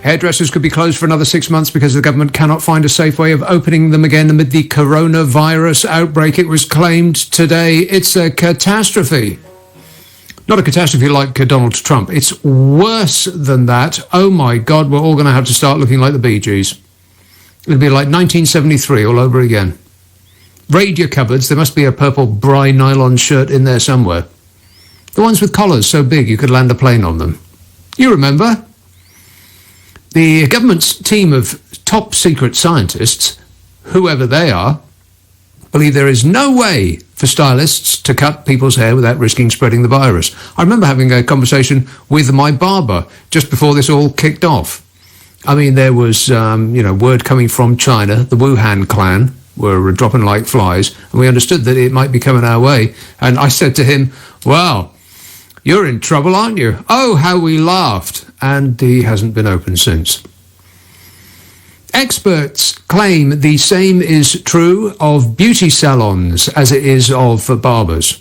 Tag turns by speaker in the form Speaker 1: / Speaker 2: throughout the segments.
Speaker 1: Hairdressers could be closed for another 6 months because the government cannot find a safe way of opening them again amid the coronavirus outbreak. It was claimed today. It's a catastrophe. Not a catastrophe like Donald Trump. It's worse than that. Oh my God, we're all going to have to start looking like the Bee Gees. It'll be like 1973 all over again. Raid your cupboards. There must be a purple Bry nylon shirt in there somewhere. The ones with collars so big you could land a plane on them. You remember? The government's team of top secret scientists, whoever they are, believe there is no way for stylists to cut people's hair without risking spreading the virus. I remember having a conversation with my barber just before this all kicked off. I mean, there was, word coming from China. The Wuhan clan were dropping like flies, and we understood that it might be coming our way. And I said to him, well, you're in trouble, aren't you? Oh, how we laughed. And he hasn't been open since. Experts claim the same is true of beauty salons as it is of barbers,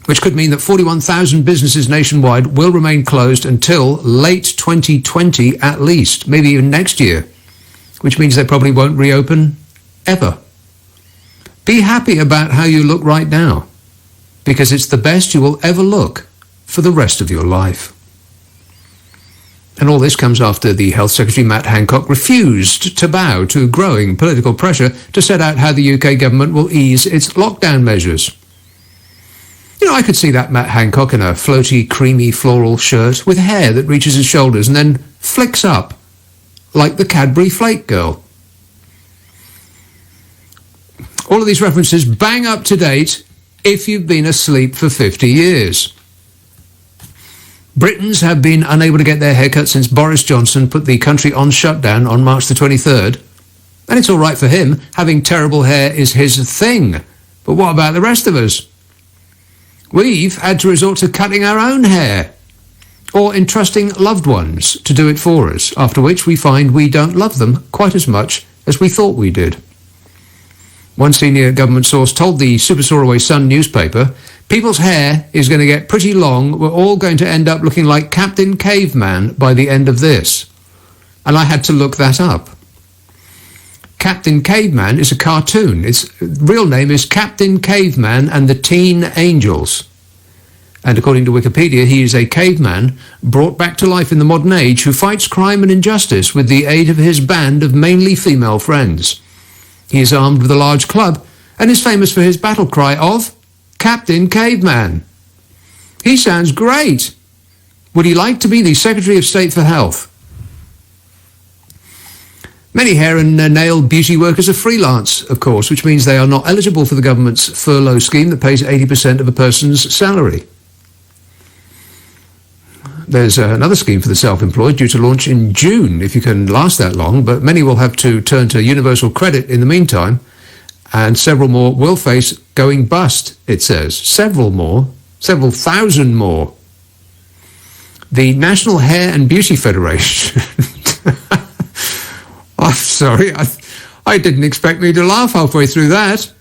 Speaker 1: which could mean that 41,000 businesses nationwide will remain closed until late 2020 at least, maybe even next year, which means they probably won't reopen ever. Be happy about how you look right now, because it's the best you will ever look for the rest of your life. And all this comes after the Health Secretary Matt Hancock refused to bow to growing political pressure to set out how the UK government will ease its lockdown measures. You know, I could see that Matt Hancock in a floaty, creamy floral shirt with hair that reaches his shoulders and then flicks up like the Cadbury Flake Girl. All of these references bang up to date if you've been asleep for 50 years. Britons have been unable to get their haircut since Boris Johnson put the country on shutdown on March the 23rd. And it's all right for him. Having terrible hair is his thing. But what about the rest of us? We've had to resort to cutting our own hair or entrusting loved ones to do it for us, after which we find we don't love them quite as much as we thought we did. One senior government source told the Super Soaraway Sun newspaper, people's hair is going to get pretty long. We're all going to end up looking like Captain Caveman by the end of this. And I had to look that up. Captain Caveman is a cartoon. Its real name is Captain Caveman and the Teen Angels. And according to Wikipedia, he is a caveman brought back to life in the modern age who fights crime and injustice with the aid of his band of mainly female friends. He is armed with a large club and is famous for his battle cry of Captain Caveman. He sounds great. Would he like to be the Secretary of State for Health? Many hair and nail beauty workers are freelance, of course, which means they are not eligible for the government's furlough scheme that pays 80% of a person's salary. There's another scheme for the self-employed due to launch in June, if you can last that long, but many will have to turn to universal credit in the meantime, and several more will face going bust, it says. Several thousand more. The National Hair and Beauty Federation... I'm sorry, I didn't expect me to laugh halfway through that.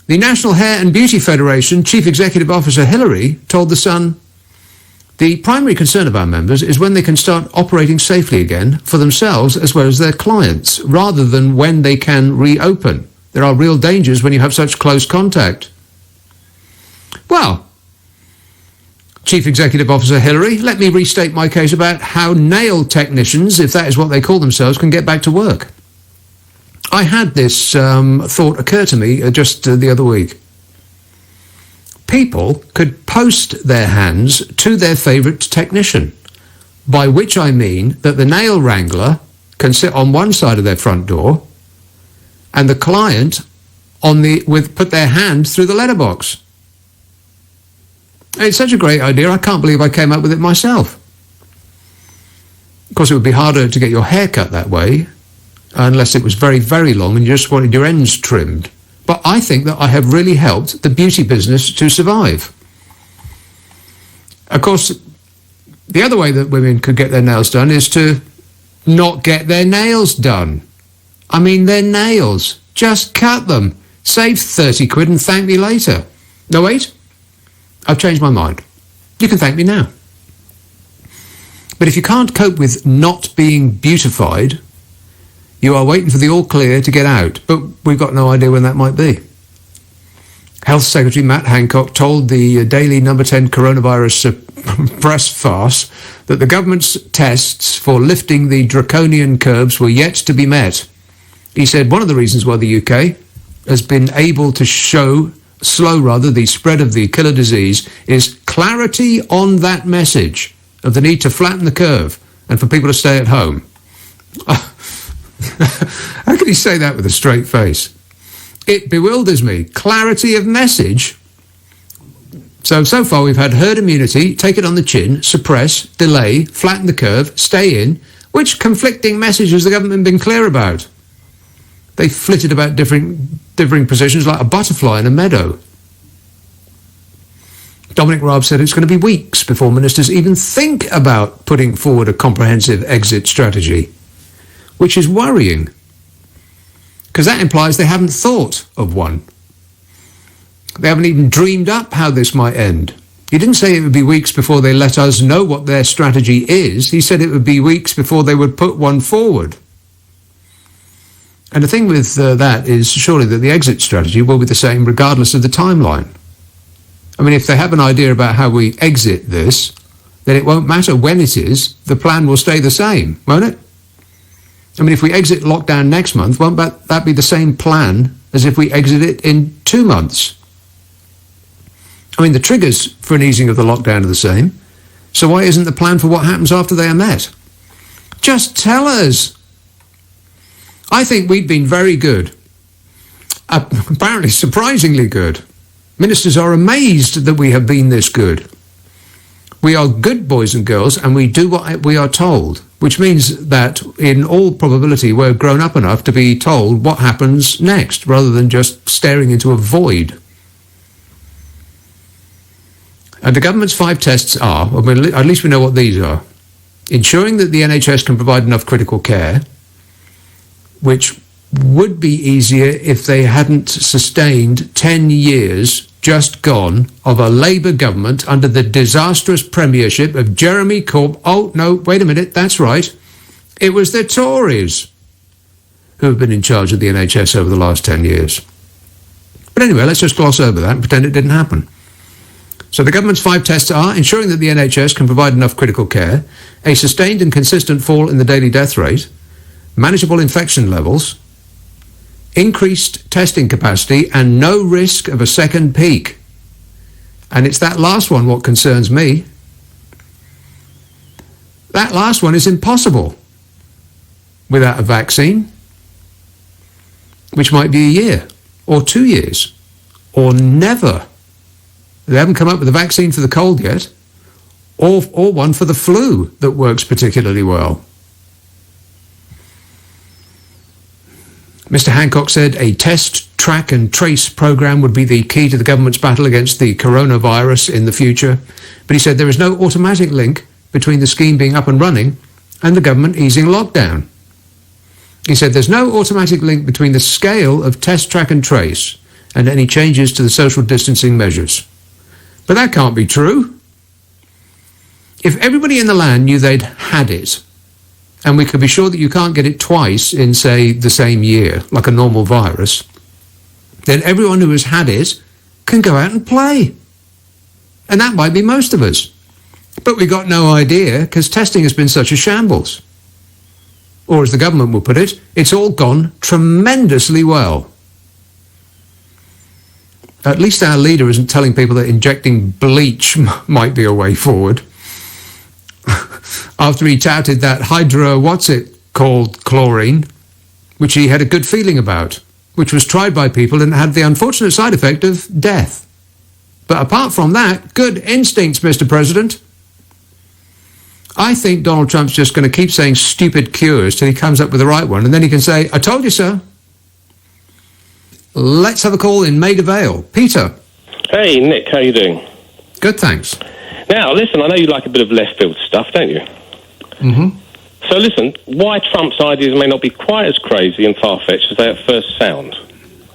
Speaker 1: The National Hair and Beauty Federation Chief Executive Officer Hillary told The Sun, the primary concern of our members is when they can start operating safely again for themselves as well as their clients, rather than when they can reopen. There are real dangers when you have such close contact. Well, Chief Executive Officer Hillary, let me restate my case about how nail technicians, if that is what they call themselves, can get back to work. I had this thought occur to me just the other week. People could post their hands to their favourite technician, by which I mean that the nail wrangler can sit on one side of their front door and the client put their hand through the letterbox. It's such a great idea, I can't believe I came up with it myself. Of course, it would be harder to get your hair cut that way, unless it was very, very long and you just wanted your ends trimmed. But I think that I have really helped the beauty business to survive. Of course, the other way that women could get their nails done is to not get their nails done. I mean, their nails. Just cut them. Save 30 quid and thank me later. No, wait. I've changed my mind. You can thank me now. But if you can't cope with not being beautified, you are waiting for the all clear to get out. But we've got no idea when that might be. Health Secretary Matt Hancock told the Daily Number 10 coronavirus press farce that the government's tests for lifting the draconian curbs were yet to be met. He said one of the reasons why the UK has been able to slow the spread of the killer disease is clarity on that message of the need to flatten the curve and for people to stay at home. How can he say that with a straight face? It bewilders me. Clarity of message. So far we've had herd immunity, take it on the chin, suppress, delay, flatten the curve, stay in. Which conflicting messages has the government been clear about? They flitted about differing positions like a butterfly in a meadow. Dominic Raab said it's going to be weeks before ministers even think about putting forward a comprehensive exit strategy, which is worrying, because that implies they haven't thought of one. They haven't even dreamed up how this might end. He didn't say it would be weeks before they let us know what their strategy is. He said it would be weeks before they would put one forward. And the thing with that is surely that the exit strategy will be the same regardless of the timeline. I mean, if they have an idea about how we exit this, then it won't matter when it is, the plan will stay the same, won't it? I mean, if we exit lockdown next month, won't that be the same plan as if we exit it in 2 months? I mean, the triggers for an easing of the lockdown are the same, so why isn't the plan for what happens after they are met? Just tell us. I think we've been very good. Apparently surprisingly good. Ministers are amazed that we have been this good. We are good boys and girls, and we do what we are told, which means that in all probability we're grown up enough to be told what happens next, rather than just staring into a void. And the government's 5 tests are, at least we know what these are: ensuring that the NHS can provide enough critical care, which would be easier if they hadn't sustained 10 years just gone of a Labour government under the disastrous premiership of Jeremy Corbyn. Oh, no, wait a minute, that's right. It was the Tories who have been in charge of the NHS over the last 10 years. But anyway, let's just gloss over that and pretend it didn't happen. So the government's 5 tests are ensuring that the NHS can provide enough critical care, a sustained and consistent fall in the daily death rate, manageable infection levels, increased testing capacity, and no risk of a second peak. And it's that last one what concerns me. That last one is impossible without a vaccine, which might be a year or 2 years or never. They haven't come up with a vaccine for the cold yet, or one for the flu that works particularly well. Mr. Hancock said a test, track and trace programme would be the key to the government's battle against the coronavirus in the future. But he said there is no automatic link between the scheme being up and running and the government easing lockdown. He said there's no automatic link between the scale of test, track and trace and any changes to the social distancing measures. But that can't be true. If everybody in the land knew they'd had it, and we could be sure that you can't get it twice in, say, the same year, like a normal virus, then everyone who has had it can go out and play. And that might be most of us. But we got no idea, because testing has been such a shambles. Or as the government will put it, it's all gone tremendously well. At least our leader isn't telling people that injecting bleach might be a way forward. After he touted that called chlorine, which he had a good feeling about, which was tried by people and had the unfortunate side effect of death. But apart from that, good instincts, Mr. President. I think Donald Trump's just going to keep saying stupid cures till he comes up with the right one, and then he can say, I told you so. Let's have a call in Maida Vale. Peter.
Speaker 2: Hey, Nick, how you doing?
Speaker 1: Good, thanks.
Speaker 2: Now, listen, I know you like a bit of left field stuff, don't you?
Speaker 1: Mm-hmm.
Speaker 2: So listen, why Trump's ideas may not be quite as crazy and far-fetched as they at first sound.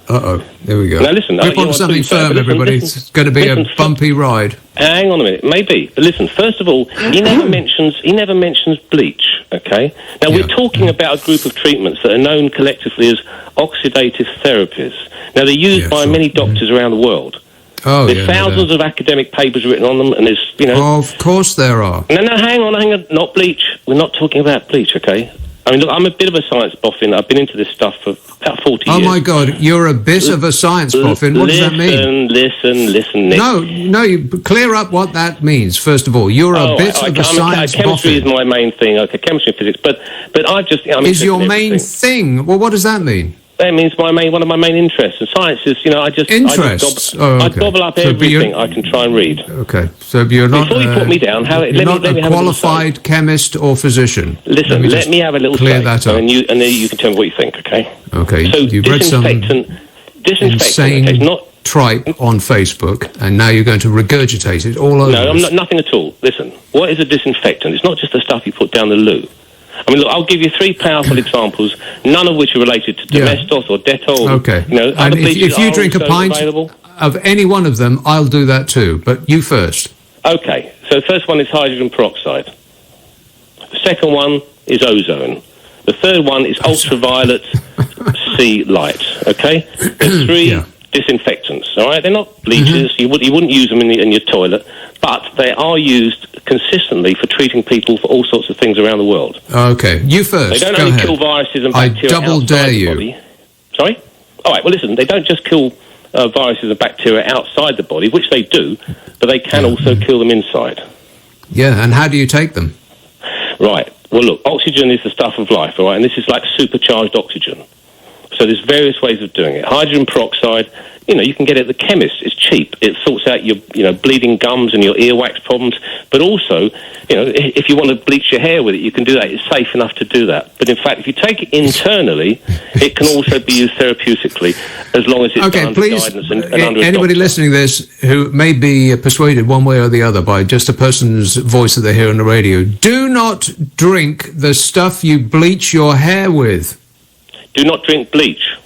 Speaker 1: There we go.
Speaker 2: Now listen,
Speaker 1: grip on something firm, everybody. It's going to be a bumpy ride.
Speaker 2: Hang on a minute, maybe. But listen, first of all, he never mentions bleach. Okay. Now we're talking about a group of treatments that are known collectively as oxidative therapies. Now they're used by many doctors around the world.
Speaker 1: Oh,
Speaker 2: there's thousands of academic papers written on them, and there's,
Speaker 1: Of course there are.
Speaker 2: No, hang on. Not bleach. We're not talking about bleach, okay? I mean, look, I'm a bit of a science boffin. I've been into this stuff for about 40 years.
Speaker 1: Oh, my God, you're a bit of a science boffin. What does that mean?
Speaker 2: Listen, Nick.
Speaker 1: No, you clear up what that means, first of all. You're a bit of a science
Speaker 2: chemistry
Speaker 1: boffin.
Speaker 2: is my main thing, okay, chemistry and physics, but I've just...
Speaker 1: Is your main thing? Well, what does that mean?
Speaker 2: That means one of my main interests. And science is, I gobble up everything I can try and read.
Speaker 1: Okay, so you're not...
Speaker 2: Before you put me down, let me have a
Speaker 1: qualified chemist or physician.
Speaker 2: Listen, let me have a little
Speaker 1: clear that up.
Speaker 2: And then you can tell me what you think, okay?
Speaker 1: Okay,
Speaker 2: so
Speaker 1: you've read some insane tripe on Facebook, and now you're going to regurgitate it all over.
Speaker 2: No, nothing at all. Listen, what is a disinfectant? It's not just the stuff you put down the loo. I mean, look, I'll give you 3 powerful examples, none of which are related to Domestos or Dettol.
Speaker 1: Okay. And if you drink a pint of any one of them, I'll do that too. But you first.
Speaker 2: Okay. So the first one is hydrogen peroxide. The second one is ozone. The third one is ultraviolet C light. Okay. There's 3 disinfectants. All right. They're not bleachers. You wouldn't use them in your toilet, but they are used consistently for treating people for all sorts of things around the world.
Speaker 1: Okay, you first.
Speaker 2: They don't only kill viruses and bacteria.
Speaker 1: I double dare you.
Speaker 2: The body. Sorry? All right, well, listen, they don't just kill viruses and bacteria outside the body, which they do, but they can also kill them inside.
Speaker 1: Yeah, and how do you take them?
Speaker 2: Right. Well, look, oxygen is the stuff of life, all right, and this is like supercharged oxygen. So there's various ways of doing it. Hydrogen peroxide, you can get it at the chemist. It's cheap. It sorts out your, bleeding gums and your earwax problems. But also, if you want to bleach your hair with it, you can do that. It's safe enough to do that. But in fact, if you take it internally, it can also be used therapeutically, as long as it's done under guidance and under
Speaker 1: anybody listening to this who may be persuaded one way or the other by just a person's voice that they hear on the radio, do not drink the stuff you bleach your hair with.
Speaker 2: Do not drink bleach.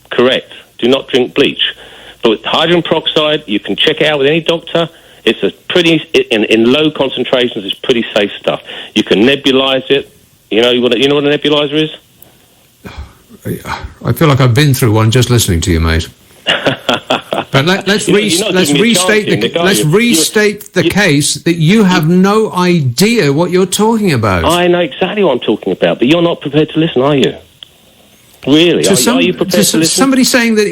Speaker 2: Correct. Do not drink bleach. But with hydrogen peroxide, you can check it out with any doctor. It's in low concentrations, it's pretty safe stuff. You can nebulize it. You know what a nebulizer is?
Speaker 1: I feel like I've been through one just listening to you, mate. But let's restate the case that you have no idea what you're talking about.
Speaker 2: I know exactly what I'm talking about, but you're not prepared to listen, are you? Really? Are you prepared to listen?
Speaker 1: Somebody saying that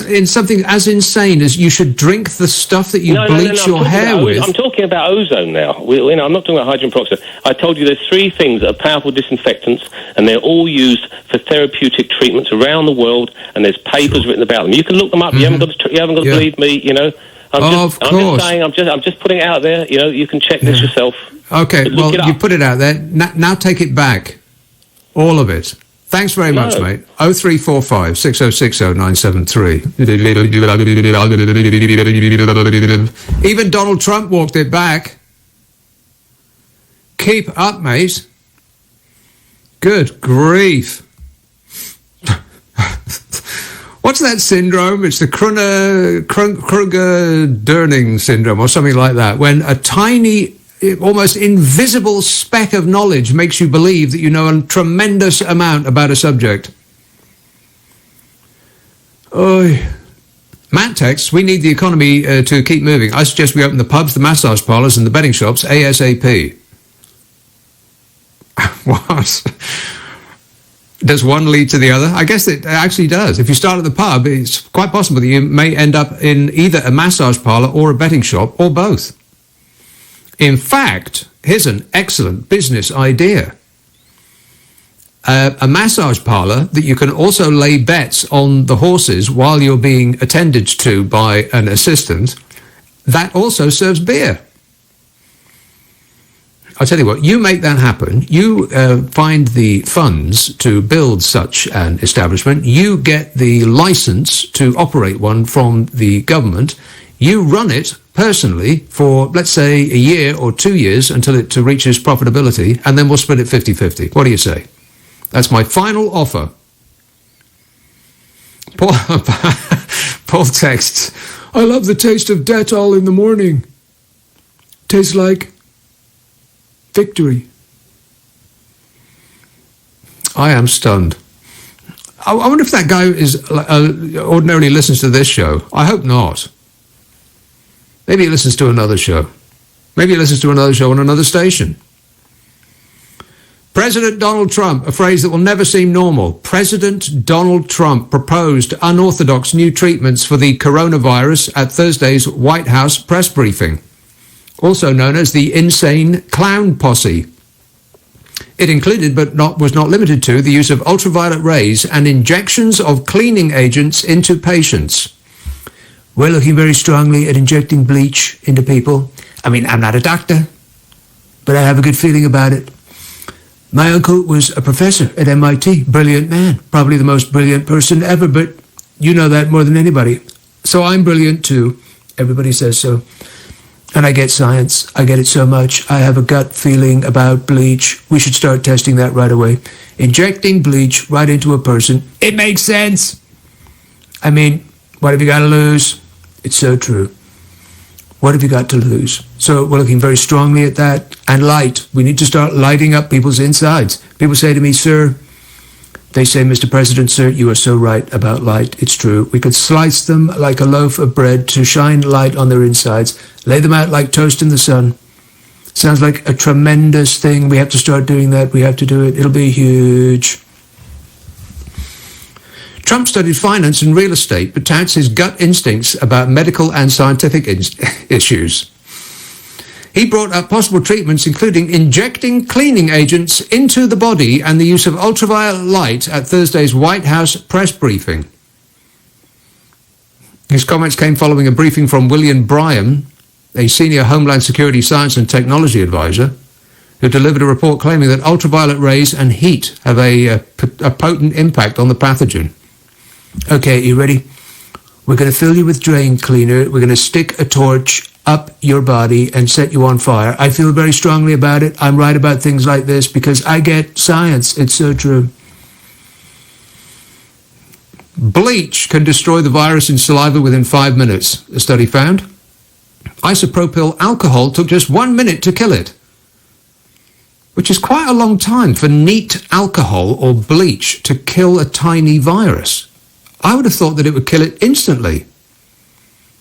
Speaker 1: in something as insane as you should drink the stuff that you bleach your hair with.
Speaker 2: I'm talking about ozone now. I'm not talking about hydrogen peroxide. I told you there's 3 things that are powerful disinfectants, and they're all used for therapeutic treatments around the world, and there's papers written about them. You can look them up. You haven't got to believe me, I'm just putting it out there. You can check this yourself.
Speaker 1: Okay, well, you put it out there. Now take it back. All of it. Thanks very much, mate. 0345 6060 973. Even Donald Trump walked it back. Keep up, mate. Good grief. What's that syndrome? It's the Kruger-Durning syndrome or something like that, when a tiny, almost invisible speck of knowledge makes you believe that you know a tremendous amount about a subject. Matt texts, we need the economy to keep moving. I suggest we open the pubs, the massage parlours and the betting shops ASAP. What? Does one lead to the other? I guess it actually does. If you start at the pub, it's quite possible that you may end up in either a massage parlour or a betting shop, or both. In fact, here's an excellent business idea. A massage parlour that you can also lay bets on the horses while you're being attended to by an assistant, that also serves beer. I'll tell you what, you make that happen. You find the funds to build such an establishment. You get the licence to operate one from the government. You run it personally for, let's say, a year or 2 years until it reaches profitability, and then we'll split it 50-50. What do you say? That's my final offer. Paul, Paul texts, I love the taste of Dettol in the morning. Tastes like victory. I am stunned. I wonder if that guy ordinarily listens to this show. I hope not. Maybe he listens to another show. Maybe he listens to another show on another station. President Donald Trump, a phrase that will never seem normal. President Donald Trump proposed unorthodox new treatments for the coronavirus at Thursday's White House press briefing, also known as the Insane Clown Posse. It included, but was not limited to, the use of ultraviolet rays and injections of cleaning agents into patients. We're looking very strongly at injecting bleach into people. I mean, I'm not a doctor, but I have a good feeling about it. My uncle was a professor at MIT, brilliant man, probably the most brilliant person ever, but you know that more than anybody. So I'm brilliant too. Everybody says so. And I get science. I get it so much. I have a gut feeling about bleach. We should start testing that right away. Injecting bleach right into a person. It makes sense. I mean, what have you got to lose? It's so true. What have you got to lose? So we're looking very strongly at that. And light. We need to start lighting up people's insides. People say to me, sir, they say, Mr. President, sir, you are so right about light. It's true. We could slice them like a loaf of bread to shine light on their insides. Lay them out like toast in the sun. Sounds like a tremendous thing. We have to start doing that. We have to do it. It'll be huge. Trump studied finance and real estate, but touts his gut instincts about medical and scientific issues. He brought up possible treatments, including injecting cleaning agents into the body and the use of ultraviolet light at Thursday's White House press briefing. His comments came following a briefing from William Bryan, a senior Homeland Security Science and Technology advisor, who delivered a report claiming that ultraviolet rays and heat have a potent impact on the pathogen. Okay, you ready? We're going to fill you with drain cleaner. We're going to stick a torch up your body and set you on fire. I feel very strongly about it. I'm right about things like this because I get science. It's so true. Bleach can destroy the virus in saliva within 5 minutes, a study found. Isopropyl alcohol took just 1 minute to kill it, which is quite a long time for neat alcohol or bleach to kill a tiny virus. I would have thought that it would kill it instantly.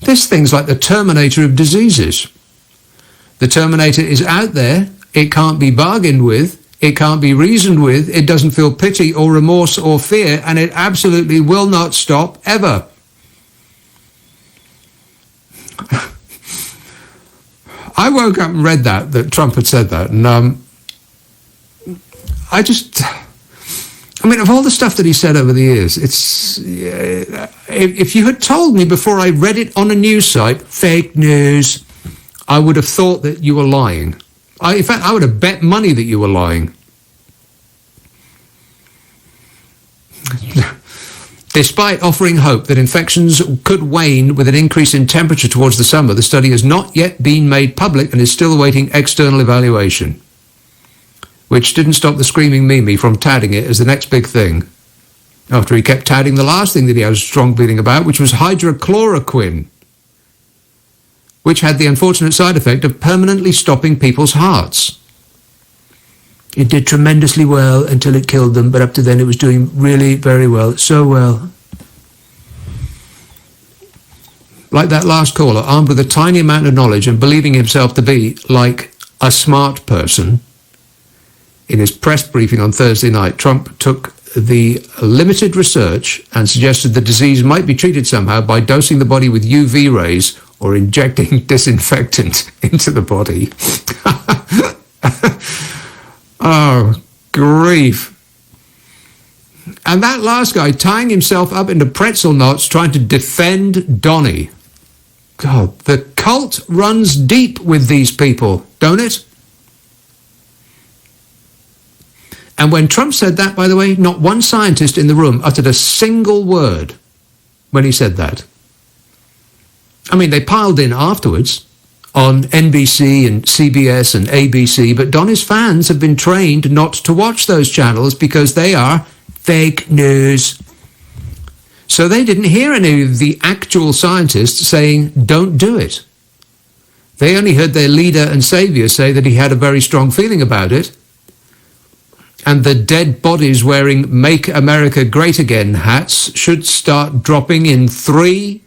Speaker 1: This thing's like the Terminator of diseases. The Terminator is out there. It can't be bargained with. It can't be reasoned with. It doesn't feel pity or remorse or fear, and it absolutely will not stop ever. I woke up and read that Trump had said that, and I mean, of all the stuff that he said over the years, if you had told me before I read it on a news site, fake news, I would have thought that you were lying. In fact, I would have bet money that you were lying. Despite offering hope that infections could wane with an increase in temperature towards the summer, the study has not yet been made public and is still awaiting external evaluation, which didn't stop the screaming Mimi from touting it as the next big thing, after he kept touting the last thing that he had a strong feeling about, which was hydrochloroquine, which had the unfortunate side effect of permanently stopping people's hearts. It did tremendously well until it killed them, but up to then it was doing really very well, so well. Like that last caller, armed with a tiny amount of knowledge and believing himself to be like a smart person. In his press briefing on Thursday night, Trump took the limited research and suggested the disease might be treated somehow by dosing the body with UV rays or injecting disinfectant into the body. Oh, grief. And that last guy tying himself up into pretzel knots trying to defend Donnie. God, the cult runs deep with these people, don't it? And when Trump said that, by the way, not one scientist in the room uttered a single word when he said that. I mean, they piled in afterwards on NBC and CBS and ABC, but Donnie's fans have been trained not to watch those channels because they are fake news. So they didn't hear any of the actual scientists saying, don't do it. They only heard their leader and savior say that he had a very strong feeling about it. And the dead bodies wearing Make America Great Again hats should start dropping in 3,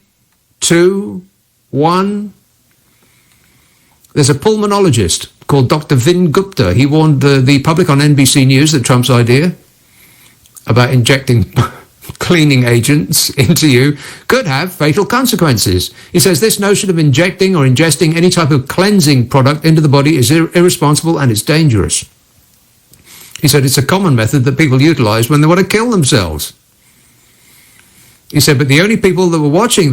Speaker 1: 2, 1. There's a pulmonologist called Dr. Vin Gupta. He warned the public on NBC News that Trump's idea about injecting cleaning agents into you could have fatal consequences. He says this notion of injecting or ingesting any type of cleansing product into the body is irresponsible and it's dangerous. He said it's a common method that people utilize when they want to kill themselves. He said, but the only people that were watching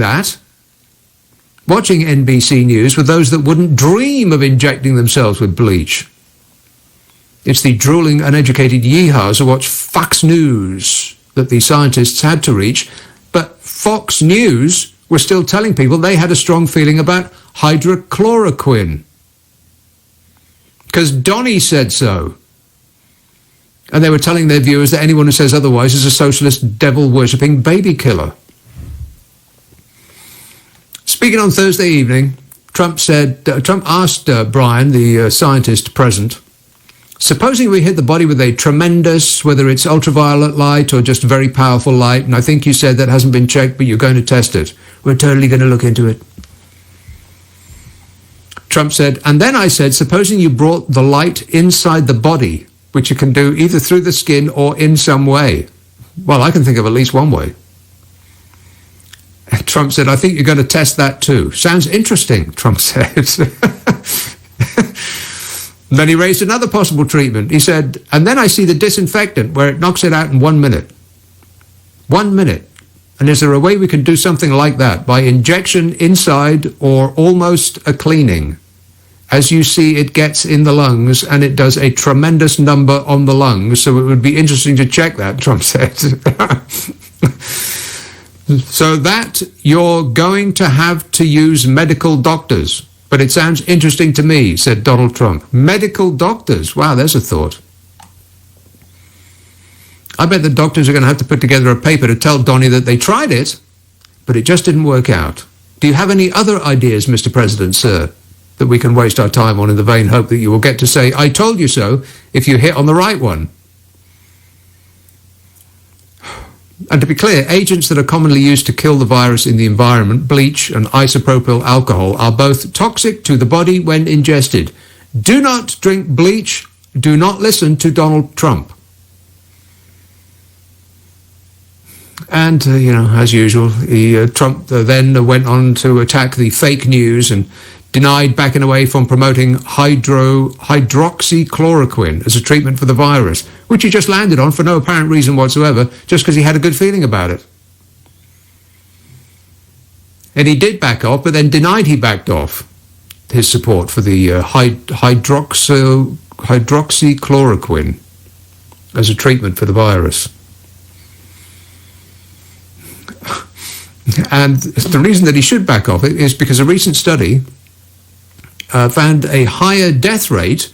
Speaker 1: NBC News, were those that wouldn't dream of injecting themselves with bleach. It's the drooling, uneducated yeehaws who watch Fox News that the scientists had to reach, but Fox News were still telling people they had a strong feeling about hydrochloroquine. Because Donny said so. And they were telling their viewers that anyone who says otherwise is a socialist, devil-worshipping baby killer. Speaking on Thursday evening, Trump asked Brian, the scientist present, supposing we hit the body with a tremendous, whether it's ultraviolet light or just very powerful light, and I think you said that hasn't been checked, but you're going to test it. We're totally going to look into it. Trump said, and then I said, supposing you brought the light inside the body, which you can do either through the skin or in some way. Well, I can think of at least one way. Trump said, I think you're going to test that too. Sounds interesting, Trump said. Then he raised another possible treatment. He said, and then I see the disinfectant where it knocks it out in 1 minute. 1 minute. And is there a way we can do something like that by injection inside or almost a cleaning? As you see, it gets in the lungs and it does a tremendous number on the lungs. So it would be interesting to check that, Trump said. So that you're going to have to use medical doctors. But it sounds interesting to me, said Donald Trump. Medical doctors. Wow, there's a thought. I bet the doctors are going to have to put together a paper to tell Donny that they tried it, but it just didn't work out. Do you have any other ideas, Mr. President, sir, that we can waste our time on in the vain hope that you will get to say, I told you so, if you hit on the right one? And to be clear, agents that are commonly used to kill the virus in the environment, bleach and isopropyl alcohol, are both toxic to the body when ingested. Do not drink bleach. Do not listen to Donald Trump. And, as usual, Trump then went on to attack the fake news and denied backing away from promoting hydroxychloroquine as a treatment for the virus, which he just landed on for no apparent reason whatsoever, just because he had a good feeling about it. And he did back off, but then denied he backed off his support for the hydroxychloroquine as a treatment for the virus. And the reason that he should back off it is because a recent study found a higher death rate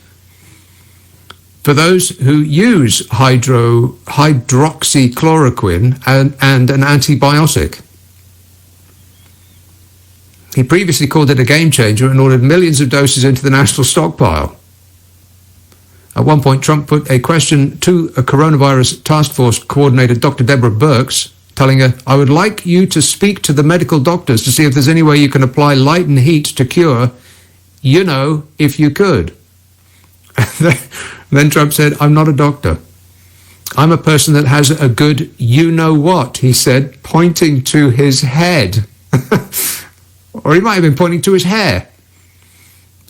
Speaker 1: for those who use hydroxychloroquine and an antibiotic. He previously called it a game changer and ordered millions of doses into the national stockpile. At one point, Trump put a question to a coronavirus task force coordinator, Dr. Deborah Birx, telling her, I would like you to speak to the medical doctors to see if there's any way you can apply light and heat to cure, if you could. Then Trump said, I'm not a doctor. I'm a person that has a good you-know-what, he said, pointing to his head. Or he might have been pointing to his hair.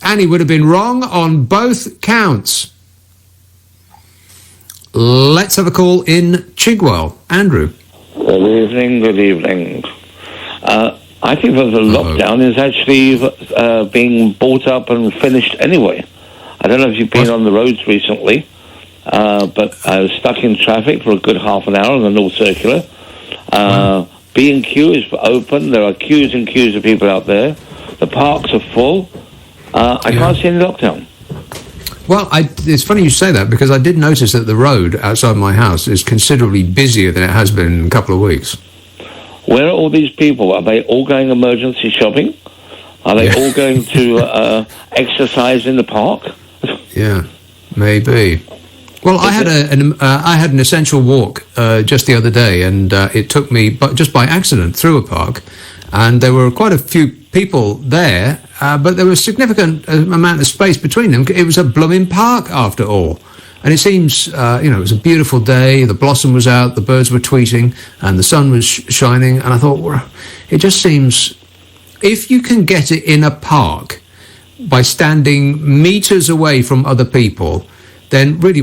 Speaker 1: And he would have been wrong on both counts. Let's have a call in Chigwell. Andrew.
Speaker 3: Good evening. I think that the lockdown is actually being brought up and finished anyway. I don't know if you've been on the roads recently, but I was stuck in traffic for a good half an hour on the North Circular. B&Q is open. There are queues and queues of people out there. The parks are full. I can't see any lockdown.
Speaker 1: Well, it's funny you say that, because I did notice that the road outside my house is considerably busier than it has been in a couple of weeks.
Speaker 3: Where are all these people? Are they all going emergency shopping? Are they all going to exercise in the park?
Speaker 1: Yeah, maybe. Well, I had an essential walk just the other day, and it took me just by accident through a park, and there were quite a few people there, but there was a significant amount of space between them. It was a blooming park after all. And it seems, it was a beautiful day, the blossom was out, the birds were tweeting, and the sun was shining, and I thought, well, it just seems, if you can get it in a park by standing meters away from other people, then really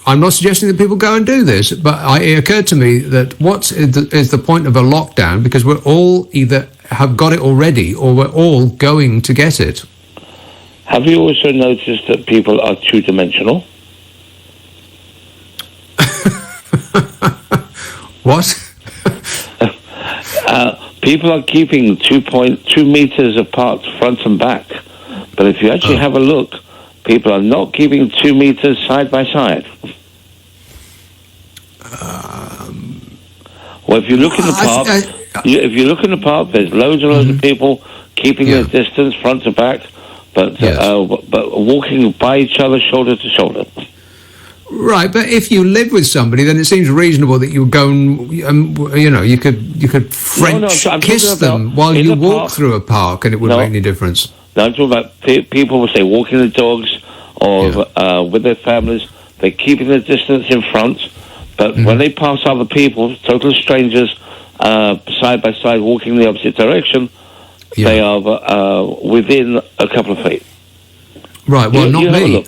Speaker 1: I'm not suggesting that people go and do this, but it occurred to me that what is the point of a lockdown, because we're all either have got it already or we're all going to get it.
Speaker 3: Have you also noticed that people are two-dimensional?
Speaker 1: What?
Speaker 3: People are keeping 2.2 meters apart front and back. But if you actually have a look, people are not keeping 2 meters side by side. Well, if you look in the park, if you look in the park, there's loads and loads of people keeping their distance front to back, but walking by each other shoulder to shoulder.
Speaker 1: Right, but if you live with somebody, then it seems reasonable that you would go and, you could French kiss them while you walk through a park, and it wouldn't make any difference.
Speaker 3: No, I'm talking about people will say walking the dogs or with their families. They're keeping the distance in front, but when they pass other people, total strangers, side by side, walking the opposite direction, they are within a couple of feet.
Speaker 1: Right, well, not me.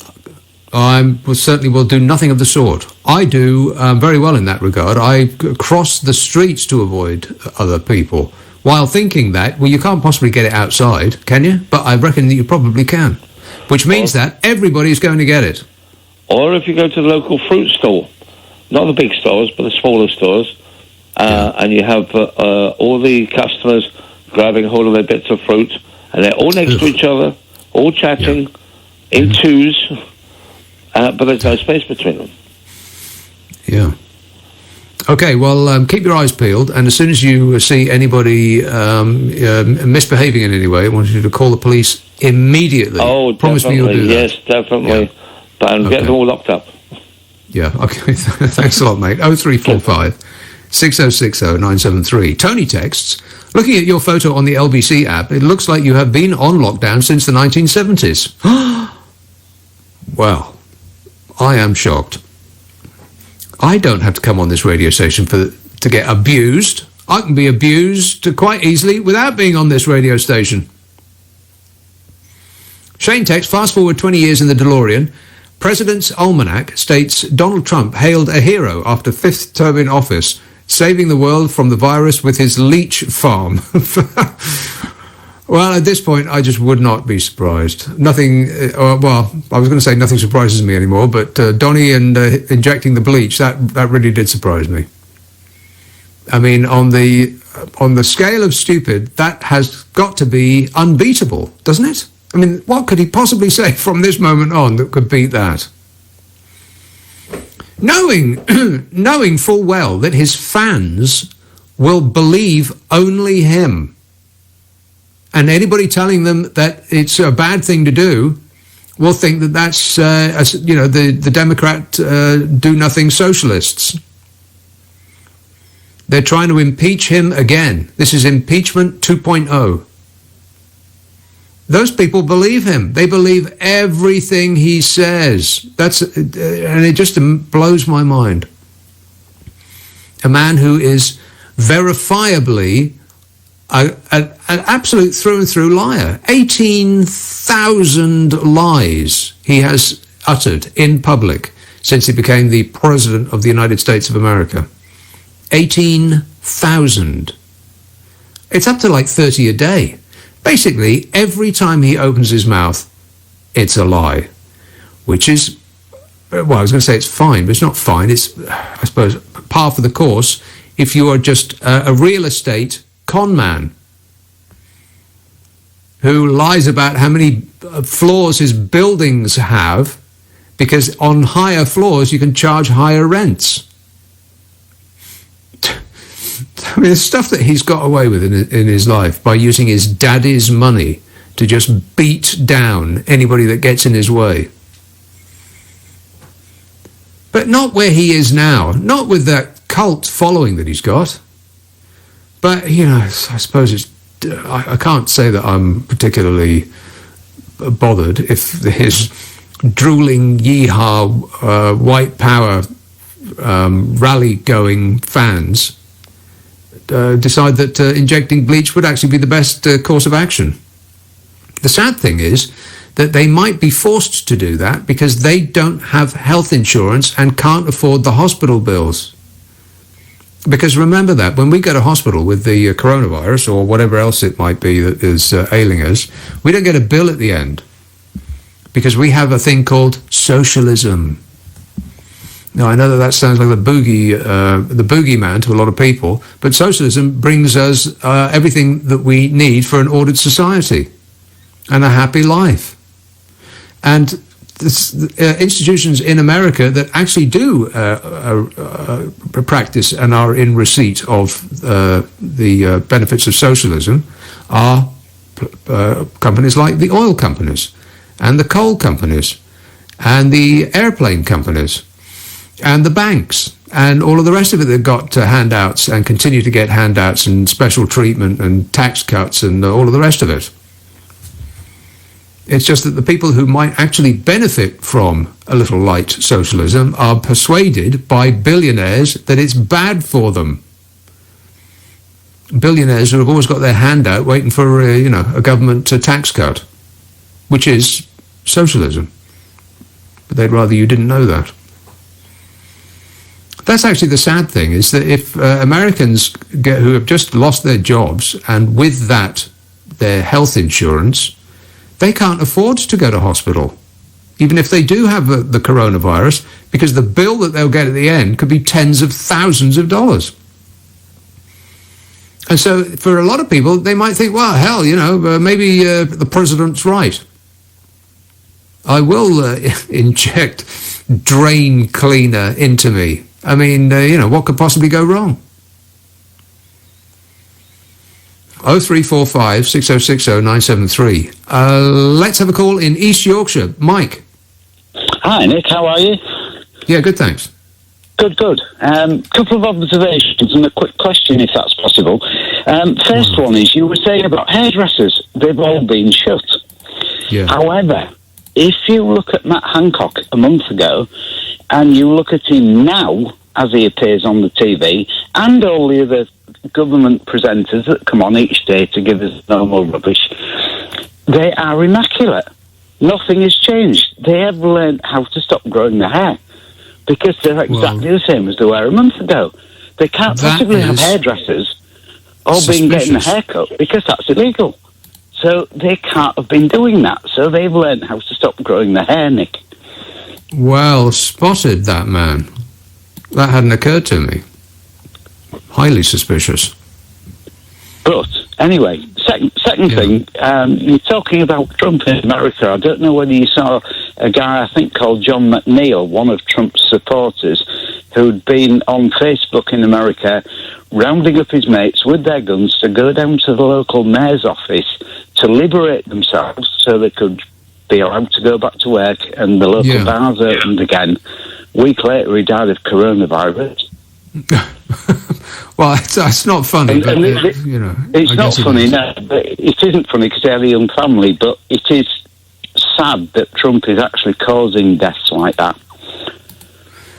Speaker 1: I certainly will do nothing of the sort. I do very well in that regard. I cross the streets to avoid other people, while thinking that, well, you can't possibly get it outside, can you? But I reckon that you probably can, which means that everybody's going to get it.
Speaker 3: Or if you go to the local fruit store, not the big stores, but the smaller stores, and you have all the customers grabbing hold of their bits of fruit, and they're all next to each other, all chatting in twos, but there's no space between them.
Speaker 1: Yeah. Okay, well, keep your eyes peeled, and as soon as you see anybody misbehaving in any way, I want you to call the police immediately.
Speaker 3: Oh,
Speaker 1: promise me you'll do that.
Speaker 3: Yes, definitely. Yeah. But get them all locked up.
Speaker 1: Yeah, okay. Thanks a lot, mate. 0345 6060 973. Tony texts, looking at your photo on the LBC app, it looks like you have been on lockdown since the 1970s. Well, I am shocked. I don't have to come on this radio station to get abused. I can be abused quite easily without being on this radio station. Shane texts, fast forward 20 years in the DeLorean. President's Almanac states Donald Trump hailed a hero after fifth term in office, saving the world from the virus with his leech farm. Well, at this point, I just would not be surprised. Nothing, well, I was going to say nothing surprises me anymore, but Donnie and injecting the bleach, that really did surprise me. I mean, on the scale of stupid, that has got to be unbeatable, doesn't it? I mean, what could he possibly say from this moment on that could beat that? Knowing full well that his fans will believe only him. And anybody telling them that it's a bad thing to do will think that that's, the Democrat do-nothing socialists. They're trying to impeach him again. This is impeachment 2.0. Those people believe him. They believe everything he says. And it just blows my mind. A man who is verifiably an absolute through and through liar. 18,000 lies he has uttered in public since he became the President of the United States of America. 18,000. It's up to like 30 a day. Basically, every time he opens his mouth, it's a lie. Which is, well, I was going to say it's fine, but it's not fine. It's, I suppose, par for the course if you are just a real estate con man who lies about how many floors his buildings have, because on higher floors you can charge higher rents. I mean, the stuff that he's got away with in his life by using his daddy's money to just beat down anybody that gets in his way. But not where he is now, not with that cult following that he's got. But, you know, I suppose it's... I can't say that I'm particularly bothered if his drooling yeehaw white power rally-going fans decide that injecting bleach would actually be the best course of action. The sad thing is that they might be forced to do that because they don't have health insurance and can't afford the hospital bills. Because remember that, when we go to hospital with the coronavirus or whatever else it might be that is ailing us, we don't get a bill at the end because we have a thing called socialism. Now, I know that sounds like the boogeyman to a lot of people, but socialism brings us everything that we need for an ordered society and a happy life. And institutions in America that actually do practice and are in receipt of the benefits of socialism are companies like the oil companies and the coal companies and the airplane companies and the banks and all of the rest of it that got handouts and continue to get handouts and special treatment and tax cuts and all of the rest of it. It's just that the people who might actually benefit from a little light socialism are persuaded by billionaires that it's bad for them. Billionaires who have always got their hand out waiting for a government tax cut, which is socialism. But they'd rather you didn't know that. That's actually the sad thing, is that if Americans who have just lost their jobs and with that their health insurance, they can't afford to go to hospital, even if they do have the coronavirus, because the bill that they'll get at the end could be tens of thousands of dollars. And so for a lot of people, they might think, well, hell, maybe the president's right. I will inject drain cleaner into me. I mean, what could possibly go wrong? 0345 6060 973. Let's have a call in East Yorkshire. Mike.
Speaker 4: Hi, Nick. How are you?
Speaker 1: Yeah, good, thanks.
Speaker 4: Good. Couple of observations and a quick question, if that's possible. First one is, you were saying about hairdressers. They've all been shut.
Speaker 1: Yeah.
Speaker 4: However, if you look at Matt Hancock a month ago, and you look at him now, as he appears on the TV, and all the other government presenters that come on each day to give us normal rubbish, they are immaculate. Nothing has changed. They have learned how to stop growing their hair because they're exactly the same as they were a month ago. They can't possibly have hairdressers all being getting a haircut because that's illegal. So they can't have been doing that. So they've learned how to stop growing their hair, Nick.
Speaker 1: Well spotted, that man. That hadn't occurred to me. Highly suspicious.
Speaker 4: But anyway, second thing, you're talking about Trump in America. I don't know whether you saw a guy, I think, called John McNeil, one of Trump's supporters, who'd been on Facebook in America rounding up his mates with their guns to go down to the local mayor's office to liberate themselves so they could be allowed to go back to work and the local bars opened again. A week later, he died of coronavirus.
Speaker 1: Well, it's not funny, but
Speaker 4: it's not funny. No, but it isn't funny because they have a young family. But it is sad that Trump is actually causing deaths like that.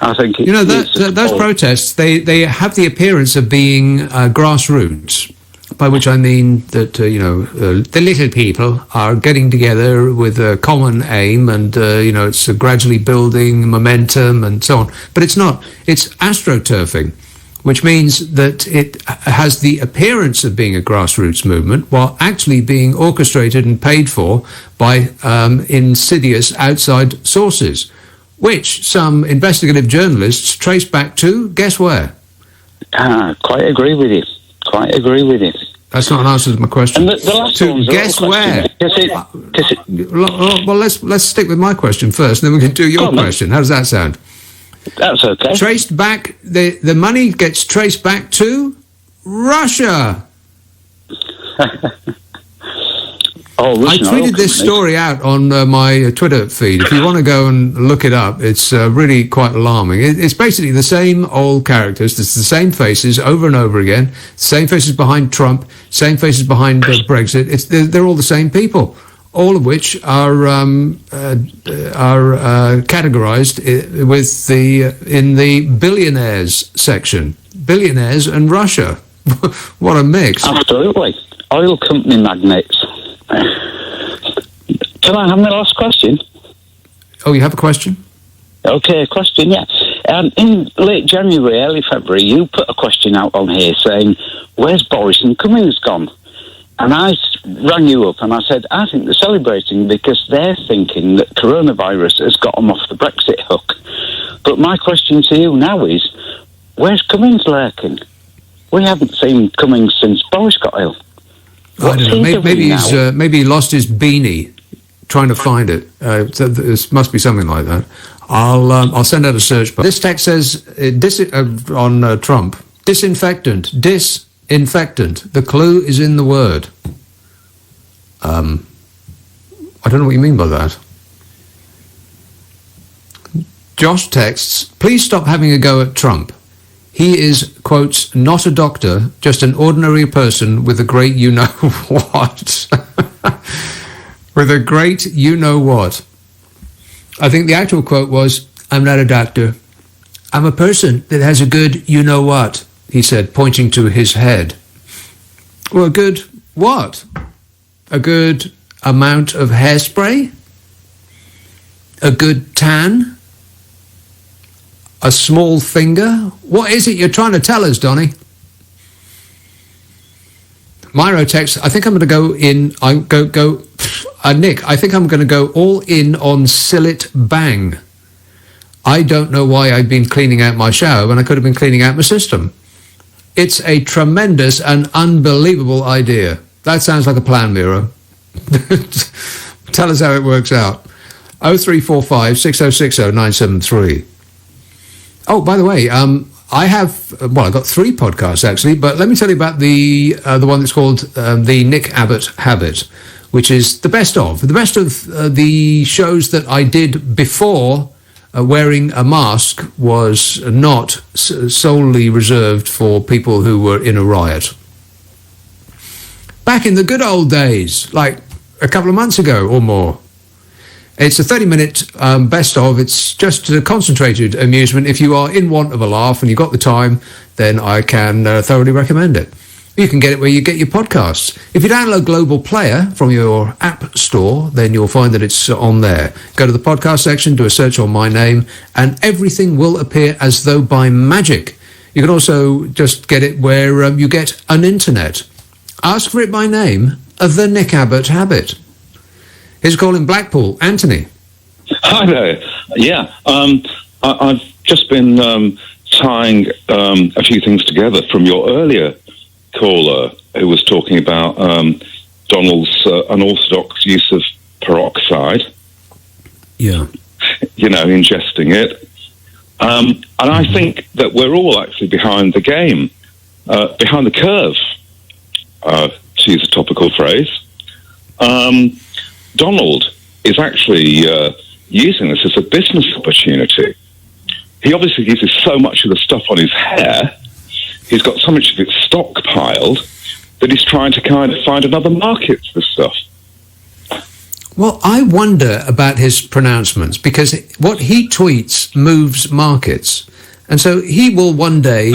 Speaker 4: I think
Speaker 1: those protests they have the appearance of being grassroots, by which I mean that the little people are getting together with a common aim, and it's gradually building momentum and so on. But it's not. It's astroturfing, which means that it has the appearance of being a grassroots movement while actually being orchestrated and paid for by insidious outside sources, which some investigative journalists trace back to, guess where?
Speaker 4: Quite agree with you.
Speaker 1: That's not an answer to my question.
Speaker 4: And the last
Speaker 1: to guess where? Well, let's stick with my question first, and then we can do your question. How does that sound?
Speaker 4: That's okay.
Speaker 1: Traced back, the money gets traced back to Russia.
Speaker 4: Oh,
Speaker 1: I tweeted this story out on my Twitter feed. If you want to go and look it up, it's really quite alarming. It's basically the same old characters. It's the same faces over and over again. Same faces behind Trump. Same faces behind Brexit. They're all the same people, all of which are categorized in the billionaires section. Billionaires and Russia. What a mix.
Speaker 4: Absolutely. Oil company magnates. Can I have my last question?
Speaker 1: Oh, you have a question?
Speaker 4: Okay, question, yeah. In late January, early February, you put a question out on here saying, where's Boris and Cummings gone? And I rang you up and I said, I think they're celebrating because they're thinking that coronavirus has got them off the Brexit hook. But my question to you now is, where's Cummings lurking? We haven't seen Cummings since Boris got ill.
Speaker 1: I don't know. Maybe he lost his beanie trying to find it. So this must be something like that. I'll send out a search. But this text says on Trump, disinfectant. The clue is in the word. I don't know what you mean by that. Josh texts, please stop having a go at Trump. He is, quotes, not a doctor, just an ordinary person with a great you-know-what. With a great you-know-what. I think the actual quote was, I'm not a doctor. I'm a person that has a good you-know-what, he said, pointing to his head. Well, a good what? A good amount of hairspray? A good tan? A small finger? What is it you're trying to tell us, Donny? Myro text, I think I'm going to go in, Nick, I think I'm going to go all in on Sillet Bang. I don't know why I've been cleaning out my shower when I could have been cleaning out my system. It's a tremendous and unbelievable idea. That sounds like a plan, Miro. Tell us how it works out. 0345 6060 973. Oh, by the way, I've got 3 podcasts actually, but let me tell you about the one that's called the Nick Abbott Habit, which is the best of the shows that I did before wearing a mask was not solely reserved for people who were in a riot. Back in the good old days, like a couple of months ago or more. It's a 30-minute best of. It's just a concentrated amusement. If you are in want of a laugh and you've got the time, then I can thoroughly recommend it. You can get it where you get your podcasts. If you download Global Player from your app store, then you'll find that it's on there. Go to the podcast section, do a search on my name, and everything will appear as though by magic. You can also just get it where you get an internet. Ask for it by name, The Nick Abbott Habit. Here's a call in Blackpool. Anthony.
Speaker 5: Hi there. Yeah, I've just been tying a few things together from your earlier caller who was talking about Donald's unorthodox use of peroxide.
Speaker 1: Yeah.
Speaker 5: You know, ingesting it. And I think that we're all actually behind the game, behind the curve, to use a topical phrase. Donald is actually using this as a business opportunity. He obviously uses so much of the stuff on his hair, he's got so much of it stockpiled, that he's trying to kind of find another market for the stuff.
Speaker 1: Well, I wonder about his pronouncements, because what he tweets moves markets. And so he will one day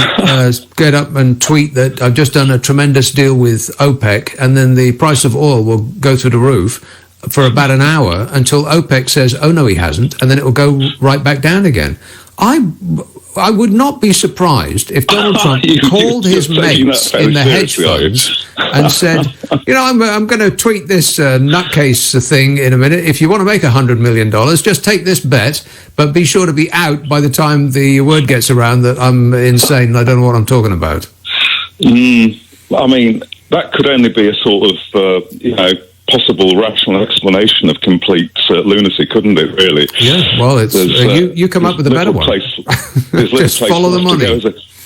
Speaker 1: get up and tweet that I've just done a tremendous deal with OPEC, and then the price of oil will go through the roof for about an hour until OPEC says, oh, no, he hasn't, and then it will go right back down again. I would not be surprised if Donald Trump called his mates in the hedge funds and said, you know, I'm going to tweet this nutcase thing in a minute. If you want to make $100 million, just take this bet, but be sure to be out by the time the word gets around that I'm insane and I don't know what I'm talking about.
Speaker 5: I mean, that could only be a sort of, possible rational explanation of complete lunacy, couldn't it, really?
Speaker 1: Yeah, well, it's you come up with a better one.
Speaker 5: Just
Speaker 1: follow the money.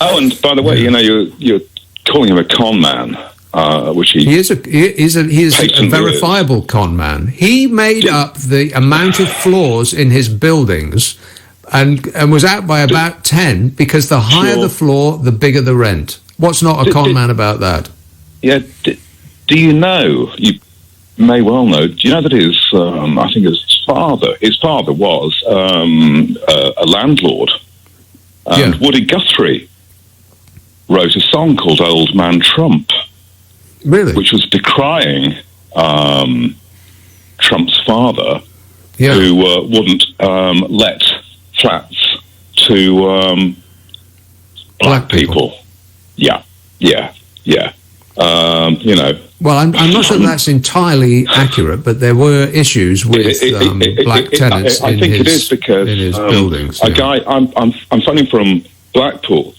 Speaker 5: Oh, and by the way, you know, you're calling him a con man, which
Speaker 1: He is a
Speaker 5: patently
Speaker 1: verifiable con man. He made up the amount of floors in his buildings and was out by about 10 because the higher
Speaker 5: Sure.
Speaker 1: the floor, the bigger the rent. What's not a con man about that?
Speaker 5: Yeah. Do you know? You may well know. Do you know that I think his father was a landlord, and Woody Guthrie wrote a song called "Old Man Trump,"
Speaker 1: Really?
Speaker 5: which was decrying Trump's father,
Speaker 1: Yeah.
Speaker 5: who wouldn't let flats to black people. Yeah.
Speaker 1: Well, I'm not sure that's entirely accurate, but there were issues with black tenants
Speaker 5: I think it is because
Speaker 1: in his buildings.
Speaker 5: A guy, I'm phoning from Blackpool,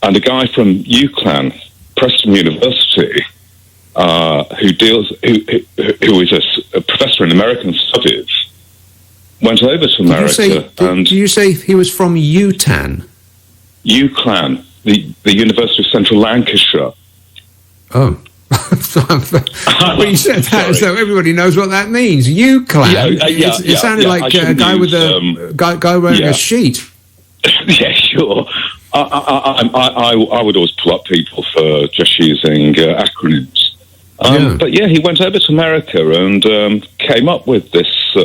Speaker 5: and a guy from UCLan, Preston University, who is a professor in American studies, went over to America.
Speaker 1: Did you say he was from UTAN?
Speaker 5: UCLan, the University of Central Lancashire.
Speaker 1: Oh. Well, you said that as though everybody knows what that means. UCLan. It sounded like a guy with a guy wearing a sheet.
Speaker 5: Yeah, sure. I would always pull up people for just using acronyms. But yeah, he went over to America and came up with this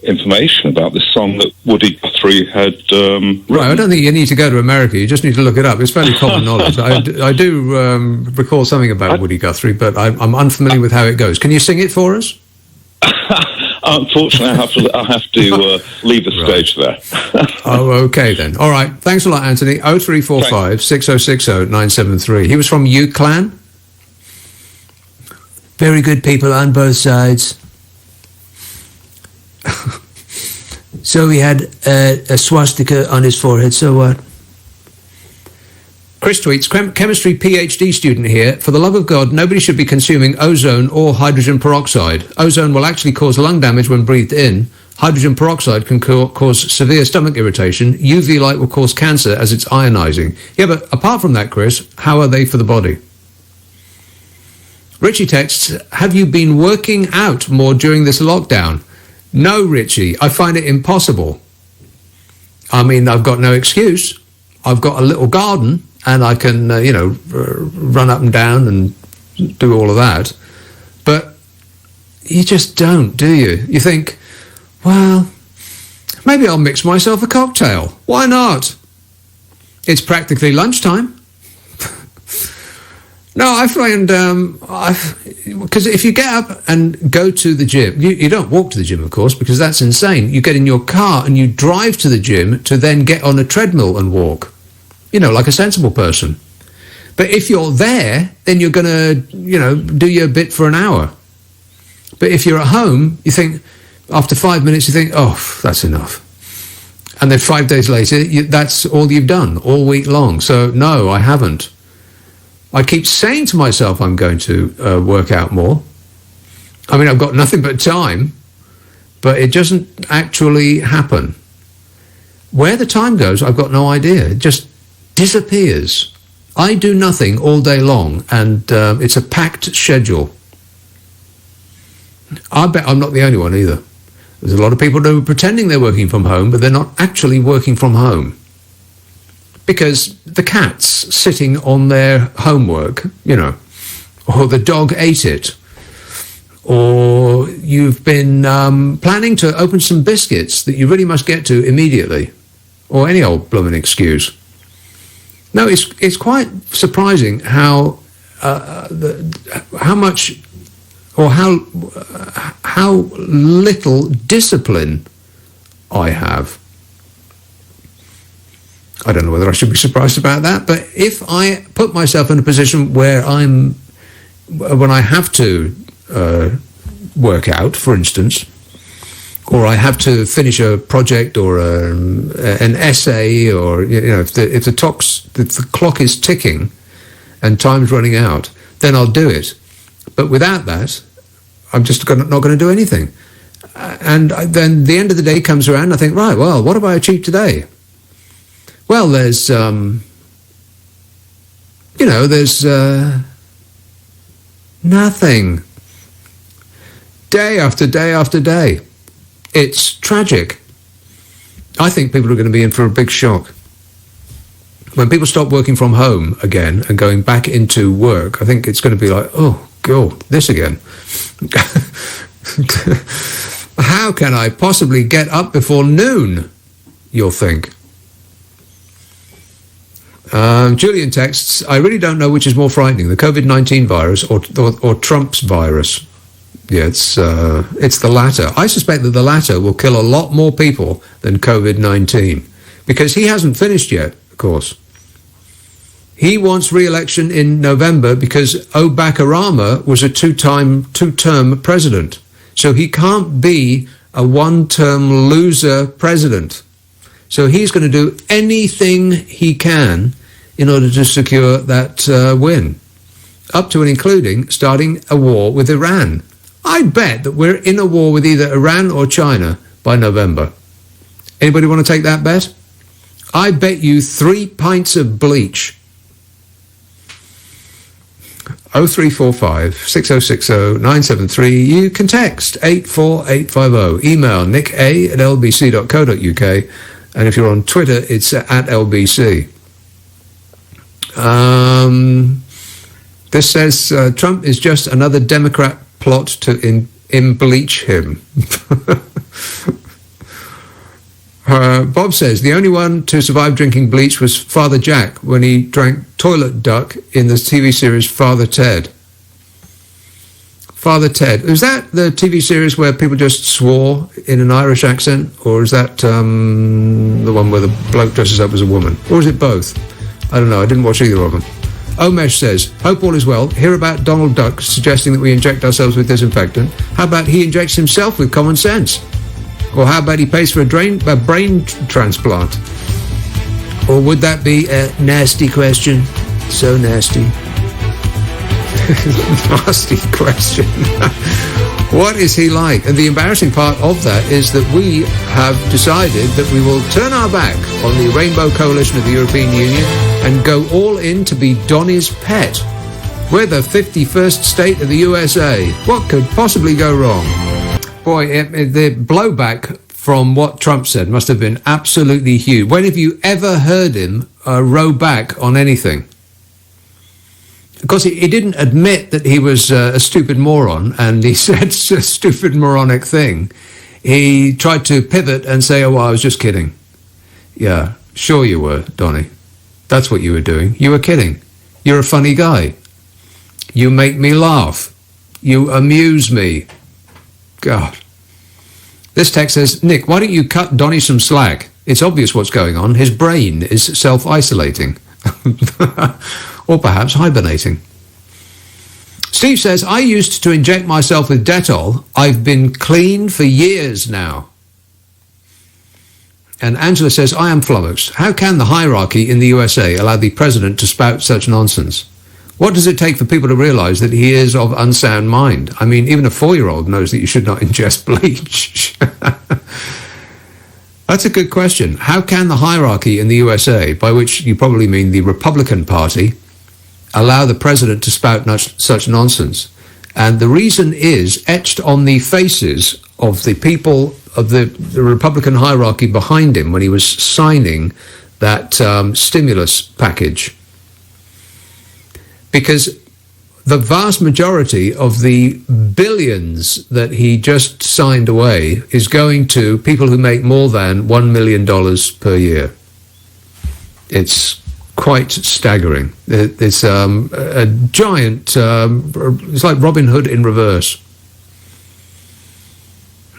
Speaker 5: information about this song that Woody Guthrie had written.
Speaker 1: Right, I don't think you need to go to America. You just need to look it up. It's fairly common knowledge. I do recall something about Woody Guthrie, but I'm unfamiliar with how it goes. Can you sing it for us?
Speaker 5: Unfortunately, I have to leave the stage there.
Speaker 1: Oh, okay then. All right. Thanks a lot, Anthony. 0345 6060 973. He was from UCLan. Very good people on both sides. So he had a swastika on his forehead, so what? Chris tweets, chemistry PhD student here. For the love of God, nobody should be consuming ozone or hydrogen peroxide. Ozone will actually cause lung damage when breathed in. Hydrogen peroxide can cause severe stomach irritation. UV light will cause cancer as it's ionizing. Yeah, but apart from that, Chris, how are they for the body? Richie texts, have you been working out more during this lockdown? No, Richie, I find it impossible. I mean, I've got no excuse. I've got a little garden and I can, run up and down and do all of that. But you just don't, do you? You think, well, maybe I'll mix myself a cocktail. Why not? It's practically lunchtime. No, I find, because if you get up and go to the gym, you don't walk to the gym, of course, because that's insane. You get in your car and you drive to the gym to then get on a treadmill and walk, like a sensible person. But if you're there, then you're going to, do your bit for an hour. But if you're at home, you think, after 5 minutes, you think, oh, that's enough. And then 5 days later, that's all you've done all week long. So, no, I haven't. I keep saying to myself I'm going to work out more. I mean, I've got nothing but time, but it doesn't actually happen. Where the time goes, I've got no idea. It just disappears. I do nothing all day long, and it's a packed schedule. I bet I'm not the only one either. There's a lot of people who are pretending they're working from home, but they're not actually working from home. Because the cat's sitting on their homework, or the dog ate it, or you've been planning to open some biscuits that you really must get to immediately, or any old blooming excuse. No, it's quite surprising how much or how little discipline I have. I don't know whether I should be surprised about that, but if I put myself in a position where when I have to work out, for instance, or I have to finish a project or an essay, or if the clock is ticking and time's running out, then I'll do it. But without that, I'm just not going to do anything. And then the end of the day comes around, and I think, right, well, what have I achieved today? Well, there's there's nothing. Day after day after day. It's tragic. I think people are going to be in for a big shock. When people stop working from home again and going back into work, I think it's going to be like, oh, God, this again. How can I possibly get up before noon? You'll think. Julian texts, I really don't know which is more frightening, the COVID-19 virus or Trump's virus. Yeah, it's the latter. I suspect that the latter will kill a lot more people than COVID-19 because he hasn't finished yet, of course. He wants re-election in November because Obama was a two-term president. So he can't be a one-term loser president. So he's going to do anything he can in order to secure that win, up to and including starting a war with Iran. I bet that we're in a war with either Iran or China by November. Anybody want to take that bet? I bet you 3 pints of bleach. 0345 6060 973. You can text 84850. Email nicka@lbc.co.uk. And if you're on Twitter, it's at LBC. This says Trump is just another Democrat plot to bleach him. Bob says the only one to survive drinking bleach was Father Jack when he drank toilet duck in the TV series Father Ted. Father Ted. Is that the TV series where people just swore in an Irish accent? Or is that the one where the bloke dresses up as a woman? Or is it both? I don't know. I didn't watch either of them. Omesh says, hope all is well. Hear about Donald Duck suggesting that we inject ourselves with disinfectant. How about he injects himself with common sense? Or how about he pays for a brain transplant? Or would that be a nasty question? So nasty. Nasty question. What is he like? And the embarrassing part of that is that we have decided that we will turn our back on the Rainbow Coalition of the European Union and go all in to be Donny's pet. We're the 51st state of the USA. What could possibly go wrong? Boy, the blowback from what Trump said must have been absolutely huge. When have you ever heard him row back on anything? Of course, he didn't admit that he was a stupid moron, and he said a stupid moronic thing. He tried to pivot and say, oh, well, I was just kidding. Yeah, sure you were, Donny. That's what you were doing. You were kidding. You're a funny guy. You make me laugh. You amuse me. God. This text says, Nick, why don't you cut Donny some slack? It's obvious what's going on. His brain is self-isolating. Or perhaps hibernating. Steve says, I used to inject myself with Dettol. I've been clean for years now. And Angela says, I am flummoxed. How can the hierarchy in the USA allow the president to spout such nonsense? What does it take for people to realize that he is of unsound mind? I mean, even a 4-year-old knows that you should not ingest bleach. That's a good question. How can the hierarchy in the USA, by which you probably mean the Republican Party, allow the president to spout such nonsense? And the reason is etched on the faces of the people of the Republican hierarchy behind him when he was signing that stimulus package. Because the vast majority of the billions that he just signed away is going to people who make more than $1 million per year. It's quite staggering. It's a giant, it's like Robin Hood in reverse.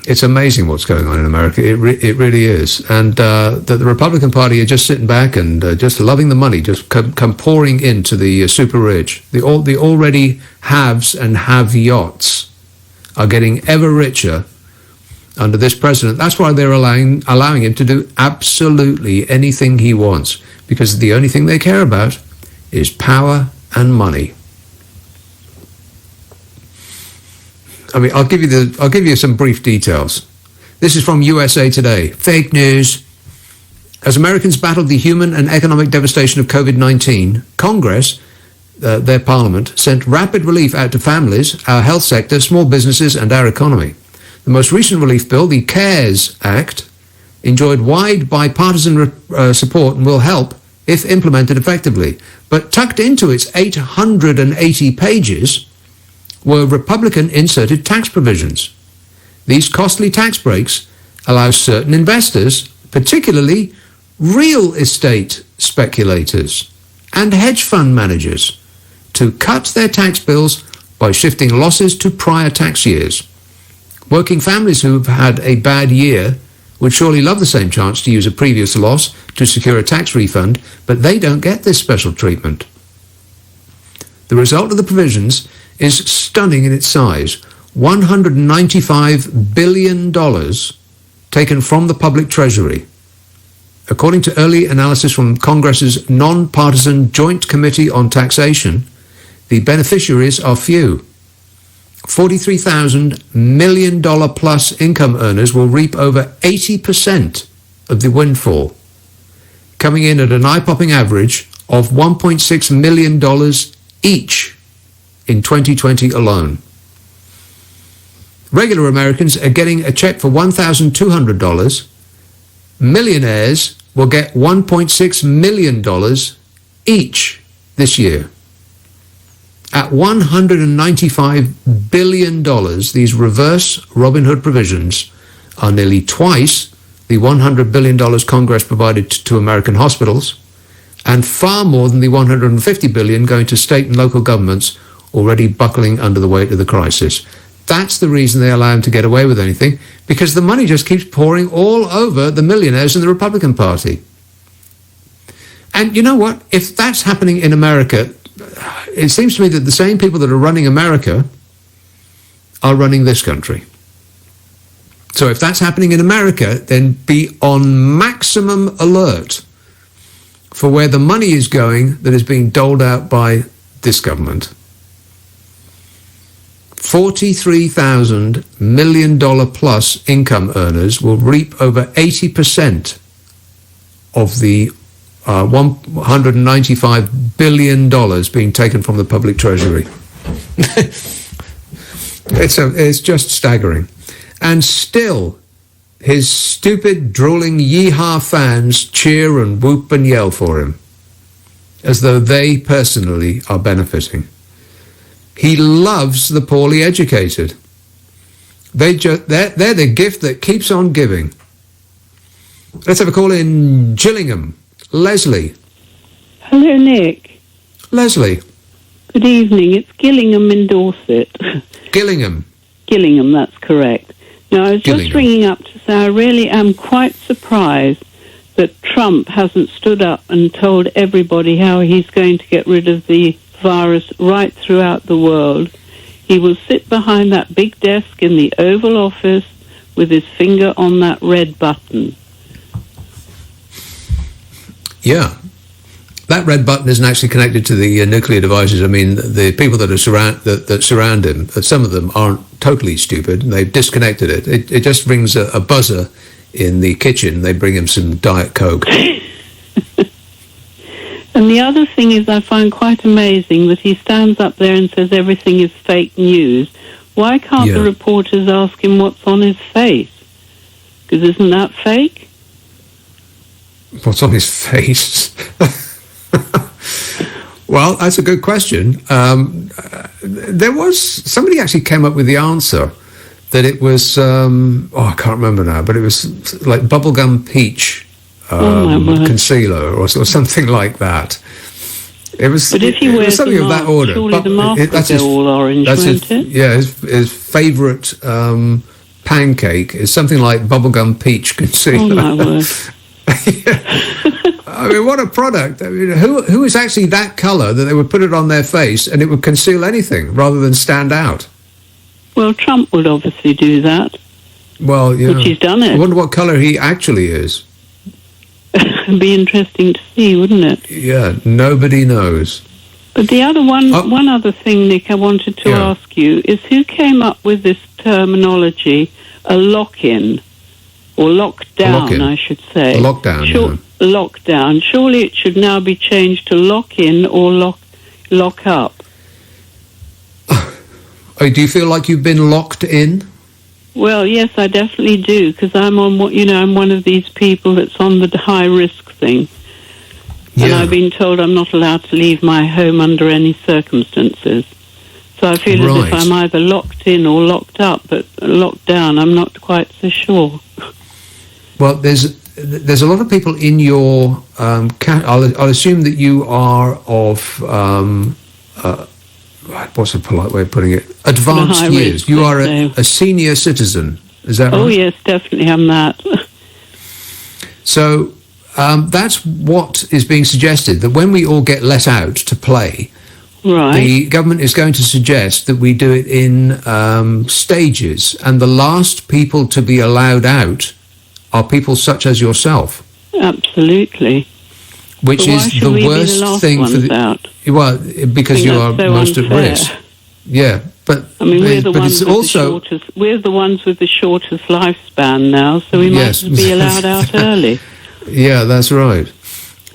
Speaker 1: It's amazing what's going on in America. It really is. And the Republican Party are just sitting back and just loving the money, just come pouring into the super rich. The already haves and have-yots are getting ever richer under this president. That's why they're allowing him to do absolutely anything he wants, because the only thing they care about is power and money. I mean, I'll give you some brief details. This is from USA Today. Fake news. As Americans battled the human and economic devastation of COVID-19, Congress their parliament, sent rapid relief out to families, our health sector, small businesses and our economy. The most recent relief bill, the CARES Act, enjoyed wide bipartisan support and will help if implemented effectively. But tucked into its 880 pages were Republican-inserted tax provisions. These costly tax breaks allow certain investors, particularly real estate speculators and hedge fund managers, to cut their tax bills by shifting losses to prior tax years. Working families who've had a bad year would surely love the same chance to use a previous loss to secure a tax refund, but they don't get this special treatment. The result of the provisions is stunning in its size. $195 billion taken from the public treasury. According to early analysis from Congress's non-partisan Joint Committee on Taxation, the beneficiaries are few. $43,000 million plus income earners will reap over 80% of the windfall, coming in at an eye-popping average of $1.6 million each in 2020 alone. Regular Americans are getting a check for $1,200. Millionaires will get $1.6 million each this year. At $195 billion, these reverse Robin Hood provisions are nearly twice the $100 billion Congress provided to American hospitals, and far more than the $150 billion going to state and local governments already buckling under the weight of the crisis. That's the reason they allow them to get away with anything, because the money just keeps pouring all over the millionaires in the Republican Party. And you know what? If that's happening in America, it seems to me that the same people that are running America are running this country. So if that's happening in America, then be on maximum alert for where the money is going that is being doled out by this government. $43,000 million plus income earners will reap over 80% of the $195 billion being taken from the public treasury. It's just staggering. And still, his stupid, drooling, yee-haw fans cheer and whoop and yell for him, as though they personally are benefiting. He loves the poorly educated. They're the gift that keeps on giving. Let's have a call in Gillingham. Leslie.
Speaker 6: Hello, Nick.
Speaker 1: Leslie.
Speaker 6: Good evening. It's Gillingham in Dorset.
Speaker 1: Gillingham.
Speaker 6: Gillingham, that's correct. Now, I was
Speaker 1: Gillingham.
Speaker 6: just ringing up to say I really am quite surprised that Trump hasn't stood up and told everybody how he's going to get rid of the virus right throughout the world. He will sit behind that big desk in the Oval Office with his finger on that red button.
Speaker 1: Yeah. That red button isn't actually connected to the nuclear devices. I mean, the people that surround him, some of them aren't totally stupid. They've disconnected it. It just rings a buzzer in the kitchen. They bring him some Diet Coke.
Speaker 6: And the other thing is, I find quite amazing that he stands up there and says everything is fake news. Why can't the reporters ask him what's on his face? Because isn't that fake?
Speaker 1: What's on his face? Well, that's a good question. There was somebody actually came up with the answer that it was I can't remember now, but it was like bubblegum peach concealer or something like that. It was. But if he wears something of that order,
Speaker 6: surely the mask will go all orange, won't it?
Speaker 1: Yeah, his favourite pancake is something like bubblegum peach concealer.
Speaker 6: Oh my word!
Speaker 1: I mean, what a product! I mean, who is actually that colour that they would put it on their face and it would conceal anything rather than stand out?
Speaker 6: Well, Trump would obviously do that.
Speaker 1: Well, yeah.
Speaker 6: But he's done it.
Speaker 1: I wonder what colour he actually is.
Speaker 6: It'd be interesting to see, wouldn't it?
Speaker 1: Yeah, nobody knows.
Speaker 6: But the other one other thing, Nick, I wanted to ask you is who came up with this terminology, a lock-in, or lockdown, I should say.
Speaker 1: Lockdown,
Speaker 6: Lockdown. Surely it should now be changed to lock-in or lock up.
Speaker 1: Oh, do you feel like you've been locked in?
Speaker 6: Well, yes, I definitely do, because I'm I'm one of these people that's on the high risk thing. And
Speaker 1: Yeah.
Speaker 6: I've been told I'm not allowed to leave my home under any circumstances. So I feel as if
Speaker 1: Right.
Speaker 6: I'm either locked in or locked up, but locked down, I'm not quite so sure.
Speaker 1: Well, there's a lot of people in your. I'll assume that you are of. What's a polite way of putting it? Advanced
Speaker 6: high
Speaker 1: years.
Speaker 6: risk,
Speaker 1: You are
Speaker 6: let's
Speaker 1: a senior citizen. Is that right?
Speaker 6: Oh, yes, definitely I'm that.
Speaker 1: So that's what is being suggested, that when we all get let out to play,
Speaker 6: Right.
Speaker 1: the government is going to suggest that we do it in stages, and the last people to be allowed out are people such as yourself,
Speaker 6: Absolutely.
Speaker 1: which
Speaker 6: But why
Speaker 1: is
Speaker 6: should
Speaker 1: the
Speaker 6: we be the
Speaker 1: worst
Speaker 6: last
Speaker 1: thing for
Speaker 6: ones
Speaker 1: the...
Speaker 6: out?
Speaker 1: Well, because
Speaker 6: I think
Speaker 1: you are
Speaker 6: that's so
Speaker 1: most at
Speaker 6: unfair.
Speaker 1: risk. Yeah, but
Speaker 6: I mean, we're the
Speaker 1: but
Speaker 6: ones
Speaker 1: it's
Speaker 6: with
Speaker 1: also...
Speaker 6: the shortest. We're the ones with the shortest lifespan now, so we
Speaker 1: Yes.
Speaker 6: might be allowed out early.
Speaker 1: Yeah, that's right.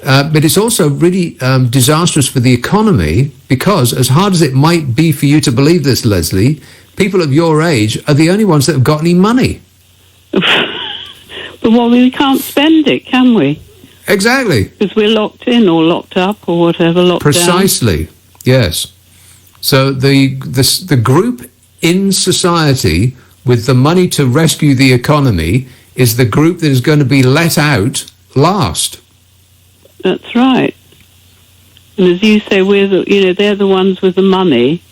Speaker 1: But it's also really disastrous for the economy because, as hard as it might be for you to believe this, Leslie, people of your age are the only ones that have got any money.
Speaker 6: But well, we can't spend it, can we?
Speaker 1: Exactly.
Speaker 6: Because we're locked in or locked up or whatever. Locked
Speaker 1: Precisely. Yes. So the group in society with the money to rescue the economy is the group that is going to be let out last.
Speaker 6: down. That's right. And as you say, they're the ones with the money,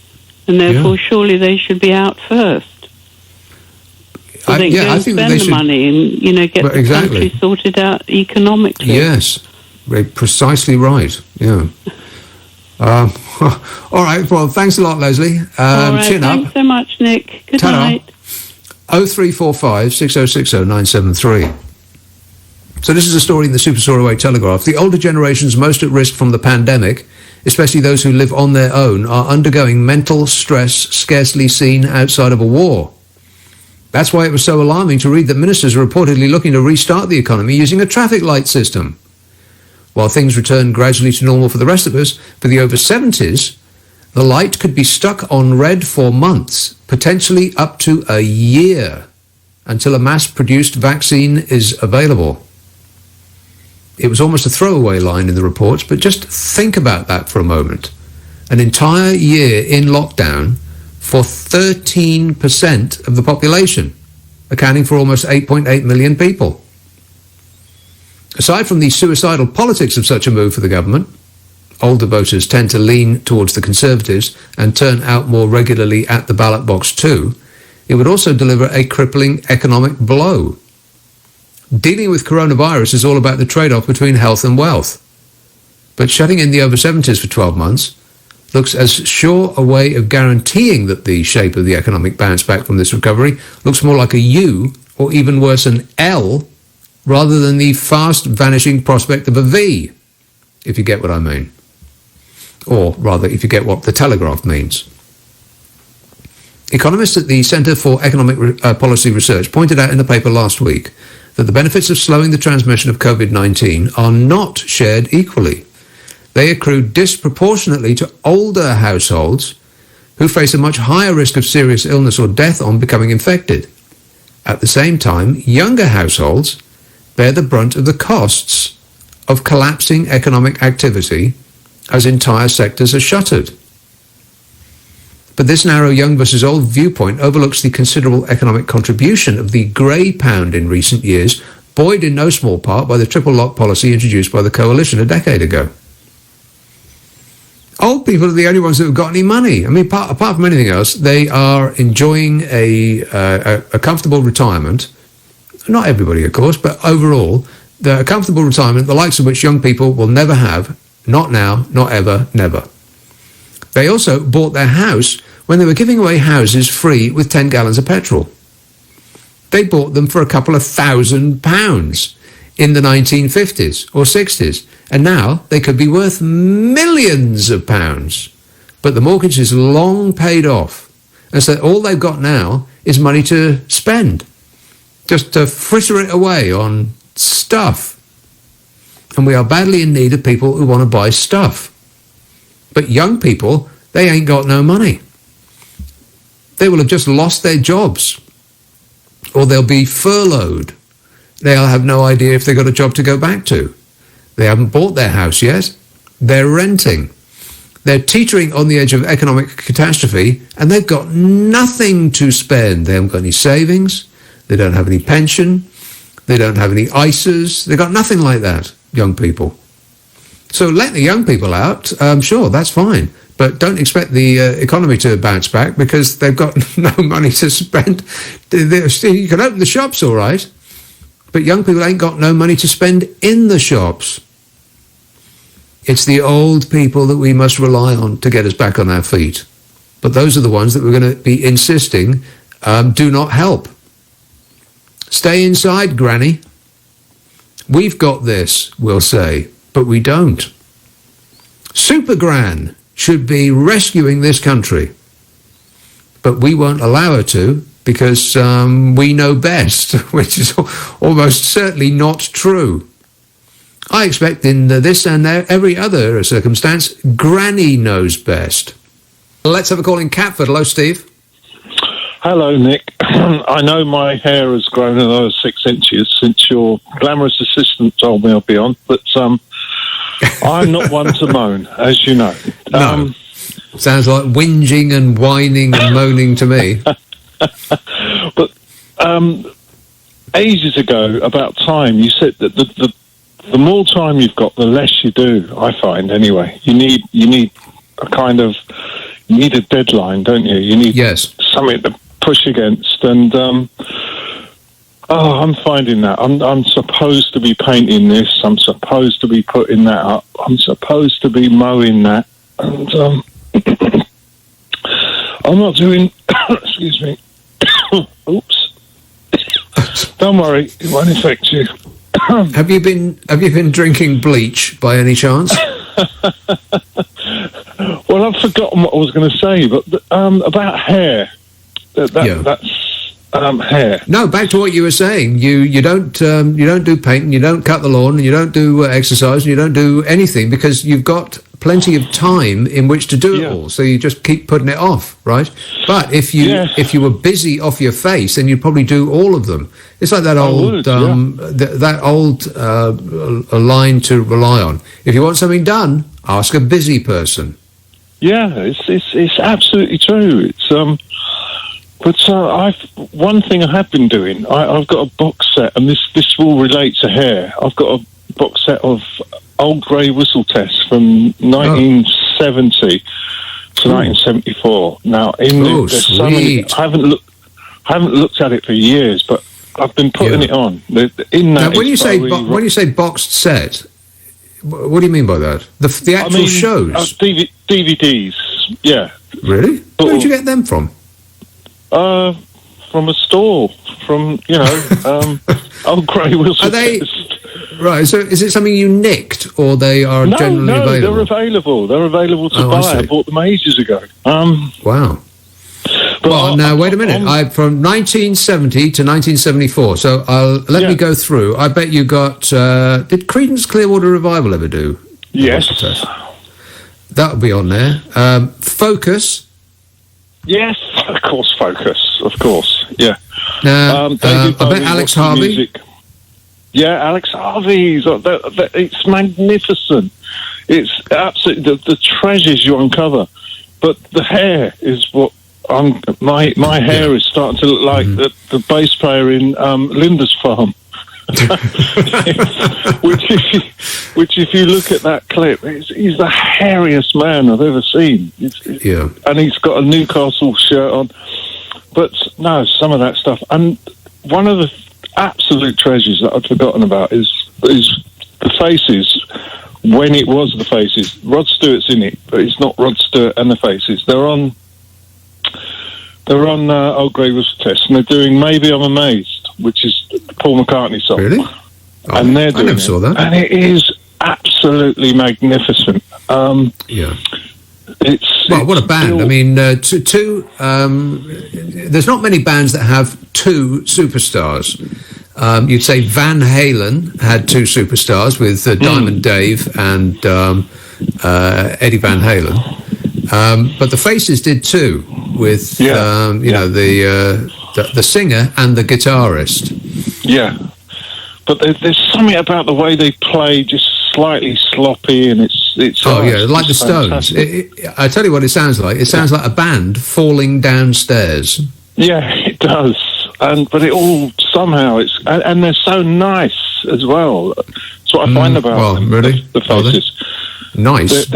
Speaker 6: and therefore surely they should be out first. So they can go and spend the money and get the country sorted out economically.
Speaker 1: Yes, precisely right. Yeah. All right. Well, thanks a lot, Leslie.
Speaker 6: All right.
Speaker 1: Chin
Speaker 6: Thanks
Speaker 1: up.
Speaker 6: so much, Nick. Good
Speaker 1: Ta-ra.
Speaker 6: night.
Speaker 1: 0345 6060 973. So this is a story in the Super Soaraway Telegraph. The older generations most at risk from the pandemic, especially those who live on their own, are undergoing mental stress scarcely seen outside of a war. That's why it was so alarming to read that ministers are reportedly looking to restart the economy using a traffic light system. While things return gradually to normal for the rest of us, for the over 70s, the light could be stuck on red for months, potentially up to a year, until a mass-produced vaccine is available. It was almost a throwaway line in the reports, but just think about that for a moment. An entire year in lockdown for 13% of the population, accounting for almost 8.8 million people. Aside from the suicidal politics of such a move for the government, older voters tend to lean towards the Conservatives and turn out more regularly at the ballot box too, it would also deliver a crippling economic blow. Dealing with coronavirus is all about the trade-off between health and wealth. But shutting in the over 70s for 12 months looks as sure a way of guaranteeing that the shape of the economic bounce back from this recovery looks more like a U, or even worse, an L, rather than the fast vanishing prospect of a V, if you get what I mean. Or rather, if you get what the Telegraph means. Economists at the Centre for Economic Policy Research pointed out in the paper last week that the benefits of slowing the transmission of COVID-19 are not shared equally. They accrue disproportionately to older households who face a much higher risk of serious illness or death on becoming infected. At the same time, younger households bear the brunt of the costs of collapsing economic activity as entire sectors are shuttered. But this narrow young versus old viewpoint overlooks the considerable economic contribution of the grey pound in recent years, buoyed in no small part by the triple lock policy introduced by the coalition a decade ago. Old people are the only ones that have got any money. I mean, apart from anything else, they are enjoying a comfortable retirement. Not everybody, of course, but overall, a comfortable retirement, the likes of which young people will never have. Not now, not ever, never. They also bought their house when they were giving away houses free with 10 gallons of petrol. They bought them for a couple of £1,000 in the 1950s or 60s, and now they could be worth millions of pounds. But the mortgage is long paid off, and so all they've got now is money to spend, just to fritter it away on stuff. And we are badly in need of people who want to buy stuff. But young people, they ain't got no money. They will have just lost their jobs, or they'll be furloughed. They'll have no idea if they've got a job to go back to. They haven't bought their house yet. They're renting. They're teetering on the edge of economic catastrophe, and they've got nothing to spend. They haven't got any savings. They don't have any pension. They don't have any ISAs. They've got nothing like that, young people. So let the young people out, sure, that's fine. But don't expect the economy to bounce back because they've got no money to spend. You can open the shops, all right, but young people ain't got no money to spend in the shops. It's the old people that we must rely on to get us back on our feet. But those are the ones that we're going to be insisting do not help. Stay inside, Granny. We've got this, we'll say, but we don't. Super Gran should be rescuing this country, but we won't allow her to because we know best, which is almost certainly not true. I expect in this and every other circumstance, Granny knows best. Let's have a call in Catford. Hello, Steve.
Speaker 7: Hello, Nick. I know my hair has grown another 6 inches since your glamorous assistant told me I'd be on, but I'm not one to moan, as you know.
Speaker 1: No. Sounds like whinging and whining and moaning to me.
Speaker 7: But ages ago, about time, you said that the more time you've got, the less you do, I find, anyway. You need a kind of... You need a deadline, don't you? You need something to push against. And, I'm finding that. I'm supposed to be painting this. I'm supposed to be putting that up. I'm supposed to be mowing that. And I'm not doing... excuse me. Oops. Don't worry, it won't affect you.
Speaker 1: Have you been drinking bleach by any chance?
Speaker 7: Well, I've forgotten what I was going to say, but about hair. That's hair.
Speaker 1: No, back to what you were saying. You don't do painting, you don't cut the lawn, and you don't do exercise, and you don't do anything because you've got plenty of time in which to do it all. So you just keep putting it off, right? But if you were busy off your face, then you'd probably do all of them. It's like that old line to rely on. If you want something done, ask a busy person.
Speaker 7: Yeah, it's absolutely true. It's one thing I have been doing. I've got a box set, and this will relate to hair. I've got a box set of old grey whistle tests from 1970 to 1974. Now, there's so many. I haven't looked at it for years, but I've been putting it on.
Speaker 1: Now, when you say boxed set, what do you mean by that? The actual shows?
Speaker 7: DVDs, yeah.
Speaker 1: Really? Where did you get them from?
Speaker 7: From a store, from, old grey whistle tests.
Speaker 1: Right, so is it something you nicked, or they are generally available?
Speaker 7: No, they're available. They're available to buy. I bought them ages ago.
Speaker 1: Wow. Well, now, wait a minute. From 1970 to 1974, so let me go through. I bet you got... did Creedence Clearwater Revival ever do?
Speaker 7: Yes.
Speaker 1: That'll be on there. Focus.
Speaker 7: Yes, of course, Focus. Of course, yeah.
Speaker 1: I bet Alex Harvey.
Speaker 7: Music. Yeah, Alex Harvey's. It's magnificent. It's absolutely the treasures you uncover. But the hair is what my hair is starting to look like the bass player in Linda's Farm. which if you look at that clip, he's the hairiest man I've ever seen. And he's got a Newcastle shirt on. But no, some of that stuff. And one of the absolute treasures that I'd forgotten about is the Faces. When it was the Faces, Rod Stewart's in it, but it's not Rod Stewart and the Faces. They're on Old Grey Whistle Test, and they're doing Maybe I'm Amazed, which is the Paul McCartney song.
Speaker 1: Really?
Speaker 7: And they're doing
Speaker 1: I never saw that.
Speaker 7: And it is absolutely magnificent.
Speaker 1: What a band. I mean, there's not many bands that have two superstars. You'd say Van Halen had two superstars with Diamond Dave and Eddie Van Halen. But the Faces did too, with the singer and the guitarist.
Speaker 7: Yeah, but there's something about the way they play, just slightly sloppy, and it's
Speaker 1: like the Stones. I tell you what it sounds like. It sounds like a band falling downstairs.
Speaker 7: Yeah, it does. But it all somehow and they're so nice as well. That's what I find about them.
Speaker 1: Really?
Speaker 7: The Faces.
Speaker 1: Nice.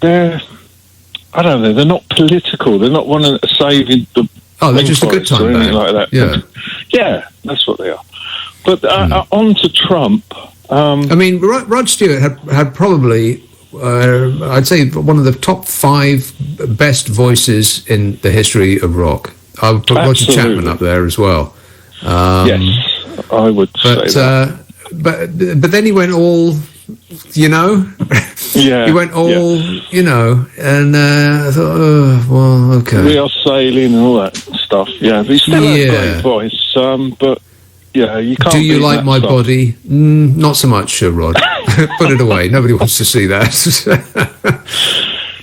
Speaker 7: They're I don't know. They're not political. They're not one of saving the.
Speaker 1: Oh, they're just a good time
Speaker 7: or anything like that.
Speaker 1: Yeah,
Speaker 7: yeah, that's what they are. But on to Trump.
Speaker 1: I mean, Rod Stewart had probably, I'd say, one of the top 5 best voices in the history of rock. I would put Roger Chapman up there as well.
Speaker 7: Yes, I would say that.
Speaker 1: But then he went all, you know.
Speaker 7: Yeah,
Speaker 1: he went all, you know, and I thought, oh, well, okay.
Speaker 7: We Are Sailing and all that stuff. Yeah, but he still has a great voice. But yeah, you can't.
Speaker 1: Do you like my body? Not so much, Rod. Put it away. Nobody wants to see that.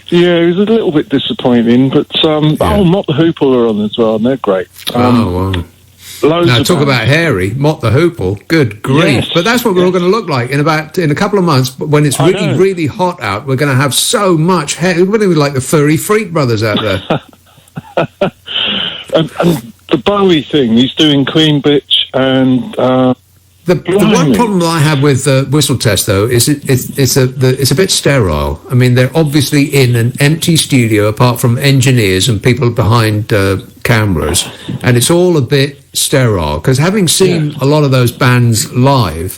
Speaker 7: Yeah, it was a little bit disappointing, but Mott the Hoople are on as well, and they're great.
Speaker 1: Wow. Now talk about hairy, Mott the Hoople. Good grief! Yes, but that's what we're all going to look like in a couple of months. When it's really hot out, we're going to have so much hair. We're going to be like the furry Freak Brothers out there.
Speaker 7: and the Bowie thing, he's doing Queen Bitch and.
Speaker 1: The one problem that I have with Whistle Test, though, is it's a bit sterile. I mean, they're obviously in an empty studio, apart from engineers and people behind cameras, and it's all a bit sterile. Because having seen a lot of those bands live,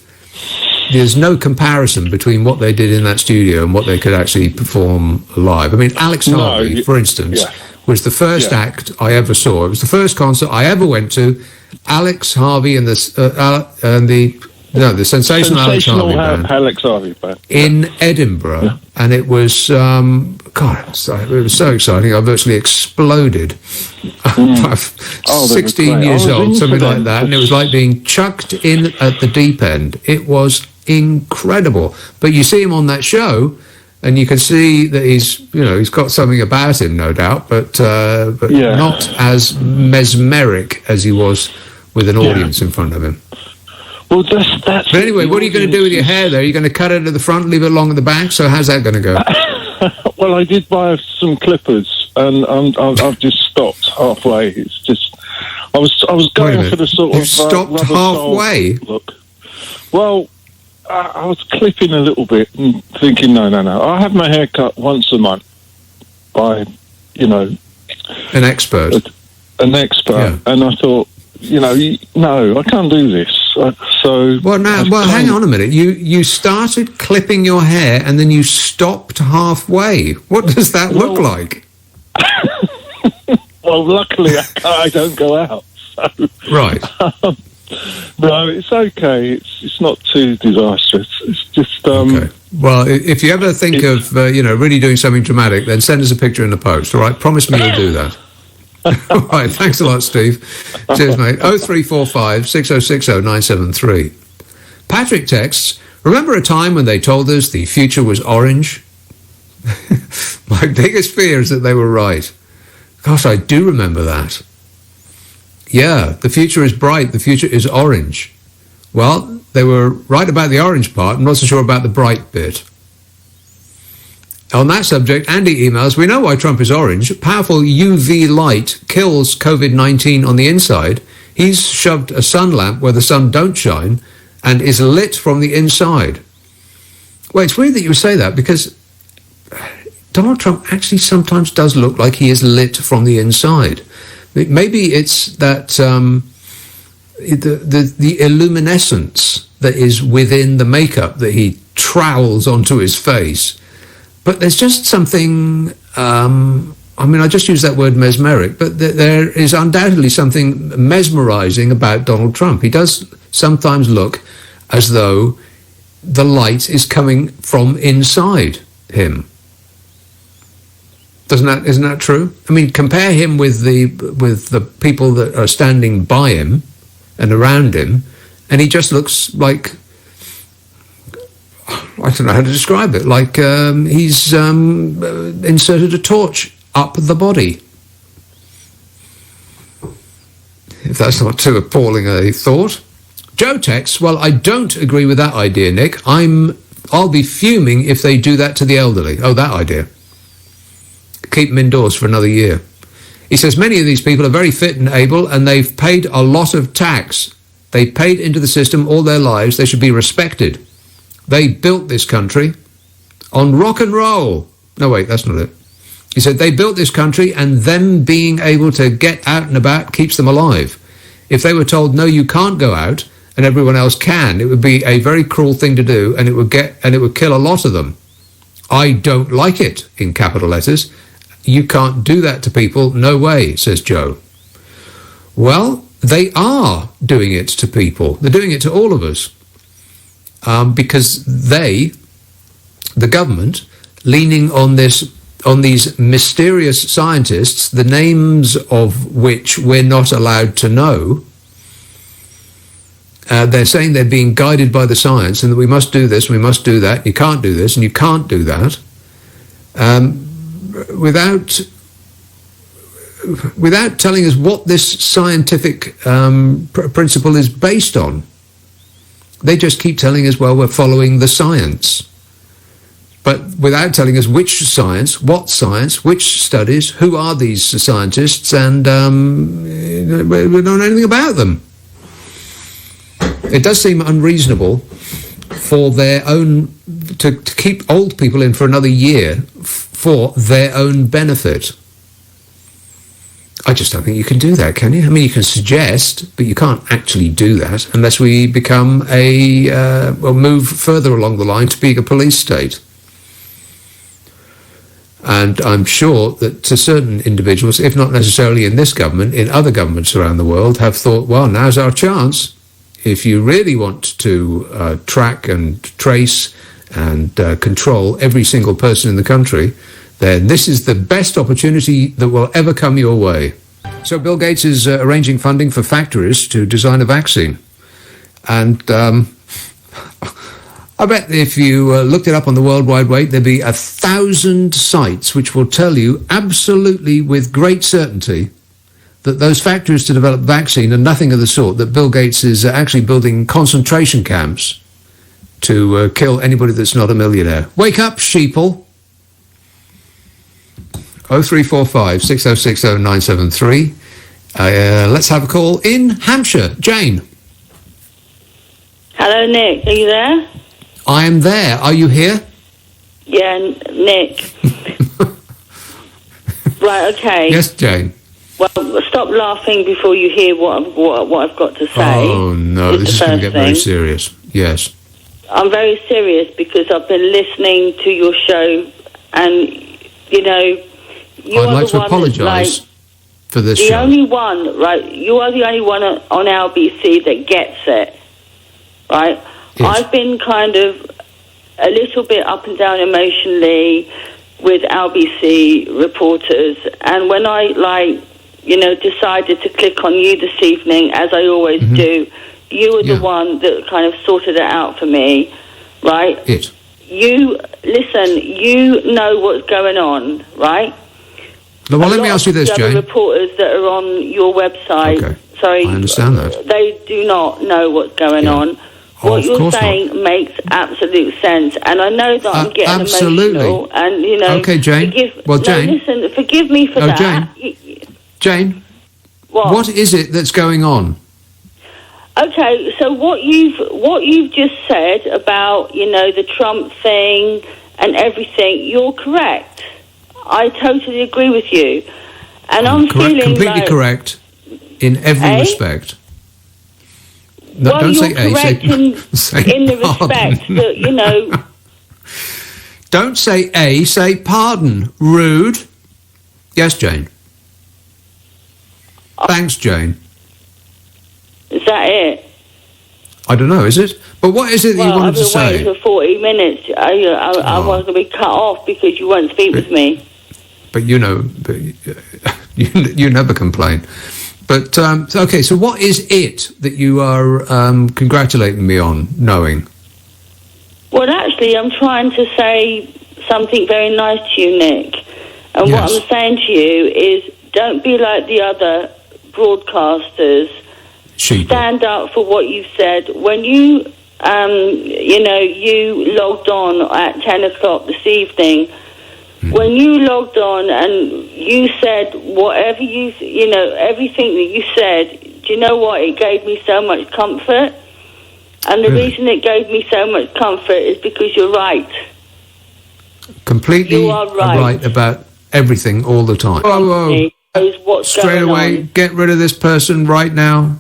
Speaker 1: there's no comparison between what they did in that studio and what they could actually perform live. I mean, Alex Harvey, for instance, was the first act I ever saw. It was the first concert I ever went to. Alex Harvey and the sensational Alex Harvey band.
Speaker 7: Alex Harvey band
Speaker 1: in Edinburgh, and it was it was so exciting. I virtually exploded. I'm 16 years old, something like that, and it was like being chucked in at the deep end. It was incredible. But you see him on that show, and you can see that he's got something about him, no doubt, but not as mesmeric as he was with an audience in front of him.
Speaker 7: Well, that's.
Speaker 1: But anyway, what are you going to do with your hair, though? Are you going to cut it at the front, leave it long at the back? So how's that going to go?
Speaker 7: Well, I did buy some clippers, and I've just stopped halfway. It's just I was going for the sort of
Speaker 1: stopped halfway.
Speaker 7: Look, well. I was clipping a little bit and thinking, no. I have my hair cut once a month by,
Speaker 1: an expert.
Speaker 7: And I thought, no, I can't do this.
Speaker 1: Hang on a minute. You started clipping your hair and then you stopped halfway. What does that look like?
Speaker 7: Well, luckily I don't go out. So.
Speaker 1: Right.
Speaker 7: No, it's okay. It's not too disastrous. It's just.
Speaker 1: Okay. Well, if you ever think of really doing something dramatic, then send us a picture in the post. All right, promise me you'll do that. All right, thanks a lot, Steve. Cheers, mate. 0345 6060 973. Patrick texts. Remember a time when they told us the future was orange? My biggest fear is that they were right. Gosh, I do remember that. Yeah, the future is bright, the future is orange. Well, they were right about the orange part. I'm not so sure about the bright bit. On that subject, Andy emails, we know why Trump is orange. Powerful UV light kills COVID-19 on the inside. He's shoved a sun lamp where the sun don't shine and is lit from the inside. Well, it's weird that you say that because Donald Trump actually sometimes does look like he is lit from the inside. Maybe it's that the illuminescence that is within the makeup that he trowels onto his face. But there's just something, I just use that word mesmeric, but there is undoubtedly something mesmerizing about Donald Trump. He does sometimes look as though the light is coming from inside him. Isn't that true? I mean, compare him with the people that are standing by him, and around him, and he just looks like, I don't know how to describe it, like he's inserted a torch up the body. If that's not too appalling a thought. Joe texts, well, I don't agree with that idea, Nick. I'll be fuming if they do that to the elderly. Oh, that idea. Keep them indoors for another year. He says many of these people are very fit and able, and they've paid a lot of tax. They paid into the system all their lives. They should be respected. They built this country on rock and roll. No, wait, that's not it. He said they built this country, and them being able to get out and about keeps them alive. If they were told, no, you can't go out, and everyone else can, it would be a very cruel thing to do, and it would kill a lot of them. I don't like it, in capital letters. You can't do that to people, no way, says Joe. Well, they are doing it to people. They're doing it to all of us. Because the government, leaning on these mysterious scientists, the names of which we're not allowed to know, they're saying they're being guided by the science and that we must do this, we must do that, you can't do this and you can't do that, without telling us what this scientific principle is based on. They just keep telling us, well, we're following the science. But without telling us which science, what science, which studies, who are these scientists, and we don't know anything about them. It does seem unreasonable for their own, to keep old people in for another year for their own benefit. I just don't think you can do that, can you? I mean, you can suggest, but you can't actually do that unless we become move further along the line to being a police state. And I'm sure that to certain individuals, if not necessarily in this government, in other governments around the world, have thought, well, now's our chance. If you really want to track and trace and control every single person in the country, then this is the best opportunity that will ever come your way. So Bill Gates is arranging funding for factories to design a vaccine. And I bet if you looked it up on the World Wide Web, there'd be 1,000 sites which will tell you absolutely with great certainty that those factories to develop vaccine are nothing of the sort, that Bill Gates is actually building concentration camps to kill anybody that's not a millionaire. Wake up, sheeple. 0345 6060 973. Let's have a call in Hampshire. Jane.
Speaker 8: Hello, Nick. Are you there?
Speaker 1: I am there. Are you here?
Speaker 8: Yeah, Nick. Right, okay.
Speaker 1: Yes, Jane.
Speaker 8: Well, stop laughing before you hear what I've got to say.
Speaker 1: Oh, no, this is going to get very serious. Yes.
Speaker 8: I'm very serious because I've been listening to your show and, you know, you
Speaker 1: I'd
Speaker 8: are
Speaker 1: like
Speaker 8: the
Speaker 1: to
Speaker 8: one
Speaker 1: apologise for this
Speaker 8: the
Speaker 1: show.
Speaker 8: only one, right, you are the only one on LBC that gets it, right? Yes. I've been kind of a little bit up and down emotionally with LBC reporters, and when I, decided to click on you this evening, as I always do, you were the one that kind of sorted it out for me, right? You know what's going on, right?
Speaker 1: Well, let me ask you this, Jane.
Speaker 8: Reporters that are on your website,
Speaker 1: I understand that.
Speaker 8: They do not know what's going on. What you're saying makes absolute sense, and I know that I'm getting emotional. And
Speaker 1: okay, Jane.
Speaker 8: Listen, forgive me for that.
Speaker 1: Jane, what is it that's going on?
Speaker 8: Okay, so what you've just said about the Trump thing and everything, you're correct. I totally agree with you, and I'm feeling
Speaker 1: completely correct in every respect. No,
Speaker 8: well,
Speaker 1: don't say
Speaker 8: correct in the respect that
Speaker 1: Don't say A. Say pardon. Rude. Yes, Jane. Thanks, Jane.
Speaker 8: Is that it?
Speaker 1: I don't know. Is it? But what is it that you wanted to say?
Speaker 8: I've been waiting for 40 minutes. I was going to be cut off because you won't speak with me.
Speaker 1: But you never complain. But, okay, so what is it that you are congratulating me on knowing?
Speaker 8: Well, actually, I'm trying to say something very nice to you, Nick. And what I'm saying to you is, don't be like the other broadcasters. Stand up for what you said. When you, you logged on at 10 o'clock this evening, when you logged on and you said whatever everything that you said, do you know what? It gave me so much comfort. And the reason it gave me so much comfort is because you're right.
Speaker 1: Completely
Speaker 8: you are right
Speaker 1: about everything all the time.
Speaker 8: Whoa. What's
Speaker 1: straight
Speaker 8: going
Speaker 1: away,
Speaker 8: on.
Speaker 1: Get rid of this person right now.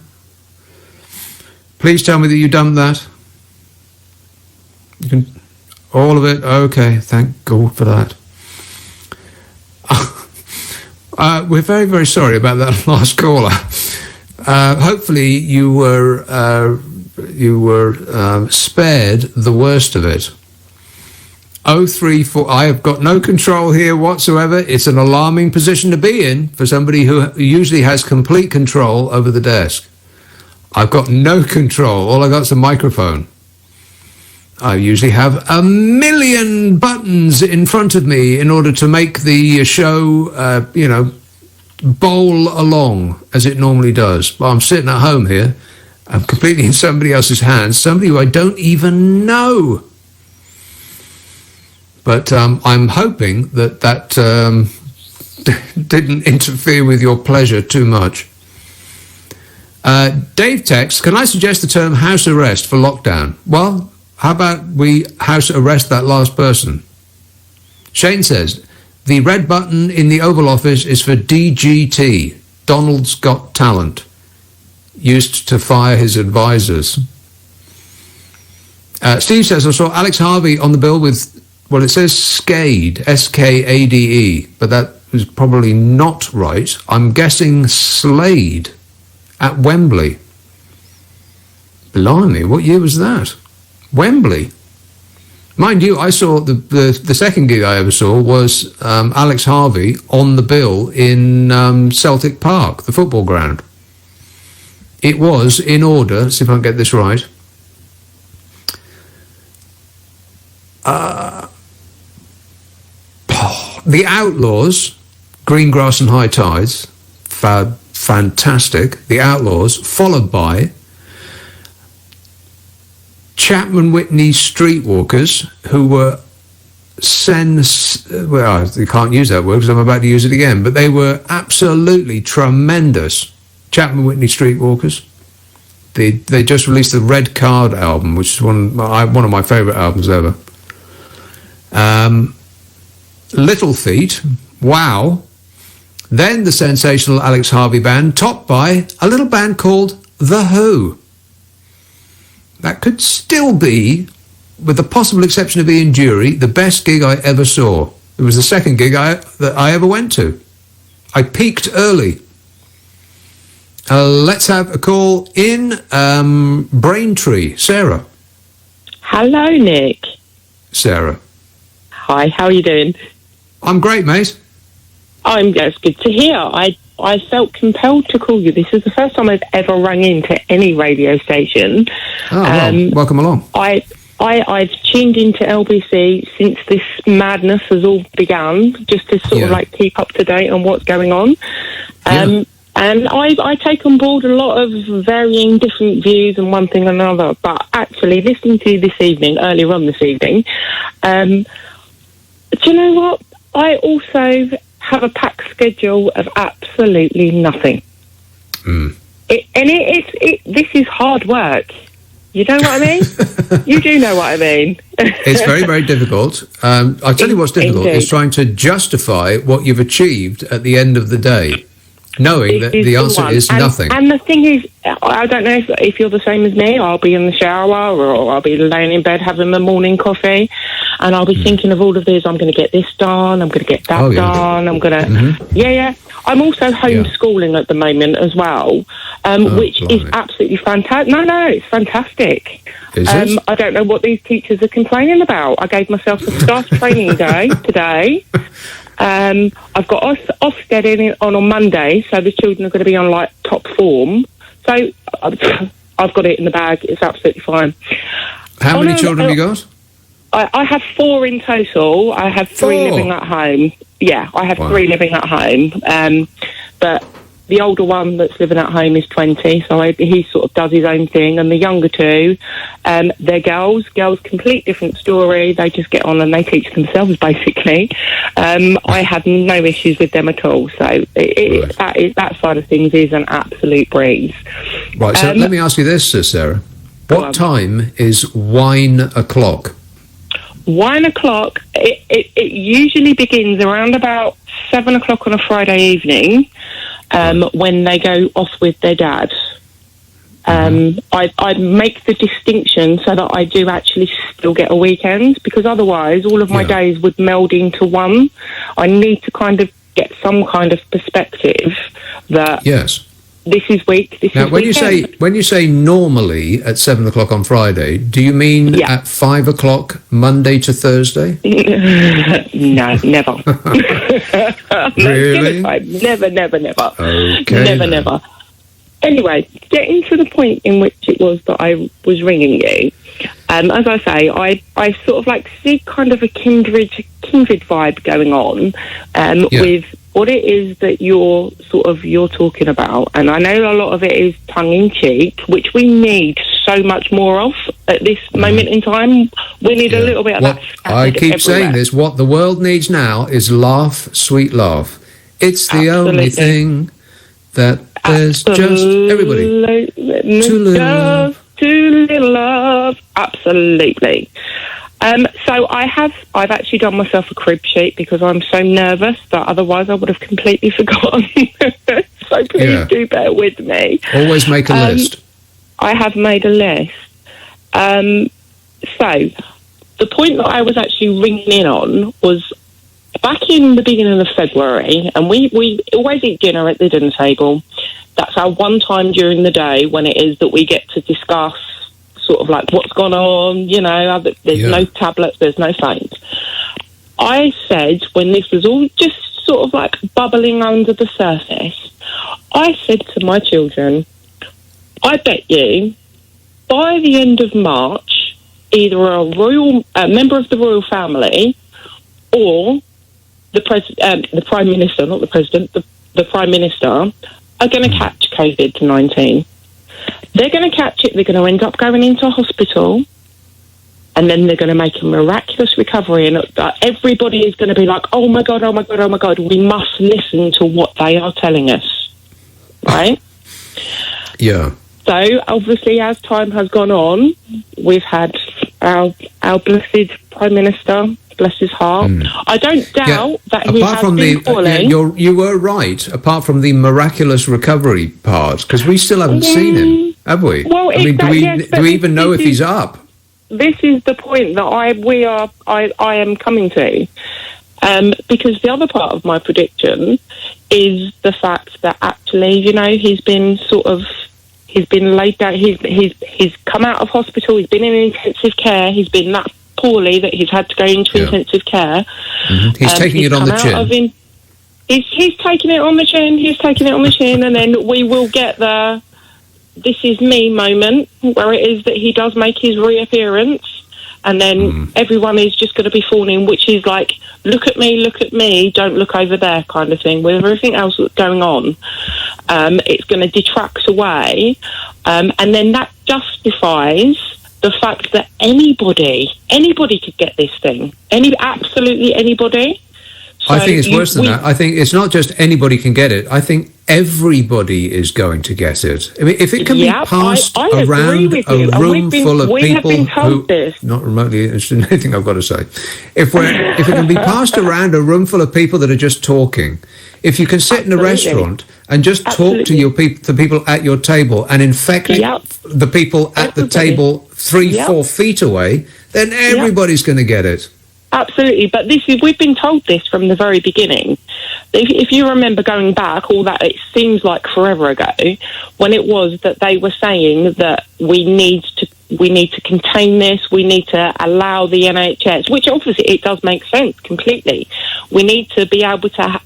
Speaker 1: Please tell me that you've done that. You can, all of it? Okay, thank God for that. We're very, very sorry about that last caller. Hopefully you were spared the worst of it. 034. I have got no control here whatsoever. It's an alarming position to be in for somebody who usually has complete control over the desk. I've got no control. All I got is a microphone. I usually have a million buttons in front of me in order to make the show, bowl along as it normally does. But I'm sitting at home here. I'm completely in somebody else's hands, somebody who I don't even know. But I'm hoping that didn't interfere with your pleasure too much. Dave texts, can I suggest the term house arrest for lockdown? Well, how about we house arrest that last person? Shane says, the red button in the Oval Office is for DGT, Donald's Got Talent, used to fire his advisors. Steve says, I saw Alex Harvey on the bill with, well, it says SCADE, S-K-A-D-E, but that is probably not right. I'm guessing Slade at Wembley. Blimey, what year was that? Wembley. Mind you, I saw the second gig I ever saw was Alex Harvey on the bill in Celtic Park, the football ground. It was in order, let's see if I can get this right. The Outlaws, Greengrass and High Tides, fantastic. The Outlaws, followed by Chapman Whitney Streetwalkers, who were well, you can't use that word because I'm about to use it again, but they were absolutely tremendous. Chapman Whitney Streetwalkers. They just released the Red Card album, which is one of my favourite albums ever. Little Feat, wow. Then the sensational Alex Harvey Band, topped by a little band called The Who. That could still be, with the possible exception of Ian Dury, the best gig I ever saw. It was the second gig that I ever went to. I peaked early. Let's have a call in Braintree. Sarah.
Speaker 9: Hello, Nick.
Speaker 1: Sarah.
Speaker 9: Hi, how are you doing?
Speaker 1: I'm great, mate.
Speaker 9: That's good to hear. I felt compelled to call you. This is the first time I've ever rung into any radio station.
Speaker 1: Oh, well, welcome along.
Speaker 9: I've tuned into LBC since this madness has all begun, just to sort of like keep up to date on what's going on. And I take on board a lot of varying different views and one thing and another. But actually, listening to you this evening, earlier on this evening, do you know what? I also have a packed schedule of absolutely nothing. This is hard work. You know what I mean? You do know what I mean.
Speaker 1: It's very, very difficult. I'll tell you what's difficult. It's trying to justify what you've achieved at the end of the day, knowing that the answer is nothing.
Speaker 9: And the thing is, I don't know if you're the same as me. I'll be in the shower or I'll be laying in bed having my morning coffee, and I'll be thinking of all of this. I'm going to get this done. I'm going to get that done. I'm going to... I'm also homeschooling at the moment as well, which is absolutely fantastic. No, it's fantastic.
Speaker 1: Is it?
Speaker 9: I don't know what these teachers are complaining about. I gave myself a staff training day today, I've got Ofsted in on Monday, so the children are going to be on like top form. So I've got it in the bag. It's absolutely fine.
Speaker 1: How many children have you got?
Speaker 9: I have 4 in total. I have 3 living at home. Yeah, I have 3 living at home. But the older one that's living at home is 20, so he sort of does his own thing. And the younger 2, they're girls. Girls, complete different story. They just get on and they teach themselves, basically. I have no issues with them at all. So that side of things is an absolute breeze.
Speaker 1: Right, so let me ask you this, Sarah. What time is wine o'clock?
Speaker 9: Wine o'clock, it usually begins around about 7 o'clock on a Friday evening, when they go off with their dad. I make the distinction so that I do actually still get a weekend, because otherwise all of my days would meld into one. I need to kind of get some kind of perspective that this is week, this
Speaker 1: now,
Speaker 9: is
Speaker 1: when
Speaker 9: weekend.
Speaker 1: when you say normally at 7 o'clock on Friday, do you mean at 5 o'clock Monday to Thursday?
Speaker 9: No, never.
Speaker 1: Really?
Speaker 9: Never.
Speaker 1: Okay.
Speaker 9: Never. Anyway, getting to the point in which it was that I was ringing you, as I say, I sort of like see kind of a kindred vibe going on with what it is that you're talking about. And I know a lot of it is tongue-in-cheek, which we need so much more of at this moment in time. We need a little bit of that.
Speaker 1: I keep saying this, what the world needs now is laugh, sweet laugh. It's the only thing that there's just everybody. Too
Speaker 9: little love. Absolutely. So I've actually done myself a crib sheet because I'm so nervous that otherwise I would have completely forgotten. So please do bear with me.
Speaker 1: Always make a list.
Speaker 9: I have made a list. So the point that I was actually ringing in on was back in the beginning of February, and we always eat dinner at the dinner table. That's our one time during the day when it is that we get to discuss sort of like what's gone on, there's no tablets, there's no phones. I said, when this was all just sort of like bubbling under the surface, I said to my children, I bet you by the end of March, either a member of the royal family or the Prime Minister, not the President, the Prime Minister, are going to catch COVID-19. They're going to catch it, they're going to end up going into a hospital, and then they're going to make a miraculous recovery, and everybody is going to be like, oh my God, we must listen to what they are telling us, right?
Speaker 1: Yeah.
Speaker 9: So, obviously, as time has gone on, we've had our blessed Prime Minister, bless his heart. I don't doubt that he has been falling.
Speaker 1: You were right, apart from the miraculous recovery part, because we still haven't seen him, have we?
Speaker 9: Well,
Speaker 1: I mean, do we even know if he's up?
Speaker 9: This is the point that I am coming to. Because the other part of my prediction is the fact that actually, he's been laid down, he's come out of hospital, he's been in intensive care, he's been that poorly that he's had to go into intensive care.
Speaker 1: He's taking it on the chin.
Speaker 9: He's taking it on the chin, and then we will get the this is me moment where it is that he does make his reappearance, and then everyone is just going to be fawning, which is like, look at me, don't look over there kind of thing. With everything else that's going on, it's going to detract away, and then that justifies the fact that anybody could get this thing. Absolutely anybody. So
Speaker 1: I think it's worse than that. I think it's not just anybody can get it. I think everybody is going to get it. I mean, if it can be passed around a room full of people who not remotely interested in anything I've got to say, if it can be passed around a room full of people that are just talking, if you can sit in a restaurant and just talk to the people at your table and infect the people at the table 3-4 feet away, then everybody's going to get it.
Speaker 9: Absolutely, but we've been told this from the very beginning. If you remember going back, all that, it seems like forever ago, when it was that they were saying that we need we need to contain this. We need to allow the NHS, which obviously it does make sense completely. We need to be able to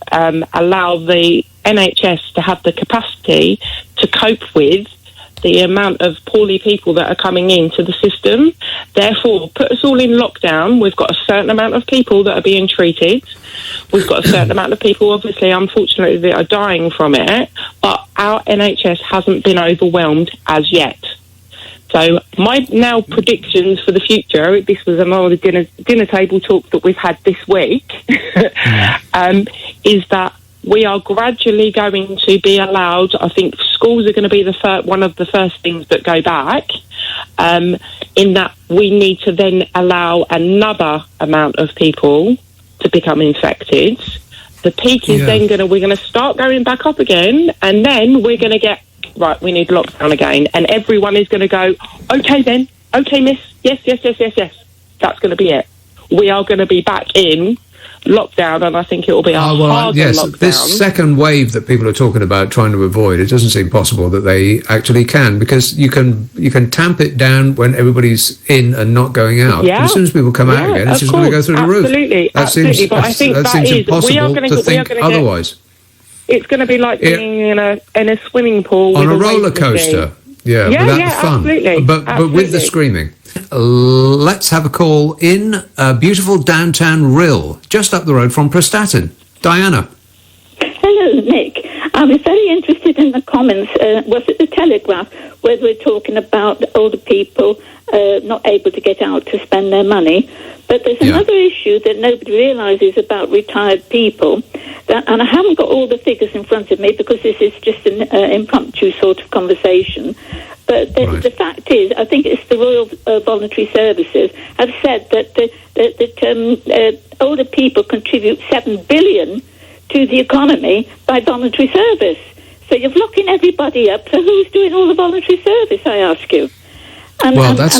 Speaker 9: allow the NHS to have the capacity to cope with the amount of poorly people that are coming into the system. Therefore, put us all in lockdown. We've got a certain amount of people that are being treated. We've got a certain amount of people, obviously, unfortunately, that are dying from it. But our NHS hasn't been overwhelmed as yet. So my now predictions for the future, this was another dinner table talk that we've had this week, is that we are gradually going to be allowed. I think schools are going to be one of the first things that go back, in that we need to then allow another amount of people to become infected. The peak is then we're going to start going back up again, and then we're going to get, right, we need lockdown again. And everyone is going to go, okay then, okay miss, yes. That's going to be it. We are going to be back in lockdown, and I think it will be a harder lockdown.
Speaker 1: This second wave that people are talking about trying to avoid, it doesn't seem possible that they actually can, because you can tamp it down when everybody's in and not going out.
Speaker 9: Yeah.
Speaker 1: But as soon as people come out again, it's just going to go through the roof.
Speaker 9: Absolutely. But I think
Speaker 1: that seems impossible to think otherwise.
Speaker 9: It's going to be like being in a swimming pool
Speaker 1: on
Speaker 9: with
Speaker 1: a roller coaster. Yeah, without the fun,
Speaker 9: absolutely.
Speaker 1: But with the screaming. Let's have a call in beautiful downtown Rill, just up the road from Prestatyn. Diana.
Speaker 10: Hello, Nick. I was very interested in the comments. Was it the Telegraph, where we're talking about older people not able to get out to spend their money? But there's another issue that nobody realises about retired people, and I haven't got all the figures in front of me because this is just an impromptu sort of conversation. But the fact is, I think it's the Royal Voluntary Services have said that older people contribute $7 billion to the economy by voluntary service. So you're locking everybody up. So who's doing all the voluntary service, I ask you?
Speaker 1: That's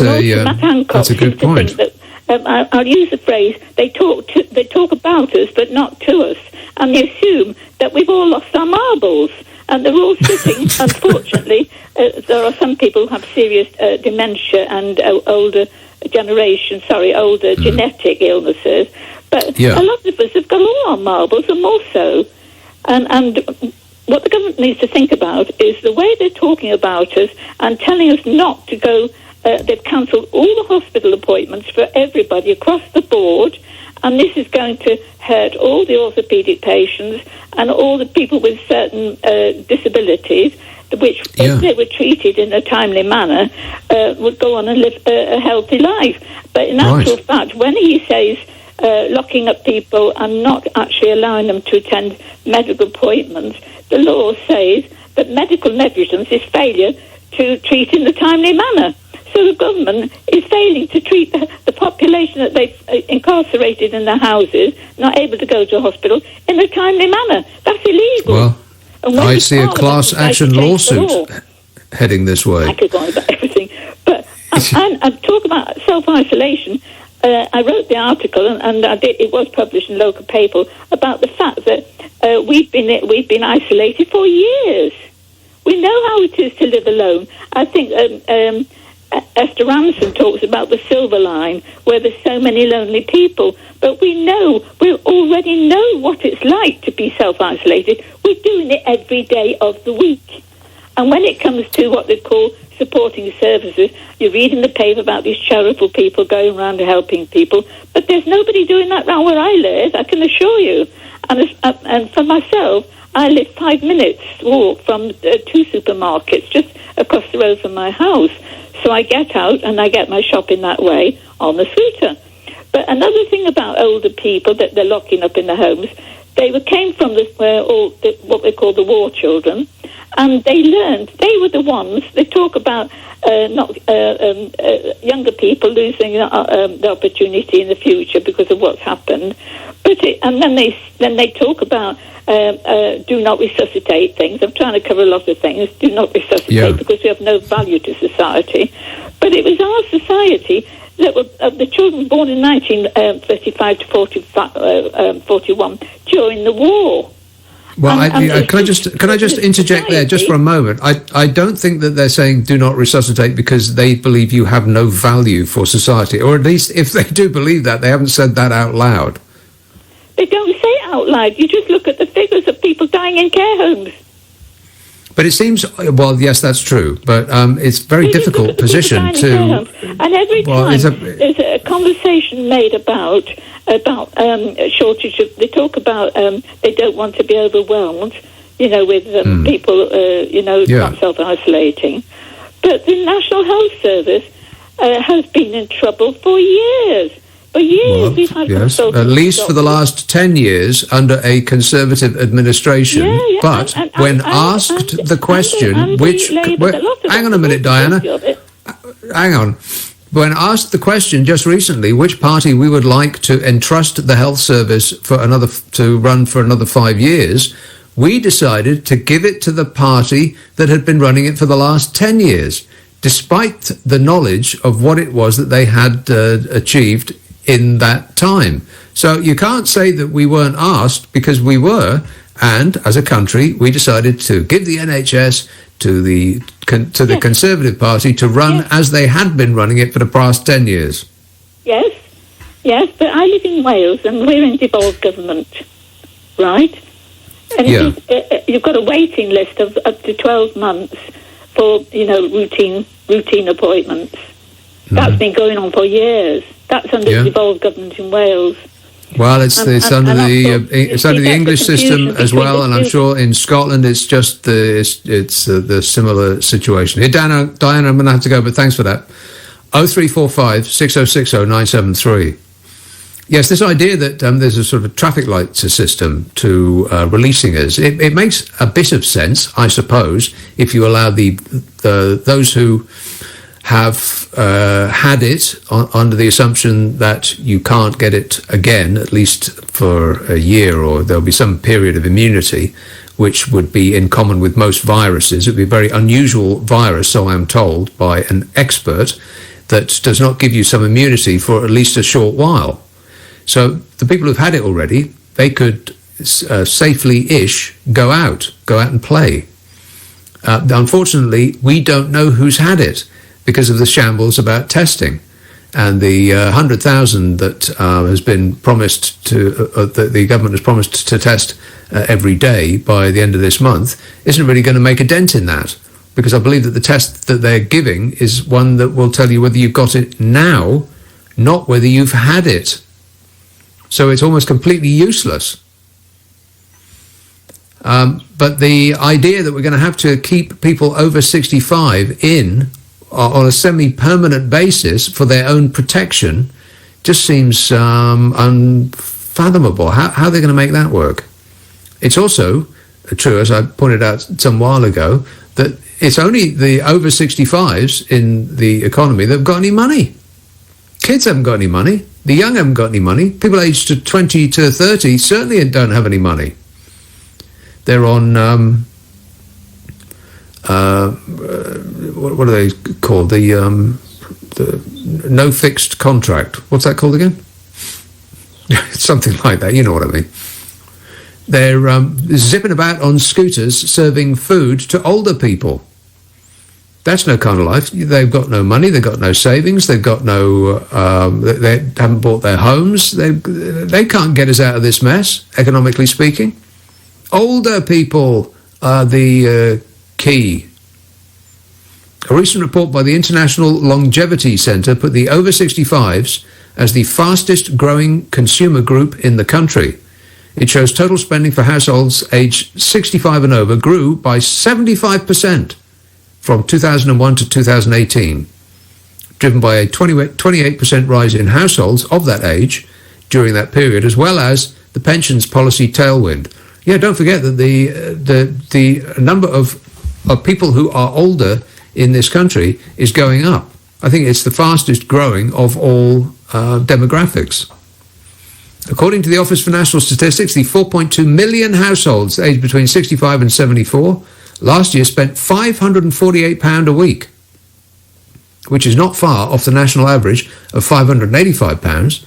Speaker 1: a good point.
Speaker 10: I'll use the phrase, they talk about us but not to us, and they assume that we've all lost our marbles, and they're all sitting. Unfortunately, there are some people who have serious dementia and older genetic illnesses, but a lot of us have got all our marbles and more so. And what the government needs to think about is the way they're talking about us and telling us not to go. They've cancelled all the hospital appointments for everybody across the board, and this is going to hurt all the orthopaedic patients and all the people with certain disabilities, which, if they were treated in a timely manner, would go on and live a healthy life. But in actual fact, when he says locking up people and not actually allowing them to attend medical appointments, the law says that medical negligence is failure to treat in a timely manner. So the government is failing to treat the population that they've incarcerated in their houses, not able to go to a hospital, in a timely manner. That's illegal.
Speaker 1: Well, I see a class action lawsuit heading this way.
Speaker 10: I could go on about everything. But I talk about self-isolation. I wrote the article, and it was published in local paper, about the fact that we've been isolated for years. We know how it is to live alone. I think Esther Ranson talks about the silver line, where there's so many lonely people. But we already know what it's like to be self-isolated. We're doing it every day of the week. And when it comes to what they call supporting services, you read in the paper about these charitable people going around helping people. But there's nobody doing that around where I live, I can assure you. And for myself, I live 5 minutes walk from 2 supermarkets just across the road from my house. So I get out and I get my shopping that way on the scooter. But another thing about older people that they're locking up in the homes, they came from what they call the war children, and they learned, they were the ones, they talk about younger people losing the opportunity in the future because of what's happened. And then they talk about do not resuscitate things. I'm trying to cover a lot of things. Do not resuscitate because we have no value to society. But it was our society that were the children born in 1935 to 41 during the war.
Speaker 1: Well, can I just interject there just for a moment? I don't think that they're saying do not resuscitate because they believe you have no value for society, or at least if they do believe that, they haven't said that out loud.
Speaker 10: They don't say it out loud. You just look at the figures of people dying in care homes.
Speaker 1: But it seems, well, yes, that's true, but it's a very difficult position to...
Speaker 10: And every time there's a conversation made about shortage of... They talk about they don't want to be overwhelmed, with people, not self-isolating. But the National Health Service has been in trouble for years. For years, we've had consultants.
Speaker 1: At least for the last 10 years under a Conservative administration. But when asked the question, hang on a minute, Diana. Hang on. When asked the question just recently, which party we would like to entrust the health service to run for another 5 years, we decided to give it to the party that had been running it for the last 10 years, despite the knowledge of what it was that they had achieved in that time. So you can't say that we weren't asked, because we were, and as a country we decided to give the NHS to the Conservative Party to run as they had been running it for the past 10 years.
Speaker 10: Yes, but I live in Wales and we're in devolved government, right? And you've got a waiting list of up to 12 months for, routine appointments. That's been going on for years. That's under the devolved government in Wales.
Speaker 1: Well, it's under the English system as well, and I'm sure in Scotland it's just the similar situation. Here, Diana, I'm going to have to go, but thanks for that. 0345 6060 973. Yes, this idea that there's a sort of a traffic light system to releasing us, it makes a bit of sense, I suppose, if you allow those who have had it under the assumption that you can't get it again, at least for a year, or there'll be some period of immunity, which would be in common with most viruses. It would be a very unusual virus, so I'm told by an expert, that does not give you some immunity for at least a short while. So the people who've had it already, they could safely-ish go out and play. Unfortunately, we don't know who's had it, because of the shambles about testing, and the 100,000 that has been promised that the government has promised to test every day by the end of this month isn't really going to make a dent in that, because I believe that the test that they're giving is one that will tell you whether you've got it now, not whether you've had it. So it's almost completely useless. But the idea that we're going to have to keep people over 65 on a semi-permanent basis for their own protection just seems unfathomable. How are they going to make that work? It's also true, as I pointed out some while ago, that it's only the over 65s in the economy that have got any money. Kids haven't got any money. The young haven't got any money. People aged 20 to 30 certainly don't have any money. They're on... what are they called? The no fixed contract. What's that called again? Something like that. You know what I mean. They're zipping about on scooters serving food to older people. That's no kind of life. They've got no money. They've got no savings. They've got no. They haven't bought their homes. They can't get us out of this mess, economically speaking. Older people are the key. A recent report by the International Longevity Centre put the over 65s as the fastest growing consumer group in the country. It shows total spending for households aged 65 and over grew by 75% from 2001 to 2018, driven by a 28% rise in households of that age during that period, as well as the pensions policy tailwind. Yeah, don't forget that the number of people who are older in this country is going up. I think it's the fastest growing of all demographics. According to the Office for National Statistics, the 4.2 million households aged between 65 and 74 last year spent £548 a week, which is not far off the national average of £585.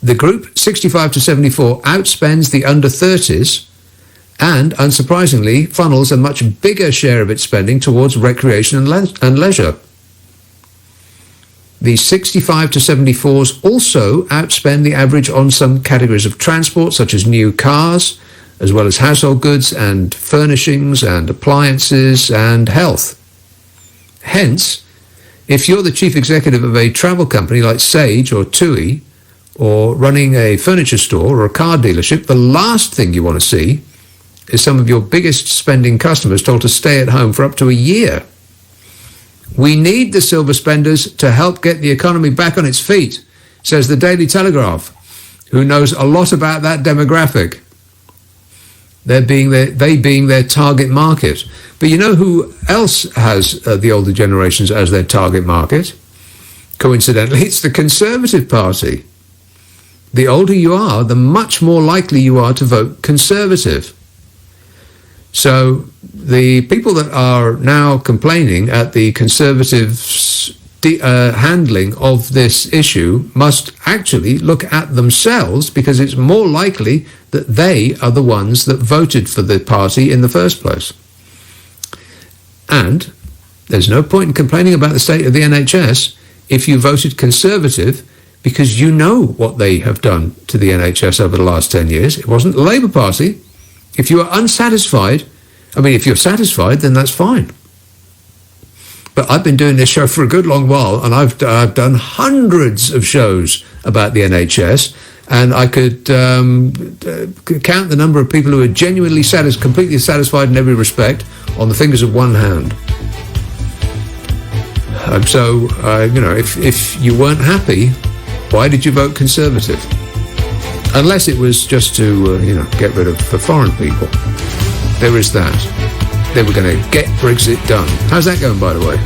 Speaker 1: The group 65 to 74 outspends the under 30s and, unsurprisingly, funnels a much bigger share of its spending towards recreation and leisure. The 65 to 74s also outspend the average on some categories of transport, such as new cars, as well as household goods and furnishings and appliances and health. Hence, if you're the chief executive of a travel company like Sage or TUI, or running a furniture store or a car dealership, the last thing you want to see is some of your biggest spending customers told to stay at home for up to a year. We need the silver spenders to help get the economy back on its feet, says the Daily Telegraph, who knows a lot about that demographic. They being their target market. But you know who else has the older generations as their target market? Coincidentally, it's the Conservative Party. The older you are, the much more likely you are to vote Conservative. So the people that are now complaining at the Conservatives' handling of this issue must actually look at themselves, because it's more likely that they are the ones that voted for the party in the first place. And there's no point in complaining about the state of the NHS if you voted Conservative, because you know what they have done to the NHS over the last 10 years. It wasn't the Labour Party. If you are unsatisfied, if you're satisfied, then that's fine. But I've been doing this show for a good long while, and I've done hundreds of shows about the NHS, and I could count the number of people who are genuinely completely satisfied in every respect on the fingers of one hand. If you weren't happy, why did you vote Conservative? Unless it was just to, get rid of the foreign people. There is that. They were going to get Brexit done. How's that going, by the way?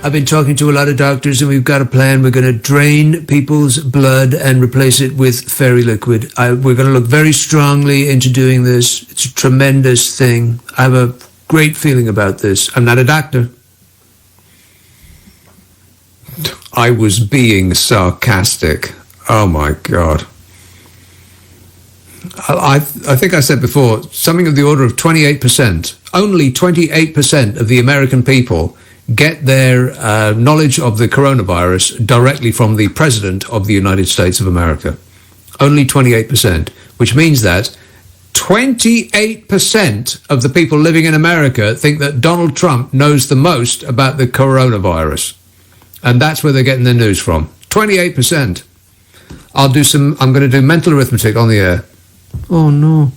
Speaker 1: I've been talking to a lot of doctors, and we've got a plan. We're going to drain people's blood and replace it with fairy liquid. We're going to look very strongly into doing this. It's a tremendous thing. I have a great feeling about this. I'm not a doctor. I was being sarcastic. Oh, my God. I think I said before, something of the order of 28%. Only 28% of the American people get their knowledge of the coronavirus directly from the President of the United States of America. Only 28%, which means that 28% of the people living in America think that Donald Trump knows the most about the coronavirus. And that's where they're getting their news from. 28%. I'm going to do mental arithmetic on the air. Oh, no.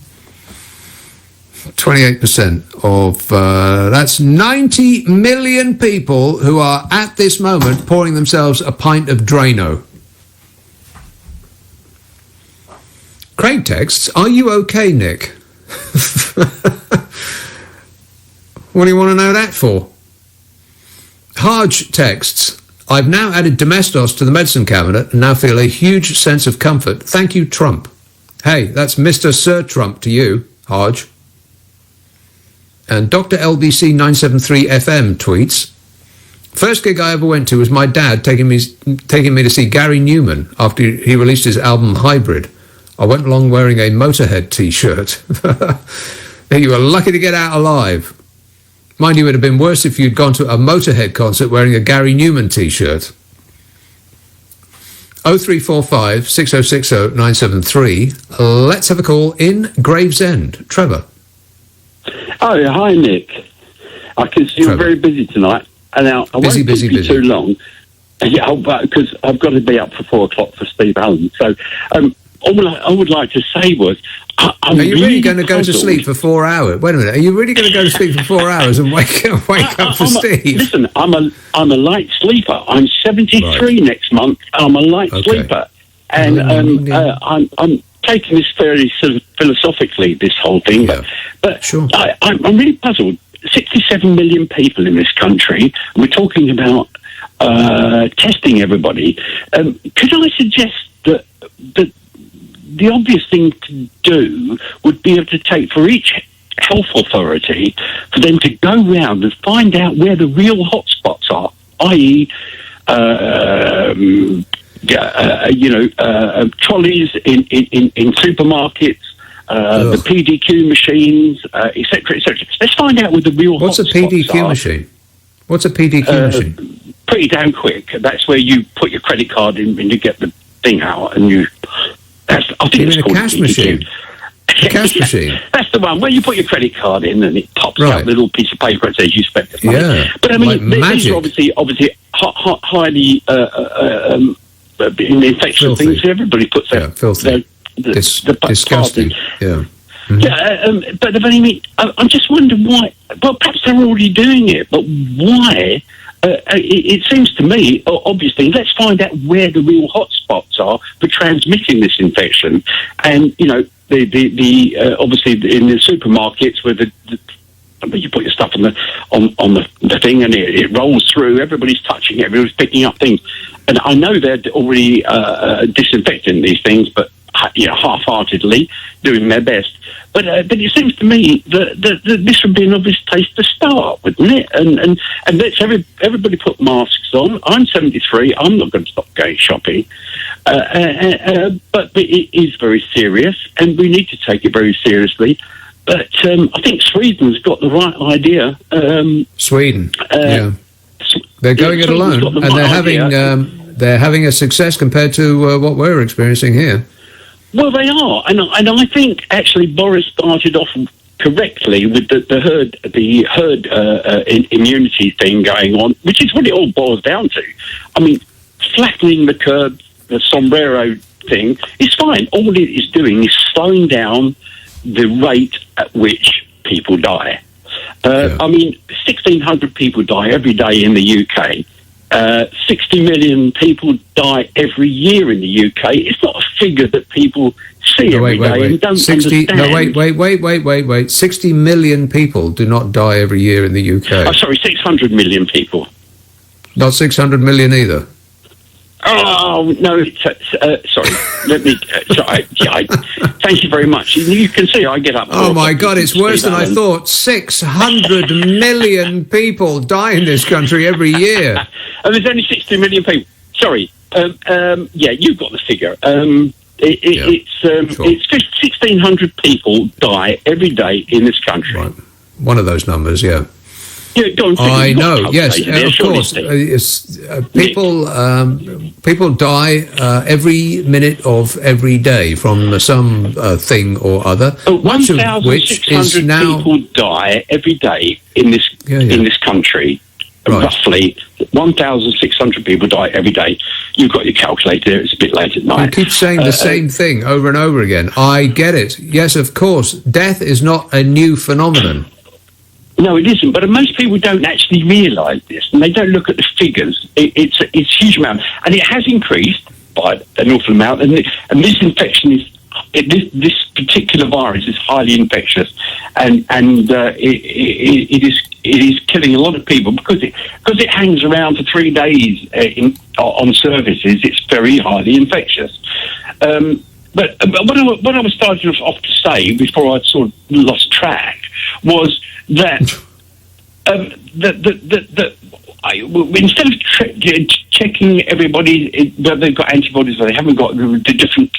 Speaker 1: 28% of, that's 90 million people who are at this moment pouring themselves a pint of Drano. Craig texts, are you okay, Nick? What do you want to know that for? Harge texts, I've now added Domestos to the medicine cabinet and now feel a huge sense of comfort. Thank you, Trump. Hey, that's Mr. Sir Trump to you, Harge. And Dr. LBC 973 FM tweets, first gig I ever went to was my dad taking me to see Gary Newman after he released his album Hybrid. I went along wearing a Motorhead t-shirt. You were lucky to get out alive. Mind you, it would have been worse if you'd gone to a Motorhead concert wearing a Gary Newman t-shirt. 0345 6060 973. Let's have a call in Gravesend. Trevor.
Speaker 11: Oh, yeah. Hi, Nick. I can see you're very busy tonight. And now I won't keep you too long. Yeah, because I've got to be up for 4 o'clock for Steve Allen. So all I would like to say was...
Speaker 1: Are you really going to go to sleep for 4 hours? Wait a minute. Are you really going to go to sleep for 4 hours and wake up for Steve?
Speaker 11: Listen, I'm a light sleeper. I'm 73 next month. I'm a light sleeper. And I'm taking this fairly sort of philosophically, this whole thing. Yeah. But sure. I'm really puzzled. 67 million people in this country. We're talking about testing everybody. Could I suggest that the obvious thing to do would be able to take for each health authority for them to go round and find out where the real hotspots are, i.e., trolleys in supermarkets, the PDQ machines, etc., etc. Let's find out with the real.
Speaker 1: What's a PDQ machine? What's a PDQ machine?
Speaker 11: Pretty damn quick. That's where you put your credit card in and you get the thing out, and you. I think it's called
Speaker 1: a cash machine. A cash machine.
Speaker 11: That's the one where you put your credit card in and it pops out a little piece of paper and says you spent the money.
Speaker 1: Yeah,
Speaker 11: but I mean,
Speaker 1: like
Speaker 11: these are obviously highly infectious things. Everybody puts their
Speaker 1: filthy. Disgusting. Yeah. Mm-hmm.
Speaker 11: Yeah, but I mean, I'm just wondering why. Well, perhaps they're already doing it, but why? It seems to me, obviously, let's find out where the real hotspots are for transmitting this infection. And, you know, the obviously in the supermarkets where you put your stuff on the thing and it rolls through, everybody's touching it, everybody's picking up things. And I know they're already disinfecting these things, but half-heartedly doing their best. But it seems to me that this would be an obvious place to start, wouldn't it? And let's everybody put masks on. I'm 73. I'm not going to stop going shopping. But it is very serious, and we need to take it very seriously. But I think Sweden's got the right idea.
Speaker 1: Sweden, yeah. They're going it alone, and they're having a success compared to what we're experiencing here.
Speaker 11: Well, they are, and I think actually Boris started off correctly with the herd immunity thing going on, which is what it all boils down to. I mean, flattening the curve, the sombrero thing is fine. All it is doing is slowing down the rate at which people die. I mean, 1,600 people die every day in the UK. 60 million people die every year in the UK. It's not a figure that people see every day and don't understand.
Speaker 1: No, wait. 60 million people do not die every year in the UK.
Speaker 11: Oh, sorry, 600 million people.
Speaker 1: Not 600 million either.
Speaker 11: Oh, no, sorry. Let me... thank you very much. You can see I get up...
Speaker 1: Oh, my God, it's worse than I thought. 600 million people die in this country every year.
Speaker 11: And there's only 60 million people. Sorry. You've got the figure. It's 1,600 people die every day in this country.
Speaker 1: Right. One of those numbers, yeah.
Speaker 11: Yeah, go on,
Speaker 1: I know. Yes, of course. People die every minute of every day from some thing or other. Much of which is now
Speaker 11: people die every day in this in this country. Right. Roughly 1,600 people die every day. You've got your calculator there. It's a bit late at night.
Speaker 1: You keep saying the same thing over and over again. I get it. Yes, of course. Death is not a new phenomenon.
Speaker 11: No, it isn't. But most people don't actually realise this, and they don't look at the figures. It's a huge amount, and it has increased by an awful amount. And this infection is this particular virus is highly infectious, and it is killing a lot of people because it hangs around for 3 days on surfaces. It's very highly infectious. But what I was starting off to say before I sort of lost track was that instead of checking everybody whether they've got antibodies or they haven't got the different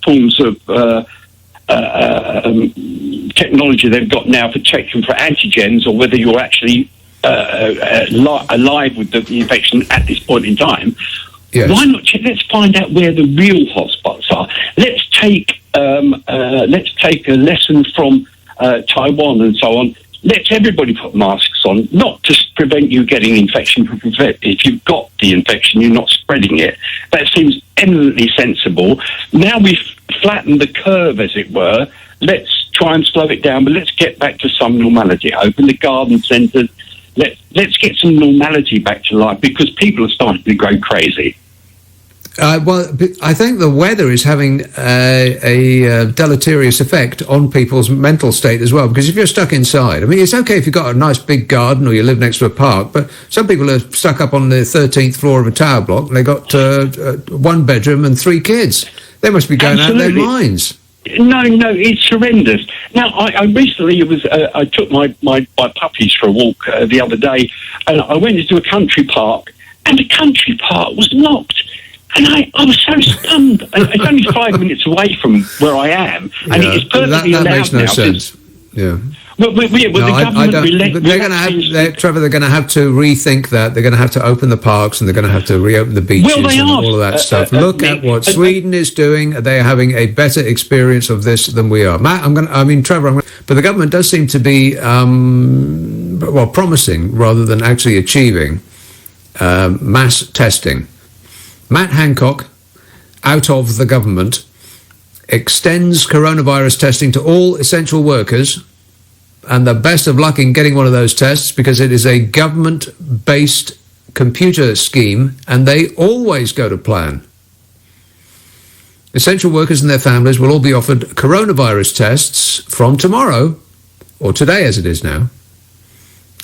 Speaker 11: forms of technology they've got now for checking for antigens or whether you're actually alive with the infection at this point in time. Yes. Why not check? Let's find out where the real hotspots are. Let's take a lesson from Taiwan and so on. Let everybody put masks on, not to prevent you getting infection, but if you've got the infection, you're not spreading it. That seems eminently sensible. Now we've flattened the curve, as it were. Let's try and slow it down, but let's get back to some normality. Open the garden centres. Let's get some normality back to life because people are starting to go crazy.
Speaker 1: Well, I think the weather is having a deleterious effect on people's mental state as well, because if you're stuck inside, I mean, it's okay if you've got a nice big garden or you live next to a park, but some people are stuck up on the 13th floor of a tower block and they've got 1 bedroom and 3 kids. They must be going out of their minds.
Speaker 11: No, it's horrendous. Now, I recently I took my puppies for a walk the other day, and I went into a country park, and the country park was locked. And I was so stunned. It's only 5 minutes away from where I am, and it is perfectly
Speaker 1: that
Speaker 11: allowed
Speaker 1: makes no
Speaker 11: now.
Speaker 1: sense. Yeah.
Speaker 11: Well, the government
Speaker 1: they're going to have, Trevor. They're going to have to rethink that. They're going to have to open the parks, and they're going to have to reopen the beaches and all of that stuff. Look at what Sweden is doing. They are having a better experience of this than we are. Matt, Trevor. But the government does seem to be promising rather than actually achieving mass testing. Matt Hancock, out of the government, extends coronavirus testing to all essential workers, and the best of luck in getting one of those tests, because it is a government-based computer scheme, and they always go to plan. Essential workers and their families will all be offered coronavirus tests from tomorrow, or today as it is now,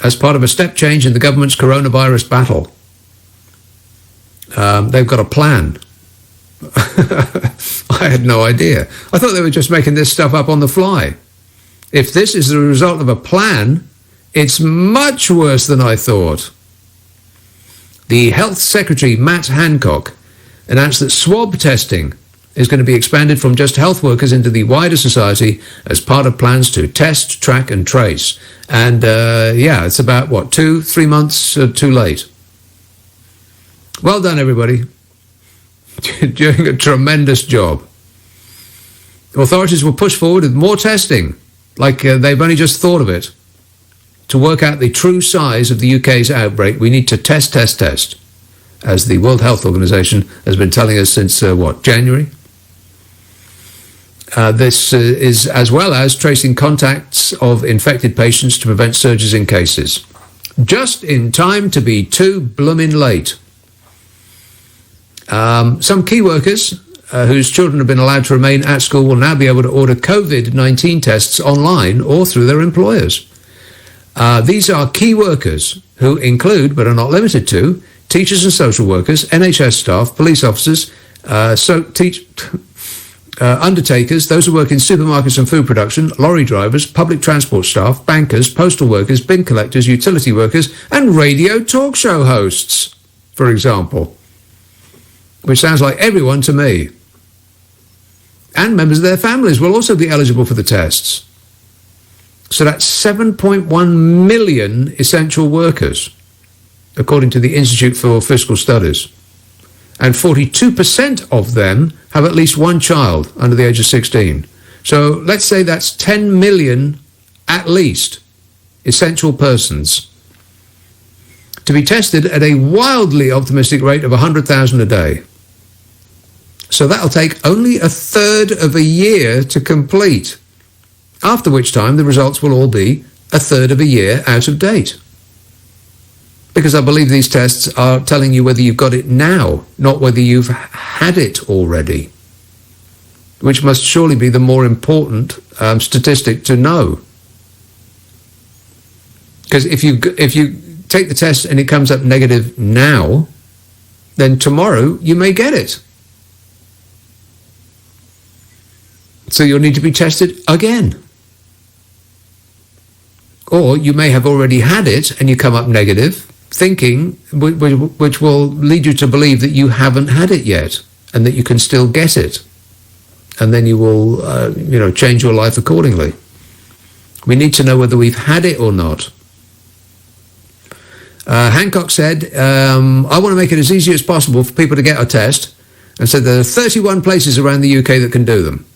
Speaker 1: as part of a step change in the government's coronavirus battle. They've got a plan. I had no idea. I thought they were just making this stuff up on the fly. If this is the result of a plan, it's much worse than I thought. The Health Secretary, Matt Hancock, announced that swab testing is going to be expanded from just health workers into the wider society as part of plans to test, track and trace. And it's about, 2-3 months too late. Well done, everybody. Doing a tremendous job. Authorities will push forward with more testing, like they've only just thought of it. To work out the true size of the UK's outbreak, we need to test, as the World Health Organization has been telling us since, January? This is as well as tracing contacts of infected patients to prevent surges in cases. Just in time to be too bloomin' late. Some key workers whose children have been allowed to remain at school will now be able to order COVID-19 tests online or through their employers. These are key workers who include, but are not limited to, teachers and social workers, NHS staff, police officers, undertakers, those who work in supermarkets and food production, lorry drivers, public transport staff, bankers, postal workers, bin collectors, utility workers, and radio talk show hosts, for example. Which sounds like everyone to me. And members of their families will also be eligible for the tests. So that's 7.1 million essential workers, according to the Institute for Fiscal Studies. And 42% of them have at least one child under the age of 16. So let's say that's 10 million, at least, essential persons to be tested at a wildly optimistic rate of 100,000 a day. So that'll take only a third of a year to complete, after which time the results will all be a third of a year out of date. Because I believe these tests are telling you whether you've got it now, not whether you've had it already, which must surely be the more important statistic to know. Because if you take the test and it comes up negative now, then tomorrow you may get it. So you'll need to be tested again. Or you may have already had it and you come up negative, thinking, which will lead you to believe that you haven't had it yet and that you can still get it. And then you will, change your life accordingly. We need to know whether we've had it or not. Hancock said, I want to make it as easy as possible for people to get a test, and said there are 31 places around the UK that can do them.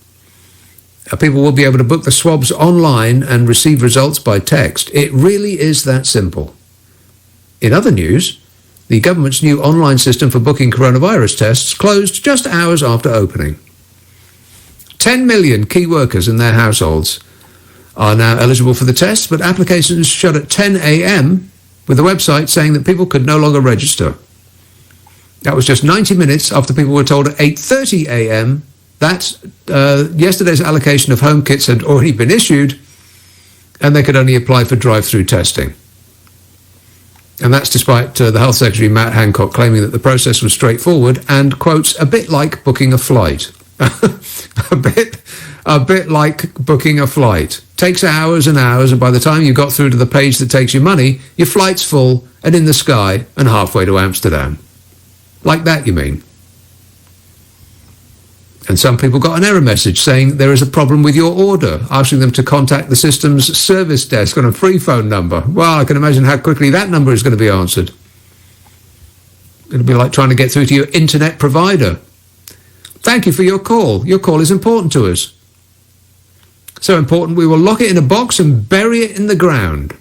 Speaker 1: People will be able to book the swabs online and receive results by text. It really is that simple. In other news, the government's new online system for booking coronavirus tests closed just hours after opening. 10 million key workers in their households are now eligible for the tests, but applications shut at 10 a.m. with the website saying that people could no longer register. That was just 90 minutes after people were told at 8:30 a.m. that yesterday's allocation of home kits had already been issued and they could only apply for drive-through testing. And that's despite the Health Secretary, Matt Hancock, claiming that the process was straightforward and, quotes, a bit like booking a flight. a bit like booking a flight. Takes hours and hours, and by the time you got through to the page that takes your money, your flight's full and in the sky and halfway to Amsterdam. Like that, you mean? And some people got an error message saying there is a problem with your order, asking them to contact the system's service desk on a free phone number. Well, I can imagine how quickly that number is going to be answered. It'll be like trying to get through to your internet provider. Thank you for your call. Your call is important to us. So important, we will lock it in a box and bury it in the ground.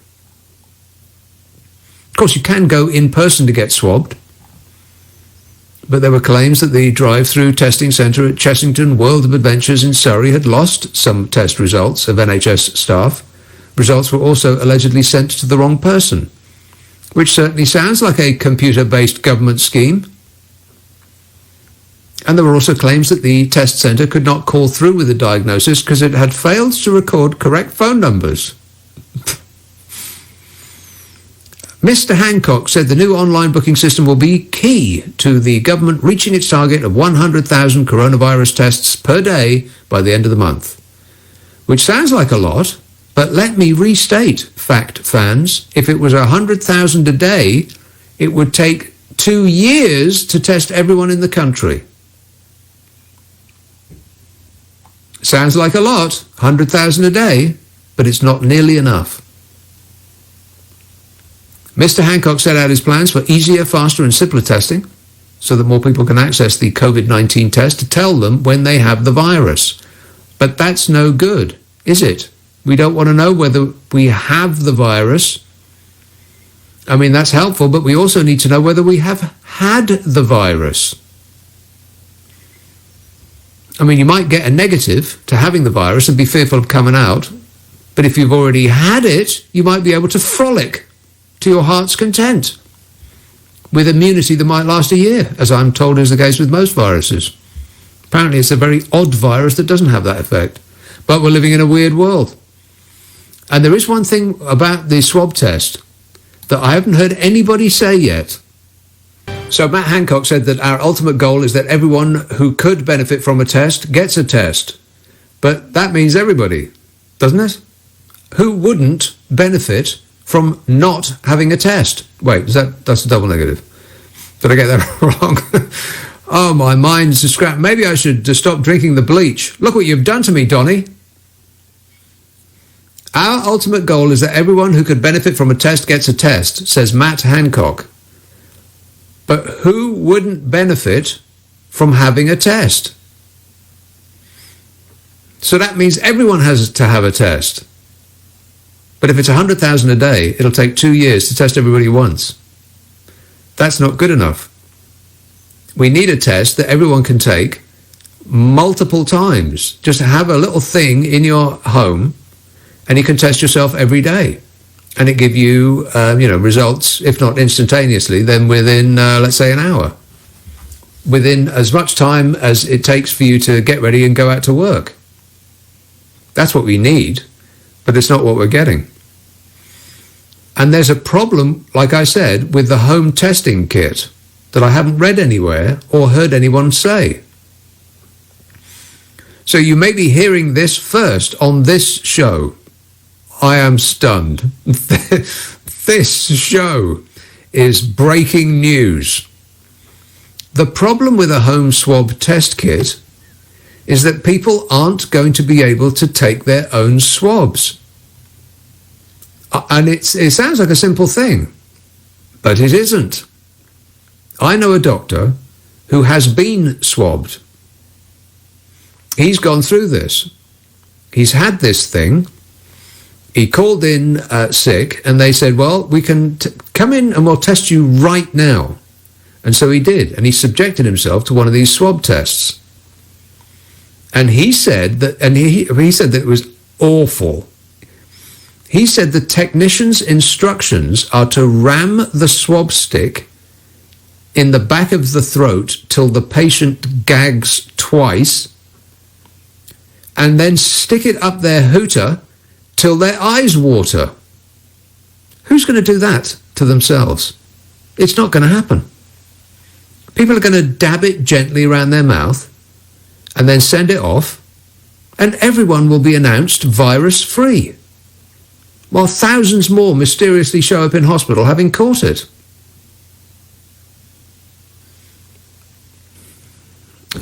Speaker 1: Of course, you can go in person to get swabbed. But there were claims that the drive-through testing centre at Chessington World of Adventures in Surrey had lost some test results of NHS staff. Results were also allegedly sent to the wrong person, which certainly sounds like a computer-based government scheme. And there were also claims that the test centre could not call through with a diagnosis because it had failed to record correct phone numbers. Mr. Hancock said the new online booking system will be key to the government reaching its target of 100,000 coronavirus tests per day by the end of the month. Which sounds like a lot, but let me restate, fact fans, if it was 100,000 a day, it would take 2 years to test everyone in the country. Sounds like a lot, 100,000 a day, but it's not nearly enough. Mr. Hancock set out his plans for easier, faster and simpler testing so that more people can access the COVID-19 test to tell them when they have the virus. But that's no good, is it? We don't want to know whether we have the virus. I mean, that's helpful, but we also need to know whether we have had the virus. I mean, you might get a negative to having the virus and be fearful of coming out, but if you've already had it, you might be able to frolic to your heart's content with immunity that might last a year, as I'm told is the case with most viruses. Apparently it's a very odd virus that doesn't have that effect. But we're living in a weird world. And there is one thing about the swab test that I haven't heard anybody say yet. So Matt Hancock said that our ultimate goal is that everyone who could benefit from a test gets a test. But that means everybody, doesn't it? Who wouldn't benefit from not having a test? Wait, that's a double negative. Did I get that wrong? Oh, my mind's a scrap. Maybe I should stop drinking the bleach. Look what you've done to me, Donny. Our ultimate goal is that everyone who could benefit from a test gets a test, says Matt Hancock. But who wouldn't benefit from having a test? So that means everyone has to have a test. But if it's 100,000 a day, it'll take 2 years to test everybody once. That's not good enough. We need a test that everyone can take multiple times. Just have a little thing in your home and you can test yourself every day. And it give you, results, if not instantaneously, then within, let's say, an hour. Within as much time as it takes for you to get ready and go out to work. That's what we need. But it's not what we're getting. And there's a problem, like I said, with the home testing kit that I haven't read anywhere or heard anyone say. So you may be hearing this first on this show. I am stunned. This show is breaking news. The problem with a home swab test kit is that people aren't going to be able to take their own swabs. And it sounds like a simple thing, but it isn't. I know a doctor who has been swabbed. He's gone through this. He's had this thing. He called in sick, and they said, well, we can come in and we'll test you right now. And so he did, and he subjected himself to one of these swab tests. And he said that, he said that it was awful. He said the technician's instructions are to ram the swab stick in the back of the throat till the patient gags twice, and then stick it up their hooter till their eyes water. Who's going to do that to themselves? It's not going to happen. People are going to dab it gently around their mouth and then send it off, and everyone will be announced virus-free, while thousands more mysteriously show up in hospital having caught it.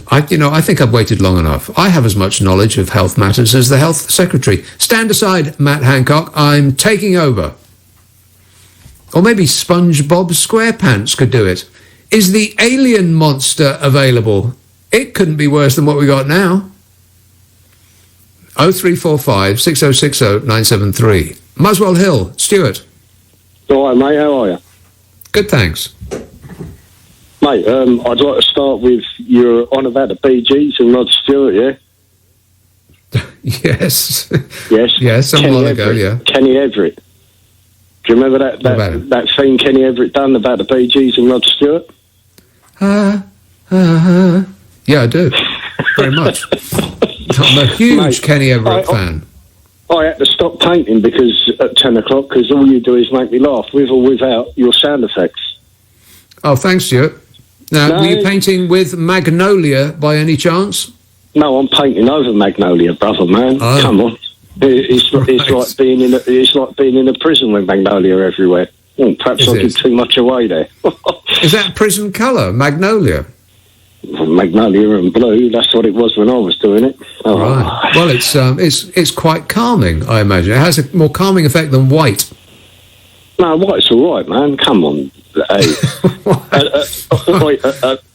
Speaker 1: I think I've waited long enough. I have as much knowledge of health matters as the health secretary. Stand aside, Matt Hancock. I'm taking over. Or maybe SpongeBob SquarePants could do it. Is the alien monster available? It couldn't be worse than what we got now. 0345 6060 973. Muswell Hill, Stuart.
Speaker 12: All right, mate, how are you?
Speaker 1: Good, thanks.
Speaker 12: Mate, I'd like to start with your on about the Bee Gees and Rod Stewart, yeah?
Speaker 1: Yes.
Speaker 12: Yes?
Speaker 1: Yes, some while ago, yeah.
Speaker 12: Kenny Everett. Do you remember that thing Kenny Everett done about the Bee Gees and Rod Stewart?
Speaker 1: Yeah, I do. Very much. I'm a huge Kenny Everett fan.
Speaker 12: I had to stop painting because at 10 o'clock because all you do is make me laugh with or without your sound effects.
Speaker 1: Oh, thanks, Stuart. Now, were you painting with Magnolia by any chance?
Speaker 12: No, I'm painting over Magnolia, brother, man.
Speaker 1: Oh.
Speaker 12: Come on. It's like being in a prison with Magnolia everywhere. Perhaps I give too much away there.
Speaker 1: Is that prison colour, Magnolia?
Speaker 12: Magnolia and blue. That's what it was when I was doing it. Oh.
Speaker 1: Right. Well, it's quite calming, I imagine. It has a more calming effect than white.
Speaker 12: No, white's all right, man. Come on. Hey.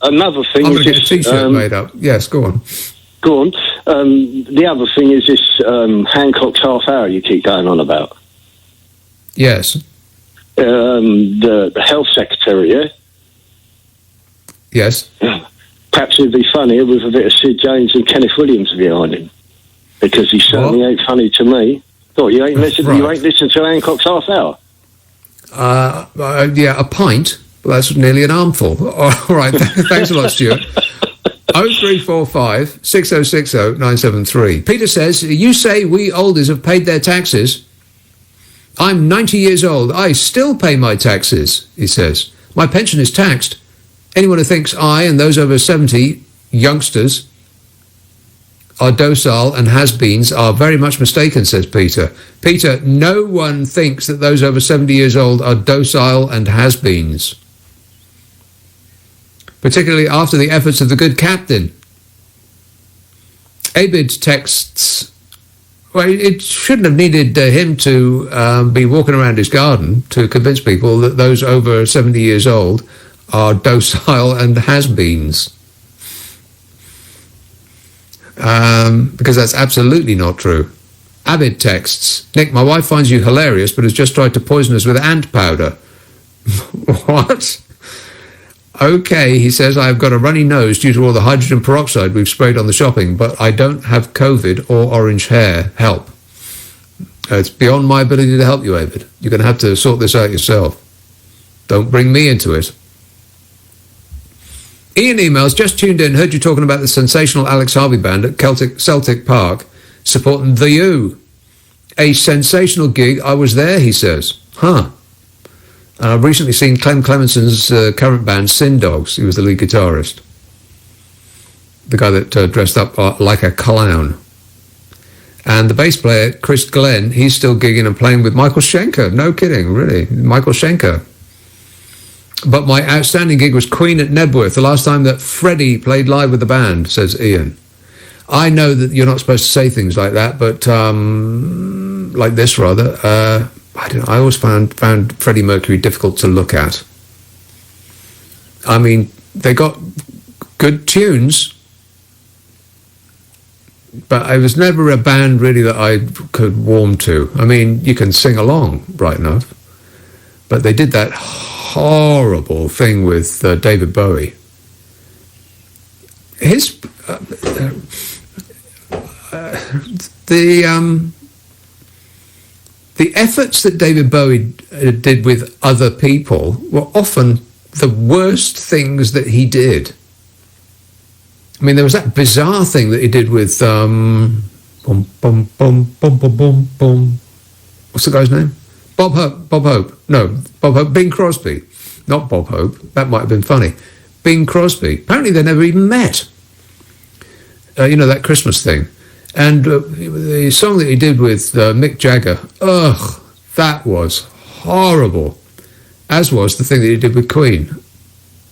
Speaker 12: Another thing.
Speaker 1: I'm going to get a T-shirt made up. Yes, go on.
Speaker 12: Go on. The other thing is this Hancock's half hour you keep going on about.
Speaker 1: Yes.
Speaker 12: The health secretary, yeah?
Speaker 1: Yes.
Speaker 12: Perhaps it'd be funnier with a bit of Sid James and Kenneth Williams behind him, because he certainly ain't funny to me. What, you ain't listened? Right. You ain't listened to Hancock's half hour?
Speaker 1: Yeah, a pint. Well, that's nearly an armful. All right. Thanks a lot, Stuart. 0345 6060 973. Peter says, you say we oldies have paid their taxes. I'm 90 years old. I still pay my taxes, he says. My pension is taxed. Anyone who thinks I and those over 70 youngsters are docile and has-beens are very much mistaken, says Peter. Peter, no one thinks that those over 70 years old are docile and has-beens, particularly after the efforts of the good captain. Abid texts, well, it shouldn't have needed him to be walking around his garden to convince people that those over 70 years old are docile and has-beens. Because that's absolutely not true. Abid texts, Nick, my wife finds you hilarious but has just tried to poison us with ant powder. What? Okay, he says, I've got a runny nose due to all the hydrogen peroxide we've sprayed on the shopping, but I don't have COVID or orange hair. Help. It's beyond my ability to help you, Abid. You're going to have to sort this out yourself. Don't bring me into it. Ian emails, just tuned in, heard you talking about the sensational Alex Harvey band at Celtic Park supporting The U. A sensational gig. I was there, he says. Huh. And I've recently seen Clem Clemenson's current band, Sin Dogs. He was the lead guitarist. The guy that dressed up like a clown. And the bass player, Chris Glenn, he's still gigging and playing with Michael Schenker. No kidding, really. Michael Schenker. But my outstanding gig was Queen at Nebworth, the last time that Freddie played live with the band, says Ian. I know that you're not supposed to say things like that, but like this, rather. I always found Freddie Mercury difficult to look at. I mean, they got good tunes, but it was never a band really that I could warm to. I mean, you can sing along, right enough, but they did that horrible thing with David Bowie. The efforts that David Bowie did with other people were often the worst things that he did. I mean, there was that bizarre thing that he did with bum, bum, bum, bum, bum, bum, bum. What's the guy's name? Bob Hope. No, Bob Hope. Bing Crosby. Not Bob Hope. That might have been funny. Bing Crosby. Apparently they never even met. You know, that Christmas thing. And the song that he did with Mick Jagger, that was horrible. As was the thing that he did with Queen.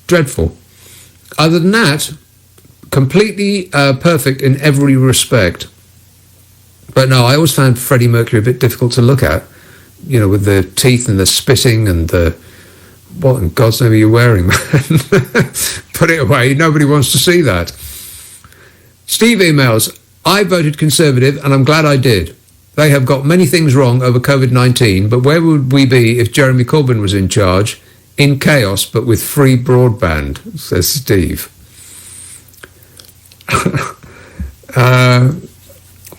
Speaker 1: Dreadful. Other than that, completely perfect in every respect. But no, I always found Freddie Mercury a bit difficult to look at, you know, with the teeth and the spitting and the... What in God's name are you wearing, man? Put it away. Nobody wants to see that. Steve emails, I voted Conservative and I'm glad I did. They have got many things wrong over COVID-19, but where would we be if Jeremy Corbyn was in charge? In chaos, but with free broadband, says Steve.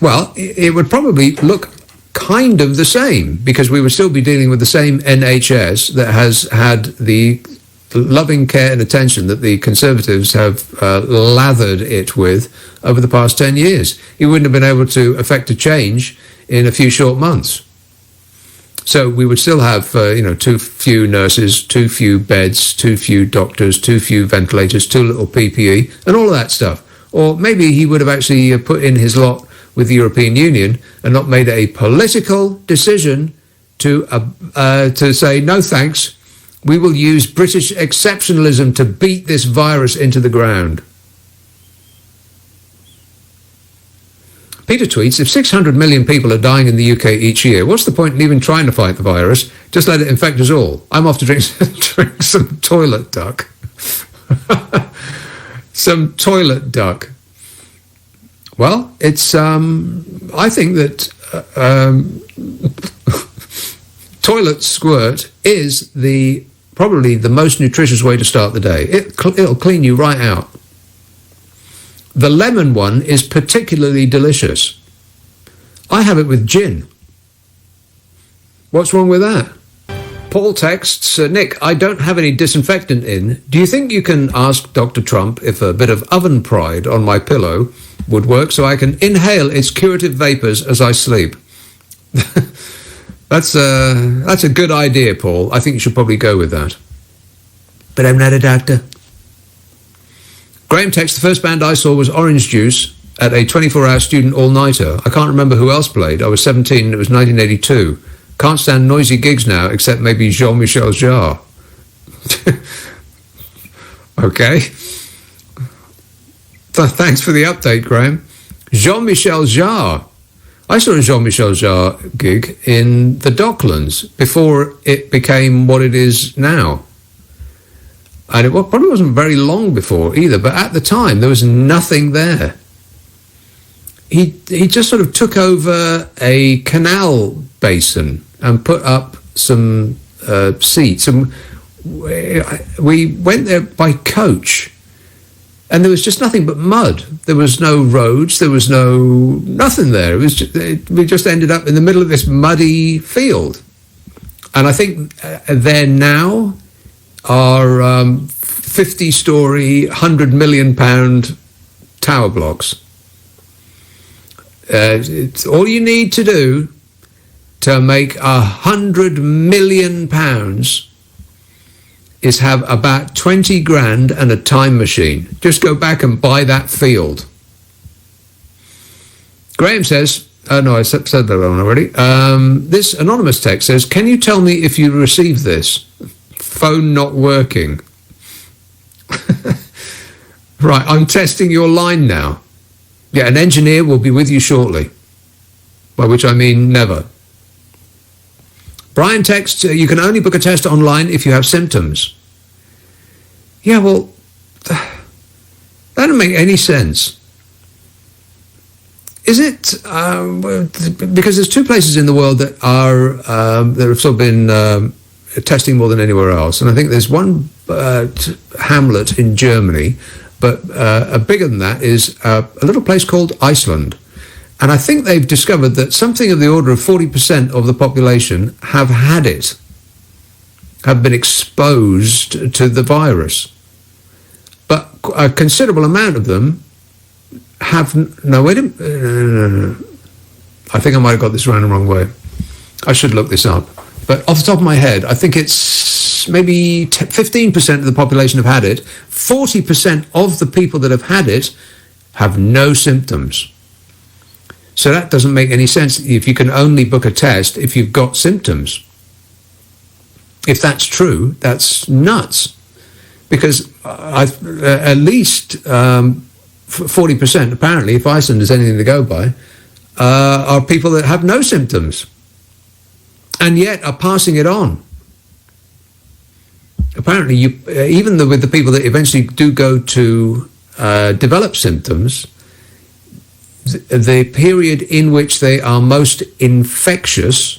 Speaker 1: Well, it would probably look kind of the same, because we would still be dealing with the same NHS that has had the loving care and attention that the Conservatives have lathered it with over the past 10 years. You wouldn't have been able to effect a change in a few short months. So we would still have, too few nurses, too few beds, too few doctors, too few ventilators, too little PPE, and all of that stuff. Or maybe he would have actually put in his lot with the European Union and not made a political decision to say, no thanks, we will use British exceptionalism to beat this virus into the ground. Peter tweets, if 600 million people are dying in the UK each year, what's the point in even trying to fight the virus? Just let it infect us all. I'm off to drink some toilet duck. Some toilet duck. Well, it's, I think that toilet squirt is probably the most nutritious way to start the day. It'll clean you right out. The lemon one is particularly delicious. I have it with gin. What's wrong with that? Paul texts, Nick, I don't have any disinfectant in. Do you think you can ask Dr. Trump if a bit of oven pride on my pillow would work so I can inhale its curative vapors as I sleep? That's a good idea, Paul. I think you should probably go with that. But I'm not a doctor. Graham texts, the first band I saw was Orange Juice at a 24-hour student all-nighter. I can't remember who else played. I was 17 and it was 1982. Can't stand noisy gigs now, except maybe Jean-Michel Jarre. Okay. Thanks for the update, Graham. Jean-Michel Jarre. I saw a Jean-Michel Jarre gig in the Docklands before it became what it is now. And it probably wasn't very long before either, but at the time there was nothing there. He just sort of took over a canal basin and put up some seats. And we went there by coach, and there was just nothing but mud. There was no roads. There was nothing there. It was we just ended up in the middle of this muddy field. And I think there now are 50-storey, £100 million tower blocks. It's all you need to do to make £100 million is have about 20 grand and a time machine. Just go back and buy that field. Graham says, oh no, I said that one already. This anonymous text says, can you tell me if you received this? Phone not working. Right, I'm testing your line now. Yeah, an engineer will be with you shortly. By which I mean never. Brian texts, you can only book a test online if you have symptoms. Yeah, well, that doesn't make any sense. Is it? Because there's two places in the world that have sort of been testing more than anywhere else. And I think there's one hamlet in Germany, but bigger than that is a little place called Iceland. And I think they've discovered that something of the order of 40% of the population have had it, have been exposed to the virus. But a considerable amount of them have... No, wait a minute. I think I might have got this round the wrong way. I should look this up. But off the top of my head, I think it's maybe 15% of the population have had it. 40% of the people that have had it have no symptoms. So that doesn't make any sense if you can only book a test if you've got symptoms. If that's true, that's nuts. Because at least 40% 40%, apparently, if Iceland is anything to go by, are people that have no symptoms and yet are passing it on. Apparently, even with the people that eventually do go to develop symptoms, the period in which they are most infectious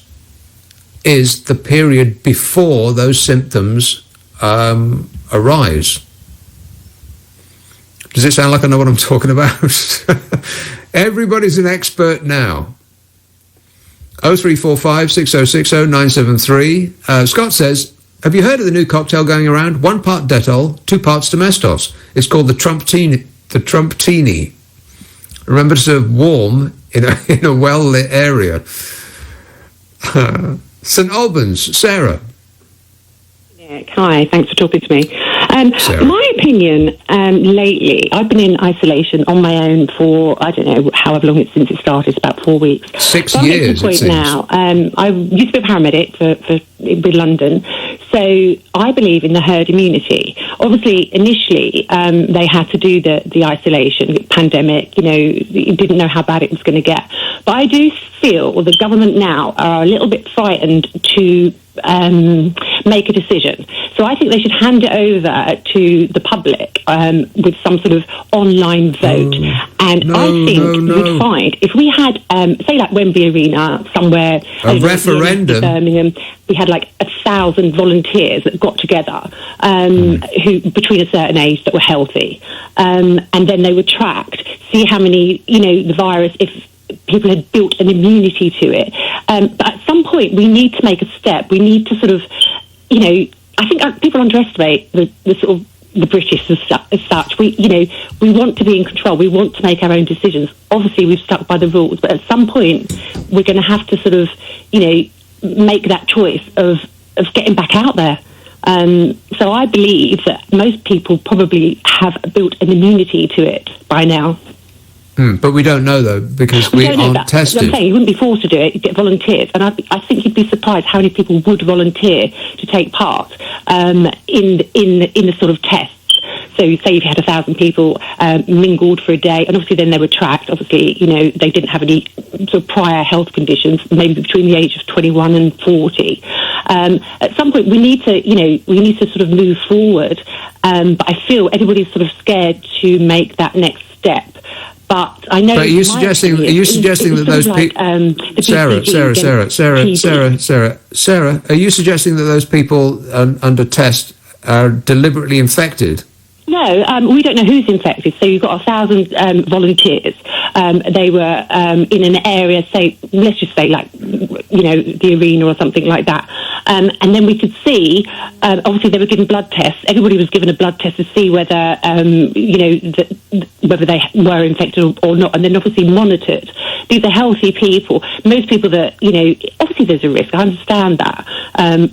Speaker 1: is the period before those symptoms arise. Does it sound like I know what I'm talking about? Everybody's an expert now. 0345 6060 973. Scott says, have you heard of the new cocktail going around? 1 part Dettol, 2 parts Domestos. It's called the Trumptini. Remember to serve warm in a well-lit area. St Albans, Sarah.
Speaker 13: Hi, thanks for talking to me. My opinion, lately, I've been in isolation on my own for, I don't know, however long it's since it started, it's about 4 weeks.
Speaker 1: 6 years, it seems.
Speaker 13: Now, I used to be a paramedic with London, so I believe in the herd immunity. Obviously, initially, they had to do the isolation, pandemic, you didn't know how bad it was going to get. But I do feel the government now are a little bit frightened to make a decision. So I think they should hand it over to the public with some sort of online vote. I think you'd find if we had, say, like Wembley Arena, somewhere,
Speaker 1: a referendum,
Speaker 13: Birmingham, we had like 1,000 volunteers that got together who between a certain age that were healthy, and then they were tracked, see how many, the virus, if people had built an immunity to it. But at some point, we need to make a step. We need to sort of, I think people underestimate the sort of the British as such. We want to be in control. We want to make our own decisions. Obviously, we've stuck by the rules, but at some point, we're going to have to sort of, make that choice of getting back out there. So I believe that most people probably have built an immunity to it by now.
Speaker 1: But we don't know, though, because we aren't tested.
Speaker 13: I'm saying you wouldn't be forced to do it. You'd get volunteers. And I think you'd be surprised how many people would volunteer to take part in the sort of tests. So say if you had 1,000 people mingled for a day, and obviously then they were tracked. Obviously, they didn't have any sort of prior health conditions, maybe between the age of 21 and 40. At some point, we need to sort of move forward. But I feel everybody's sort of scared to make that next step. But I know.
Speaker 1: But are you suggesting that those people? Sarah, are you suggesting that those people under test are deliberately infected?
Speaker 13: No, we don't know who's infected. So you've got 1,000 volunteers. They were in an area, say, let's just say, like, the arena or something like that. And then we could see, obviously, they were given blood tests. Everybody was given a blood test to see whether, whether they were infected or not, and then obviously monitored. These are healthy people. Most people that, obviously there's a risk. I understand that.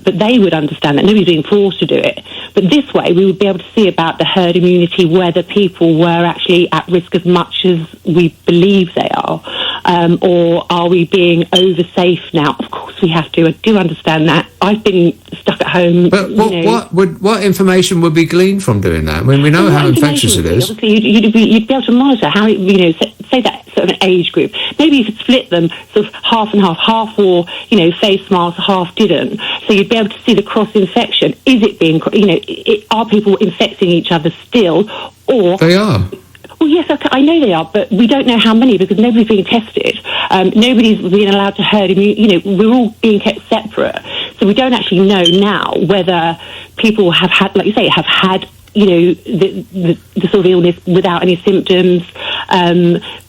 Speaker 13: But they would understand that. Nobody's being forced to do it. But this way, we would be able to see about the herd immunity, whether people were actually at risk as much as we believe they are, or are we being over safe now? Of course we have to. I do understand that. I've been stuck at home.
Speaker 1: But what information would be gleaned from doing that? I mean, we know how infectious it is.
Speaker 13: Obviously, you'd be able to monitor how say that sort of age group. Maybe you could split them sort of half and half wore face masks, half didn't. So you'd be able to see the cross infection. Is it being are people infecting each other still, or
Speaker 1: they are?
Speaker 13: Well, yes, I know they are, but we don't know how many because nobody's being tested. Nobody's being allowed to herd immunity. We're all being kept separate, so we don't actually know now whether people have had, like you say, have had the sort of illness without any symptoms.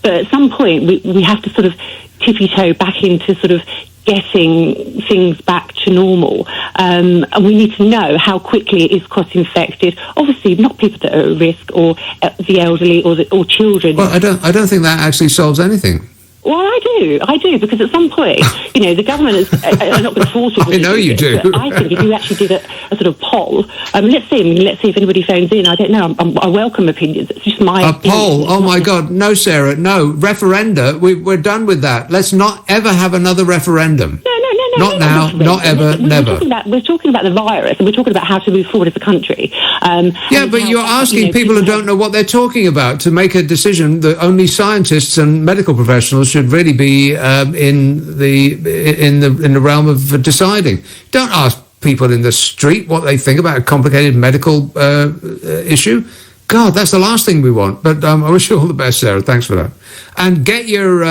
Speaker 13: But at some point, we have to sort of tippy-toe back into sort of getting things back to normal. And we need to know how quickly it is cross-infected. Obviously, not people that are at risk, or the elderly, or children.
Speaker 1: Well, I don't think that actually solves anything.
Speaker 13: Well, I do, because at some point, the government is not going to force people.
Speaker 1: I know you do.
Speaker 13: But I think if you actually did a sort of poll, let's see if anybody phones in. I don't know. I welcome opinions. It's just my
Speaker 1: poll. Oh my God, no, Sarah, no referenda. We're done with that. Let's not ever have another referendum.
Speaker 13: No.
Speaker 1: Not now, not ever, never.
Speaker 13: We're talking about the virus, and we're talking about how to move forward as a country.
Speaker 1: But you're asking people who don't know what they're talking about to make a decision that only scientists and medical professionals should really be in the realm of deciding. Don't ask people in the street what they think about a complicated medical issue. God, that's the last thing we want. But I wish you all the best, Sarah. Thanks for that. And get your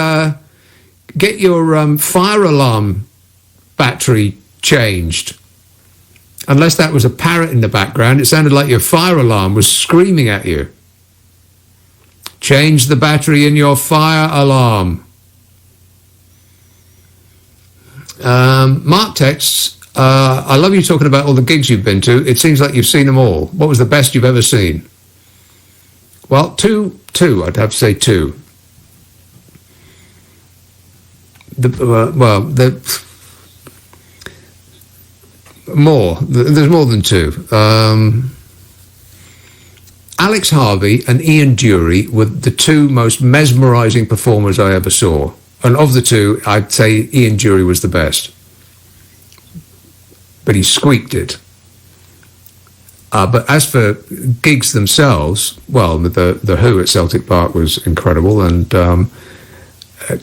Speaker 1: fire alarm battery changed. Unless that was a parrot in the background, it sounded like your fire alarm was screaming at you. Change the battery in your fire alarm. Mark texts, I love you talking about all the gigs you've been to. It seems like you've seen them all. What was the best you've ever seen? Well, two. I'd have to say two. There's more than two. Alex Harvey and Ian Dury were the two most mesmerising performers I ever saw. And of the two, I'd say Ian Dury was the best. But he squeaked it. But as for gigs themselves, well, the Who at Celtic Park was incredible, and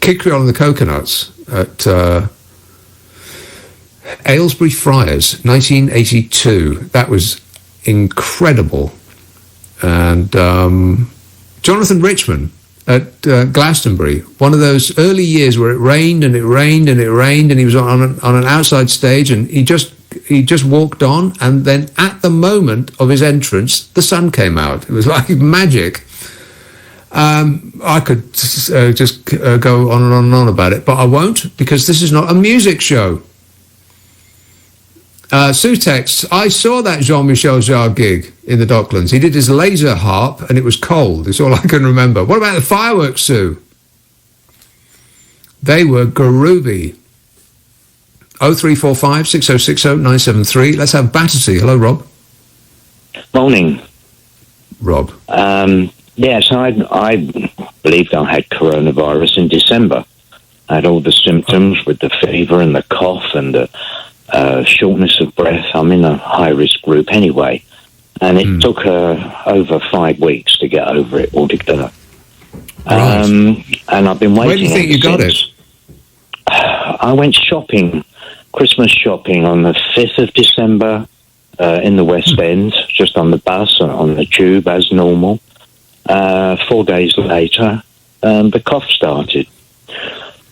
Speaker 1: Kid Creole and the Coconuts at Aylesbury Friars, 1982. That was incredible. And Jonathan Richman at Glastonbury, one of those early years where it rained and it rained and it rained, and he was on an outside stage, and he just walked on, and then at the moment of his entrance, the sun came out. It was like magic. I could just go on and on and on about it, but I won't, because this is not a music show. Sue texts, I saw that Jean-Michel Jarre gig in the Docklands. He did his laser harp and it was cold. It's all I can remember. What about the fireworks, Sue? They were groovy. 0345 6060 973. Let's have Battersea. Hello, Rob.
Speaker 14: Morning.
Speaker 1: Rob.
Speaker 14: Yes, I believed I had coronavirus in December. I had all the symptoms with the fever and the cough and the shortness of breath. I'm in a high-risk group anyway. And it took over 5 weeks to get over it altogether. Right. And I've been waiting.
Speaker 1: Where do you think you got it?
Speaker 14: I went shopping, Christmas shopping, on the 5th of December in the West End, just on the bus, on the tube as normal. 4 days later, the cough started.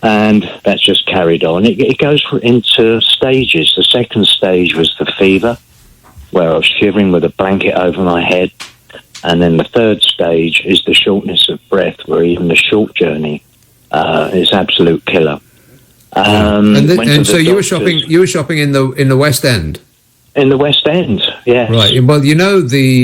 Speaker 14: And that's just carried on. It goes into stages. The second stage was the fever, where I was shivering with a blanket over my head. And then the third stage is the shortness of breath, where even the short journey is absolute killer.
Speaker 1: And so you were shopping in the West End?
Speaker 14: In the West End, yes.
Speaker 1: Right. Well, you know, the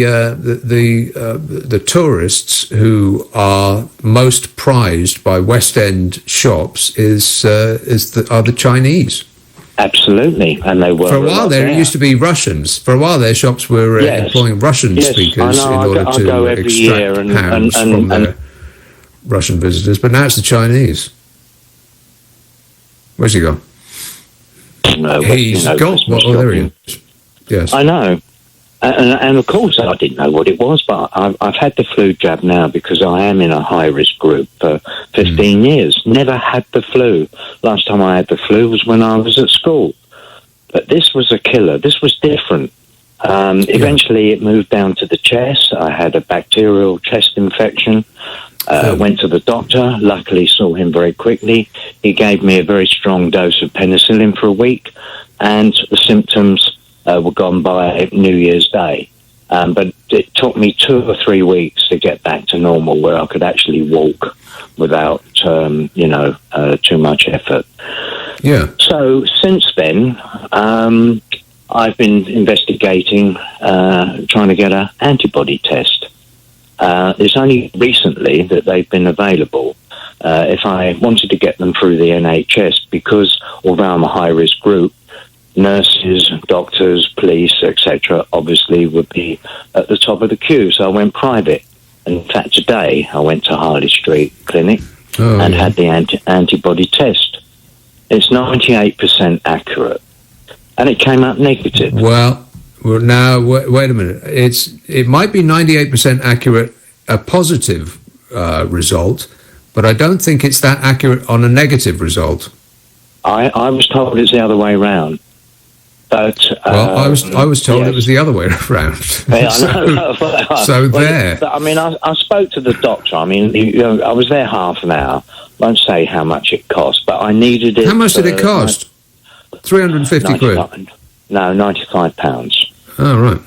Speaker 1: tourists who are most prized by West End shops are the Chinese.
Speaker 14: Absolutely, and they were.
Speaker 1: For a while there, it used to be Russians. For a while there, shops were employing Russian speakers in order to extract pounds from their Russian visitors. But now it's the Chinese. Where's he gone?
Speaker 14: No,
Speaker 1: he's gone. Oh, there he is. Yes.
Speaker 14: I know. And of course, I didn't know what it was, but I've had the flu jab now because I am in a high-risk group for 15 years. Never had the flu. Last time I had the flu was when I was at school. But this was a killer. This was different. Eventually, it moved down to the chest. I had a bacterial chest infection. Went to the doctor. Luckily, saw him very quickly. He gave me a very strong dose of penicillin for a week, and the symptoms were gone by New Year's Day. But it took me 2 or 3 weeks to get back to normal, where I could actually walk without, too much effort.
Speaker 1: Yeah.
Speaker 14: So since then, I've been investigating, trying to get an antibody test. It's only recently that they've been available. If I wanted to get them through the NHS, because although I'm a high-risk group, nurses, doctors, police, etc., obviously would be at the top of the queue. So I went private. In fact, today I went to Harley Street Clinic and had the antibody test. It's 98% accurate. And it came up negative.
Speaker 1: Well, now, wait a minute. It might be 98% accurate, a positive result, but I don't think it's that accurate on a negative result.
Speaker 14: I was told it's the other way around. But
Speaker 1: well, I was told it was the other way around. So there.
Speaker 14: But, I mean, I spoke to the doctor. I mean, I was there half an hour. Won't say how much it cost, but I needed it.
Speaker 1: How much did it cost? 350 quid.
Speaker 14: No, £95.
Speaker 1: Oh, right.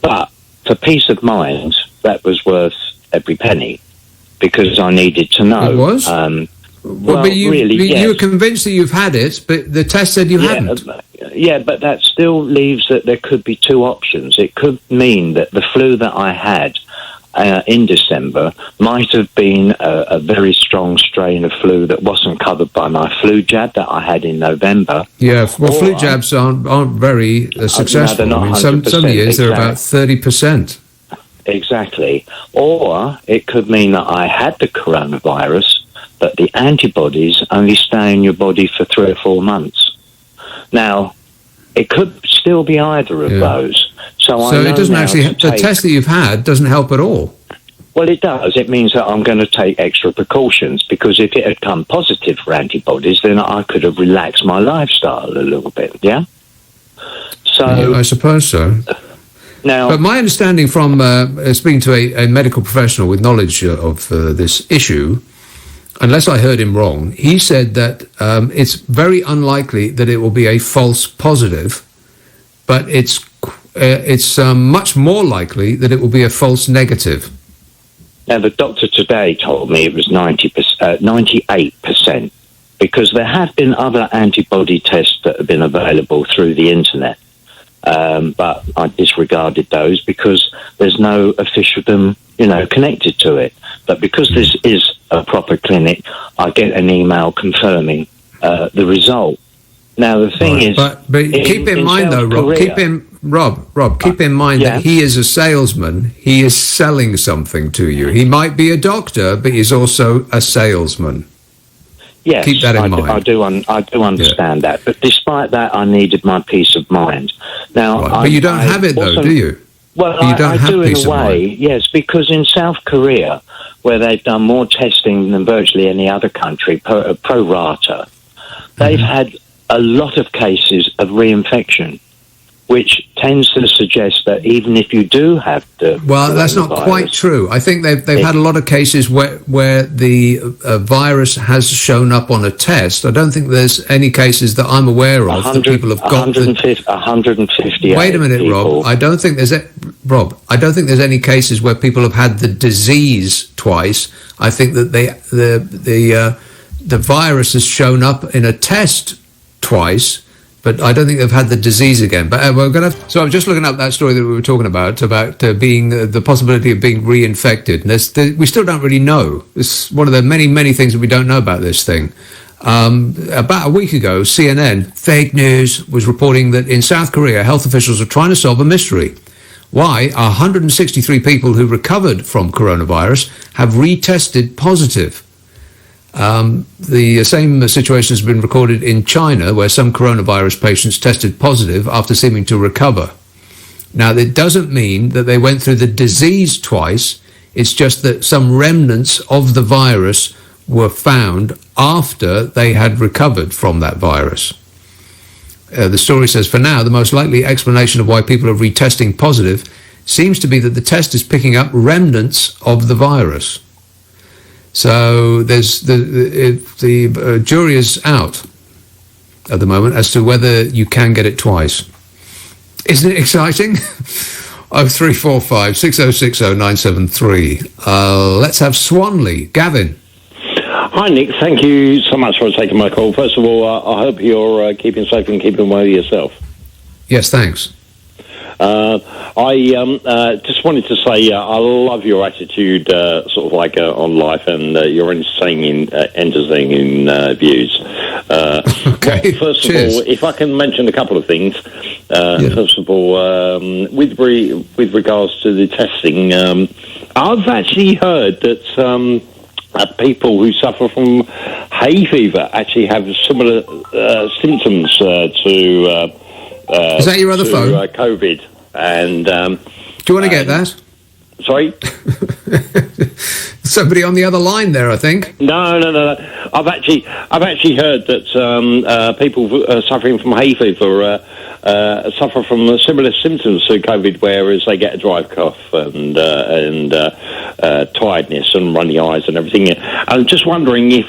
Speaker 14: But for peace of mind, that was worth every penny because I needed to know.
Speaker 1: It was?
Speaker 14: Well,
Speaker 1: but you,
Speaker 14: really, yes.
Speaker 1: You were convinced that you've had it, but the test said you hadn't.
Speaker 14: Yeah, but that still leaves that there could be two options. It could mean that the flu that I had in December might have been a very strong strain of flu that wasn't covered by my flu jab that I had in November.
Speaker 1: Yeah, well, flu jabs aren't very successful.
Speaker 14: No,
Speaker 1: I mean, some years they're about 30%.
Speaker 14: Exactly. Or it could mean that I had the coronavirus, but the antibodies only stay in your body for 3 or 4 months. Now, it could still be either of those. So
Speaker 1: it doesn't actually. The test that you've had doesn't help at all.
Speaker 14: Well, it does. It means that I'm going to take extra precautions because if it had come positive for antibodies, then I could have relaxed my lifestyle a little bit. Yeah. So
Speaker 1: I suppose so.
Speaker 14: Now,
Speaker 1: but my understanding from speaking to a medical professional with knowledge of this issue, unless I heard him wrong, he said that it's very unlikely that it will be a false positive, but it's much more likely that it will be a false negative.
Speaker 14: Now, the doctor today told me it was 98%, because there have been other antibody tests that have been available through the internet, but I disregarded those because there's no officialdom, connected to it. But because this is a proper clinic, I get an email confirming the result. Now the thing is,
Speaker 1: but keep in mind though, Rob. Keep in mind that he is a salesman. He is selling something to you. He might be a doctor, but he's also a salesman.
Speaker 14: Yes,
Speaker 1: keep that in mind.
Speaker 14: I do understand that. But despite that, I needed my peace of mind. Now,
Speaker 1: but you don't have it though, do you?
Speaker 14: Well, I do in a way, yes, because in South Korea, where they've done more testing than virtually any other country, pro rata, they've had a lot of cases of reinfection, which tends to suggest that even if you do have the
Speaker 1: that's not quite true. I think they've had a lot of cases where the virus has shown up on a test. I don't think there's any cases that I'm aware of that people have got
Speaker 14: 150.
Speaker 1: Wait a minute,
Speaker 14: people.
Speaker 1: Rob. I don't think there's any cases where people have had the disease twice. I think that the virus has shown up in a test twice, but I don't think they've had the disease again. But we're going to. So I'm just looking up that story that we were talking about being the possibility of being reinfected. And we still don't really know. It's one of the many things that we don't know about this thing. About a week ago, CNN, fake news, was reporting that in South Korea, health officials are trying to solve a mystery. Why 163 people who recovered from coronavirus have retested positive. The same situation has been recorded in China, where some coronavirus patients tested positive after seeming to recover. Now, that doesn't mean that they went through the disease twice. It's just that some remnants of the virus were found after they had recovered from that virus. The story says, for now, the most likely explanation of why people are retesting positive seems to be that the test is picking up remnants of the virus. So there's the jury is out at the moment as to whether you can get it twice. Isn't it exciting? 0345 6060 973. Let's have Swanley. Gavin.
Speaker 15: Hi, Nick. Thank you so much for taking my call. First of all, I hope you're keeping safe and keeping well yourself.
Speaker 1: Yes, thanks.
Speaker 15: I just wanted to say I love your attitude, on life, and your entertaining views.
Speaker 1: Okay.
Speaker 15: First of all, if I can mention a couple of things. First of all, with regards to the testing, I've actually heard that people who suffer from hay fever actually have similar symptoms to.
Speaker 1: Is that your other phone?
Speaker 15: COVID. And
Speaker 1: do you want to get that?
Speaker 15: Sorry?
Speaker 1: Somebody on the other line there, I think.
Speaker 15: No. I've actually heard that people suffering from hay fever suffer from similar symptoms to COVID, whereas they get a dry cough and tiredness and runny eyes and everything. I'm just wondering if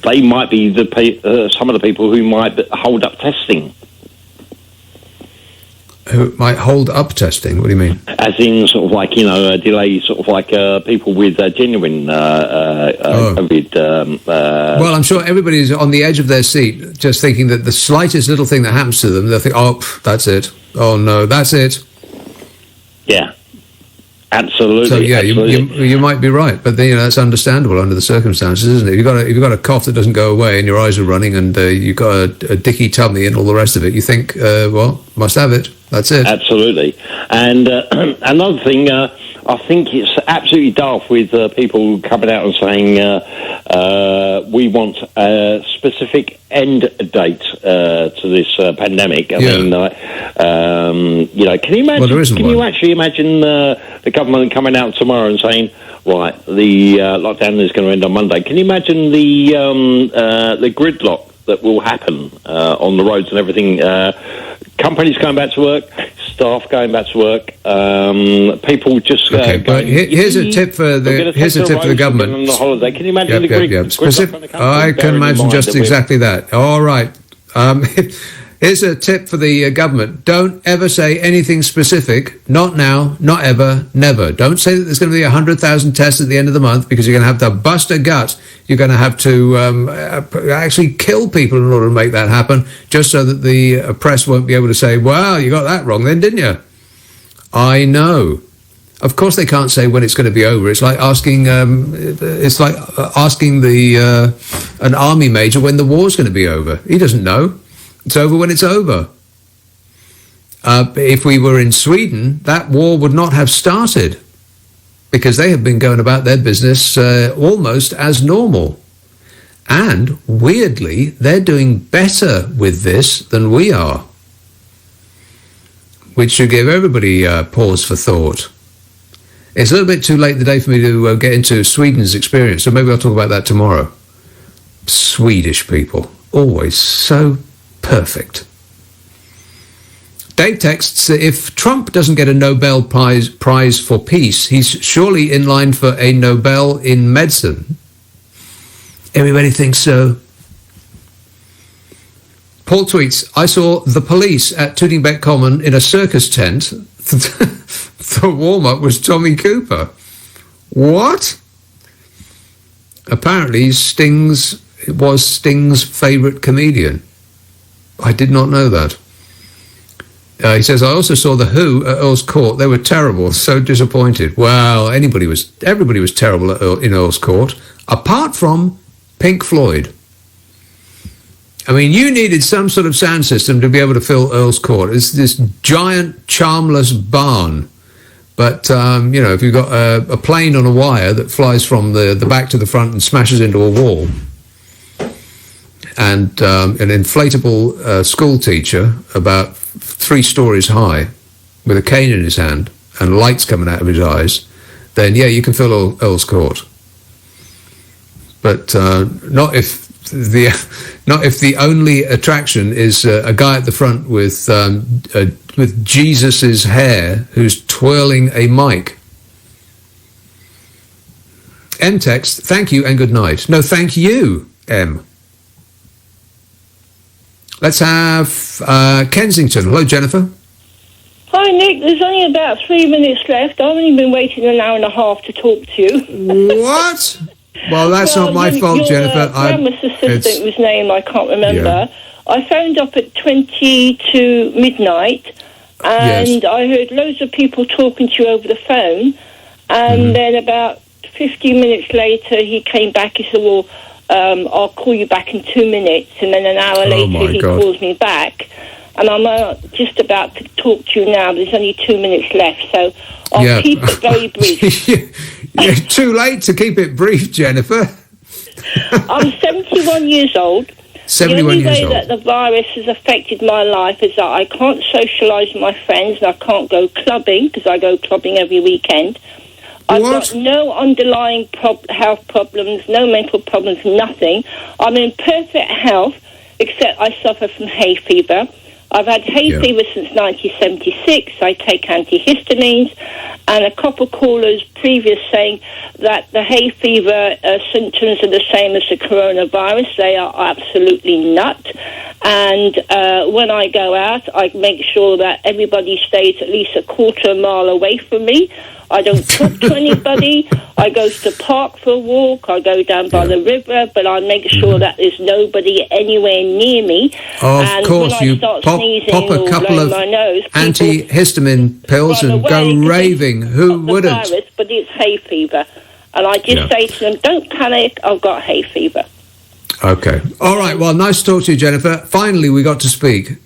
Speaker 15: they might be some of the people who might hold up testing.
Speaker 1: Who might hold up testing? What do you mean?
Speaker 15: As in, sort of like, delay, sort of like people with genuine COVID.
Speaker 1: Well, I'm sure everybody's on the edge of their seat, just thinking that the slightest little thing that happens to them, they'll think, "Oh, that's it. Oh no, that's it."
Speaker 15: Yeah, absolutely.
Speaker 1: So yeah,
Speaker 15: absolutely.
Speaker 1: you might be right, but that's understandable under the circumstances, isn't it? If you've got a cough that doesn't go away and your eyes are running and you've got a dicky tummy and all the rest of it, you think, well, must have it. That's it.
Speaker 15: Absolutely. And another thing, I think it's absolutely daft with people coming out and saying we want a specific end date to this pandemic. I mean, can you imagine?
Speaker 1: Well,
Speaker 15: you actually imagine the government coming out tomorrow and saying, right, the lockdown is going to end on Monday? Can you imagine the gridlock that will happen on the roads and everything? Companies going back to work, staff going back to work, people just.
Speaker 1: Okay, but here's a tip for the government.
Speaker 15: On the holiday. Can you imagine
Speaker 1: I can imagine just exactly that. All right. Here's a tip for the government. Don't ever say anything specific. Not now, not ever, never. Don't say that there's going to be 100,000 tests at the end of the month, because you're going to have to bust a gut. You're going to have to actually kill people in order to make that happen, just so that the press won't be able to say, well, you got that wrong then, didn't you? I know. Of course they can't say when it's going to be over. It's like asking an army major when the war's going to be over. He doesn't know. It's over when it's over. If we were in Sweden, that war would not have started, because they have been going about their business almost as normal. And, weirdly, they're doing better with this than we are, which should give everybody pause for thought. It's a little bit too late in the day for me to get into Sweden's experience, so maybe I'll talk about that tomorrow. Swedish people, always so perfect. Dave texts, if Trump doesn't get a Nobel Prize for peace, he's surely in line for a Nobel in medicine. Everybody thinks so. Paul tweets, I saw the police at Tootingbeck Common in a circus tent. The warm-up was Tommy Cooper. What? Apparently Sting's favourite comedian. I did not know that. He says, I also saw The Who at Earl's Court. They were terrible, so disappointed. Well, everybody was terrible in Earl's Court, apart from Pink Floyd. I mean, you needed some sort of sound system to be able to fill Earl's Court. It's this giant, charmless barn. But, if you've got a plane on a wire that flies from the back to the front and smashes into a wall, and an inflatable school teacher about 3 stories high with a cane in his hand and lights coming out of his eyes, then yeah, you can fill Earl's Court. But not if the only attraction is a guy at the front with Jesus's hair who's twirling a mic. M text, thank you and good night. No, thank you, M. Let's have Kensington. Hello, Jennifer.
Speaker 10: Hi, Nick. There's only about 3 minutes left. I've only been waiting an hour and a half to talk to you.
Speaker 1: What? Well, that's not my fault, Jennifer.
Speaker 10: Grandma's assistant, whose name I can't remember. Yeah. I phoned up at 20 to midnight, and I heard loads of people talking to you over the phone. And then about 15 minutes later, he came back. He said, well, I'll call you back in 2 minutes. And then an hour later, he calls me back. And I'm just about to talk to you now. There's only 2 minutes left, so I'll keep it very brief.
Speaker 1: Too late to keep it brief, Jennifer.
Speaker 10: I'm 71 years old.
Speaker 1: 71 years
Speaker 10: old. The only way
Speaker 1: old.
Speaker 10: that the virus has affected my life is that I can't socialise with my friends and I can't go clubbing, because I go clubbing every weekend. I've got no underlying health problems, no mental problems, nothing. I'm in perfect health, except I suffer from hay fever. I've had hay fever since 1976. I take antihistamines, and a couple of callers previous saying that the hay fever symptoms are the same as the coronavirus. They are absolutely not. And when I go out, I make sure that everybody stays at least a quarter mile away from me. I don't talk to anybody. I go to the park for a walk. I go down by the river, but I make sure that there's nobody anywhere near me.
Speaker 1: Of course, you pop a couple of antihistamine pills and go raving. Who wouldn't?
Speaker 10: Virus, but it's hay fever. And I just say to them, don't panic, I've got hay fever.
Speaker 1: Okay. All right, well, nice to talk to you, Jennifer. Finally, we got to speak.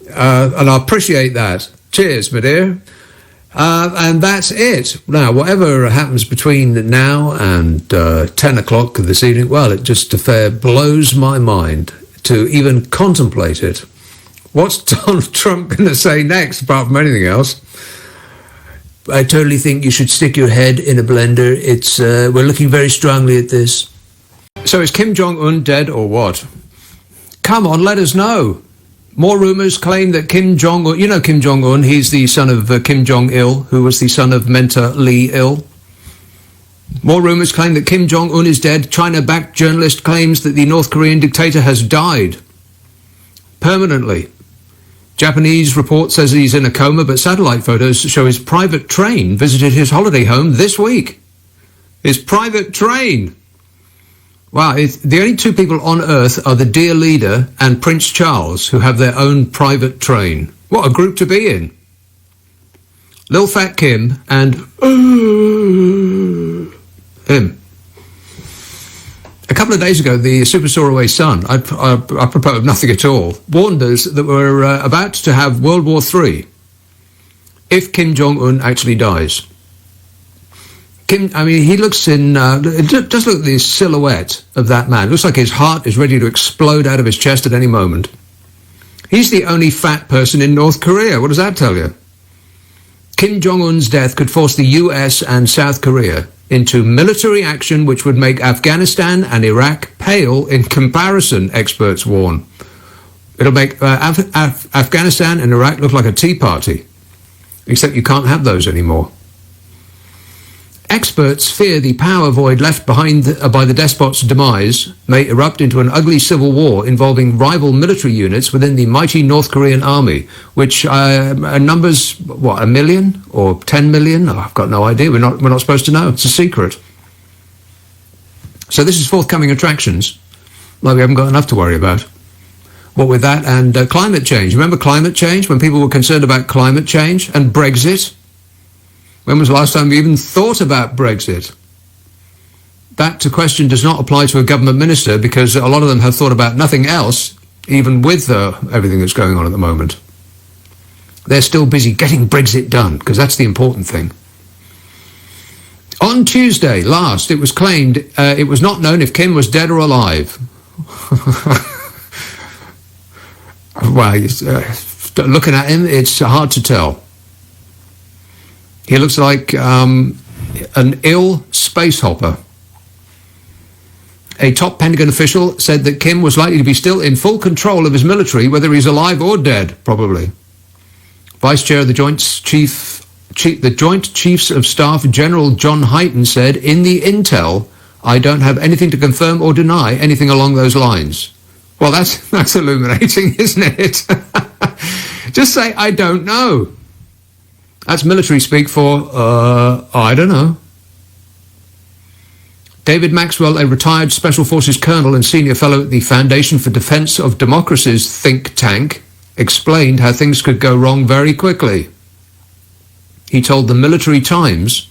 Speaker 1: And I appreciate that. Cheers, my dear. And that's it. Now, whatever happens between now and 10 o'clock this evening, well, it just blows my mind to even contemplate it. What's Donald Trump going to say next, apart from anything else? I totally think you should stick your head in a blender. We're looking very strongly at this. So is Kim Jong-un dead or what? Come on, let us know. More rumours claim that Kim Jong-un... You know Kim Jong-un, he's the son of Kim Jong-il, who was the son of Mentor Lee-il. More rumours claim that Kim Jong-un is dead. China-backed journalist claims that the North Korean dictator has died. Permanently. Japanese report says he's in a coma, but satellite photos show his private train visited his holiday home this week. His private train! Wow, the only two people on Earth are the dear leader and Prince Charles, who have their own private train. What a group to be in. Lil Fat Kim and him. A couple of days ago, the Super Soaraway Sun, I propose nothing at all, warned us that we're about to have World War III if Kim Jong-un actually dies. He looks just look at the silhouette of that man. It looks like his heart is ready to explode out of his chest at any moment. He's the only fat person in North Korea. What does that tell you? Kim Jong-un's death could force the US and South Korea into military action which would make Afghanistan and Iraq pale in comparison, experts warn. It'll make Afghanistan and Iraq look like a tea party. Except you can't have those anymore. Experts fear the power void left behind by the despot's demise may erupt into an ugly civil war involving rival military units within the mighty North Korean army, which numbers, 1 million or 10 million? Oh, I've got no idea. We're not supposed to know. It's a secret. So this is forthcoming attractions. Like we haven't got enough to worry about. What with that and climate change. Remember climate change? When people were concerned about climate change and Brexit? When was the last time we even thought about Brexit? That question does not apply to a government minister because a lot of them have thought about nothing else, even with everything that's going on at the moment. They're still busy getting Brexit done, because that's the important thing. On Tuesday last, it was claimed it was not known if Kim was dead or alive. Well, looking at him, it's hard to tell. He looks like an ill space hopper. A top Pentagon official said that Kim was likely to be still in full control of his military, whether he's alive or dead, probably. Vice Chair of the Joint Chiefs of Staff, General John Hyten, said, in the intel, I don't have anything to confirm or deny anything along those lines. Well, that's illuminating, isn't it? Just say, I don't know. That's military speak for, I don't know. David Maxwell, a retired Special Forces colonel and senior fellow at the Foundation for Defense of Democracy's think tank, explained how things could go wrong very quickly. He told the Military Times,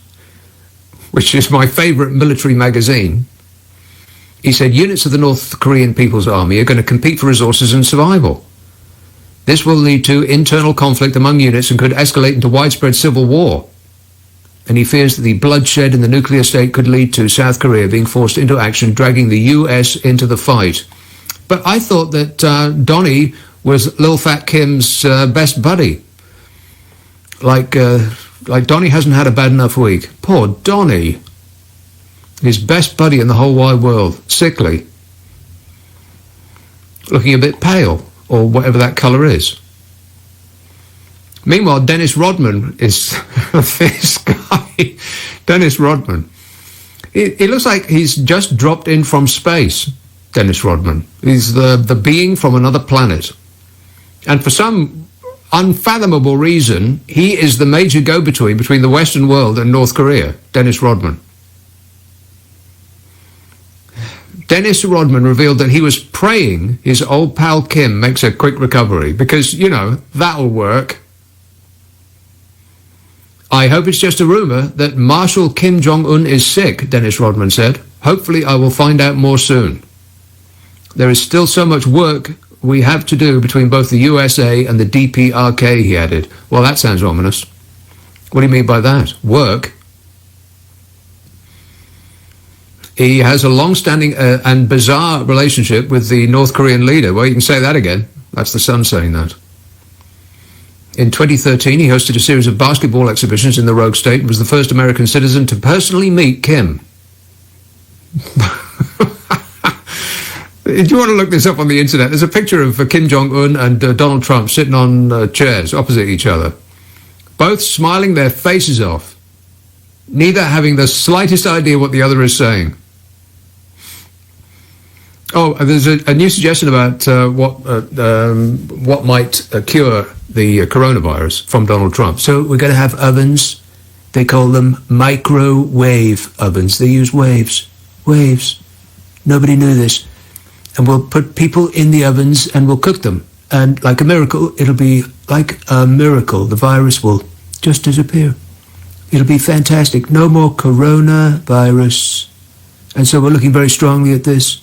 Speaker 1: which is my favourite military magazine, he said units of the North Korean People's Army are going to compete for resources and survival. This will lead to internal conflict among units and could escalate into widespread civil war. and he fears that the bloodshed in the nuclear state could lead to South Korea being forced into action, dragging the US into the fight. But I thought that Donnie was Lil Fat Kim's best buddy. Like Donnie hasn't had a bad enough week. Poor Donnie. His best buddy in the whole wide world. Sickly. Looking a bit pale, or whatever that colour is. Meanwhile, Dennis Rodman is this guy. Dennis Rodman. He looks like he's just dropped in from space, Dennis Rodman. He's the being from another planet. And for some unfathomable reason, he is the major go-between between the Western world and North Korea, Dennis Rodman. Dennis Rodman revealed that he was praying his old pal Kim makes a quick recovery because, you know, that'll work. I hope it's just a rumour that Marshal Kim Jong-un is sick, Dennis Rodman said. Hopefully I will find out more soon. There is still so much work we have to do between both the USA and the DPRK, he added. Well, that sounds ominous. What do you mean by that? Work? He has a long-standing and bizarre relationship with the North Korean leader. Well, you can say that again. That's the Sun saying that. In 2013, he hosted a series of basketball exhibitions in the rogue state and was the first American citizen to personally meet Kim. Do you want to look this up on the internet? There's a picture of Kim Jong-un and Donald Trump sitting on chairs opposite each other, both smiling their faces off, neither having the slightest idea what the other is saying. Oh, there's a new suggestion about what might cure the coronavirus from Donald Trump. So we're going to have ovens. They call them microwave ovens. They use waves. Waves. Nobody knew this. And we'll put people in the ovens and we'll cook them. And like a miracle, it'll be like a miracle. The virus will just disappear. It'll be fantastic. No more coronavirus. And so we're looking very strongly at this.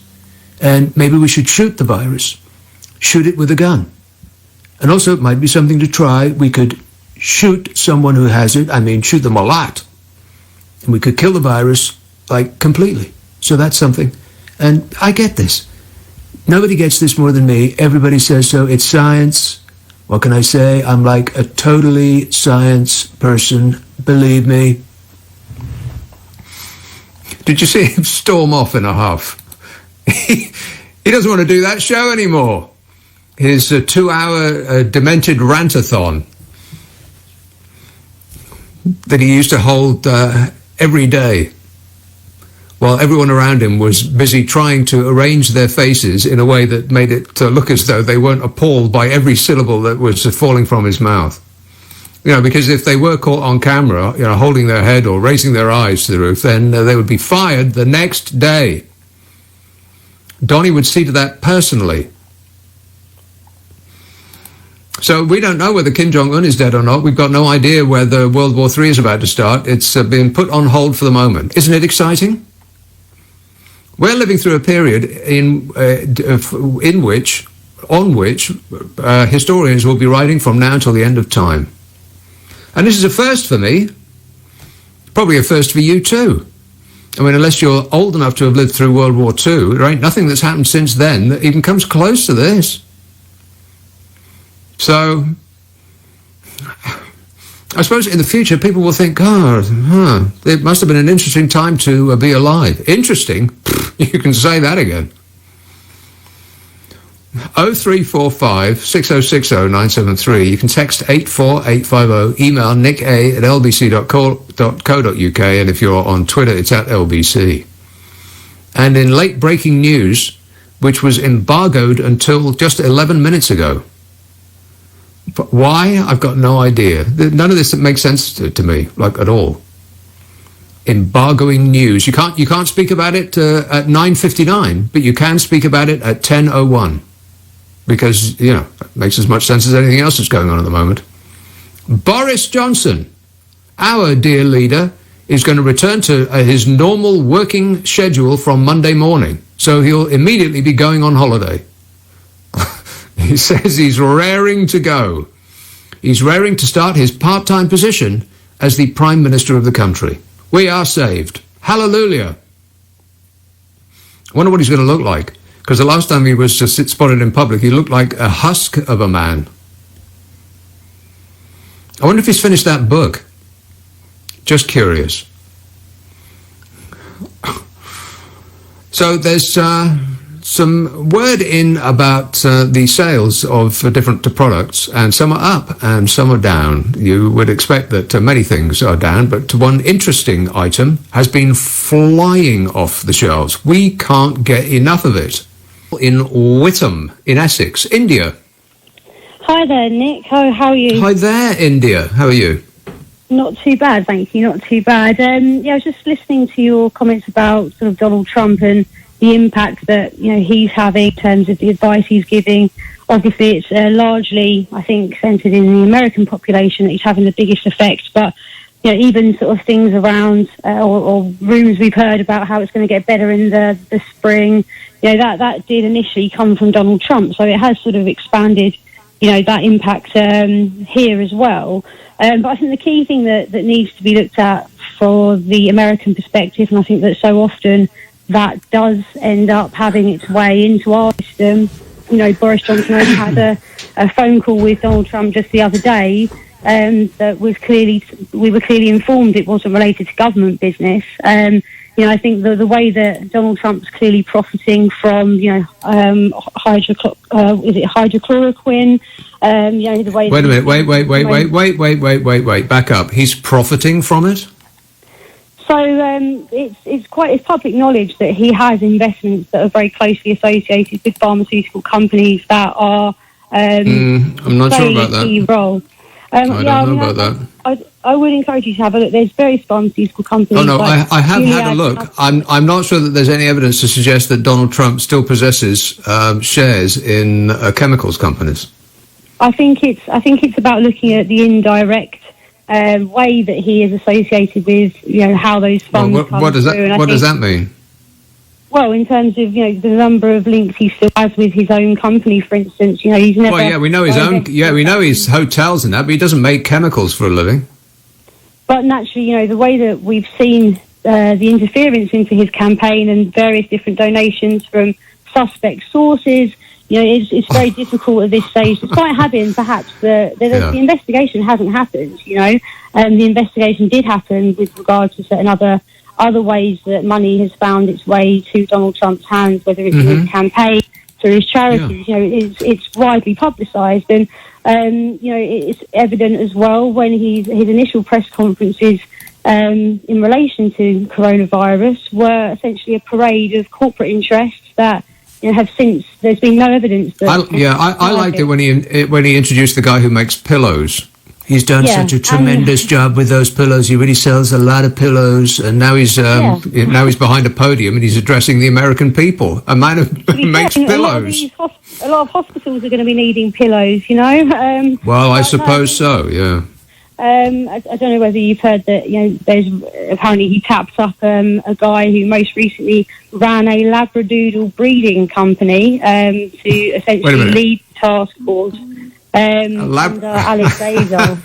Speaker 1: And maybe we should shoot the virus. Shoot it with a gun. And also it might be something to try. We could shoot someone who has it. I mean, shoot them a lot. And we could kill the virus, like, completely. So that's something. And I get this. Nobody gets this more than me. Everybody says so. It's science. What can I say? I'm like a totally science person. Believe me. Did you see him storm off in a huff? He doesn't want to do that show anymore. His 2-hour demented rantathon that he used to hold every day while everyone around him was busy trying to arrange their faces in a way that made it look as though they weren't appalled by every syllable that was falling from his mouth. You know, because if they were caught on camera, you know, holding their head or raising their eyes to the roof, then they would be fired the next day. Donnie would see to that personally. So we don't know whether Kim Jong-un is dead or not. We've got no idea whether World War III is about to start. It's been put on hold for the moment. Isn't it exciting? We're living through a period on which historians will be writing from now until the end of time. And this is a first for me. Probably a first for you too. I mean, unless you're old enough to have lived through World War II, there ain't nothing that's happened since then that even comes close to this. So, I suppose in the future people will think, it must have been an interesting time to be alive. Interesting? You can say that again. 0345 6060 973. You can text 84850. Email nick@lbc.co.uk. And if you're on Twitter, it's @LBC. And in late breaking news, which was embargoed until just 11 minutes ago. But why? I've got no idea. None of this makes sense to me, like at all. Embargoing news. You can't speak about it at 9:59, but you can speak about it at 10:01. Because, you know, it makes as much sense as anything else that's going on at the moment. Boris Johnson, our dear leader, is going to return to his normal working schedule from Monday morning. So he'll immediately be going on holiday. He says he's raring to go. He's raring to start his part-time position as the Prime Minister of the country. We are saved. Hallelujah. I wonder what he's going to look like, because the last time he was spotted in public, he looked like a husk of a man. I wonder if he's finished that book. Just curious. So there's some word in about the sales of different products, and some are up and some are down. You would expect that many things are down, but one interesting item has been flying off the shelves. We can't get enough of it. In Whittam, in Essex, India.
Speaker 16: Hi there, Nick. How are you?
Speaker 1: Hi there, India. How are you?
Speaker 16: Not too bad, thank you. Not too bad. I was just listening to your comments about sort of Donald Trump and the impact that he's having in terms of the advice he's giving. Obviously, it's largely, I think, centred in the American population that he's having the biggest effect. But even sort of things around or rumours we've heard about how it's going to get better in the spring, that did initially come from Donald Trump. So it has sort of expanded, that impact here as well. But I think the key thing that needs to be looked at for the American perspective, and I think that so often that does end up having its way into our system. Boris Johnson only had a phone call with Donald Trump just the other day that we were clearly informed it wasn't related to government business. I think the way that Donald Trump's clearly profiting from, hydrochloroquine, the way...
Speaker 1: Wait a minute, wait, back up. He's profiting from it?
Speaker 16: So it's public knowledge that he has investments that are very closely associated with pharmaceutical companies that are
Speaker 1: I'm not sure about that.
Speaker 16: Key role.
Speaker 1: I don't know about that.
Speaker 16: I would encourage you to have a look. There's various pharmaceutical companies.
Speaker 1: Oh no,
Speaker 16: like
Speaker 1: I have had a look. I'm not sure that there's any evidence to suggest that Donald Trump still possesses shares in chemicals companies.
Speaker 16: I think it's about looking at the indirect way that he is associated with, how those funds come
Speaker 1: what does that
Speaker 16: through.
Speaker 1: What does that mean?
Speaker 16: Well, in terms of the number of links he still has with his own company, for instance, he's never.
Speaker 1: Well, yeah, we know his own. Yeah, we know his hotels and that, but he doesn't make chemicals for a living.
Speaker 16: But naturally, the way that we've seen the interference into his campaign and various different donations from suspect sources, it's very difficult at this stage, despite having perhaps the investigation hasn't happened. The investigation did happen with regard to certain other ways that money has found its way to Donald Trump's hands, whether it's through his campaign, through his charities. It's widely publicised, and it's evident as well when his initial press conferences in relation to coronavirus were essentially a parade of corporate interests that have since. There's been no evidence that.
Speaker 1: I liked it when he introduced the guy who makes pillows. He's done such a tremendous job with those pillows. He really sells a lot of pillows, and now he's behind a podium and he's addressing the American people. A man who makes pillows.
Speaker 16: A lot of hospitals are going to be needing pillows,
Speaker 1: Well, I suppose so. Yeah.
Speaker 16: I don't know whether you've heard that. There's apparently he tapped up a guy who most recently ran a Labradoodle breeding company to essentially lead the task force. Under Alex Azar.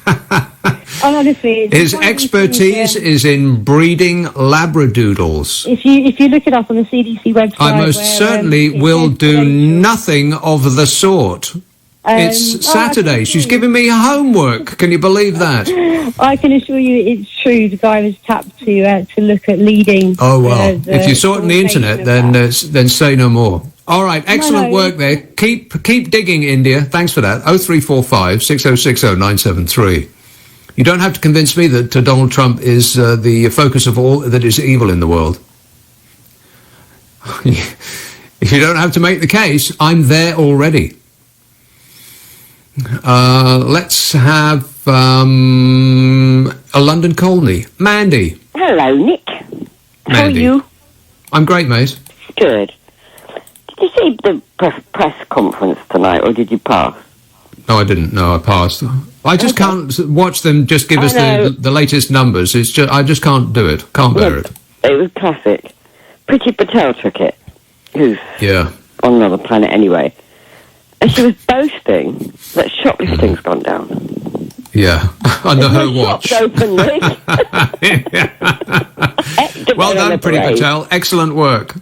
Speaker 16: Honestly,
Speaker 1: his expertise is in breeding Labradoodles.
Speaker 16: If you look it up on the CDC website,
Speaker 1: I most certainly will do nothing of the sort. It's Saturday. She's giving me homework. Can you believe that?
Speaker 16: I can assure you it's true. The guy was tapped to look at leading.
Speaker 1: Oh well, if you saw it on the internet, then say no more. All right, excellent work there. Keep digging, India. Thanks for that. 0345 6060 973. You don't have to convince me that Donald Trump is the focus of all that is evil in the world. If you don't have to make the case, I'm there already. Let's have a London Colney. Mandy.
Speaker 17: Hello, Nick.
Speaker 1: Mandy.
Speaker 17: How are you?
Speaker 1: I'm great, mate.
Speaker 17: Good. Did you see the press conference tonight, or did you pass?
Speaker 1: No, I didn't. No, I passed. I just can't watch them just give us the latest numbers. It's just I just can't do it. Can't bear it.
Speaker 17: It was classic. Priti Patel took it, who's on another planet anyway. And she was boasting that shoplifting's gone down.
Speaker 1: Yeah, under her watch.
Speaker 17: Shops open, Nick.
Speaker 1: Well done, Pretty Patel. Excellent work.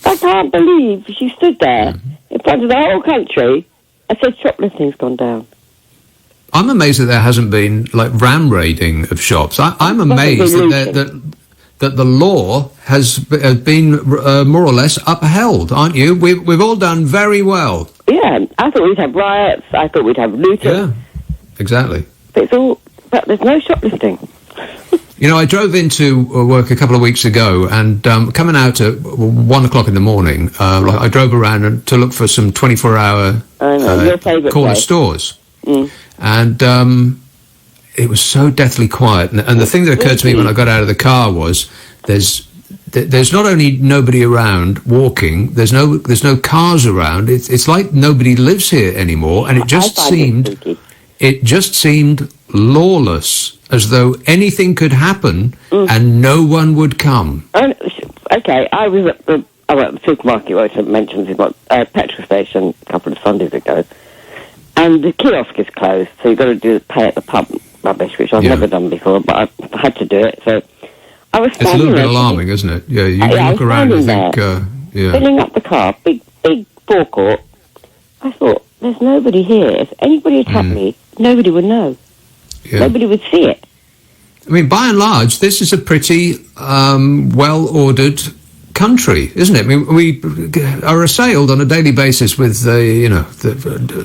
Speaker 17: I can't believe she stood there in front of the whole country and said shoplifting's gone down.
Speaker 1: I'm amazed that there hasn't been like ram raiding of shops. I'm amazed that the law has been more or less upheld, aren't you? We've all done very well.
Speaker 17: Yeah, I thought we'd have riots. I thought we'd have looting.
Speaker 1: Yeah, exactly.
Speaker 17: But there's no shoplifting.
Speaker 1: You know, I drove into work a couple of weeks ago, and coming out at 1 o'clock in the morning, I drove around to look for some 24-hour corner stores. Mm. And it was so deathly quiet. And the thing that occurred to me when I got out of the car was there's not only nobody around walking, there's no cars around. It's like nobody lives here anymore, and it just seemed lawless, as though anything could happen and no one would come.
Speaker 17: Okay, I was at the supermarket, which I mentioned, petrol station a couple of Sundays ago, and the kiosk is closed, so you've got to pay at the pump rubbish, which I've never done before, but I had to do it, so I was standing.
Speaker 1: It's a little bit alarming, isn't it? Yeah, you look around and think,
Speaker 17: filling up the car, big forecourt. I thought, there's nobody here. If anybody attacked me, nobody would know. Yeah. Nobody would see it.
Speaker 1: I mean, by and large, this is a pretty well-ordered country, isn't it? I mean, we are assailed on a daily basis with the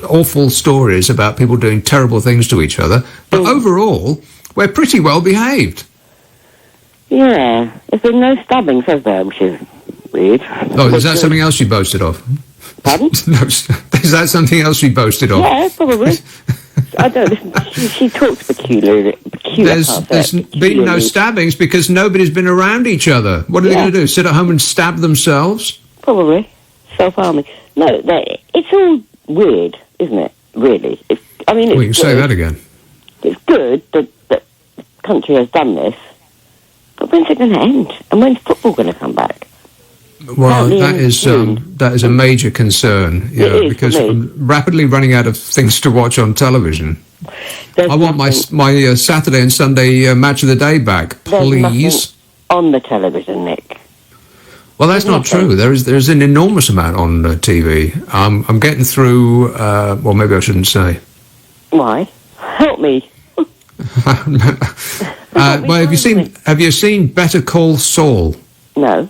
Speaker 1: awful stories about people doing terrible things to each other. But overall, we're pretty well behaved.
Speaker 17: Yeah, there's been no stabbings, has there, which is weird.
Speaker 1: Oh, is that something else you boasted of?
Speaker 17: Pardon?
Speaker 1: No, is that something else you boasted of?
Speaker 17: Yeah, probably. I don't listen. She talks peculiar.
Speaker 1: There's been no stabbings because nobody's been around each other. What are they going to do? Sit at home and stab themselves?
Speaker 17: Probably. Self-harming. No, it's all weird, isn't it? Really. You can
Speaker 1: say that again.
Speaker 17: It's good that the country has done this, but when's it going to end? And when's football going to come back?
Speaker 1: Well, that is a major concern, because I'm rapidly running out of things to watch on television. I want my Saturday and Sunday match of the day back, please.
Speaker 17: On the television, Nick.
Speaker 1: Well, that's not true. There's an enormous amount on TV. I'm getting through. Well, maybe I shouldn't say.
Speaker 17: Why? Help me.
Speaker 1: Well, have you seen Better Call Saul?
Speaker 17: No.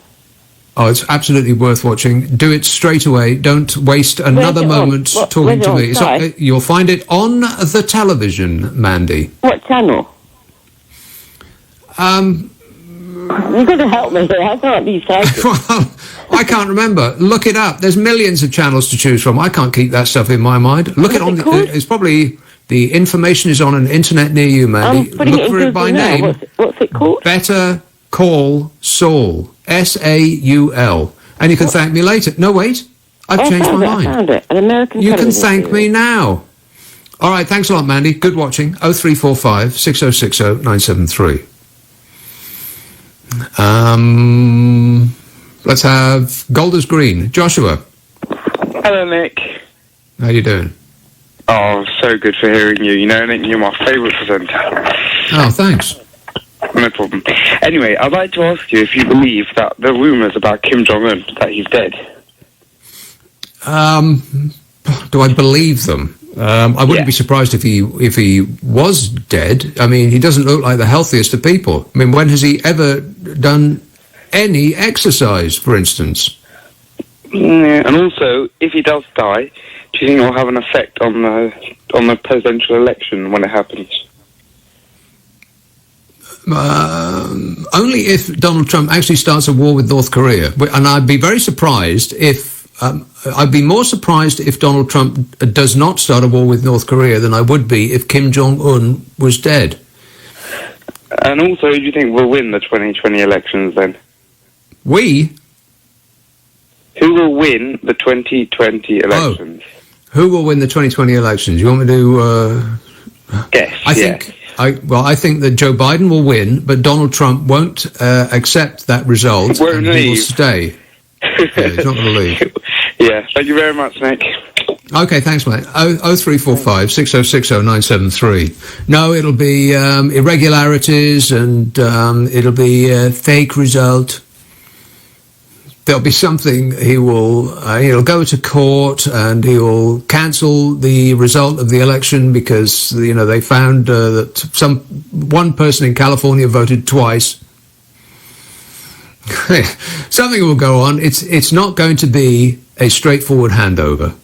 Speaker 1: Oh, it's absolutely worth watching. Do it straight away. Don't waste another moment talking to me. You'll find it on the television, Mandy.
Speaker 17: What channel? You've got to help me here. I can't be psychic.
Speaker 1: Well, I can't remember. Look it up. There's millions of channels to choose from. I can't keep that stuff in my mind. Look it on. It's probably the information is on an internet near you, Mandy. Look for it by name.
Speaker 17: What's it called?
Speaker 1: Better Call Saul. Saul. And you can thank me later. No, wait. I've changed my mind.
Speaker 17: I found it. An American
Speaker 1: You can thank me now. All right, thanks a lot, Mandy. Good watching. 0345 6060 973. Let's have Golders Green. Joshua.
Speaker 18: Hello, Nick.
Speaker 1: How you doing?
Speaker 18: Oh, so good for hearing you. You know, Nick, you're my favourite presenter.
Speaker 1: Oh, thanks.
Speaker 18: No problem. Anyway, I'd like to ask you if you believe that the rumours about Kim Jong-un, that he's dead.
Speaker 1: Do I believe them? I wouldn't be surprised if he was dead. I mean, he doesn't look like the healthiest of people. I mean, when has he ever done any exercise, for instance?
Speaker 18: Yeah, and also, if he does die, do you think it'll have an effect on the presidential election when it happens?
Speaker 1: Only if Donald Trump actually starts a war with North Korea. And I'd be very surprised if... I'd be more surprised if Donald Trump does not start a war with North Korea than I would be if Kim Jong-un was dead.
Speaker 18: And also, do you think we'll win the 2020 elections then?
Speaker 1: We?
Speaker 18: Who will win the 2020 elections?
Speaker 1: Who will win the 2020 elections? You want me to...
Speaker 18: Guess,
Speaker 1: I think that Joe Biden will win, but Donald Trump won't accept that result.
Speaker 18: Won't leave.
Speaker 1: He will stay. Yeah, he's not going to leave.
Speaker 18: Yeah, thank you very much, Nick.
Speaker 1: Okay, thanks, mate. 0345 6060 973. No, it'll be irregularities and it'll be a fake result. There'll be something. He'll go to court and he will cancel the result of the election because they found that one person in California voted twice. Something will go on. It's not going to be a straightforward handover.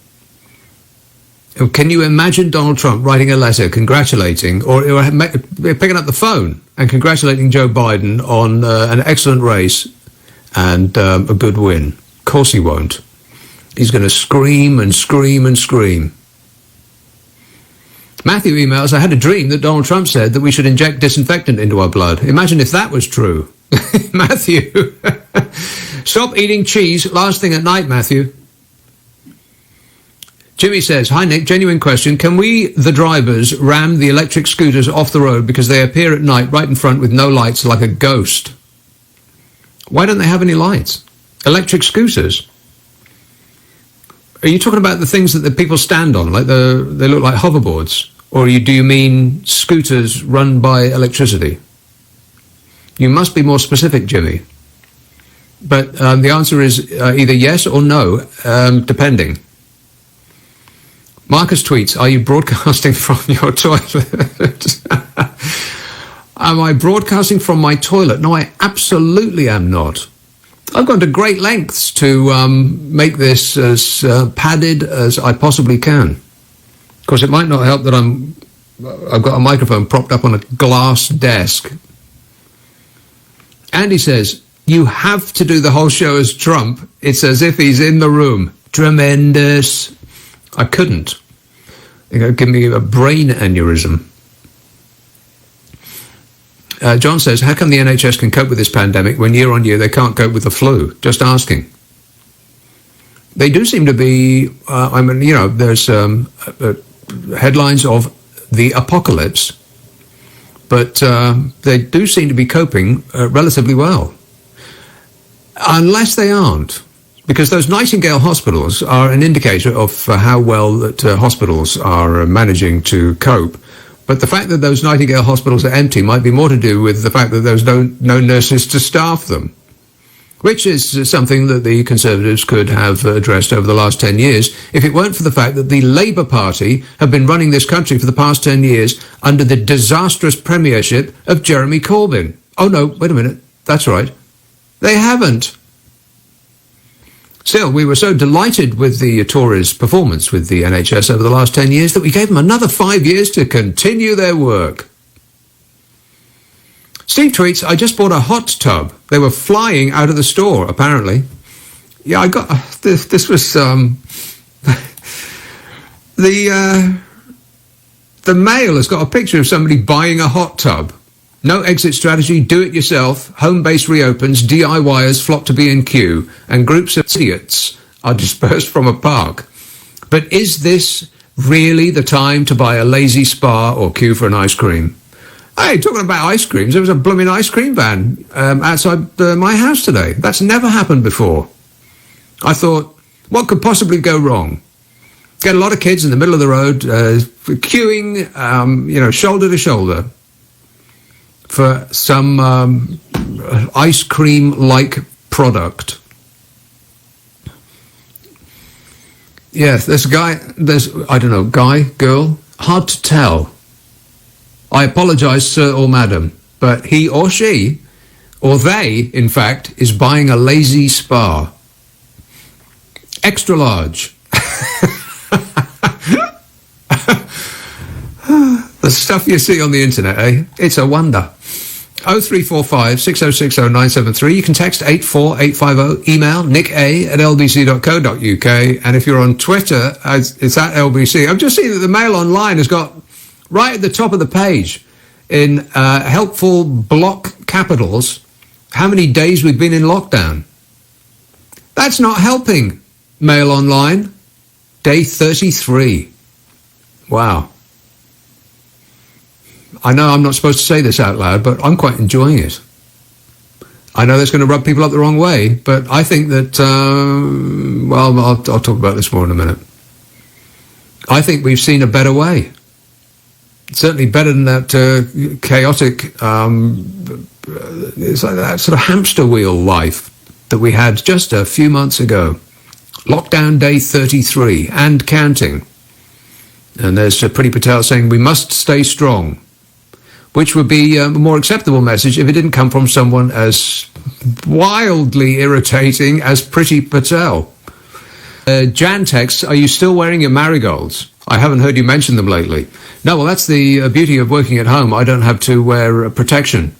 Speaker 1: Can you imagine Donald Trump writing a letter congratulating or picking up the phone and congratulating Joe Biden on an excellent race and a good win? Of course he won't. He's going to scream and scream and scream. Matthew emails, I had a dream that Donald Trump said that we should inject disinfectant into our blood. Imagine if that was true. Matthew, stop eating cheese last thing at night, Matthew. Jimmy says, hi Nick, genuine question. Can we, the drivers, ram the electric scooters off the road because they appear at night right in front with no lights like a ghost? Why don't they have any lights? Electric scooters? Are you talking about the things that the people stand on, like they look like hoverboards? Or do you mean scooters run by electricity? You must be more specific, Jimmy. But the answer is either yes or no, depending. Marcus tweets, are you broadcasting from your toilet? Am I broadcasting from my toilet? No, I absolutely am not. I've gone to great lengths to make this as padded as I possibly can. Of course, it might not help that I've got a microphone propped up on a glass desk. Andy says, you have to do the whole show as Trump. It's as if he's in the room. Tremendous. I couldn't. Give me a brain aneurysm. John says, how come the NHS can cope with this pandemic when year on year they can't cope with the flu? Just asking. They do seem to be, there's headlines of the apocalypse, but they do seem to be coping relatively well. Unless they aren't. Because those Nightingale hospitals are an indicator of how well that hospitals are managing to cope. But the fact that those Nightingale hospitals are empty might be more to do with the fact that there's no nurses to staff them, which is something that the Conservatives could have addressed over the last 10 years if it weren't for the fact that the Labour Party have been running this country for the past 10 years under the disastrous premiership of Jeremy Corbyn. Oh, no, wait a minute. That's right. They haven't. Still, we were so delighted with the Tories' performance with the NHS over the last 10 years that we gave them another 5 years to continue their work. Steve tweets, I just bought a hot tub. They were flying out of the store, apparently. Yeah, I got... This was... The Mail has got a picture of somebody buying a hot tub. No exit strategy, do it yourself, home base reopens, DIYers flock to B&Q, and groups of idiots are dispersed from a park. But is this really the time to buy a lazy spa or queue for an ice cream? Hey, talking about ice creams, there was a blooming ice cream van outside my house today. That's never happened before. I thought, what could possibly go wrong? Get a lot of kids in the middle of the road, queuing, shoulder to shoulder, for some ice cream-like product. Yes, this guy, guy, girl, hard to tell. I apologise, sir or madam, but he or she, or they, in fact, is buying a lazy spa. Extra large. The stuff you see on the internet, eh? It's a wonder. 0345 6060 973. You can text 84850. Email nicka@lbc.co.uk. And if you're on Twitter, it's at LBC. I've just seen that the Mail Online has got right at the top of the page in helpful block capitals how many days we've been in lockdown. That's not helping, Mail Online. Day 33. Wow. I know I'm not supposed to say this out loud, but I'm quite enjoying it. I know that's going to rub people up the wrong way, but I think that, I'll talk about this more in a minute. I think we've seen a better way. Certainly better than that chaotic, it's like that sort of hamster wheel life that we had just a few months ago. Lockdown day 33 and counting. And there's Priti Patel saying we must stay strong, which would be a more acceptable message if it didn't come from someone as wildly irritating as Priti Patel. Jan texts, are you still wearing your marigolds? I haven't heard you mention them lately. No, well, that's the beauty of working at home. I don't have to wear protection.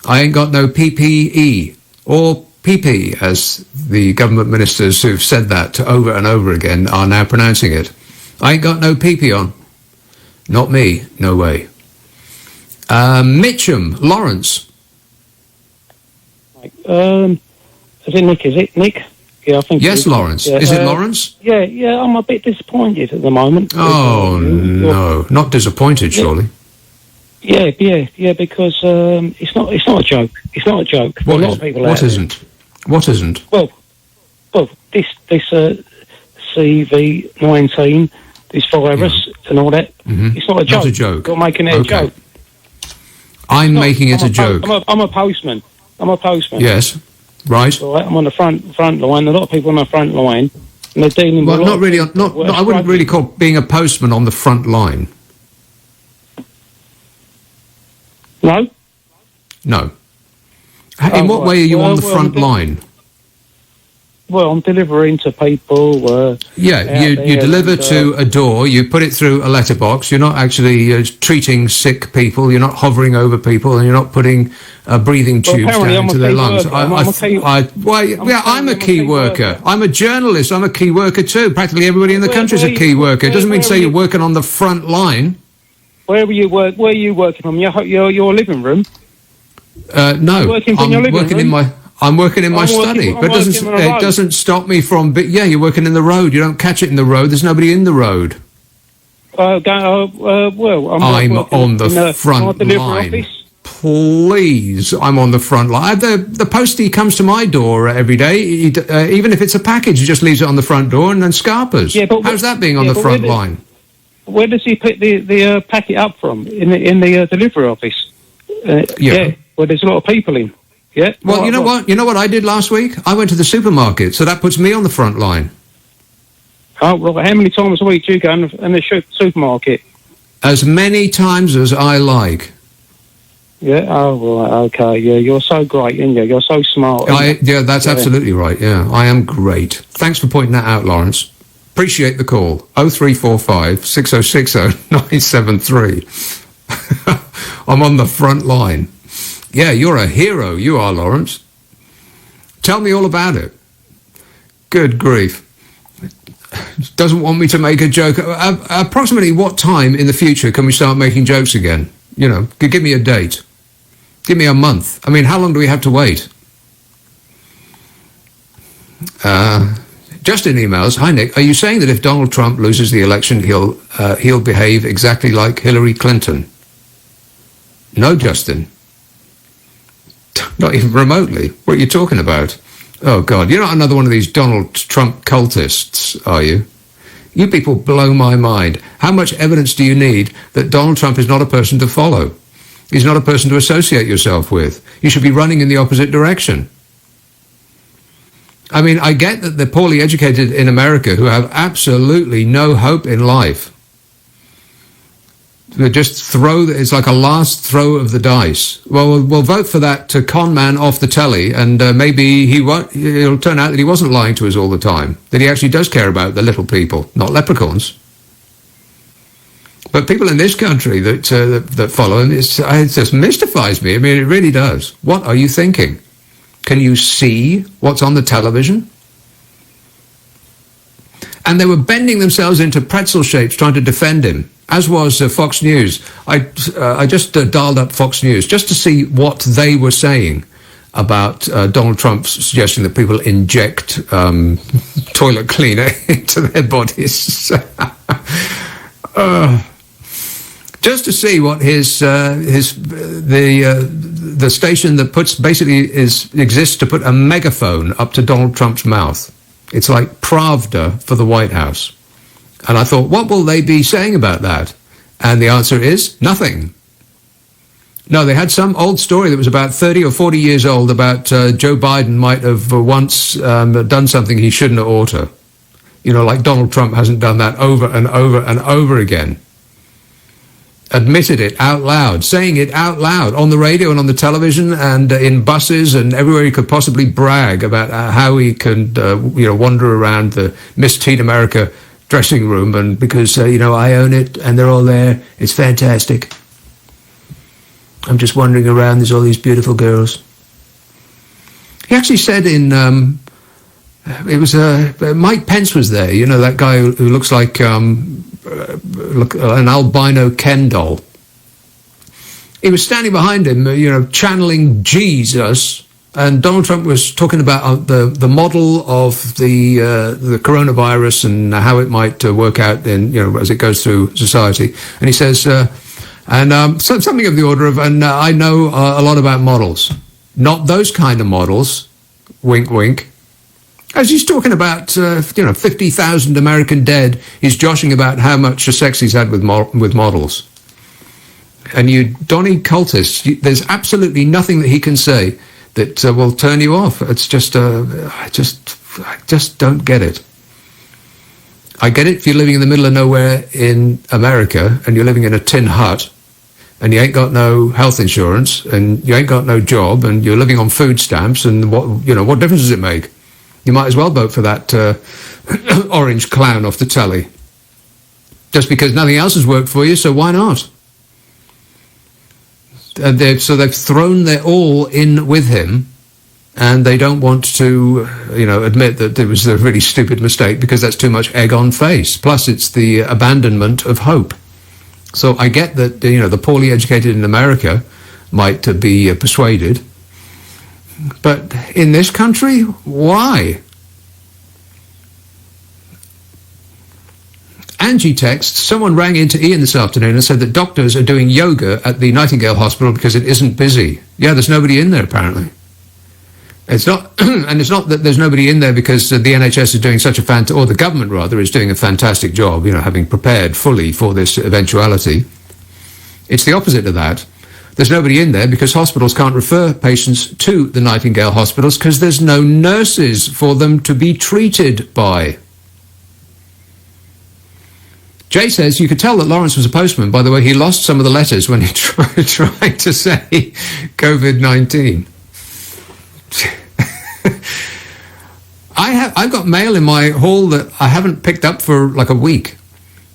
Speaker 1: I ain't got no PPE, or PP, as the government ministers who've said that over and over again are now pronouncing it. I ain't got no PP on. Not me, no way. Mitcham, Lawrence.
Speaker 19: Is it Nick, is it? Nick? Yeah, I think.
Speaker 1: Yes, Lawrence.
Speaker 19: Yeah.
Speaker 1: Is it Lawrence?
Speaker 19: Yeah, I'm a bit disappointed at the moment.
Speaker 1: Oh, no. Not disappointed, surely.
Speaker 19: Yeah, because it's not a joke. It's not a joke.
Speaker 1: What isn't?
Speaker 19: Well, this CV-19, this virus and all that, it's not a joke.
Speaker 1: Not a joke.
Speaker 19: You're making it a joke.
Speaker 1: I'm making it a joke.
Speaker 19: I'm a postman.
Speaker 1: Yes, right.
Speaker 19: All right. I'm on the front line. A lot of people on the front line, and they're dealing with.
Speaker 1: Well, not really. I wouldn't really call being a postman on the front line.
Speaker 19: No.
Speaker 1: In what way are you on the front line?
Speaker 19: Well, I'm delivering to people.
Speaker 1: You deliver to a door, you put it through a letterbox, you're not actually treating sick people, you're not hovering over people, and you're not putting breathing tubes down into their lungs. I'm a key worker. I'm a journalist, I'm a key worker too. Practically everybody in the country is a key worker. It doesn't mean to say you're working on the front line.
Speaker 19: Where are you working from? Your living room?
Speaker 1: No, I'm working in my study, but it doesn't stop me from. But yeah, you're working in the road. You don't catch it in the road. There's nobody in the road.
Speaker 19: I'm
Speaker 1: on the front line. Please, I'm on the front line. The postie comes to my door every day. Even if it's a package, he just leaves it on the front door and then scarpers. Yeah, how's that being on the front line?
Speaker 19: Where does he pick the packet up from? In the delivery office? Where there's a lot of people in. Yeah.
Speaker 1: Well, you know what? You know what I did last week? I went to the supermarket, so that puts me on the front line.
Speaker 19: Oh, well, how many times a week do you go in the supermarket?
Speaker 1: As many times as I like.
Speaker 19: Yeah. Oh, right. Okay. Yeah, you're so great, aren't you? You're so smart.
Speaker 1: That's absolutely right. Yeah, I am great. Thanks for pointing that out, Lawrence. Appreciate the call. 0345 6060 973. I'm on the front line. Yeah, you're a hero. You are, Lawrence. Tell me all about it. Good grief. Doesn't want me to make a joke. Approximately what time in the future can we start making jokes again? You know, give me a date. Give me a month. I mean, how long do we have to wait? Just in emails. Hi, Nick. Are you saying that if Donald Trump loses the election, he'll behave exactly like Hillary Clinton? No, Justin. Not even remotely. What are you talking about? Oh, God. You're not another one of these Donald Trump cultists, are you? You people blow my mind. How much evidence do you need that Donald Trump is not a person to follow? He's not a person to associate yourself with. You should be running in the opposite direction. I mean, I get that the poorly educated in America who have absolutely no hope in life, they just it's like a last throw of the dice. Well, we'll vote for that con man off the telly, and maybe it'll turn out that he wasn't lying to us all the time, that he actually does care about the little people, not leprechauns. But people in this country that follow him, it just mystifies me. I mean, it really does. What are you thinking? Can you see what's on the television? And they were bending themselves into pretzel shapes trying to defend him, as was Fox News. I just dialed up Fox News just to see what they were saying about Donald Trump's suggesting that people inject toilet cleaner into their bodies. Just to see what the station that exists to put a megaphone up to Donald Trump's mouth. It's like Pravda for the White House. And I thought, what will they be saying about that? And the answer is nothing. No, they had some old story that was about 30 or 40 years old about Joe Biden might have once done something he shouldn't have ought to. You know, like Donald Trump hasn't done that over and over and over again. Admitted it out loud, saying it out loud on the radio and on the television and in buses and everywhere he could possibly brag about how he could, wander around the Miss Teen America dressing room, and because, I own it and they're all there, it's fantastic. I'm just wandering around, there's all these beautiful girls. He actually said in, Mike Pence was there, that guy who looks like an albino Ken doll. He was standing behind him, channeling Jesus, and Donald Trump was talking about the model of the coronavirus and how it might work out in, as it goes through society. And he says, something of the order of, I know a lot about models. Not those kind of models, wink, wink. As he's talking about, 50,000 American dead, he's joshing about how much sex he's had with models. And you Donny cultists, there's absolutely nothing that he can say that will turn you off. It's just, I just don't get it. I get it if you're living in the middle of nowhere in America and you're living in a tin hut and you ain't got no health insurance and you ain't got no job and you're living on food stamps, and what difference does it make? You might as well vote for that orange clown off the telly. Just because nothing else has worked for you, so why not? They've thrown their all in with him, and they don't want to, admit that it was a really stupid mistake because that's too much egg on face. Plus, it's the abandonment of hope. So I get that, the poorly educated in America might be persuaded. But in this country, why? Angie texts, someone rang into Ian this afternoon and said that doctors are doing yoga at the Nightingale Hospital because it isn't busy. Yeah, there's nobody in there apparently. It's not, and it's not that there's nobody in there because the NHS is doing such a or the government rather, is doing a fantastic job, having prepared fully for this eventuality. It's the opposite of that. There's nobody in there because hospitals can't refer patients to the Nightingale hospitals because there's no nurses for them to be treated by. Jay says, you could tell that Lawrence was a postman by the way he lost some of the letters when he tried to say COVID-19. I've got mail in my hall that I haven't picked up for like a week.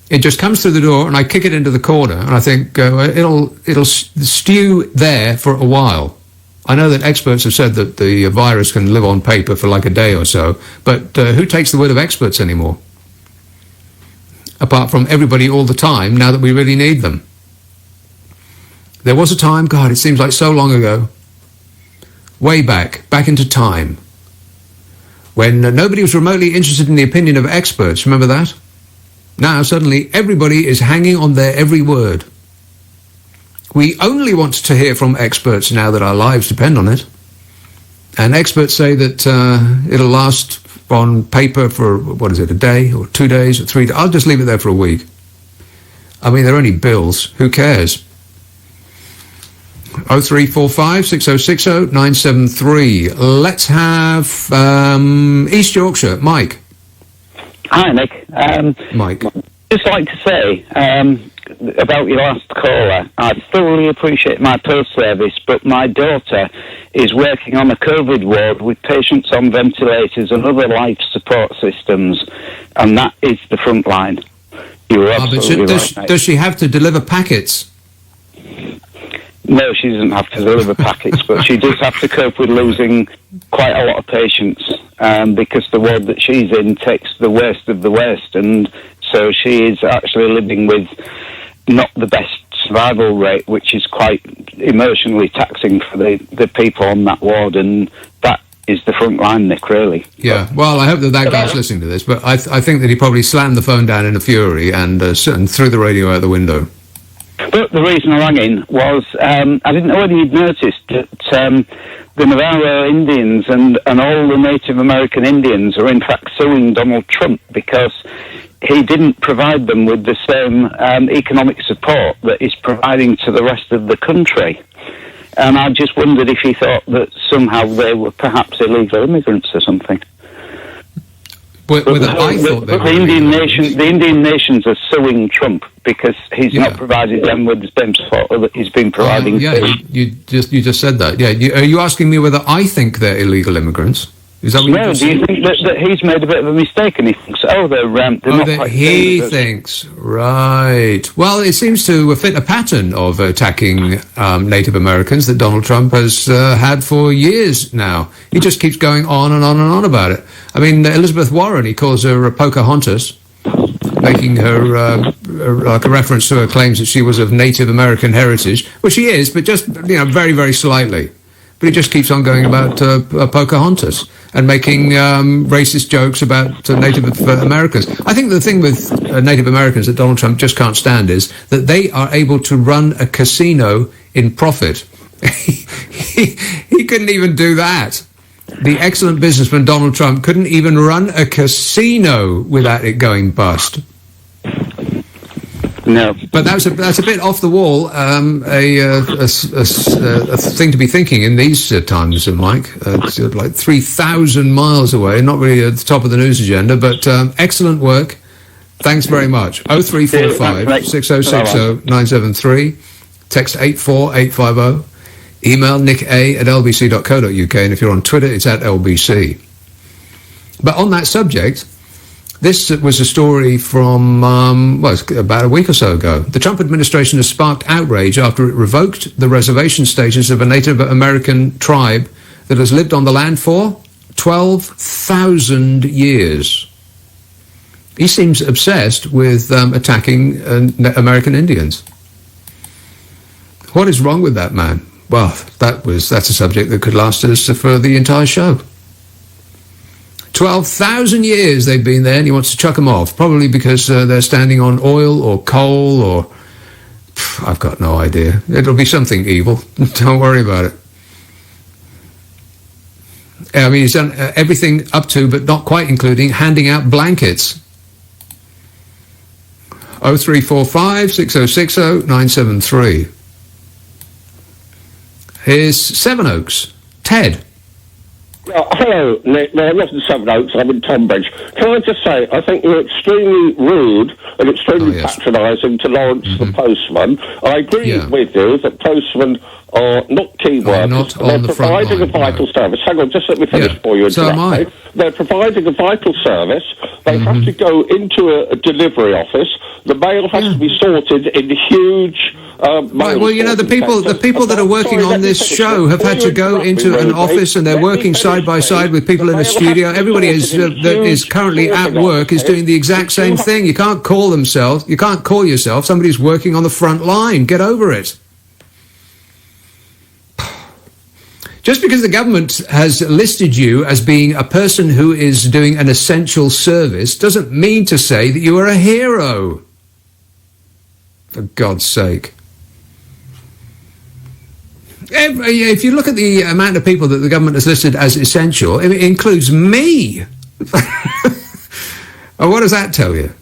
Speaker 1: It just comes through the door and I kick it into the corner and I think it'll stew there for a while. I know that experts have said that the virus can live on paper for like a day or so, but who takes the word of experts anymore? Apart from everybody all the time, now that we really need them. There was a time, God, it seems like so long ago, way back into time, when nobody was remotely interested in the opinion of experts. Remember that? Now, suddenly, everybody is hanging on their every word. We only want to hear from experts now that our lives depend on it. And experts say that it'll last on paper for, a day or 2 days or 3 days? I'll just leave it there for a week. I mean, they're only bills. Who cares? 0345 6060 973. Let's have East Yorkshire. Mike.
Speaker 4: Hi, Nick.
Speaker 1: Mike.
Speaker 4: Just like to say about your last caller, I thoroughly appreciate my post service, but my daughter is working on a COVID ward with patients on ventilators and other life support systems, and that is the front line. You were absolutely right.
Speaker 1: Does she have to deliver packets?
Speaker 4: No, she doesn't have to deliver packets, but she does have to cope with losing quite a lot of patients because the ward that she's in takes the worst of the worst, and so she is actually living with not the best survival rate, which is quite emotionally taxing for the people on that ward, and that is the front line, Nick, really.
Speaker 1: Yeah, well, I hope that guy's listening to this, but I think that he probably slammed the phone down in a fury and threw the radio out the window.
Speaker 4: But the reason I rang in was I didn't know whether you'd noticed that the Navarro Indians and all the Native American Indians are in fact suing Donald Trump because he didn't provide them with the same economic support that he's providing to the rest of the country. And I just wondered if he thought that somehow they were perhaps illegal immigrants or something. The Indian nations are suing Trump because he's not provided them with the same support that he's been providing.
Speaker 1: You just said that. Yeah, are you asking me whether I think they're illegal immigrants? Is that what
Speaker 4: no, do you think that he's made a bit of a mistake and he thinks, they're not quite
Speaker 1: he thinks, right. Well, it seems to fit a pattern of attacking Native Americans that Donald Trump has had for years now. He just keeps going on and on and on about it. I mean, Elizabeth Warren, he calls her Pocahontas, making her like a reference to her claims that she was of Native American heritage. Well, she is, but just, very, very slightly. But he just keeps on going about Pocahontas and making racist jokes about Native Americans. I think the thing with Native Americans that Donald Trump just can't stand is that they are able to run a casino in profit. He couldn't even do that. The excellent businessman Donald Trump couldn't even run a casino without it going bust.
Speaker 4: No,
Speaker 1: but that's a bit off the wall. A thing to be thinking in these times, Mike. It's like 3,000 miles away. Not really at the top of the news agenda, but excellent work. Thanks very much. 0345 6060 973. Text 84850. Email nick@lbc.co.uk, and if you're on Twitter, it's @lbc. But on that subject. This was a story from, about a week or so ago. The Trump administration has sparked outrage after it revoked the reservation status of a Native American tribe that has lived on the land for 12,000 years. He seems obsessed with attacking American Indians. What is wrong with that man? Well, that's a subject that could last us for the entire show. 12,000 years they've been there, and he wants to chuck them off, probably because they're standing on oil or coal or... I've got no idea. It'll be something evil. Don't worry about it. I mean, he's done everything up to, but not quite including, handing out blankets. 0345 6060 973. Here's Sevenoaks. Ted.
Speaker 20: Hello, Nick. No, I'm not in Sevenoaks. I'm in Tonbridge. Can I just say, I think you're extremely rude and extremely patronising to Lawrence the postman. I agree with you that postmen are not key workers. They're providing a vital service. Hang on, just let me finish for you.
Speaker 1: So am I.
Speaker 20: They're providing a vital service. They have to go into a delivery office. The mail has to be sorted in huge...
Speaker 1: well, the people that are working on this show have had to go into an office, and they're working side by side with people in a studio. Everybody that is currently at work is doing the exact same thing. You can't call yourself somebody who's working on the front line. Get over it. Just because the government has listed you as being a person who is doing an essential service doesn't mean to say that you are a hero. For God's sake. If you look at the amount of people that the government has listed as essential, it includes me. Well, what does that tell you?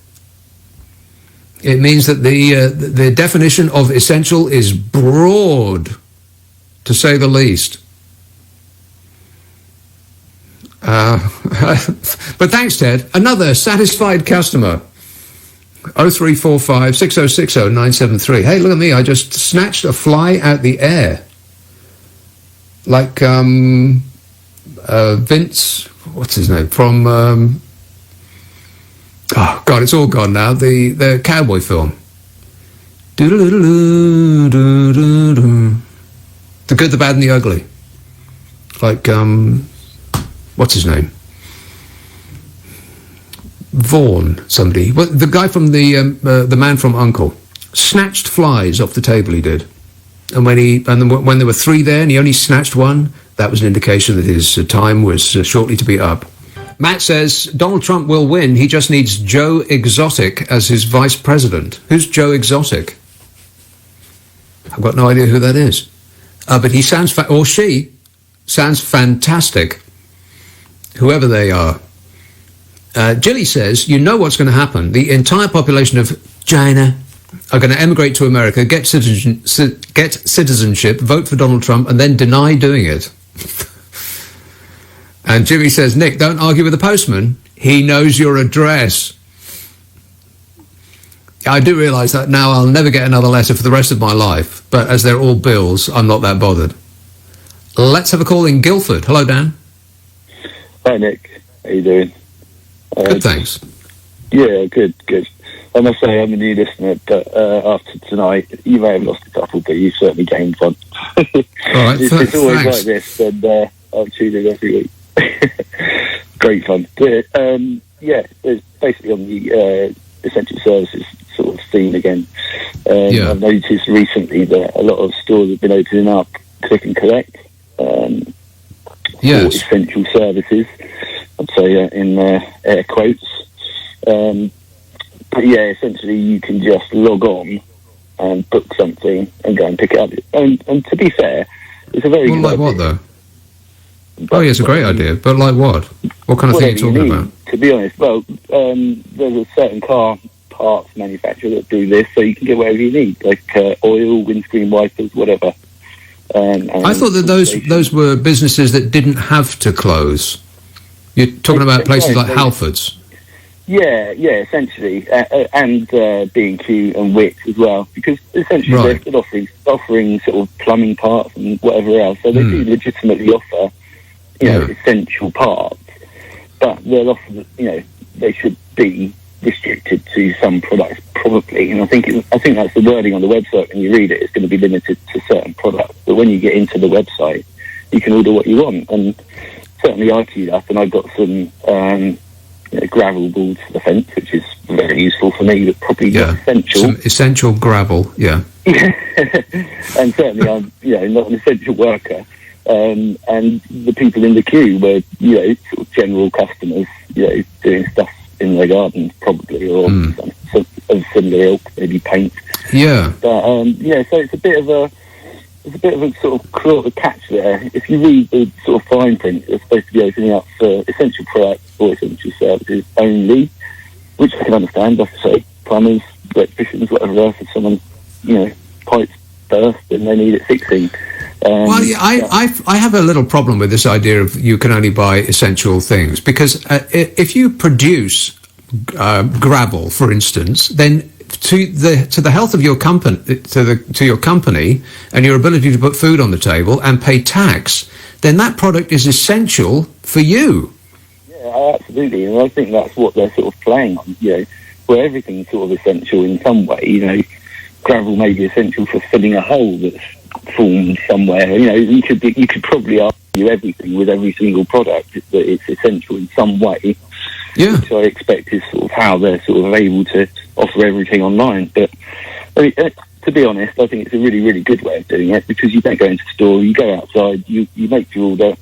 Speaker 1: It means that the definition of essential is broad, to say the least. But thanks, Ted. Another satisfied customer. 0345 6060 973. Hey, look at me. I just snatched a fly out the air. Like Vince, what's his name? From, oh, God, it's all gone now. The cowboy film. The Good, the Bad, and the Ugly. Like, what's his name? Vaughan, somebody. Well, the guy from the man from U.N.C.L.E. snatched flies off the table, he did. And when there were three there and he only snatched one, that was an indication that his time was shortly to be up. Matt says, Donald Trump will win. He just needs Joe Exotic as his vice president. Who's Joe Exotic? I've got no idea who that is. But he sounds, or she Sounds fantastic. Whoever they are. Jilly says, you know what's going to happen. The entire population of China are going to emigrate to America, get citizenship, vote for Donald Trump, and then deny doing it. And Jimmy says, Nick, don't argue with the postman. He knows your address. I do realise that now I'll never get another letter for the rest of my life, but as they're all bills, I'm not that bothered. Let's have a call in Guildford. Hello, Dan.
Speaker 21: Hi, Nick. How you doing?
Speaker 1: Good, thanks.
Speaker 21: Yeah, good. I must say I'm a new listener, but after tonight, you may have lost a couple, but you certainly gained one.
Speaker 1: All right,
Speaker 21: it's always
Speaker 1: thanks.
Speaker 21: like this, and I'm tuning in every week. Great fun. Yeah, it's basically on the essential services sort of theme again. I've noticed recently that a lot of stores have been opening up click and collect for essential services. I'd say in air quotes. But yeah, essentially you can just log on and book something and go and pick it up. And to be fair, it's a very good
Speaker 1: like
Speaker 21: idea.
Speaker 1: what, though? Oh, yeah, it's a great idea. But like what? What kind of thing are you talking about?
Speaker 21: To be honest, well, there's a certain car parts manufacturer that do this, so you can get whatever you need, like oil, windscreen wipers, whatever. And
Speaker 1: I thought that those were businesses that didn't have to close. You're talking about places like Halfords.
Speaker 21: Yeah, essentially, and B&Q and Wickes as well, because essentially they're still offering sort of plumbing parts and whatever else, so they do legitimately offer, essential parts, but they'll offer, they should be restricted to some products probably, and I think that's the wording on the website. When you read it, it's going to be limited to certain products, but when you get into the website, you can order what you want, and certainly I queued up and I got some gravel boards for the fence, which is very useful for me, but probably not essential.
Speaker 1: Some essential gravel, yeah.
Speaker 21: And certainly I'm, not an essential worker. And the people in the queue were, sort of general customers, doing stuff in their gardens probably, or some of similar ilk, maybe paint.
Speaker 1: Yeah.
Speaker 21: But so it's a bit of a sort of catch there. If you read the sort of fine print, it's supposed to be opening up for essential products or essential services only, which I can understand. Like I say, plumbers, electricians, whatever else. If someone, pipes burst and they need it fixing.
Speaker 1: I have a little problem with this idea of you can only buy essential things, because if you produce gravel, for instance, then to the health of your company, to your company and your ability to put food on the table and pay tax, then that product is essential for you.
Speaker 21: Yeah, absolutely, and I think that's what they're sort of playing on. Where everything's sort of essential in some way. Gravel may be essential for filling a hole that's formed somewhere. You could probably argue everything with every single product that it's essential in some way.
Speaker 1: Yeah.
Speaker 21: Which I expect is sort of how they're sort of able to offer everything online. But to be honest, I think it's a really, really good way of doing it, because you don't go into the store, you go outside, you make your order,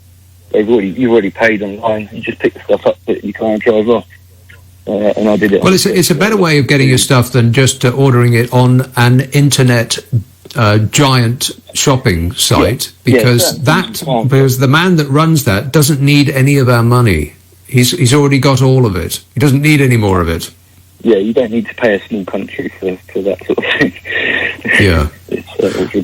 Speaker 21: you've already paid online, you just pick the stuff up, put it in your car and drive off. And I did it.
Speaker 1: Well, it's a better way of getting your stuff than just ordering it on an internet giant shopping site, because the man that runs that doesn't need any of our money. He's already got all of it. He doesn't need any more of it.
Speaker 21: Yeah, you don't need to pay a small country for that sort of thing.
Speaker 1: Yeah.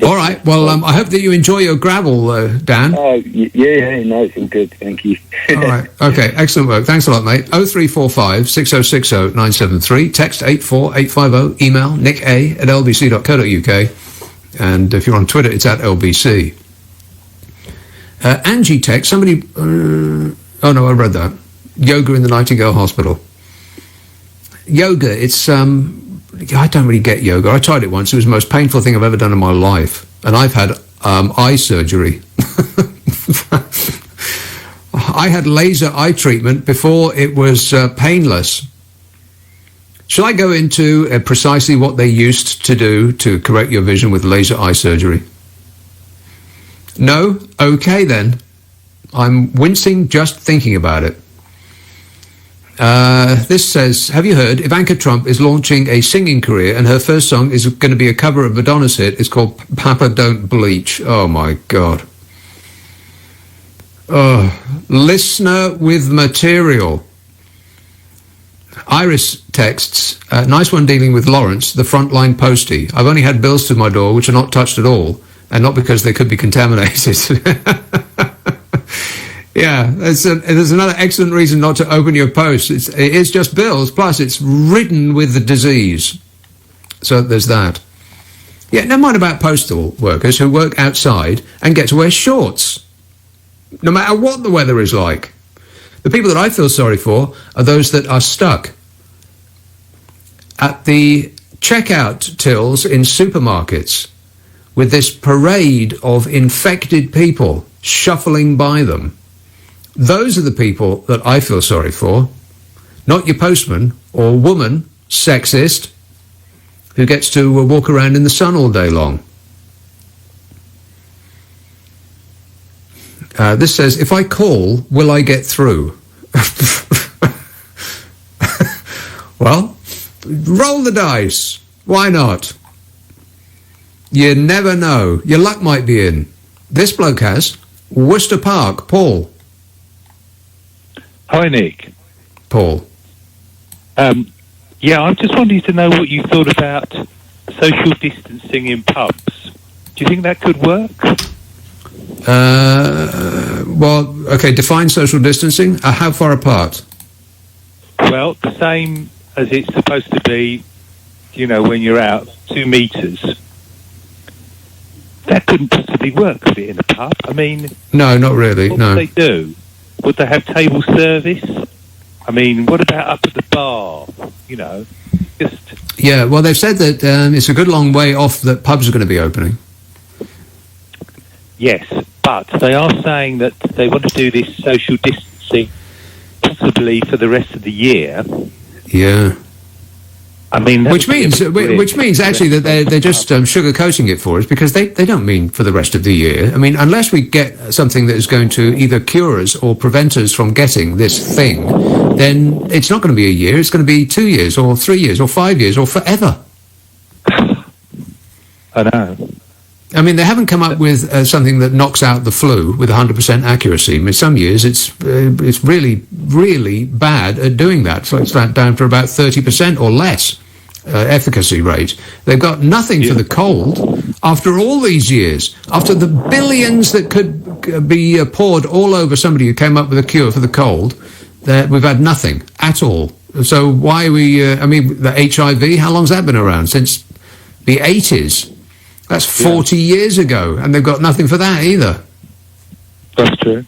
Speaker 1: All right. Well, I hope that you enjoy your gravel, Dan.
Speaker 21: No, it's all good. Thank you.
Speaker 1: All right. Okay. Excellent work. Thanks a lot, mate. 0345 6060 973. Text 84850. Email nicka@lbc.co.uk. And if you're on Twitter, it's @LBC. Angie text somebody. Oh no, I read that. Yoga in the Nightingale Hospital. Yoga, it's I don't really get yoga. I tried it once. It was the most painful thing I've ever done in my life, and I've had eye surgery. I had laser eye treatment before it was painless. Shall I go into precisely what they used to do to correct your vision with laser eye surgery? No? Okay then. I'm wincing just thinking about it. This says, have you heard Ivanka Trump is launching a singing career, and her first song is going to be a cover of Madonna's hit. It's called Papa Don't Bleach. Oh my God. Listener with material. Iris texts, nice one dealing with Lawrence, the frontline postie. I've only had bills to my door which are not touched at all, and not because they could be contaminated. Yeah, there's another excellent reason not to open your post. It is just bills, plus it's ridden with the disease. So there's that. Yeah, never mind about postal workers who work outside and get to wear shorts, no matter what the weather is like. The people that I feel sorry for are those that are stuck at the checkout tills in supermarkets with this parade of infected people shuffling by them. Those are the people that I feel sorry for, not your postman or woman, sexist, who gets to walk around in the sun all day long. This says, if I call, will I get through? Well, roll the dice. Why not? You never know. Your luck might be in. This bloke has. Worcester Park, Paul.
Speaker 2: Hi, Nick.
Speaker 1: Paul.
Speaker 2: Yeah, I just wanted to know what you thought about social distancing in pubs. Do you think that could work?
Speaker 1: Well, okay, define social distancing. How far apart?
Speaker 2: Well, the same as it's supposed to be, you know, when you're out, 2 metres. That couldn't possibly work, could it, in a pub? I mean...
Speaker 1: No, not really,
Speaker 2: what
Speaker 1: no.
Speaker 2: would they do? Would they have table service? I mean, what about up at the bar? You know, just...
Speaker 1: Yeah, well, they've said that it's a good long way off that pubs are going to be opening.
Speaker 2: Yes, but they are saying that they want to do this social distancing possibly for the rest of the year.
Speaker 1: Yeah.
Speaker 2: I mean,
Speaker 1: which means actually that they're just sugarcoating it for us, because they don't mean for the rest of the year. I mean, unless we get something that is going to either cure us or prevent us from getting this thing, then it's not going to be a year. It's going to be 2 years or 3 years or 5 years or forever.
Speaker 2: I know.
Speaker 1: I mean, they haven't come up with something that knocks out the flu with 100% accuracy. I mean, some years it's really, really bad at doing that. So it's down to about 30% or less efficacy rate. They've got nothing for the cold after all these years. After the billions that could be poured all over somebody who came up with a cure for the cold, we've had nothing at all. So why are we... I mean, the HIV, how long's that been around? Since the 80s. That's 40 years ago, and they've got nothing for that either.
Speaker 2: That's true.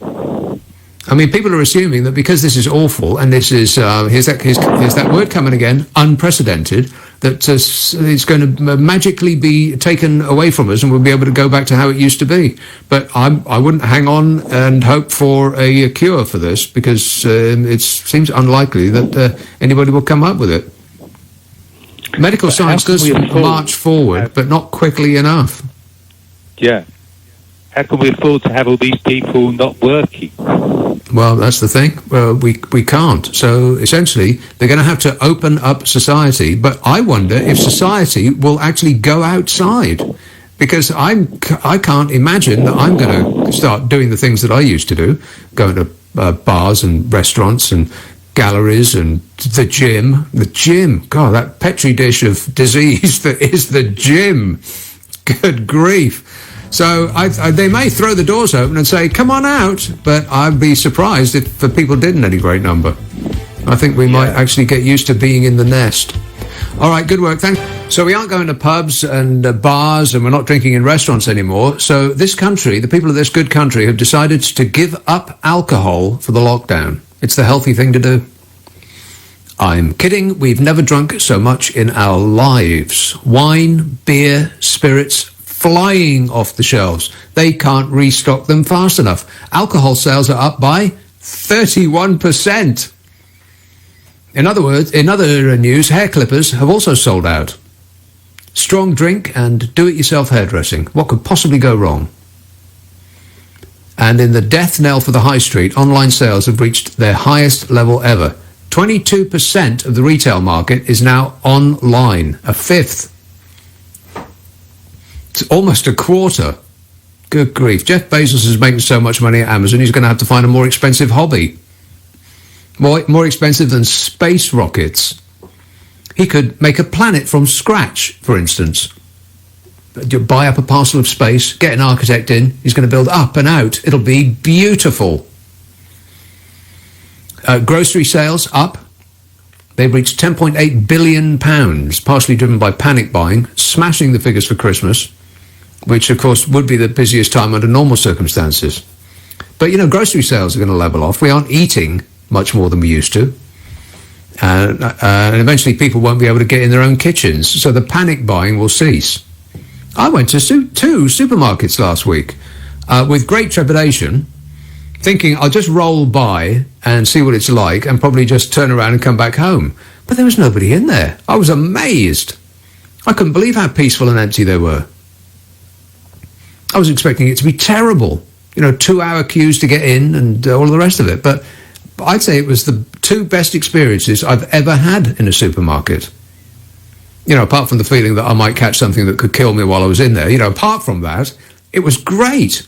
Speaker 1: I mean, people are assuming that because this is awful, and this is, here's that word coming again, unprecedented, that it's going to magically be taken away from us and we'll be able to go back to how it used to be. But I wouldn't hang on and hope for a cure for this, because it seems unlikely that anybody will come up with it. Medical science does march forward, but not quickly enough.
Speaker 2: Yeah. How can we afford to have all these people not working?
Speaker 1: Well, that's the thing. We can't. So essentially, they're going to have to open up society. But I wonder if society will actually go outside, because I can't imagine that I'm going to start doing the things that I used to do, going to bars and restaurants and galleries and the gym. God, that petri dish of disease that is the gym. Good grief. So they may throw the doors open and say, come on out, but I'd be surprised if the people did in any great number. I think we might actually get used to being in the nest. All right, good work, thanks. So we aren't going to pubs and bars, and we're not drinking in restaurants anymore. So this country, the people of this good country, have decided to give up alcohol for the lockdown. It's the healthy thing to do. I'm kidding. We've never drunk so much in our lives. Wine, beer, spirits, flying off the shelves. They can't restock them fast enough. Alcohol sales are up by 31%. In other words, in other news, hair clippers have also sold out. Strong drink and do-it-yourself hairdressing. What could possibly go wrong? And in the death knell for the high street, online sales have reached their highest level ever. 22% of the retail market is now online, a fifth. It's almost a quarter. Good grief. Jeff Bezos is making so much money at Amazon, he's going to have to find a more expensive hobby. More expensive than space rockets. He could make a planet from scratch, for instance. Buy up a parcel of space, get an architect in, he's going to build up and out. It'll be beautiful. Grocery sales up. They've reached £10.8 billion, partially driven by panic buying, smashing the figures for Christmas, which, of course, would be the busiest time under normal circumstances. But, grocery sales are going to level off. We aren't eating much more than we used to. And eventually people won't be able to get in their own kitchens, so the panic buying will cease. I went to two supermarkets last week with great trepidation, thinking I'll just roll by and see what it's like and probably just turn around and come back home. But there was nobody in there. I was amazed. I couldn't believe how peaceful and empty they were. I was expecting it to be terrible. 2-hour queues to get in and all the rest of it. But I'd say it was the two best experiences I've ever had in a supermarket. Apart from the feeling that I might catch something that could kill me while I was in there, apart from that, it was great.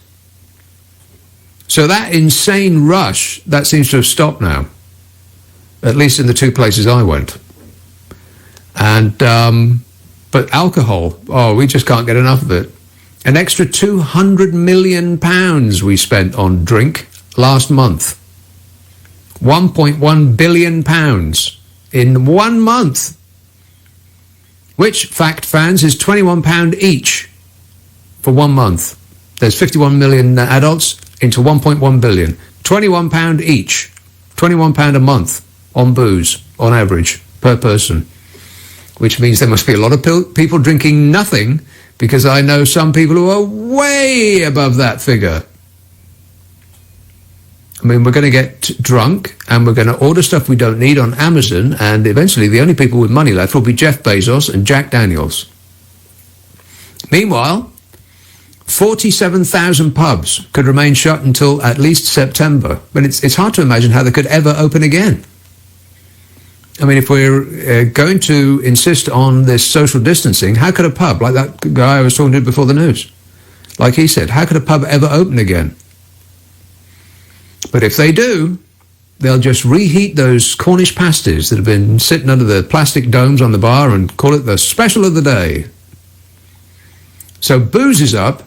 Speaker 1: So that insane rush, that seems to have stopped now, at least in the two places I went. And, but alcohol, we just can't get enough of it. An extra £200 million we spent on drink last month. £1.1 billion in 1 month. Which, fact fans, is £21 each for 1 month. There's 51 million adults into 1.1 billion. £21 each. £21 a month on booze, on average, per person. Which means there must be a lot of people drinking nothing, because I know some people who are way above that figure. I mean, we're going to get drunk and we're going to order stuff we don't need on Amazon, and eventually the only people with money left will be Jeff Bezos and Jack Daniels. Meanwhile, 47,000 pubs could remain shut until at least September. But it's hard to imagine how they could ever open again. I mean, if we're going to insist on this social distancing, how could a pub, like that guy I was talking to before the news, like he said, how could a pub ever open again? But if they do, they'll just reheat those Cornish pasties that have been sitting under the plastic domes on the bar and call it the special of the day. So booze is up,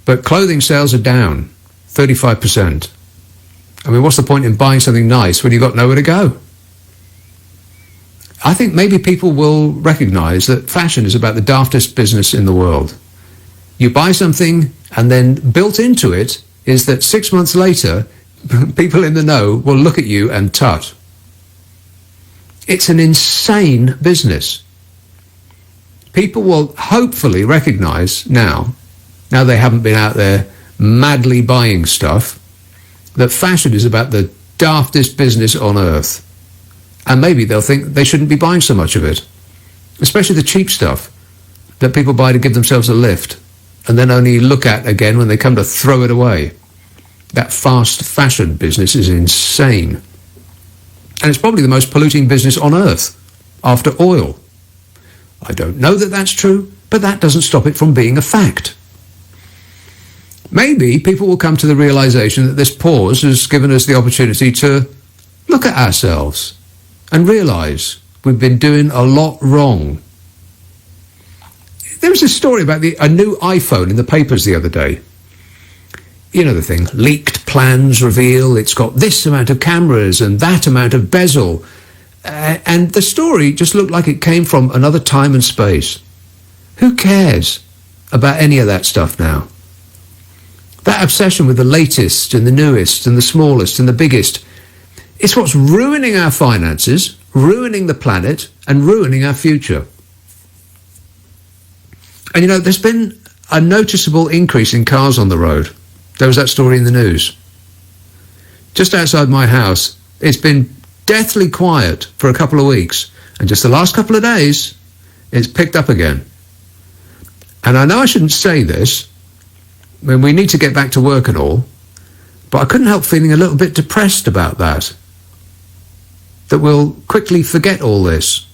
Speaker 1: but clothing sales are down 35%. I mean, what's the point in buying something nice when you've got nowhere to go? I think maybe people will recognise that fashion is about the daftest business in the world. You buy something, and then built into it is that 6 months later, people in the know will look at you and tut. It's an insane business. People will hopefully recognise now they haven't been out there madly buying stuff, that fashion is about the daftest business on earth. And maybe they'll think they shouldn't be buying so much of it, especially the cheap stuff that people buy to give themselves a lift and then only look at again when they come to throw it away. That fast fashion business is insane. And it's probably the most polluting business on earth, after oil. I don't know that that's true, but that doesn't stop it from being a fact. Maybe people will come to the realisation that this pause has given us the opportunity to look at ourselves and realise we've been doing a lot wrong. There was a story about a new iPhone in the papers the other day. You know the thing, leaked plans reveal it's got this amount of cameras and that amount of bezel. And the story just looked like it came from another time and space. Who cares about any of that stuff now? That obsession with the latest and the newest and the smallest and the biggest, it's what's ruining our finances, ruining the planet, and ruining our future. And there's been a noticeable increase in cars on the road. There was that story in the news. Just outside my house, it's been deathly quiet for a couple of weeks, and just the last couple of days, it's picked up again. And I know I shouldn't say this, I mean, we need to get back to work and all, but I couldn't help feeling a little bit depressed about that. That we'll quickly forget all this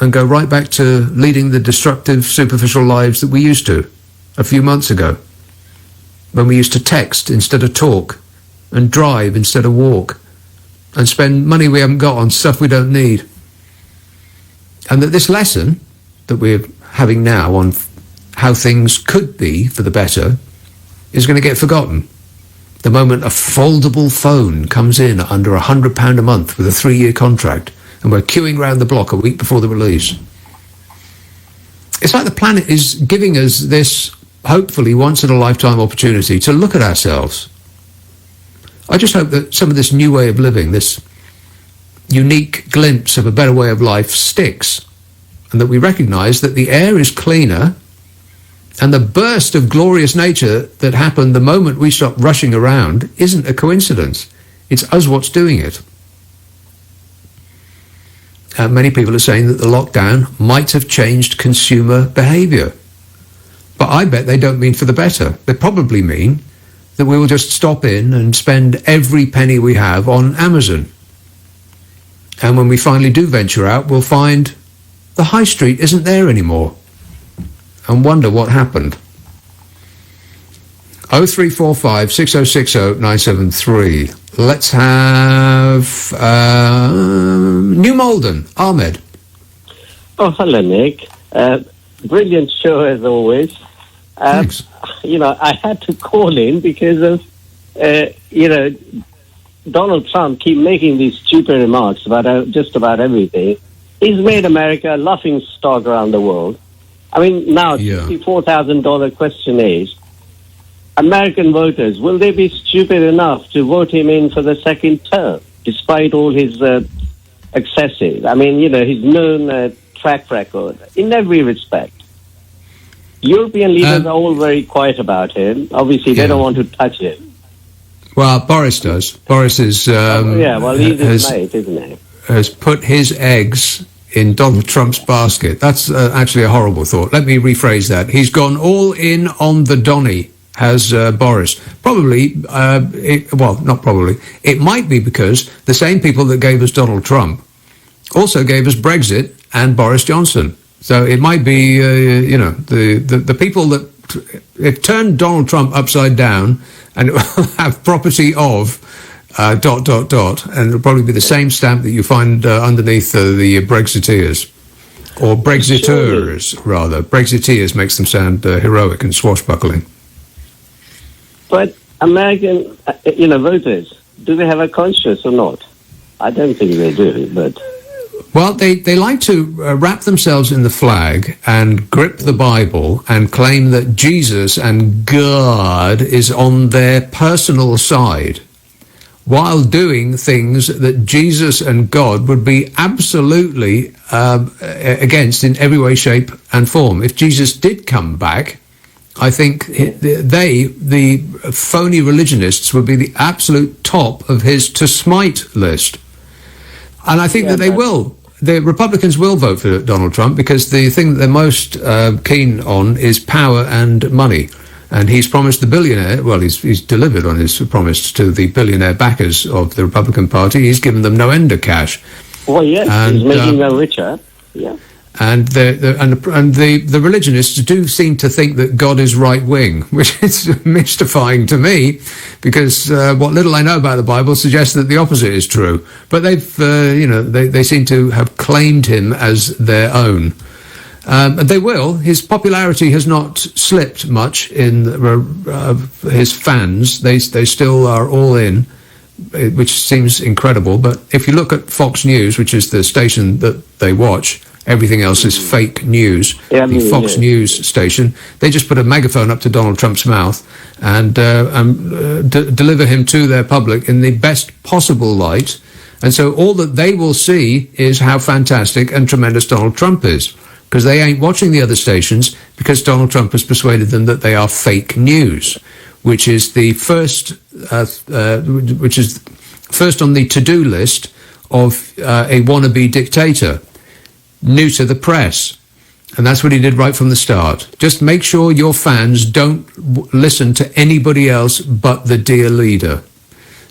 Speaker 1: and go right back to leading the destructive, superficial lives that we used to a few months ago. when we used to text instead of talk, and drive instead of walk, and spend money we haven't got on stuff we don't need. And that this lesson that we're having now on how things could be for the better is going to get forgotten the moment a foldable phone comes in at under £100 a month with a 3-year contract, and we're queuing round the block a week before the release. It's like the planet is giving us this, hopefully, once-in-a-lifetime opportunity to look at ourselves. I just hope that some of this new way of living, this unique glimpse of a better way of life, sticks, and that we recognise that the air is cleaner, and the burst of glorious nature that happened the moment we stopped rushing around isn't a coincidence. It's us what's doing it. Many people are saying that the lockdown might have changed consumer behaviour. But I bet they don't mean for the better. They probably mean that we will just stop in and spend every penny we have on Amazon. And when we finally do venture out, we'll find the high street isn't there anymore, and wonder what happened. 0345 6060 973. Let's have New Malden, Ahmed.
Speaker 3: Oh, hello, Nick. Brilliant show as always.
Speaker 1: Thanks.
Speaker 3: I had to call in because of, Donald Trump keep making these stupid remarks about just about everything. He's made America a laughing stock around the world. I mean, now, $64,000 question is, American voters, will they be stupid enough to vote him in for the second term, despite all his excesses? I mean, his known track record in every respect. European leaders are all very quiet about him. Obviously, they don't want to touch him.
Speaker 1: Well, Boris does. Boris is...
Speaker 3: he's his mate, isn't he?
Speaker 1: Has put his eggs in Donald Trump's basket. That's actually a horrible thought. Let me rephrase that. He's gone all in on the Donny, has Boris. Probably, not probably. It might be because the same people that gave us Donald Trump also gave us Brexit and Boris Johnson. So it might be, the people that have turned Donald Trump upside down and have property of... ... and it'll probably be the same stamp that you find underneath the Brexiteers, or Brexiters, rather. Brexiteers makes them sound heroic and swashbuckling.
Speaker 3: But American, voters, do they have a conscience or not? I don't think they do, but...
Speaker 1: Well, they like to wrap themselves in the flag and grip the Bible and claim that Jesus and God is on their personal side, while doing things that Jesus and God would be absolutely against in every way, shape and form. If Jesus did come back, I think the phony religionists, would be the absolute top of his to smite list. And I think that they will. The Republicans will vote for Donald Trump because the thing that they're most keen on is power and money. And he's promised the billionaire, well, he's delivered on his promise to the billionaire backers of the Republican Party. He's given them no end of cash.
Speaker 3: Well, yes, he's making them richer. Yeah.
Speaker 1: And the religionists do seem to think that God is right wing, which is mystifying to me, because what little I know about the Bible suggests that the opposite is true. But they seem to have claimed him as their own. They will. His popularity has not slipped much in his fans. They still are all in, which seems incredible. But if you look at Fox News, which is the station that they watch, everything else is fake news. The Fox News station, they just put a megaphone up to Donald Trump's mouth and deliver him to their public in the best possible light. And so all that they will see is how fantastic and tremendous Donald Trump is, because they ain't watching the other stations, because Donald Trump has persuaded them that they are fake news, which is the first on the to-do list of a wannabe dictator, new to the press. And that's what he did right from the start. Just make sure your fans don't listen to anybody else but the dear leader.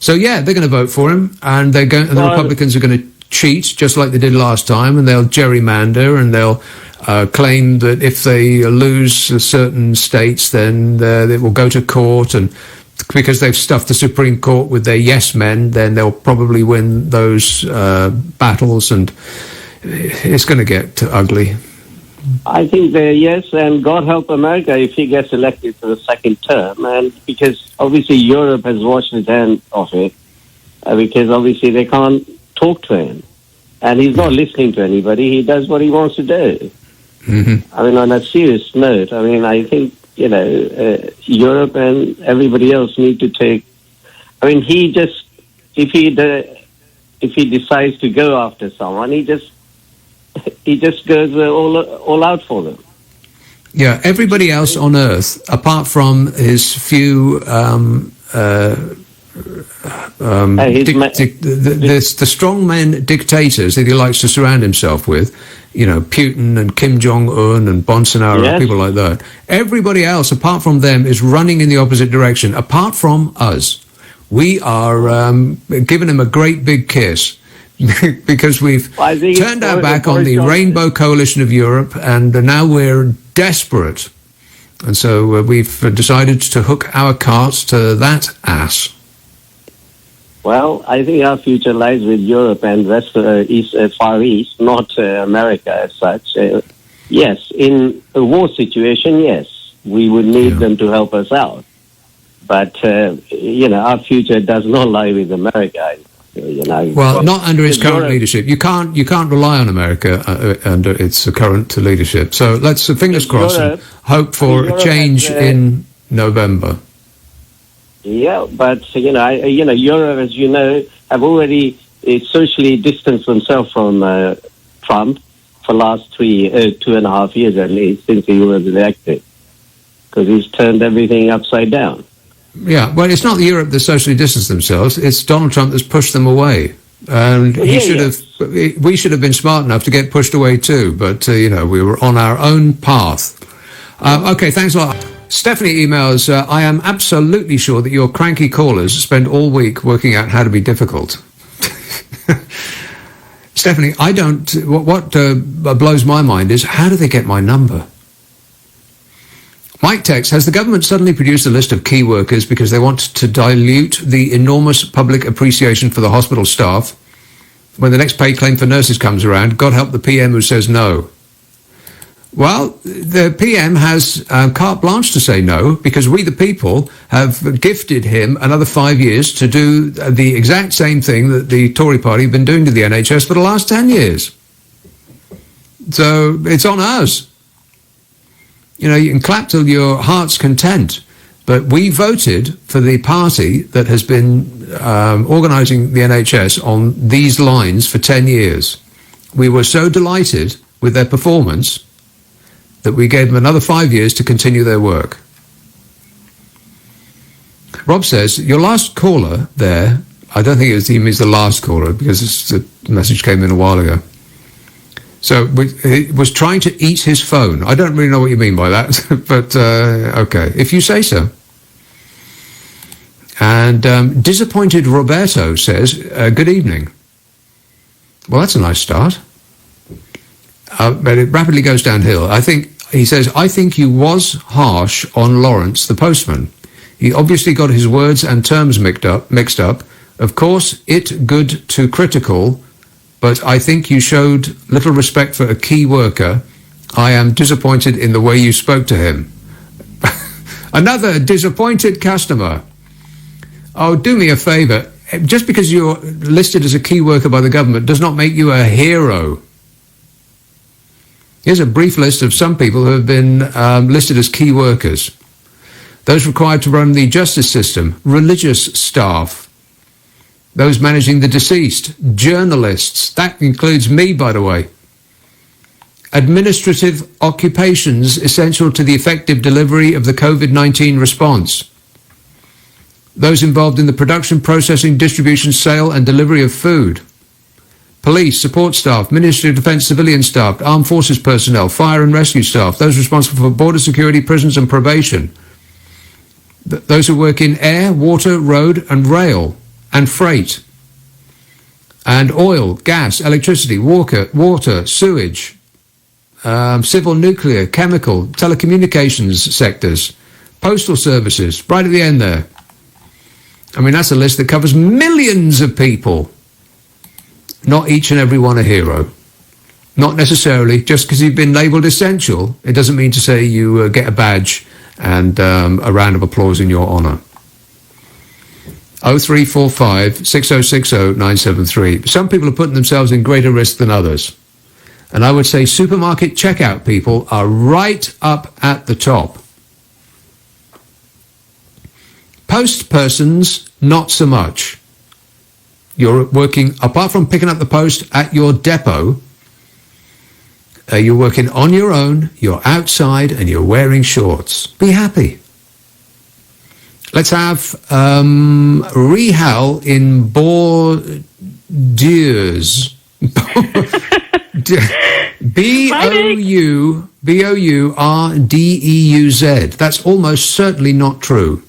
Speaker 1: So yeah, they're going to vote for him, and the Republicans are going to cheat just like they did last time, and they'll gerrymander, and they'll claim that if they lose certain states, then they will go to court, and because they've stuffed the Supreme Court with their yes men, then they'll probably win those battles, and it's going to get ugly.
Speaker 3: I think yes, and God help America if he gets elected for the second term, and because obviously Europe has washed its hand off it, because obviously they can't talk to him, and he's not listening to anybody. He does what he wants to do. Mm-hmm. I mean, on a serious note, I mean, I think, Europe and everybody else need to take. I mean, if he decides to go after someone, he just goes all out for them.
Speaker 1: Yeah, everybody else on Earth, apart from his few the strongmen dictators that he likes to surround himself with, Putin and Kim Jong-un and Bolsonaro, yes, people like that. Everybody else, apart from them, is running in the opposite direction, apart from us. We are giving him a great big kiss because we've turned our back on the Rainbow Coalition of Europe, and now we're desperate. And so we've decided to hook our carts to that ass.
Speaker 3: Well, I think our future lies with Europe and Far East, not America as such. Yes, in a war situation, yes, we would need them to help us out. But, our future does not lie with America.
Speaker 1: Well, not under its current leadership. You can't rely on America under its current leadership. So let's fingers crossed and hope for a change in November.
Speaker 3: Yeah, but Europe, as you know, have already socially distanced themselves from Trump for the last 2.5 years at least since he was elected, because he's turned everything upside down.
Speaker 1: Yeah, well, it's not Europe that socially distanced themselves. It's Donald Trump that's pushed them away. And we should have been smart enough to get pushed away too. But, we were on our own path. Okay, thanks a lot. Stephanie emails, I am absolutely sure that your cranky callers spend all week working out how to be difficult. Stephanie, what blows my mind is, how do they get my number? Mike Tex, has the government suddenly produced a list of key workers because they want to dilute the enormous public appreciation for the hospital staff? When the next pay claim for nurses comes around, God help the PM who says no. Well, the PM has carte blanche to say no, because we, the people, have gifted him another 5 years to do the exact same thing that the Tory party have been doing to the NHS for the last 10 years. So it's on us. You can clap till your heart's content, but we voted for the party that has been organising the NHS on these lines for 10 years. We were so delighted with their performance that we gave them another 5 years to continue their work. Rob says, your last caller there, I don't think he means the last caller, because the message came in a while ago. So he was trying to eat his phone. I don't really know what you mean by that, but okay, if you say so. And disappointed Roberto says, good evening. Well, that's a nice start. But it rapidly goes downhill. He says, I think you was harsh on Lawrence, the postman. He obviously got his words and terms mixed up. Of course, it good to critical, but I think you showed little respect for a key worker. I am disappointed in the way you spoke to him. Another disappointed customer. Oh, do me a favour. Just because you're listed as a key worker by the government does not make you a hero. Here's a brief list of some people who have been listed as key workers. Those required to run the justice system, religious staff, those managing the deceased, journalists, that includes me, by the way, administrative occupations essential to the effective delivery of the COVID-19 response, those involved in the production, processing, distribution, sale and delivery of food, police, support staff, Ministry of Defence civilian staff, armed forces personnel, fire and rescue staff, those responsible for border security, prisons and probation, those who work in air, water, road and rail and freight, And oil, gas, electricity, water, sewage, civil, nuclear, chemical, telecommunications sectors, postal services, right at the end there. I mean, that's a list that covers millions of people. Not each and every one a hero. Not necessarily. Just because you've been labelled essential, it doesn't mean to say you get a badge and a round of applause in your honour. 0345 6060 973. Some people are putting themselves in greater risk than others. And I would say supermarket checkout people are right up at the top. Post persons, not so much. You're working, apart from picking up the post at your depot, you're working on your own, you're outside, and you're wearing shorts. Be happy. Let's have Rehal in Bourdieu's. Bourdeuz. That's almost certainly not true.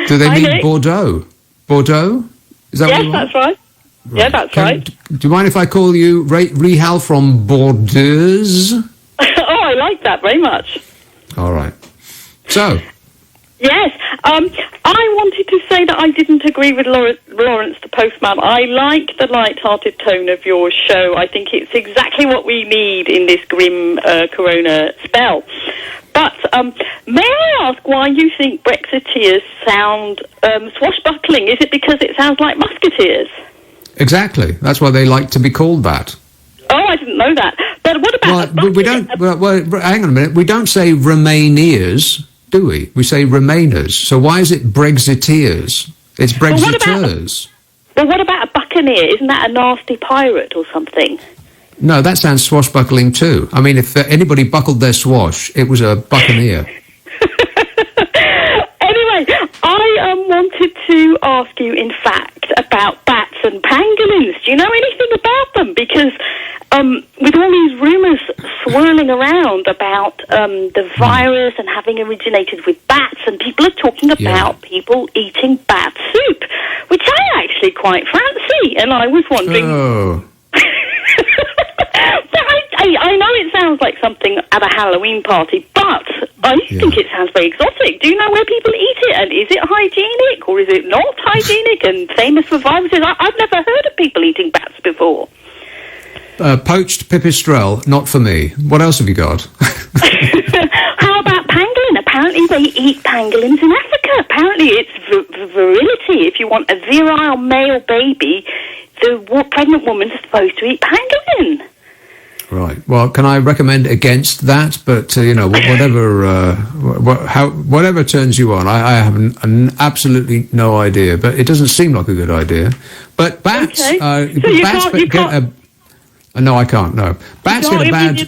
Speaker 1: Do they mean Bordeaux? Bordeaux? Is that what you want?
Speaker 5: That's right. Yeah, that's right.
Speaker 1: Do you mind if I call you Rehal from Bourdeuz?
Speaker 5: Oh, I like that very much.
Speaker 1: All right. So...
Speaker 5: Yes, I wanted to say that I didn't agree with Lawrence the Postman. I like the light-hearted tone of your show. I think it's exactly what we need in this grim corona spell. But may I ask why you think Brexiteers sound swashbuckling? Is it because it sounds like musketeers?
Speaker 1: Exactly. That's why they like to be called that.
Speaker 5: Oh, I didn't know that. But what about...
Speaker 1: Well, we don't... Well, hang on a minute. We don't say Remainiers, do we? We say Remainers. So why is it Brexiteers? It's Brexiteers.
Speaker 5: Well, what about a buccaneer? Isn't that a nasty pirate or something?
Speaker 1: No, that sounds swashbuckling too. I mean, if anybody buckled their swash, it was a buccaneer.
Speaker 5: Anyway, I wanted to ask you, in fact, about bats and pangolins. Do you know anything about them? Because with all these rumours swirling around about the virus and having originated with bats, and people are talking about people eating bat soup, which I actually quite fancy, and I was wondering...
Speaker 1: Oh.
Speaker 5: I know it sounds like something at a Halloween party, but I think it sounds very exotic. Do you know where people eat it, and is it hygienic, or is it not hygienic and famous for viruses? I've never heard of people eating bats before.
Speaker 1: Poached pipistrelle, not for me. What else have you got?
Speaker 5: How about pangolin? Apparently they eat pangolins in Africa. Apparently it's virility. If you want a virile male baby, the pregnant woman's supposed to eat pangolin.
Speaker 1: Right. Well, can I recommend against that? But whatever turns you on, I have absolutely no idea. But it doesn't seem like a good idea. But bats, no, I can't. No, bats get a bad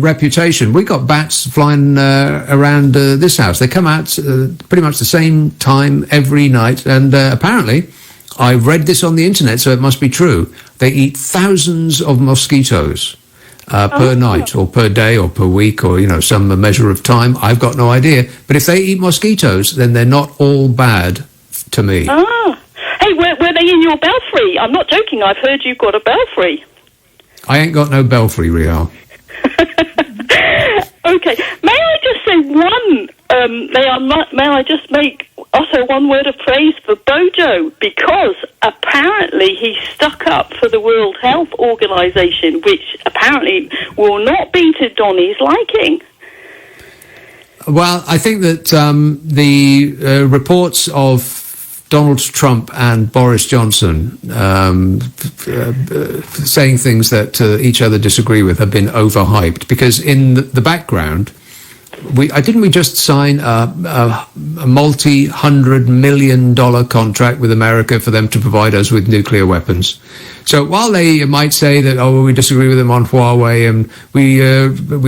Speaker 1: reputation. We got bats flying around this house. They come out pretty much the same time every night, and apparently, I read this on the internet, so it must be true. They eat thousands of mosquitoes. Per night or per day or per week or, some measure of time. I've got no idea. But if they eat mosquitoes, then they're not all bad to me.
Speaker 5: Ah. Hey, were they in your belfry? I'm not joking. I've heard you've got a belfry.
Speaker 1: I ain't got no belfry, Rial.
Speaker 5: Okay. May I just say may I just utter one word of praise for Bojo, because apparently he stuck up for the World Health Organization, which apparently will not be to Donny's liking.
Speaker 1: Well, I think that the reports of Donald Trump and Boris Johnson saying things that each other disagree with have been overhyped, because in the background, didn't we just sign a multi-$100 million contract with America for them to provide us with nuclear weapons? So while they might say that, we disagree with them on Huawei and we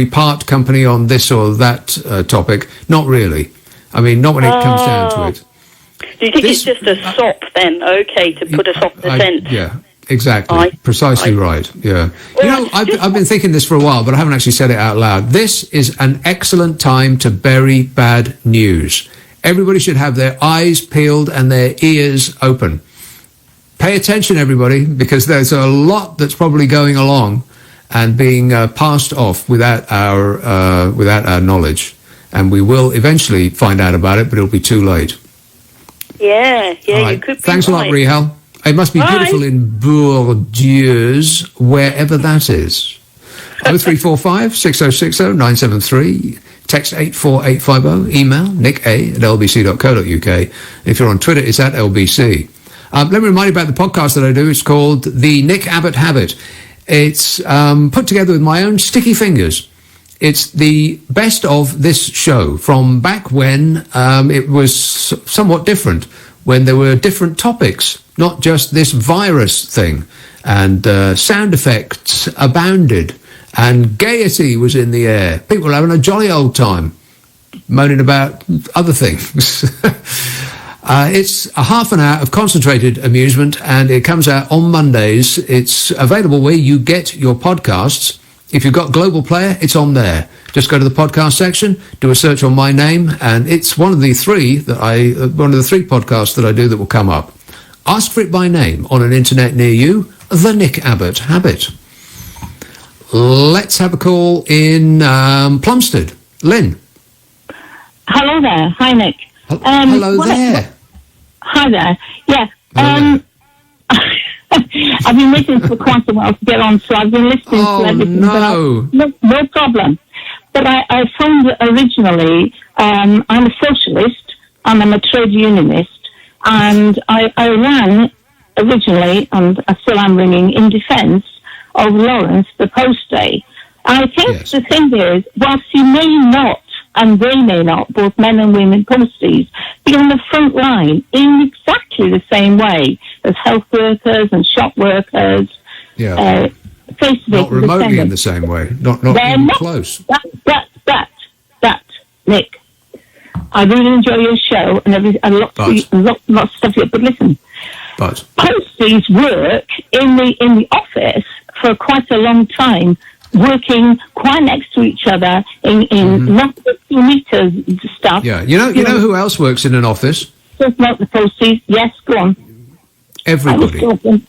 Speaker 1: part company on this or that topic, not really. I mean, not when it comes down to it.
Speaker 5: Do you think it's just a sop then? Okay, to put us off the scent.
Speaker 1: Yeah. Exactly. Precisely right. Yeah. I've been thinking this for a while, but I haven't actually said it out loud. This is an excellent time to bury bad news. Everybody should have their eyes peeled and their ears open. pay attention, everybody, because there's a lot that's probably going along and being passed off without our knowledge. And we will eventually find out about it, but it'll be too late.
Speaker 8: Yeah,
Speaker 1: Right.
Speaker 8: you could be
Speaker 1: Thanks a lot,
Speaker 8: right.
Speaker 1: Rihal. It must be beautiful in Bourdieu's, wherever that is. 0345 6060 973. Text 84850. Email nick@lbc.co.uk. If you're on Twitter, it's at LBC. Let me remind you about the podcast that I do. It's called The Nick Abbott Habit. It's put together with my own sticky fingers. It's the best of this show from back when it was somewhat different, when there were different topics, not just this virus thing. And sound effects abounded, and gaiety was in the air. People were having a jolly old time, moaning about other things. It's a half an hour of concentrated amusement, and it comes out on Mondays. It's available where you get your podcasts. If you've got Global Player, it's on there. Just go to the podcast section, do a search on my name, and it's one of the three podcasts that I do that will come up. Ask for it by name on an internet near you, The Nick Abbott Habit. Let's have a call in Plumstead. Lynn.
Speaker 6: Hello there. Hi, Nick.
Speaker 1: Hello there.
Speaker 6: Hi there. Yeah. I've been waiting for quite a while to get on, so I've been listening to everything.
Speaker 1: No.
Speaker 6: No problem. But I phoned originally, I'm a socialist, and I'm a trade unionist, and I rang originally, and I still am ringing, in defence of Lawrence, the postie. I think the thing is, whilst you may not, and they may not, both men and women posties, be on the front line in exactly the same way as health workers and shop workers.
Speaker 1: Yeah. Not remotely in the same way. Not even close.
Speaker 6: That, Nick. I really enjoy your show and lots of stuff here. But listen, posties work in the office for quite a long time, working quite next to each other in not 50 meters stuff.
Speaker 1: Yeah, you know who else works in an office?
Speaker 6: Just not the posties. Yes, go on.
Speaker 1: Everybody.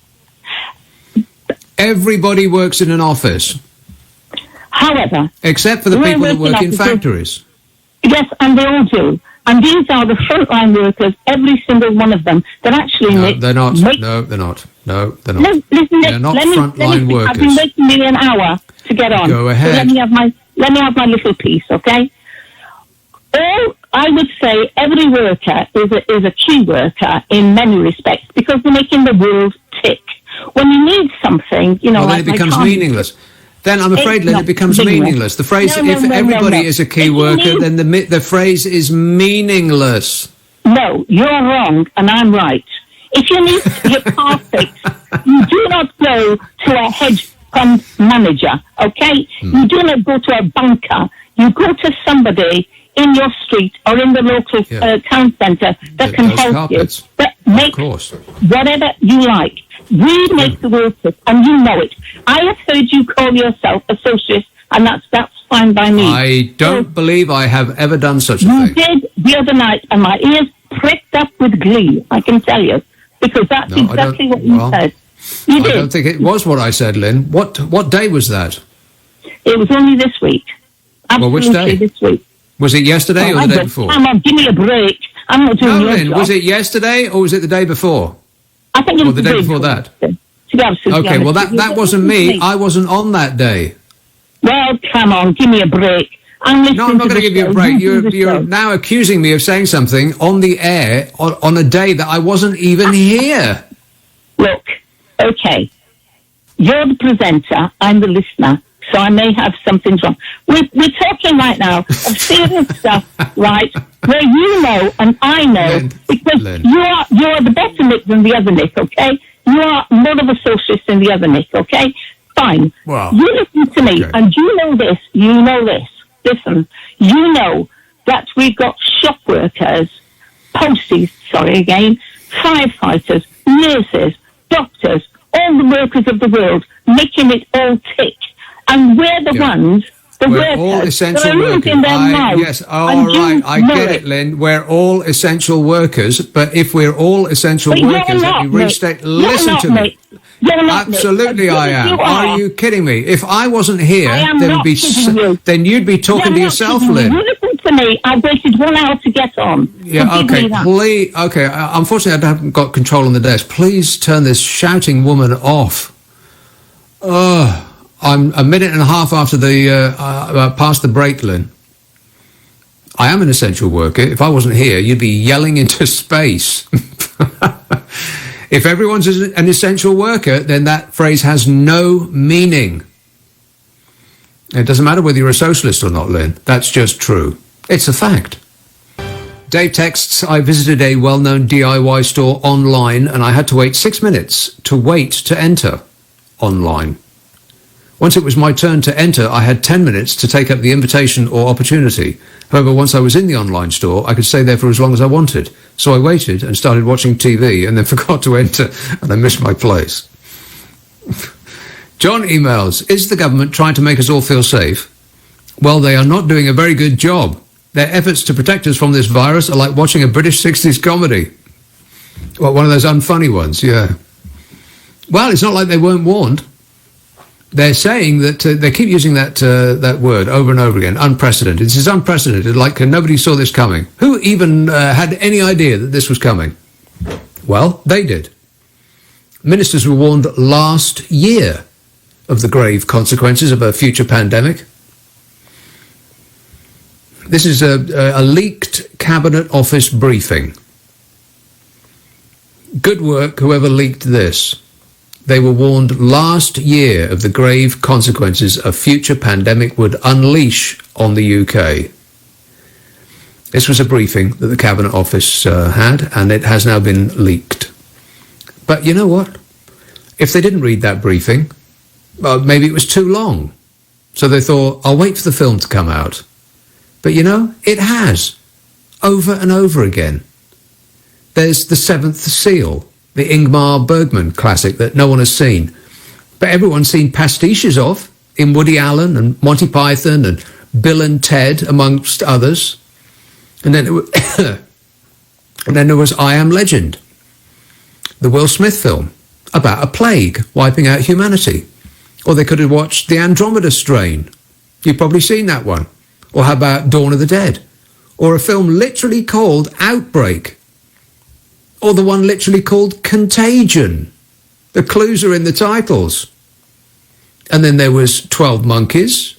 Speaker 1: Everybody works in an office.
Speaker 6: However,
Speaker 1: except for the people that work in factories.
Speaker 6: Yes, and they all do. And these are the frontline workers, every single one of them. They're actually...
Speaker 1: No, they're not. No, they're not. No, they're not.
Speaker 6: Listen,
Speaker 1: they're not frontline workers.
Speaker 6: I've been waiting nearly an hour to get on.
Speaker 1: Go ahead.
Speaker 6: So let me have my little piece, okay? All I would say, every worker is a key worker in many respects because they're making the world tick. When you need something,
Speaker 1: then it becomes meaningless. Then I'm afraid, Lynn, it becomes meaningless. The phrase, if everybody is a key worker, then the phrase is meaningless.
Speaker 6: No, you're wrong, and I'm right. If you need your car fixed, you do not go to a hedge fund manager, okay? You do not go to a banker. You go to somebody in your street or in the local town centre that can help you. But make whatever you like. We make the world tick, and you know it. I have heard you call yourself a socialist, and that's fine by me.
Speaker 1: I don't believe I have ever done such a thing.
Speaker 6: You did the other night, and my ears pricked up with glee, I can tell you, because that's exactly what you said. You did.
Speaker 1: I don't think it was what I said, Lynn. What day was that?
Speaker 6: It was only this week. Absolutely
Speaker 1: which day?
Speaker 6: This week.
Speaker 1: Was it yesterday or the day before?
Speaker 6: Come on, give me a break. I'm not doing your
Speaker 1: Lynn,
Speaker 6: job.
Speaker 1: was it yesterday or was it the day before?
Speaker 6: I think it was
Speaker 1: the day before that.
Speaker 6: Okay,
Speaker 1: well, that wasn't me. I wasn't on that day.
Speaker 6: Well, come on, give me a break. I'm
Speaker 1: not going to give you a break. You're now accusing me of saying something on the air on a day that I wasn't even here.
Speaker 6: Look, okay, you're the presenter, I'm the listener, so I may have something wrong. We're talking right now of serious stuff, right, where you know and I know, because you are the better Nick than the other Nick, okay? You are more of a socialist than the other Nick, okay? Fine.
Speaker 1: Wow.
Speaker 6: You listen to me, and you know this. Listen, you know that we've got shop workers, posties, firefighters, nurses, doctors, all the workers of the world, making it all tick. And we're the ones
Speaker 1: We're all essential workers. Yes, all right, I get it, Lynn. We're all essential workers, but if we're all essential workers, let me restate. Listen to me. Absolutely, I am. Are you kidding me? If I wasn't here, then you'd be talking to yourself, Lynn.
Speaker 6: You listen to me. I waited 1 hour to get on.
Speaker 1: Yeah, okay. Please, okay. Unfortunately, I haven't got control on the desk. Please turn this shouting woman off. I'm a minute and a half after the past the break, Lynn. I am an essential worker. If I wasn't here, you'd be yelling into space. If everyone's an essential worker, then that phrase has no meaning. It doesn't matter whether you're a socialist or not, Lynn. That's just true. It's a fact. Dave texts, I visited a well-known DIY store online and I had to wait 6 minutes to enter online. Once it was my turn to enter, I had 10 minutes to take up the invitation or opportunity. However, once I was in the online store, I could stay there for as long as I wanted. So I waited and started watching TV and then forgot to enter and I missed my place. John emails, is the government trying to make us all feel safe? Well, they are not doing a very good job. Their efforts to protect us from this virus are like watching a British 60s comedy. Well, one of those unfunny ones, yeah. Well, it's not like they weren't warned. They're saying that they keep using that word over and over again, unprecedented. This is unprecedented, like nobody saw this coming. Who even had any idea that this was coming? Well, they did. Ministers were warned last year of the grave consequences of a future pandemic. This is a leaked Cabinet Office briefing. Good work, whoever leaked this. They were warned last year of the grave consequences a future pandemic would unleash on the UK. This was a briefing that the Cabinet Office had, and it has now been leaked. But you know what? If they didn't read that briefing, well, maybe it was too long. So they thought, I'll wait for the film to come out. But you know, it has. Over and over again. There's The Seventh Seal, the Ingmar Bergman classic that no one has seen. But everyone's seen pastiches of in Woody Allen and Monty Python and Bill and Ted, amongst others. And then, and then there was I Am Legend, the Will Smith film about a plague wiping out humanity. Or they could have watched The Andromeda Strain. You've probably seen that one. Or how about Dawn of the Dead? Or a film literally called Outbreak. Or the one literally called Contagion. The clues are in the titles. And then there was 12 Monkeys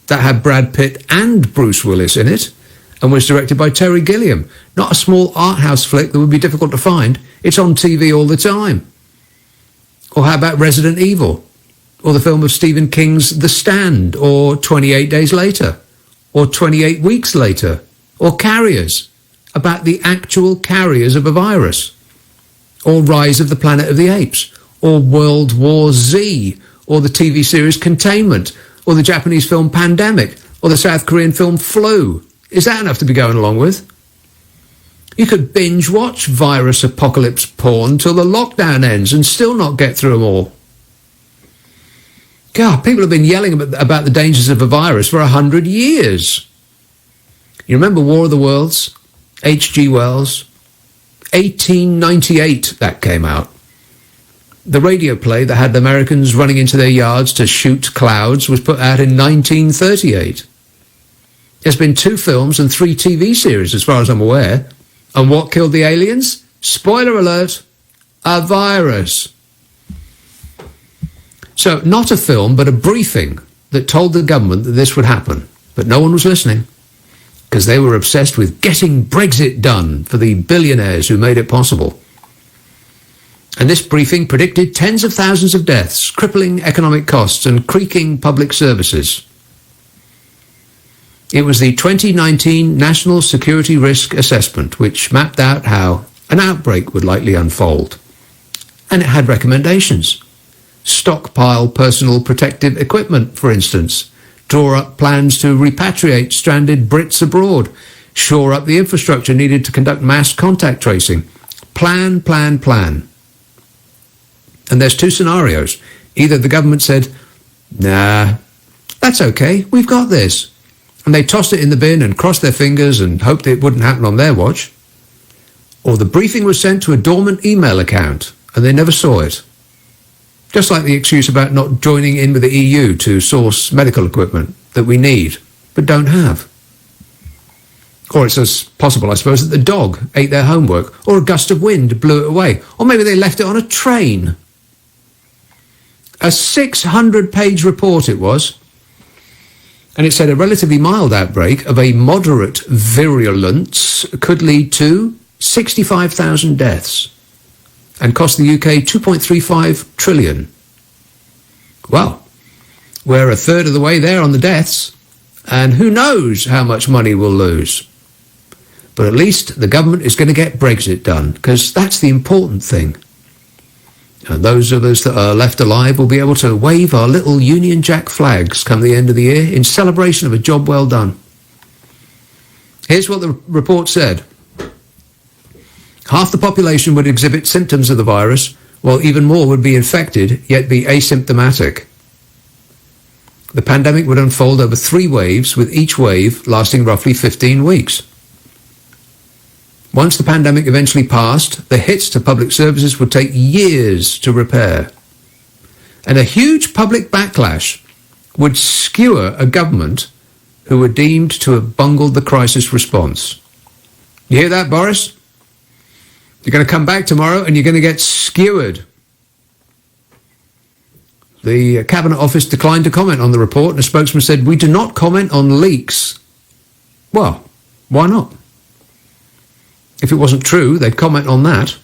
Speaker 1: that had Brad Pitt and Bruce Willis in it and was directed by Terry Gilliam. Not a small art house flick that would be difficult to find. It's on TV all the time. Or how about Resident Evil? Or the film of Stephen King's The Stand? Or 28 Days Later? Or 28 Weeks Later? Or Carriers? About the actual carriers of a virus, or Rise of the Planet of the Apes, or World War Z, or the TV series Containment, or the Japanese film Pandemic, or the South Korean film Flu. Is that enough to be going along with? You could binge watch virus apocalypse porn till the lockdown ends and still not get through them all. God, people have been yelling about the dangers of a virus for 100 years. You remember War of the Worlds? H.G. Wells, 1898 that came out. The radio play that had the Americans running into their yards to shoot clouds was put out in 1938. There's been 2 films and 3 TV series as far as I'm aware. And what killed the aliens? Spoiler alert, a virus. So not a film, but a briefing that told the government that this would happen. But no one was listening, because they were obsessed with getting Brexit done for the billionaires who made it possible. And this briefing predicted tens of thousands of deaths, crippling economic costs and creaking public services. It was the 2019 National Security Risk Assessment, which mapped out how an outbreak would likely unfold. And it had recommendations. Stockpile personal protective equipment, for instance. Draw up plans to repatriate stranded Brits abroad. Shore up the infrastructure needed to conduct mass contact tracing. Plan, plan, plan. And there's 2 scenarios. Either the government said, nah, That's okay, we've got this. And they tossed it in the bin and crossed their fingers and hoped it wouldn't happen on their watch. Or the briefing was sent to a dormant email account and they never saw it. Just like the excuse about not joining in with the EU to source medical equipment that we need but don't have. Or it's as possible, I suppose, that the dog ate their homework, or a gust of wind blew it away, or maybe they left it on a train. A 600-page report it was, and it said a relatively mild outbreak of a moderate virulence could lead to 65,000 deaths and cost the UK 2.35 trillion. Well, we're a third of the way there on the deaths, and who knows how much money we'll lose. But at least the government is going to get Brexit done, because that's the important thing. And those of us that are left alive will be able to wave our little Union Jack flags come the end of the year in celebration of a job well done. Here's what the report said. Half the population would exhibit symptoms of the virus, while even more would be infected, yet be asymptomatic. The pandemic would unfold over 3 waves, with each wave lasting roughly 15 weeks. Once the pandemic eventually passed, the hits to public services would take years to repair. And a huge public backlash would skewer a government who were deemed to have bungled the crisis response. You hear that, Boris? You're going to come back tomorrow and you're going to get skewered. The Cabinet Office declined to comment on the report, and a spokesman said, "We do not comment on leaks." Well, why not? If it wasn't true, they'd comment on that.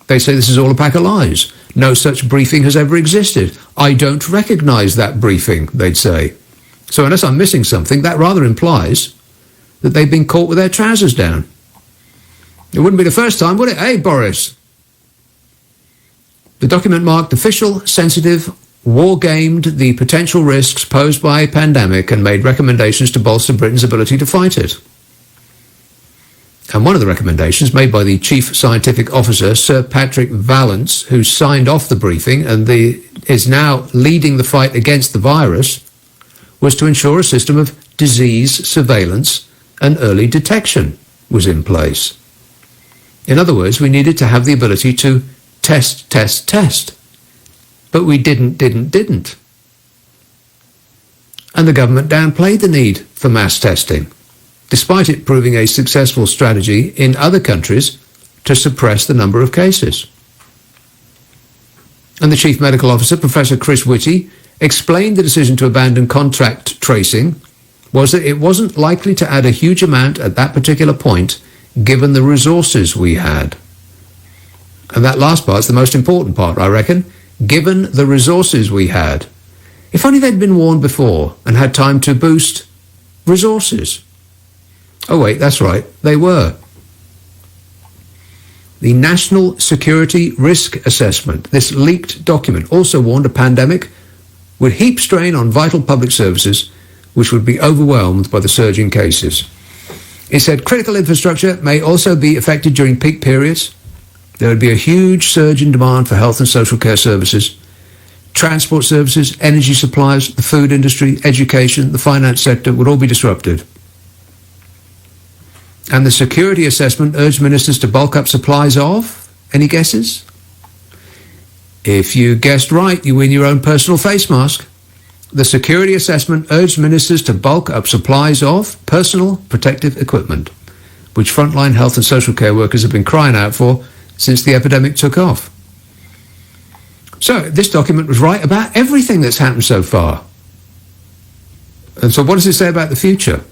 Speaker 1: They say this is all a pack of lies. No such briefing has ever existed. I don't recognise that briefing, they'd say. So unless I'm missing something, that rather implies that they've been caught with their trousers down. It wouldn't be the first time, would it? Hey, Boris? The document marked official, sensitive, war-gamed the potential risks posed by a pandemic and made recommendations to bolster Britain's ability to fight it. And one of the recommendations made by the Chief Scientific Officer, Sir Patrick Vallance, who signed off the briefing and is now leading the fight against the virus, was to ensure a system of disease surveillance and early detection was in place. In other words, we needed to have the ability to test. But we didn't. And the government downplayed the need for mass testing, despite it proving a successful strategy in other countries to suppress the number of cases. And the Chief Medical Officer, Professor Chris Whitty, explained the decision to abandon contact tracing was that it wasn't likely to add a huge amount at that particular point, given the resources we had. And that last part's the most important part, I reckon. Given the resources we had. If only they'd been warned before and had time to boost resources. Oh wait, that's right, they were. The National Security Risk Assessment, this leaked document, also warned a pandemic would heap strain on vital public services, which would be overwhelmed by the surge in cases. It said critical infrastructure may also be affected during peak periods. There would be a huge surge in demand for health and social care services. Transport services, energy supplies, the food industry, education, the finance sector would all be disrupted. And the security assessment urged ministers to bulk up supplies of, any guesses? If you guessed right, you win your own personal face mask. The security assessment urged ministers to bulk up supplies of personal protective equipment, which frontline health and social care workers have been crying out for since the epidemic took off. So this document was right about everything that's happened so far. And so what does it say about the future?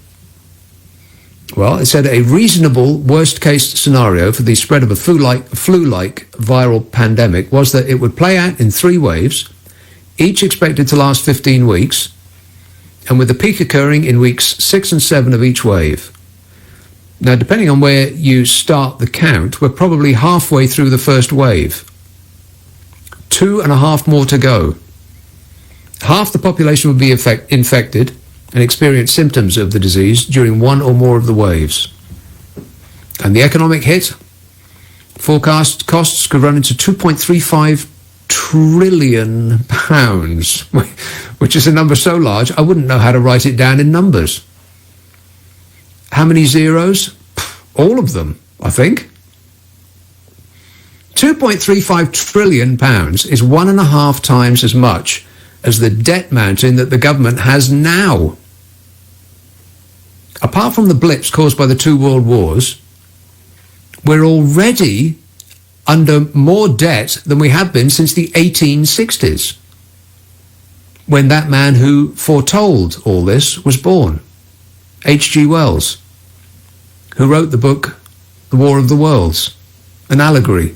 Speaker 1: Well, it said a reasonable worst-case scenario for the spread of a flu-like viral pandemic was that it would play out in 3 waves, each expected to last 15 weeks, and with the peak occurring in weeks 6 and 7 of each wave. Now, depending on where you start the count, we're probably halfway through the first wave. 2.5 more to go. Half the population would be infected and experience symptoms of the disease during 1 or more of the waves. And the economic hit, forecast costs could run into 2.35 trillion pounds, which is a number so large I wouldn't know how to write it down in numbers. How many zeros? All of them, I think. 2.35 trillion pounds is 1.5 times as much as the debt mountain that the government has now. Apart from the blips caused by the 2 world wars, we're already under more debt than we have been since the 1860s, when that man who foretold all this was born, H.G. Wells, who wrote the book The War of the Worlds, an allegory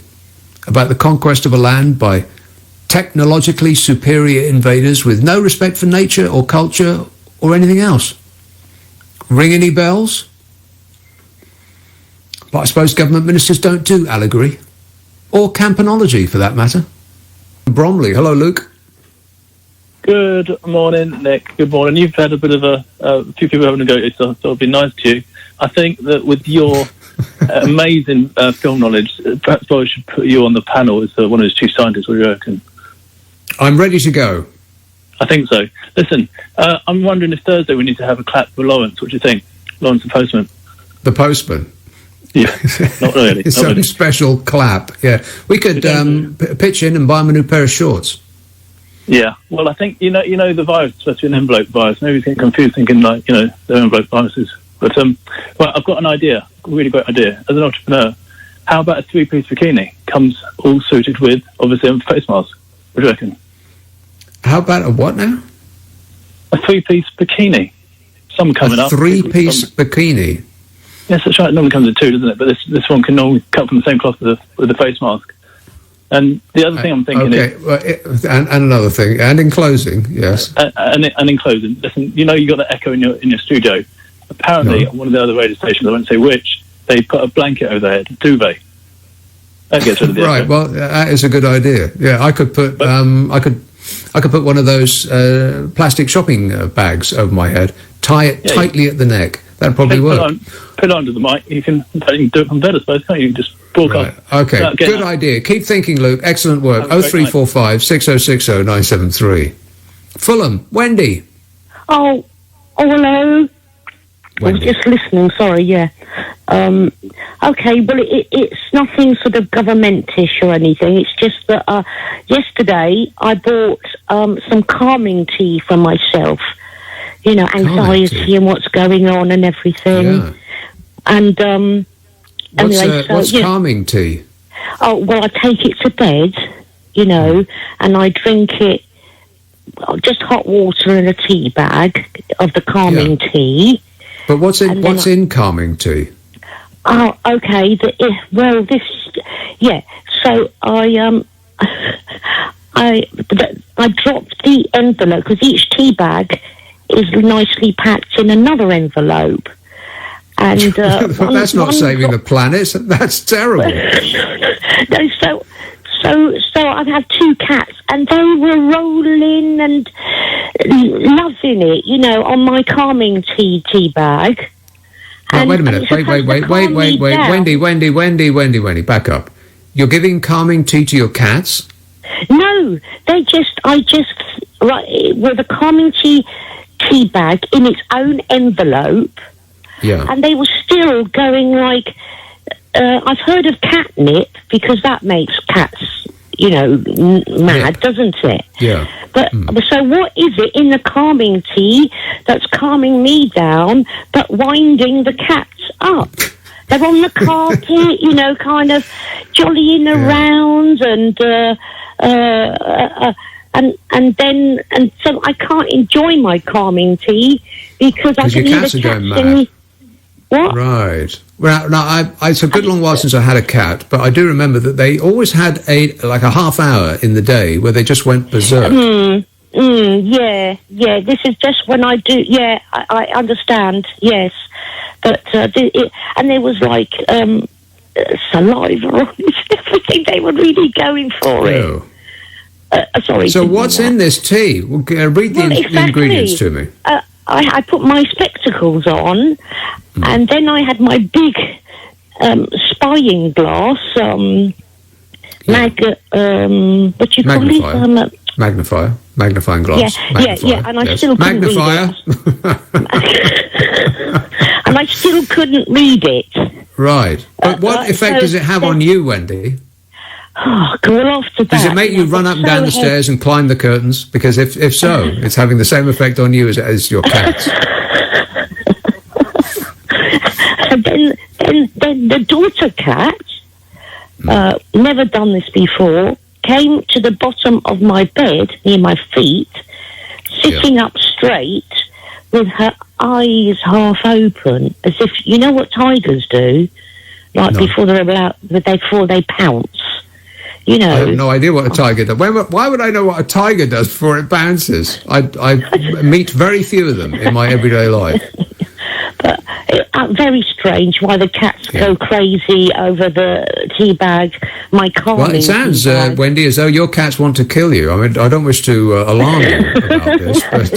Speaker 1: about the conquest of a land by technologically superior invaders with no respect for nature or culture or anything else. Ring any bells? But I suppose government ministers don't do allegory, or campanology for that matter. Bromley, hello Luke.
Speaker 7: Good morning, Nick. Good morning. You've had a bit of a few people having a go at you, so I thought it'd be nice to you. I think that with your amazing film knowledge, perhaps I should put you on the panel as one of those 2 scientists. What do you reckon?
Speaker 1: I'm ready to go.
Speaker 7: I think so. Listen, I'm wondering if Thursday we need to have a clap for Lawrence. What do you think? Lawrence the postman.
Speaker 1: The postman?
Speaker 7: Yeah, not really.
Speaker 1: It's some special clap, yeah. We could pitch in and buy him a new pair of shorts.
Speaker 7: Yeah, well, I think, you know the virus is supposed to be an envelope virus. Maybe you get confused thinking, like, they're envelope viruses. But, well, I've got an idea, a really great idea. As an entrepreneur, how about a 3-piece bikini? Comes all suited with, obviously, a face mask. What do you reckon?
Speaker 1: How about a what now?
Speaker 7: A 3-piece bikini. Some coming up.
Speaker 1: A 3-piece bikini?
Speaker 7: Yes, that's right. It normally comes in 2, doesn't it? But this one can normally cut from the same cloth with the face mask. And the other thing I'm thinking is...
Speaker 1: Well, and another thing, and in closing, yes.
Speaker 7: And in closing, listen, you got the echo in your studio. Apparently, on one of the other radio stations, I won't say which, they put a blanket over their head, a duvet. That gets rid of the
Speaker 1: right,
Speaker 7: echo.
Speaker 1: well, that is a good idea. Yeah, I could put I could put one of those plastic shopping bags over my head, tie it tightly at the neck. That'd probably work.
Speaker 7: Put it under the mic. You can do it from bed, I suppose, can't you? Just broadcast.
Speaker 1: Right. Okay, good idea. Keep thinking, Luke. Excellent work. 0345 6060 973. Fulham, Wendy.
Speaker 6: Oh, hello.
Speaker 1: Wendy.
Speaker 6: I was just listening, sorry, yeah. Okay, well, it's nothing sort of governmentish or anything. It's just that yesterday I bought some calming tea for myself. Anxiety and what's going on and everything.
Speaker 1: Yeah.
Speaker 6: And
Speaker 1: what's calming tea?
Speaker 6: Oh, well, I take it to bed, and I drink it, just hot water in a tea bag of the calming tea.
Speaker 1: But what's in calming tea?
Speaker 6: Oh, okay. So I dropped the envelope because each tea bag is nicely packed in another envelope. And
Speaker 1: that's not saving the planet. That's terrible.
Speaker 6: No, so I've had 2 cats, and they were rolling and loving it, on my calming tea bag.
Speaker 1: Right, wait a minute. Wait. Wendy, back up. You're giving calming tea to your cats?
Speaker 6: No, with a calming tea bag in its own envelope.
Speaker 1: Yeah.
Speaker 6: And they were still going like, I've heard of catnip because that makes cats, mad, doesn't it?
Speaker 1: Yeah.
Speaker 6: But so what is it in the calming tea that's calming me down but winding the cats up? They're on the carpet, kind of jollying around and so I can't enjoy my calming tea because I can
Speaker 1: your cats are going mad.
Speaker 6: What?
Speaker 1: Right. Well, no, it's a good long while since I had a cat, but I do remember that they always had a half hour in the day where they just went berserk.
Speaker 6: Yeah. This is just when I do. Yeah, I understand. Yes, but and there was like saliva on it and everything. They were really going for it. Sorry.
Speaker 1: So what's in this tea? Well, read the ingredients to me.
Speaker 6: I put my spectacles on, and then I had my big spying glass
Speaker 9: what you call it?
Speaker 1: Magnifying glass.
Speaker 9: Yeah, and I still couldn't
Speaker 1: Magnifier.
Speaker 9: And I still couldn't read it.
Speaker 1: Right. But what effect does it have on you, Wendy?
Speaker 9: Oh, well, after that...
Speaker 1: Does it make you run up and down the stairs and climb the curtains? Because if so, it's having the same effect on you as your cats.
Speaker 9: then the daughter cat, never done this before, came to the bottom of my bed near my feet, sitting up straight with her eyes half open, as if, you know what tigers do, like before they pounce. You know,
Speaker 1: I have no idea what a tiger does. Why would I know what a tiger does before it bounces? I meet very few of them in my everyday life.
Speaker 9: But very strange why the cats go crazy over the tea bag. My car.
Speaker 1: Well, it sounds, Wendy, as though your cats want to kill you. I mean, I don't wish to alarm you about this, but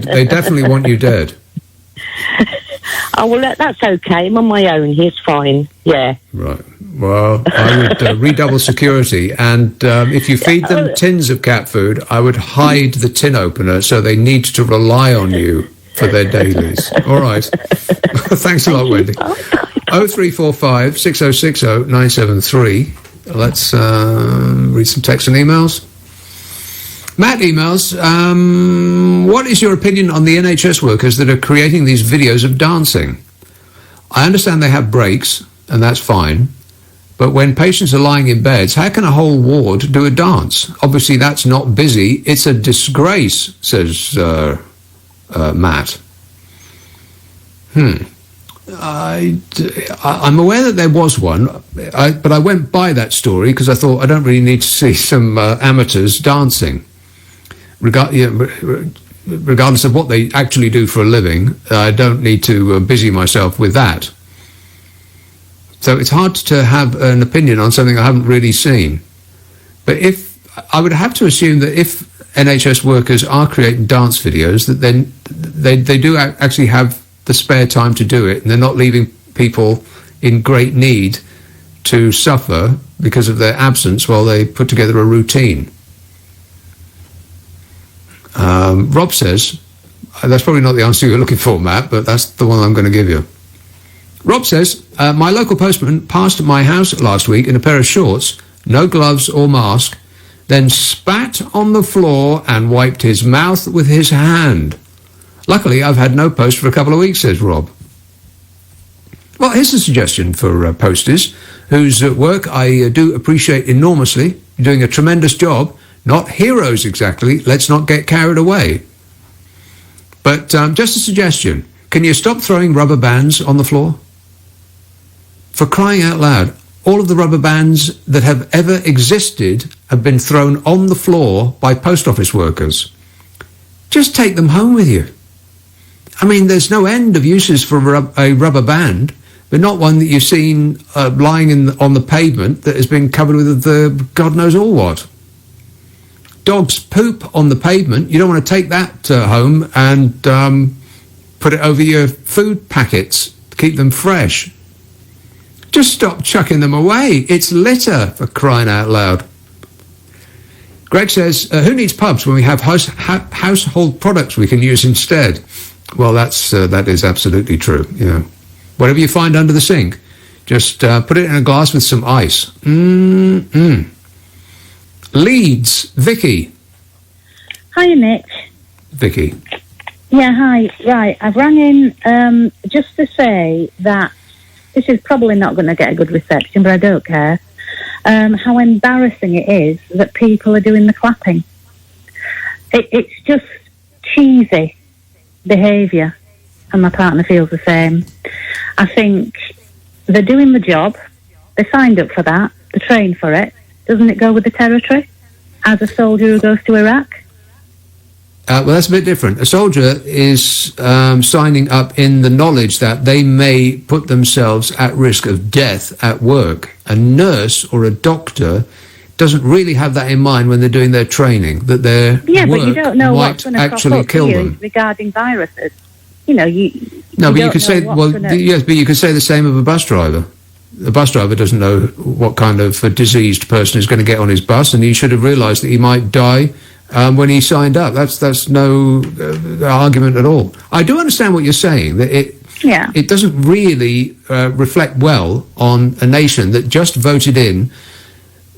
Speaker 1: they definitely want you dead.
Speaker 9: Oh, well, that's okay. I'm on my own. He's fine. Yeah.
Speaker 1: Right. Well, I would redouble security, and if you feed them tins of cat food, I would hide the tin opener so they need to rely on you for their dailies. All right. Thanks a lot, Wendy. 0345 6060 973. Let's read some texts and emails. Matt emails, what is your opinion on the NHS workers that are creating these videos of dancing? I understand they have breaks, and that's fine. But when patients are lying in beds, how can a whole ward do a dance? Obviously, that's not busy. It's a disgrace, says Matt. I'm aware that there was one, but I went by that story because I thought I don't really need to see some amateurs dancing. Regardless of what they actually do for a living, I don't need to busy myself with that. So it's hard to have an opinion on something I haven't really seen. But I would have to assume that if NHS workers are creating dance videos, that then they do actually have the spare time to do it, and they're not leaving people in great need to suffer because of their absence while they put together a routine. Rob says, that's probably not the answer you're looking for, Matt, but that's the one I'm going to give you. Rob says, my local postman passed my house last week in a pair of shorts, no gloves or mask, then spat on the floor and wiped his mouth with his hand. Luckily, I've had no post for a couple of weeks, says Rob. Well, here's a suggestion for posters whose work I do appreciate enormously. You're doing a tremendous job. Not heroes exactly. Let's not get carried away. But just a suggestion. Can you stop throwing rubber bands on the floor? For crying out loud, all of the rubber bands that have ever existed have been thrown on the floor by post office workers. Just take them home with you. I mean, there's no end of uses for a rubber band, but not one that you've seen lying on the pavement that has been covered with God knows all what. Dogs poop on the pavement. You don't want to take that home and put it over your food packets to keep them fresh. Just stop chucking them away. It's litter, for crying out loud. Greg says, who needs pubs when we have household products we can use instead? Well, that is absolutely true. You know, whatever you find under the sink, just put it in a glass with some ice. Leeds, Vicky.
Speaker 16: Hi, Nick.
Speaker 1: Vicky.
Speaker 16: Yeah, hi. Right, I've rang in just to say that this is probably not going to get a good reception, but I don't care. How embarrassing it is that people are doing the clapping. It's just cheesy behaviour, and my partner feels the same. I think they're doing the job. They signed up for that. They trained for it. Doesn't it go with the territory? As a soldier who goes to Iraq?
Speaker 1: Well, that's a bit different. A soldier is signing up in the knowledge that they may put themselves at risk of death at work. A nurse or a doctor doesn't really have that in mind when they're doing their training, that their
Speaker 16: but
Speaker 1: work
Speaker 16: you don't know what's
Speaker 1: might
Speaker 16: going to
Speaker 1: actually kill them.
Speaker 16: Regarding viruses. You know,
Speaker 1: but you could say, yes, but you could say the same of a bus driver. the bus driver doesn't know what kind of a diseased person is going to get on his bus, and he should have realised that he might die when he signed up. That's no argument at all. I do understand what you're saying, that it doesn't really reflect well on a nation that just voted in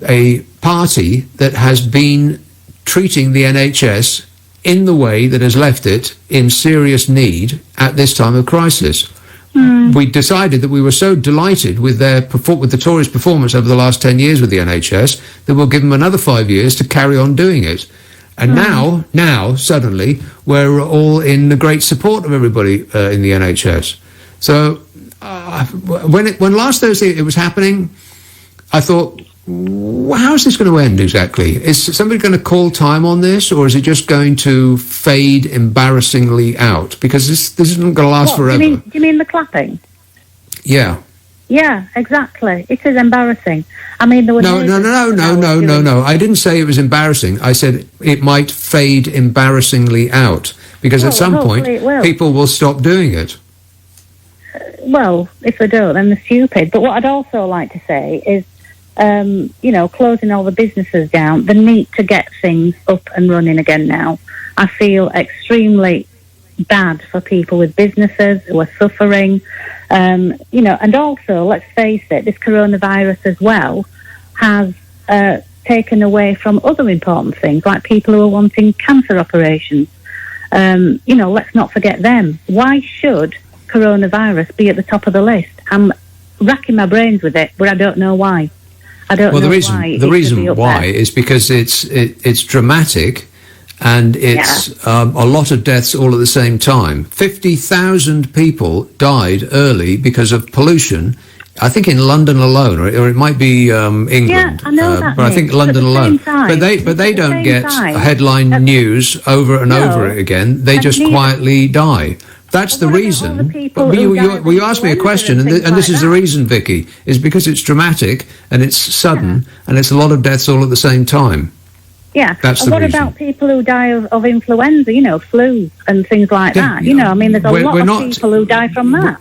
Speaker 1: a party that has been treating the NHS in the way that has left it in serious need at this time of crisis. We decided that we were so delighted with with the Tories' performance over the last 10 years with the NHS that we'll give them another 5 years to carry on doing it. And now, suddenly, we're all in the great support of everybody in the NHS. So when last Thursday it was happening, I thought, how is this going to end exactly? Is somebody going to call time on this, or is it just going to fade embarrassingly out? Because this isn't going to last forever.
Speaker 11: Do you mean the clapping?
Speaker 1: Yeah.
Speaker 11: Yeah, exactly. It is embarrassing. I mean, there were
Speaker 1: No. I didn't say it was embarrassing. I said it might fade embarrassing out, because at some point people will stop doing it.
Speaker 11: Well, if they don't, then they're stupid. But what I'd also like to say is, closing all the businesses down, the need to get things up and running again now. I feel extremely bad for people with businesses who are suffering. And also, let's face it, this coronavirus as well has taken away from other important things, like people who are wanting cancer operations. Let's not forget them. Why should coronavirus be at the top of the list? I'm racking my brains with it, but I don't know why.
Speaker 1: The reason why is because it's dramatic, and it's a lot of deaths all at the same time. 50,000 people died early because of pollution. I think in London alone, or it might be England.
Speaker 11: Yeah, I know that.
Speaker 1: But I think London alone. But they don't get headline news over and over it again. They just quietly die. That's the reason. But you asked me a question, and this is the reason, Vicky, is because it's dramatic and it's sudden and it's a lot of deaths all at the same time.
Speaker 11: Yeah.
Speaker 1: That's
Speaker 11: and
Speaker 1: the
Speaker 11: what
Speaker 1: reason.
Speaker 11: about people who die of influenza, flu and things like that? There's a lot of people who die from that.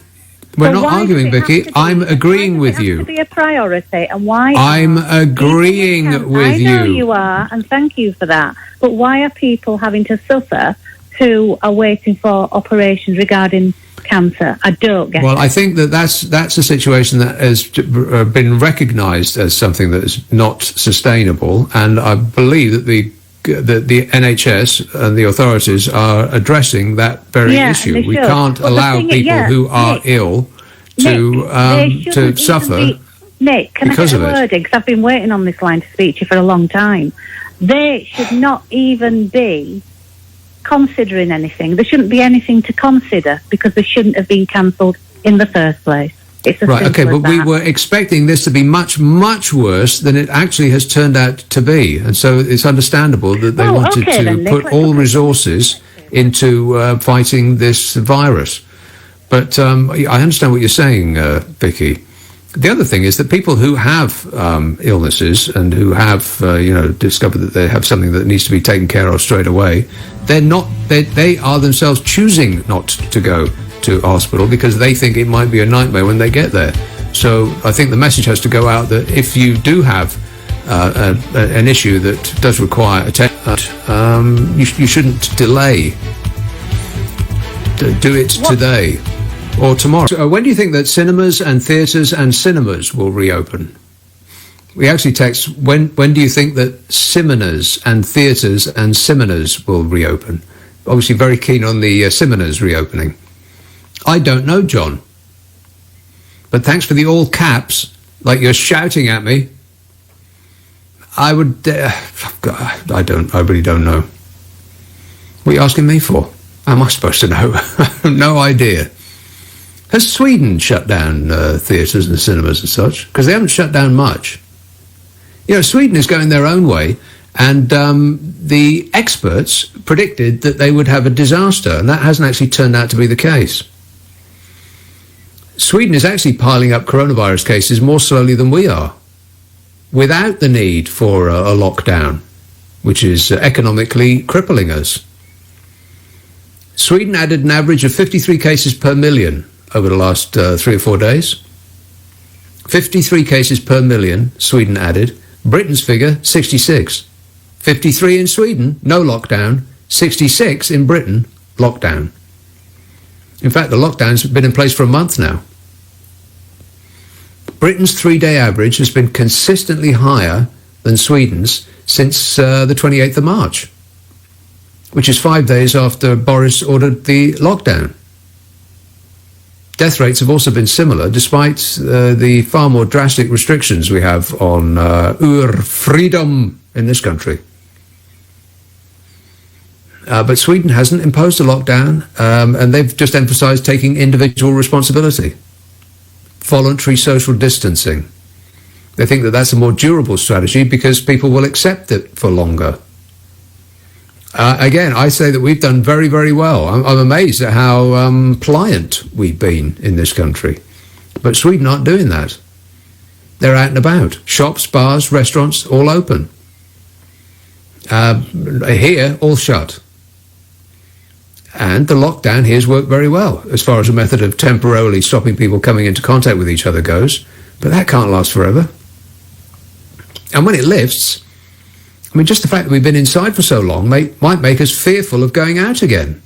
Speaker 1: We're not arguing, Vicky. I'm agreeing with you.
Speaker 11: It has to be a priority, and why?
Speaker 1: I'm agreeing with you.
Speaker 11: I know you are, and thank you for that. But why are people having to suffer who are waiting for operations regarding cancer? I don't get it.
Speaker 1: Well, I think that's a situation that has been recognised as something that is not sustainable, and I believe that the NHS and the authorities are addressing that very issue. We can't allow people who are ill to suffer.
Speaker 11: Nick, can I get a word in? Because I've been waiting on this line to speak to you for a long time. They should not even be considering anything. There shouldn't be anything to consider, because they shouldn't have been cancelled in the first place. It's as simple as
Speaker 1: but we
Speaker 11: that.
Speaker 1: were expecting this to be much, much worse than it actually has turned out to be, and so it's understandable that they wanted to put all resources into fighting this virus. But I understand what you're saying, Vicky. The other thing is that people who have illnesses and who have, discovered that they have something that needs to be taken care of straight away, they are themselves choosing not to go to hospital because they think it might be a nightmare when they get there. So I think the message has to go out that if you do have an issue that does require attention, you shouldn't delay. Do it today or tomorrow. So when do you think that cinemas and theatres and cinemas will reopen? We actually text, when do you think that cinemas and theatres and cinemas will reopen? Obviously very keen on the cinemas reopening. I don't know, John. But thanks for the all caps, like you're shouting at me. I would... I really don't know. What are you asking me for? How am I supposed to know? I have no idea. Has Sweden shut down theatres and cinemas and such? Because they haven't shut down much. Sweden is going their own way, and the experts predicted that they would have a disaster, and that hasn't actually turned out to be the case. Sweden is actually piling up coronavirus cases more slowly than we are, without the need for a lockdown, which is economically crippling us. Sweden added an average of 53 cases per million over the last 3 or 4 days. 53 cases per million, Sweden added. Britain's figure, 66. 53 in Sweden, no lockdown. 66 in Britain, lockdown. In fact, the lockdown's been in place for a month now. Britain's 3-day average has been consistently higher than Sweden's since the 28th of March, which is 5 days after Boris ordered the lockdown. Death rates have also been similar, despite the far more drastic restrictions we have on freedom in this country. But Sweden hasn't imposed a lockdown, and they've just emphasised taking individual responsibility. Voluntary social distancing. They think that that's a more durable strategy because people will accept it for longer. Again, I say that we've done very, very well. I'm amazed at how pliant we've been in this country. But Sweden aren't doing that. They're out and about. Shops, bars, restaurants, all open. Here, all shut. And the lockdown here has worked very well as far as a method of temporarily stopping people coming into contact with each other goes. But that can't last forever. And when it lifts, I mean, just the fact that we've been inside for so long might make us fearful of going out again.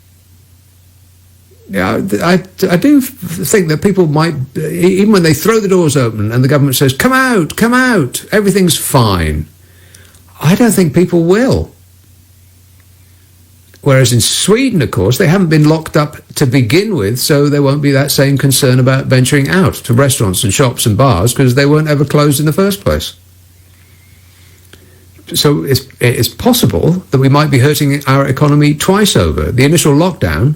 Speaker 1: Yeah, I do think that people might, even when they throw the doors open and the government says, come out, everything's fine. I don't think people will. Whereas in Sweden, of course, they haven't been locked up to begin with, so there won't be that same concern about venturing out to restaurants and shops and bars because they weren't ever closed in the first place. So it's possible that we might be hurting our economy twice over. The initial lockdown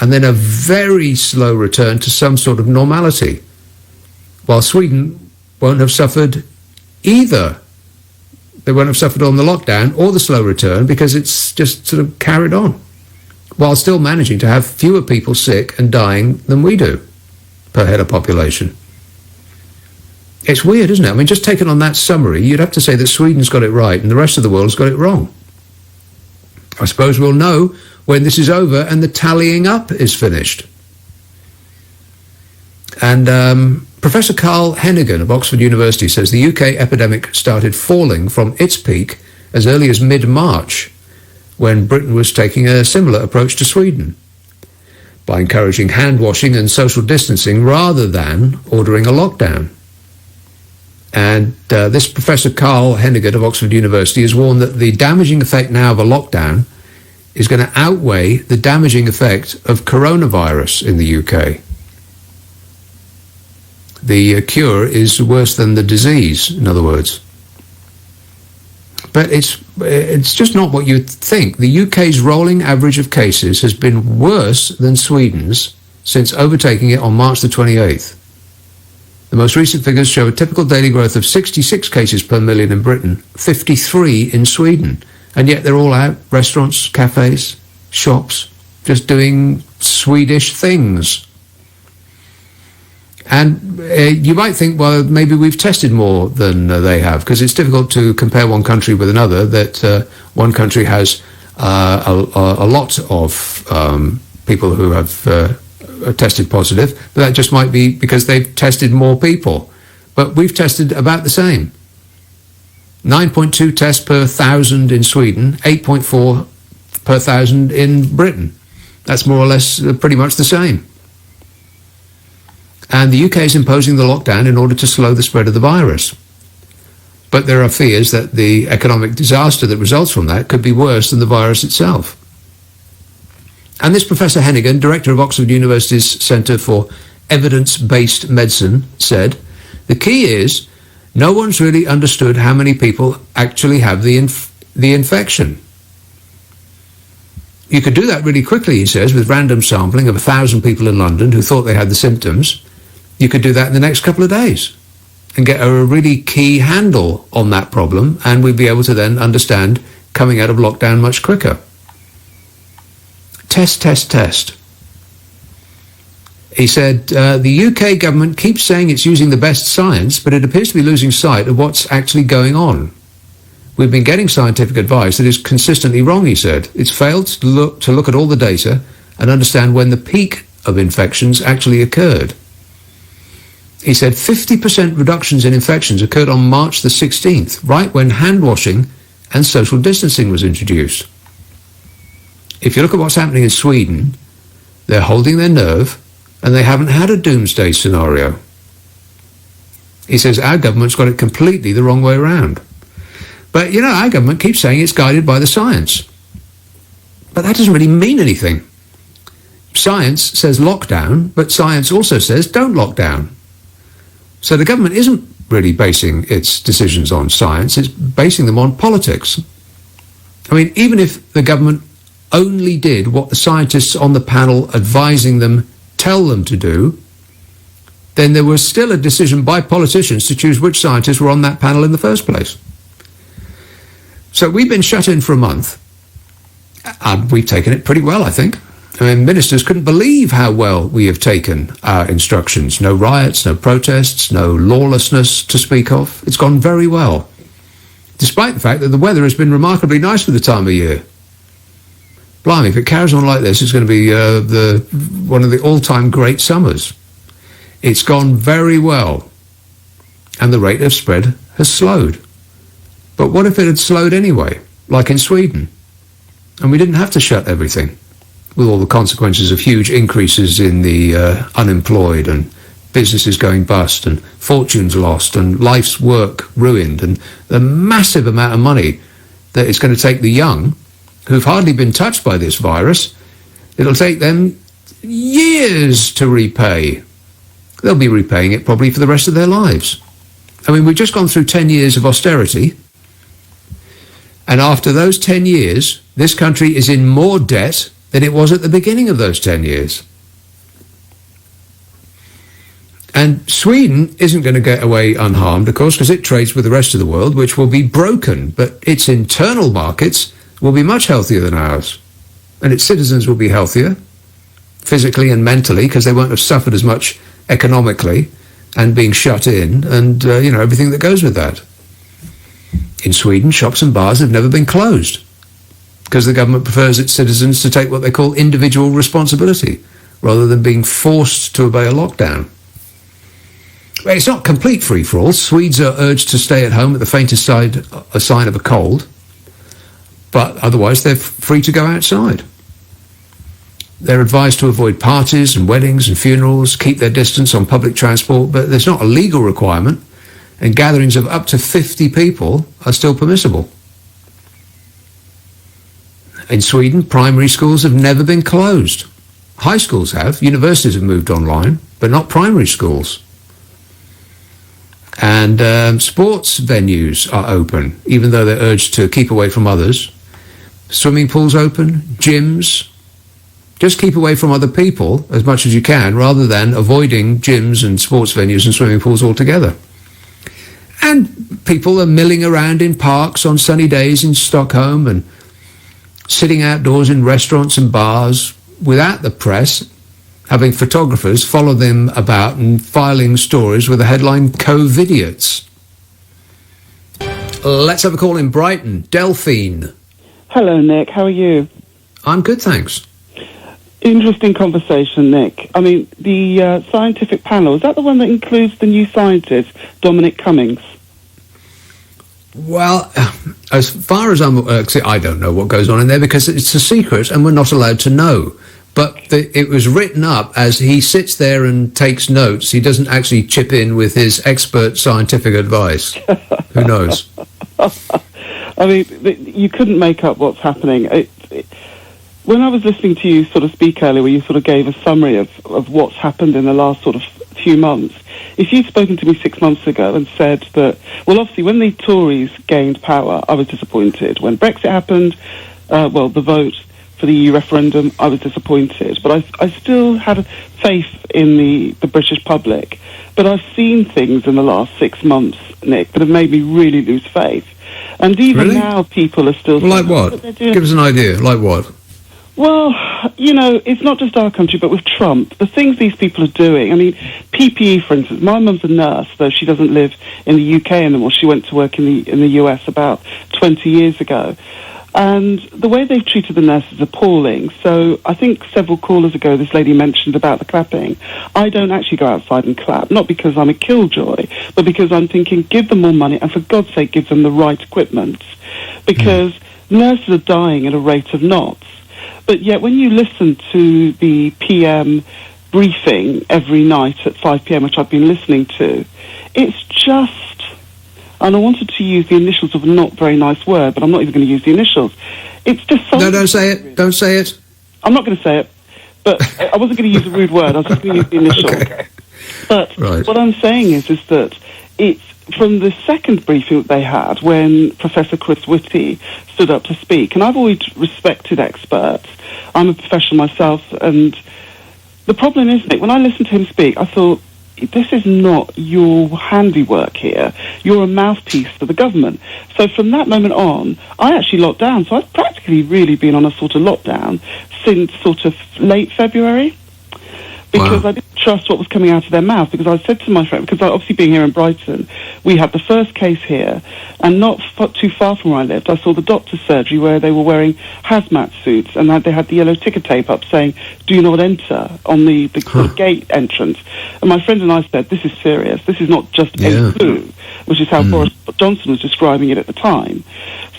Speaker 1: and then a very slow return to some sort of normality, while Sweden won't have suffered either. They won't have suffered on the lockdown or the slow return because it's just sort of carried on, while still managing to have fewer people sick and dying than we do per head of population. It's weird, isn't it? I mean, just taken on that summary, you'd have to say that Sweden's got it right and the rest of the world's got it wrong. I suppose we'll know when this is over and the tallying up is finished. And Professor Carl Hennigan of Oxford University says the UK epidemic started falling from its peak as early as mid-March, when Britain was taking a similar approach to Sweden, by encouraging hand washing and social distancing rather than ordering a lockdown. And this Professor Carl Hennigan of Oxford University has warned that the damaging effect now of a lockdown is going to outweigh the damaging effect of coronavirus in the UK. The cure is worse than the disease, in other words. But it's just not what you'd think. The UK's rolling average of cases has been worse than Sweden's since overtaking it on March the 28th. The most recent figures show a typical daily growth of 66 cases per million in Britain, 53 in Sweden. And yet they're all out, restaurants, cafes, shops, just doing Swedish things. And you might think, well, maybe we've tested more than they have, because it's difficult to compare one country with another, that one country has a lot of people who have tested positive, but that just might be because they've tested more people. But we've tested about the same. 9.2 tests per 1,000 in Sweden, 8.4 per 1,000 in Britain. That's more or less pretty much the same. And the UK is imposing the lockdown in order to slow the spread of the virus. But there are fears that the economic disaster that results from that could be worse than the virus itself. And this Professor Hennigan, director of Oxford University's Centre for Evidence-Based Medicine, said, the key is no one's really understood how many people actually have the infection. You could do that really quickly, he says, with random sampling of 1,000 people in London who thought they had the symptoms. You could do that in the next couple of days and get a really key handle on that problem, and we'd be able to then understand coming out of lockdown much quicker. Test, test, test. He said, the UK government keeps saying it's using the best science, but it appears to be losing sight of what's actually going on. We've been getting scientific advice that is consistently wrong, he said. It's failed to look at all the data and understand when the peak of infections actually occurred. He said 50% reductions in infections occurred on March the 16th, right when hand washing and social distancing was introduced. If you look at what's happening in Sweden, they're holding their nerve and they haven't had a doomsday scenario. He says our government's got it completely the wrong way around. But, you know, our government keeps saying it's guided by the science. But that doesn't really mean anything. Science says lockdown, but science also says don't lock down. So the government isn't really basing its decisions on science, it's basing them on politics. I mean, even if the government only did what the scientists on the panel advising them tell them to do, then there was still a decision by politicians to choose which scientists were on that panel in the first place. So we've been shut in for a month, and we've taken it pretty well, I think. I mean, ministers couldn't believe how well we have taken our instructions. No riots, no protests, no lawlessness to speak of. It's gone very well, despite the fact that the weather has been remarkably nice for the time of year. Blimey, if it carries on like this, it's going to be one of the all-time great summers. It's gone very well, and the rate of spread has slowed. But what if it had slowed anyway, like in Sweden, and we didn't have to shut everything, with all the consequences of huge increases in the unemployed and businesses going bust and fortunes lost and life's work ruined and the massive amount of money that it's going to take the young, who've hardly been touched by this virus, it'll take them years to repay. They'll be repaying it probably for the rest of their lives. I mean, we've just gone through 10 years of austerity, and after those 10 years, this country is in more debt than it was at the beginning of those 10 years. And Sweden isn't going to get away unharmed, of course, because it trades with the rest of the world, which will be broken, but its internal markets will be much healthier than ours. And its citizens will be healthier, physically and mentally, because they won't have suffered as much economically and being shut in and, everything that goes with that. In Sweden, shops and bars have never been closed, because the government prefers its citizens to take what they call individual responsibility, rather than being forced to obey a lockdown. Well, it's not complete free-for-all. Swedes are urged to stay at home at the faintest sign of a cold, but otherwise they're free to go outside. They're advised to avoid parties and weddings and funerals, keep their distance on public transport, but there's not a legal requirement, and gatherings of up to 50 people are still permissible. In Sweden, primary schools have never been closed. High schools have, universities have moved online, but not primary schools. And sports venues are open, even though they're urged to keep away from others. Swimming pools open, gyms. Just keep away from other people as much as you can, rather than avoiding gyms and sports venues and swimming pools altogether. And people are milling around in parks on sunny days in Stockholm and sitting outdoors in restaurants and bars without the press, having photographers follow them about and filing stories with the headline "COVIDiots." Let's have a call in Brighton. Delphine.
Speaker 12: Hello, Nick. How are you?
Speaker 1: I'm good, thanks.
Speaker 12: Interesting conversation, Nick. I mean, the scientific panel, is that the one that includes the new scientist, Dominic Cummings?
Speaker 1: Well, as far as I don't know what goes on in there because it's a secret and we're not allowed to know. But it was written up as he sits there and takes notes. He doesn't actually chip in with his expert scientific advice. Who knows?
Speaker 12: I mean, you couldn't make up what's happening. When I was listening to you sort of speak earlier, where you sort of gave a summary of what's happened in the last sort of few months, if you'd spoken to me 6 months ago and said that, well, obviously, when the Tories gained power, I was disappointed. When Brexit happened, the vote for the EU referendum, I was disappointed. But I still had faith in the British public. But I've seen things in the last 6 months, Nick, that have made me really lose faith. And even now, people are still...
Speaker 1: Well, like what? Give us an idea. Like what?
Speaker 12: Well, it's not just our country, but with Trump, the things these people are doing. I mean, PPE, for instance. My mum's a nurse, though she doesn't live in the UK anymore. She went to work in the US about 20 years ago. And the way they've treated the nurses is appalling. So I think several callers ago, this lady mentioned about the clapping. I don't actually go outside and clap, not because I'm a killjoy, but because I'm thinking, give them more money, and for God's sake, give them the right equipment. Because nurses are dying at a rate of knots. But yet when you listen to the PM briefing every night at 5 p.m., which I've been listening to, it's just... And I wanted to use the initials of a not very nice word, but I'm not even going to use the initials. It's just
Speaker 1: No, don't say it. Don't say it.
Speaker 12: I'm not going to say it, but I wasn't going to use a rude word. I was just going to use the initials.
Speaker 1: Okay.
Speaker 12: But what I'm saying is that it's from the second briefing that they had when Professor Chris Whitty stood up to speak, and I've always respected experts. I'm a professional myself, and the problem is, Nick, when I listened to him speak, I thought, this is not your handiwork here. You're a mouthpiece for the government. So from that moment on, I actually locked down. So I've practically really been on a sort of lockdown since sort of late February. Because I didn't trust what was coming out of their mouth. Because I said to my friend, because obviously being here in Brighton, we had the first case here, and not too far from where I lived, I saw the doctor's surgery where they were wearing hazmat suits, and they had the yellow ticker tape up saying, do not enter, on the sort of gate entrance. And my friend and I said, this is serious. This is not just a flu, which is how Boris Johnson was describing it at the time.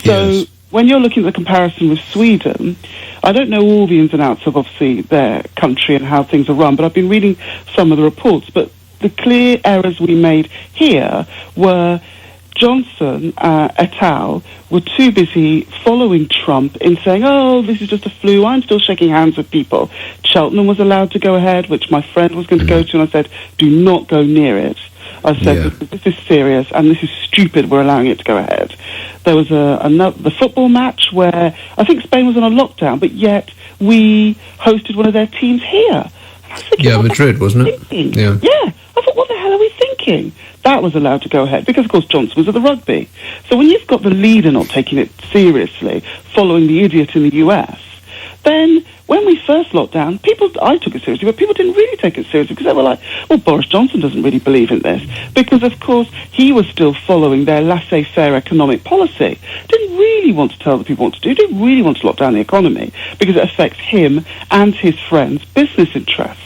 Speaker 12: So when you're looking at the comparison with Sweden, I don't know all the ins and outs of, obviously, their country and how things are run, but I've been reading some of the reports. But the clear errors we made here were Johnson et al. Were too busy following Trump in saying, oh, this is just a flu, I'm still shaking hands with people. Cheltenham was allowed to go ahead, which my friend was going to go to, and I said, do not go near it. I said, this is serious and this is stupid, we're allowing it to go ahead. There was the football match where I think Spain was on a lockdown, but yet we hosted one of their teams here.
Speaker 1: Yeah, Madrid, wasn't it?
Speaker 12: Yeah. I thought, what the hell are we thinking? That was allowed to go ahead because, of course, Johnson was at the rugby. So when you've got the leader not taking it seriously, following the idiot in the US, then when we first locked down, I took it seriously, but people didn't really take it seriously because they were like, well, Boris Johnson doesn't really believe in this. Because, of course, he was still following their laissez-faire economic policy. Didn't really want to tell the people what to do, didn't really want to lock down the economy because it affects him and his friends' business interests.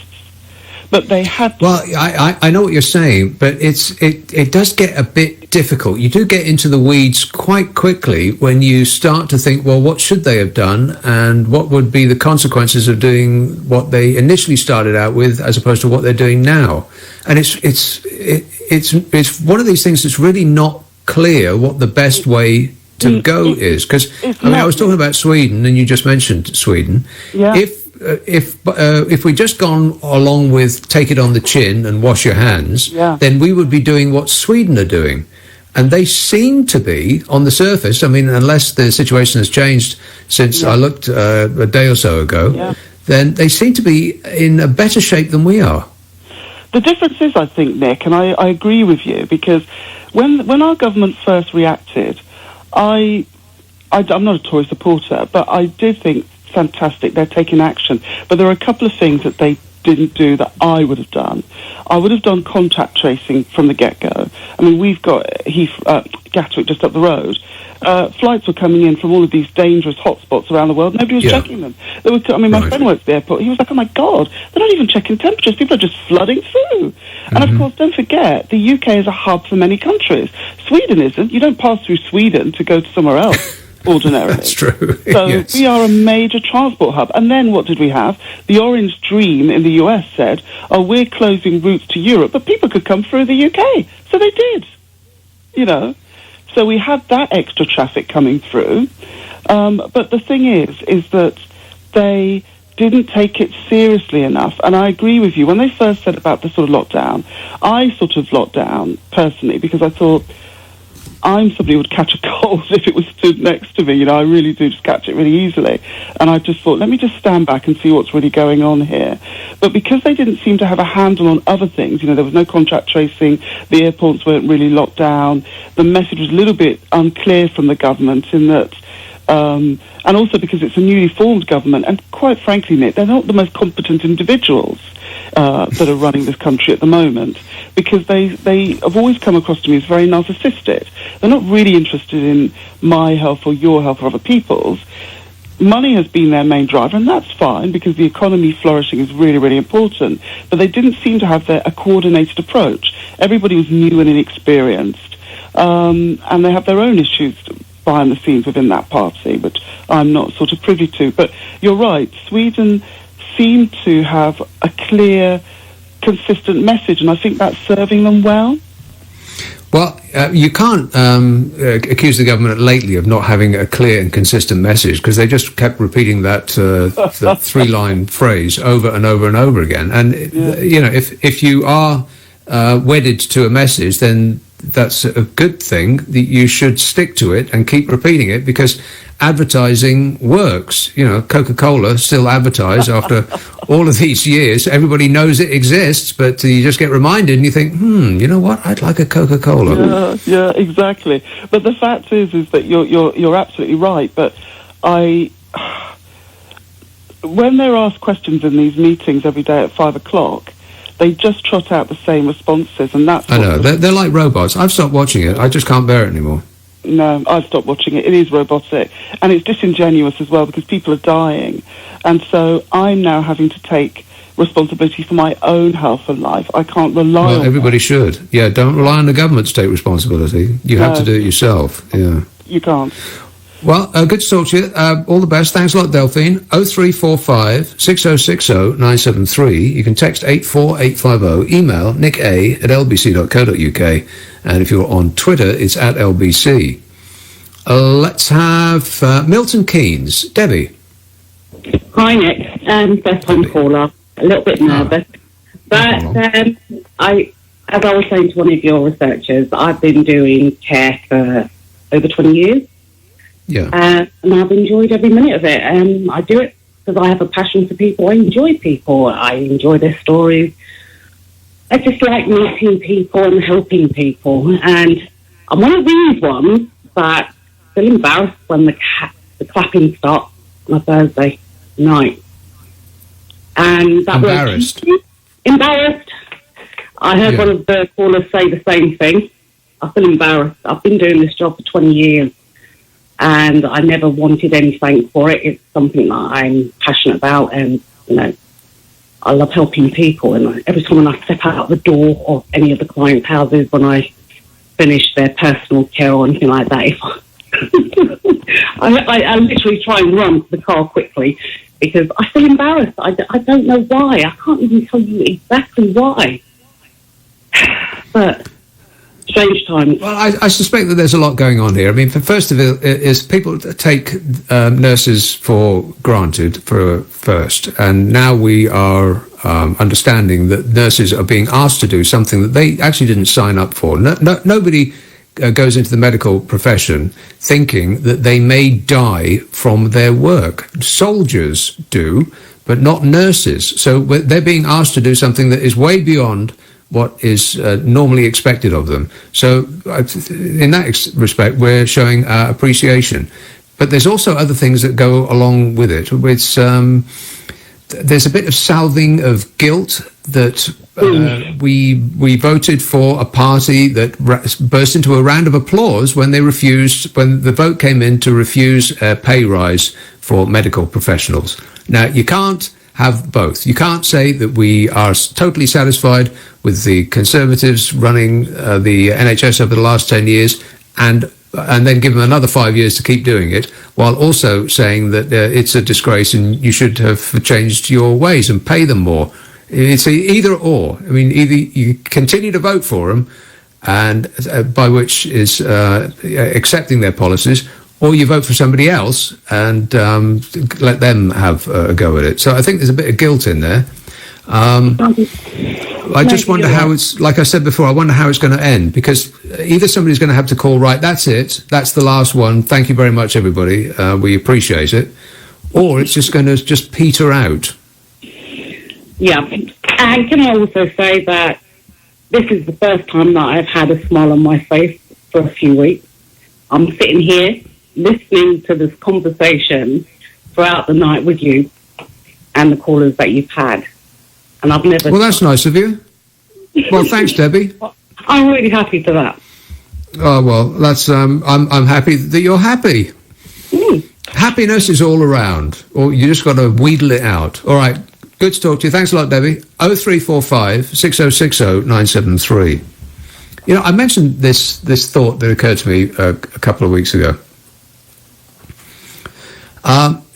Speaker 12: But they had...
Speaker 1: Well, I know what you're saying, but it does get a bit difficult. You do get into the weeds quite quickly when you start to think, well, what should they have done, and what would be the consequences of doing what they initially started out with, as opposed to what they're doing now. And it's one of these things that's really not clear what the best way to go is. Because I was talking about Sweden, and you just mentioned Sweden.
Speaker 12: Yeah.
Speaker 1: If we'd just gone along with take it on the chin and wash your hands, then we would be doing what Sweden are doing. And they seem to be, on the surface, I mean, unless the situation has changed since I looked a day or so ago, then they seem to be in a better shape than we are.
Speaker 12: The difference is, I think, Nick, and I agree with you, because when our government first reacted, I'm not a Tory supporter, but I did think, fantastic, they're taking action. But there are a couple of things that they didn't do that I would have done. I would have done contact tracing from the get-go. I mean, we've got Gatwick just up the road. Flights were coming in from all of these dangerous hotspots around the world. Nobody was checking them. My friend worked at the airport. He was like, oh my God, they're not even checking temperatures. People are just flooding through. And of course, don't forget, the UK is a hub for many countries. Sweden isn't. You don't pass through Sweden to go to somewhere else. Ordinarily.
Speaker 1: That's true.
Speaker 12: So we are a major transport hub. And then what did we have? The Orange Dream in the US said, oh, we're closing routes to Europe, but people could come through the UK. So they did. You know? So we had that extra traffic coming through. But the thing is that they didn't take it seriously enough. And I agree with you. When they first said about the sort of lockdown, I sort of locked down personally because I thought, I'm somebody who would catch a cold if it was stood next to me. You know, I really do just catch it really easily. And I just thought, let me just stand back and see what's really going on here. But because they didn't seem to have a handle on other things, you know, there was no contact tracing, the airports weren't really locked down, the message was a little bit unclear from the government in that, and also because it's a newly formed government, and quite frankly, Nick, they're not the most competent individuals. that are running this country at the moment, because they have always come across to me as very narcissistic. They're not really interested in my health or your health or other people's. Money has been their main driver, and that's fine, because the economy flourishing is really, really important. But they didn't seem to have a coordinated approach. Everybody was new and inexperienced, and they have their own issues behind the scenes within that party, which I'm not sort of privy to. But you're right, Sweden seemed to have a clear, consistent message, and I think that's serving them well.
Speaker 1: Well, you can't accuse the government lately of not having a clear and consistent message, because they just kept repeating that three-line phrase over and over and over again. And, you know, if you are wedded to a message, then that's a good thing. That you should stick to it and keep repeating it, because advertising works. You know, Coca-Cola still advertise after all of these years. Everybody knows it exists, but you just get reminded and you think, you know what? I'd like a Coca-Cola.
Speaker 12: Yeah, exactly. But the fact is that you're absolutely right. But when they're asked questions in these meetings every day at 5:00, they just trot out the same responses, and that's.
Speaker 1: I know they're like robots. I've stopped watching it. I just can't bear it anymore.
Speaker 12: No, I've stopped watching it. It is robotic, and it's disingenuous as well, because people are dying, and so I'm now having to take responsibility for my own health and life. I can't rely on
Speaker 1: everybody should. Yeah, don't rely on the government to take responsibility. You have to do it yourself. Yeah,
Speaker 12: you can't.
Speaker 1: Well, good to talk to you. All the best. Thanks a lot, Delphine. 0345 6060 973. You can text 84850. Email nicka@lbc.co.uk. And if you're on Twitter, it's @LBC. Let's have Milton Keynes. Debbie.
Speaker 13: Hi, Nick. First time caller. A little bit nervous. But as I was saying to one of your researchers, I've been doing care for over 20 years.
Speaker 1: Yeah.
Speaker 13: And I've enjoyed every minute of it. I do it because I have a passion for people. I enjoy people. I enjoy their stories. I just like meeting people and helping people. And I'm one of these ones that feel embarrassed when the clapping stops on a Thursday night. And that embarrassed. I heard one of the callers say the same thing. I feel embarrassed. I've been doing this job for 20 years. And I never wanted anything for it. It's something that I'm passionate about, and, you know, I love helping people. And every time when I step out the door of any of the clients' houses, when I finish their personal care or anything like that, I literally try and run to the car quickly, because I feel embarrassed. I don't know why. I can't even tell you exactly why. But strange times.
Speaker 1: Well, I suspect that there's a lot going on here. I mean, first of all, is people take nurses for granted first, and now we are understanding that nurses are being asked to do something that they actually didn't sign up for. Nobody goes into the medical profession thinking that they may die from their work. Soldiers do, but not nurses. So they're being asked to do something that is way beyond what is normally expected of them. So in that respect, we're showing appreciation. But there's also other things that go along with it. There's a bit of salving of guilt that we voted for a party that burst into a round of applause when the vote came in to refuse a pay rise for medical professionals. Now, you can't have both. You can't say that we are totally satisfied with the Conservatives running the NHS over the last 10 years and then give them another 5 years to keep doing it, while also saying that it's a disgrace and you should have changed your ways and pay them more. It's either or. I mean, either you continue to vote for them, and by which is accepting their policies, or you vote for somebody else and let them have a go at it. So I think there's a bit of guilt in there. I just wonder how it's, like I said before, I wonder how it's going to end, because either somebody's going to have to call, right, that's it, that's the last one, thank you very much, everybody, we appreciate it, or it's just going to just peter out.
Speaker 13: Yeah, and can I also say that this is the first time that I've had a smile on my face for a few weeks. I'm sitting here listening to this conversation throughout the night with you and the callers that you've had. and I've never.
Speaker 1: Well, that's nice of you. Well, thanks, Debbie.
Speaker 13: I'm really happy for that.
Speaker 1: Oh well, that's I'm happy that you're happy. Happiness is all around, or you just got to wheedle it out. All right, good to talk to you. Thanks a lot, Debbie. 0345 6060 973. You know, I mentioned this thought that occurred to me a couple of weeks ago.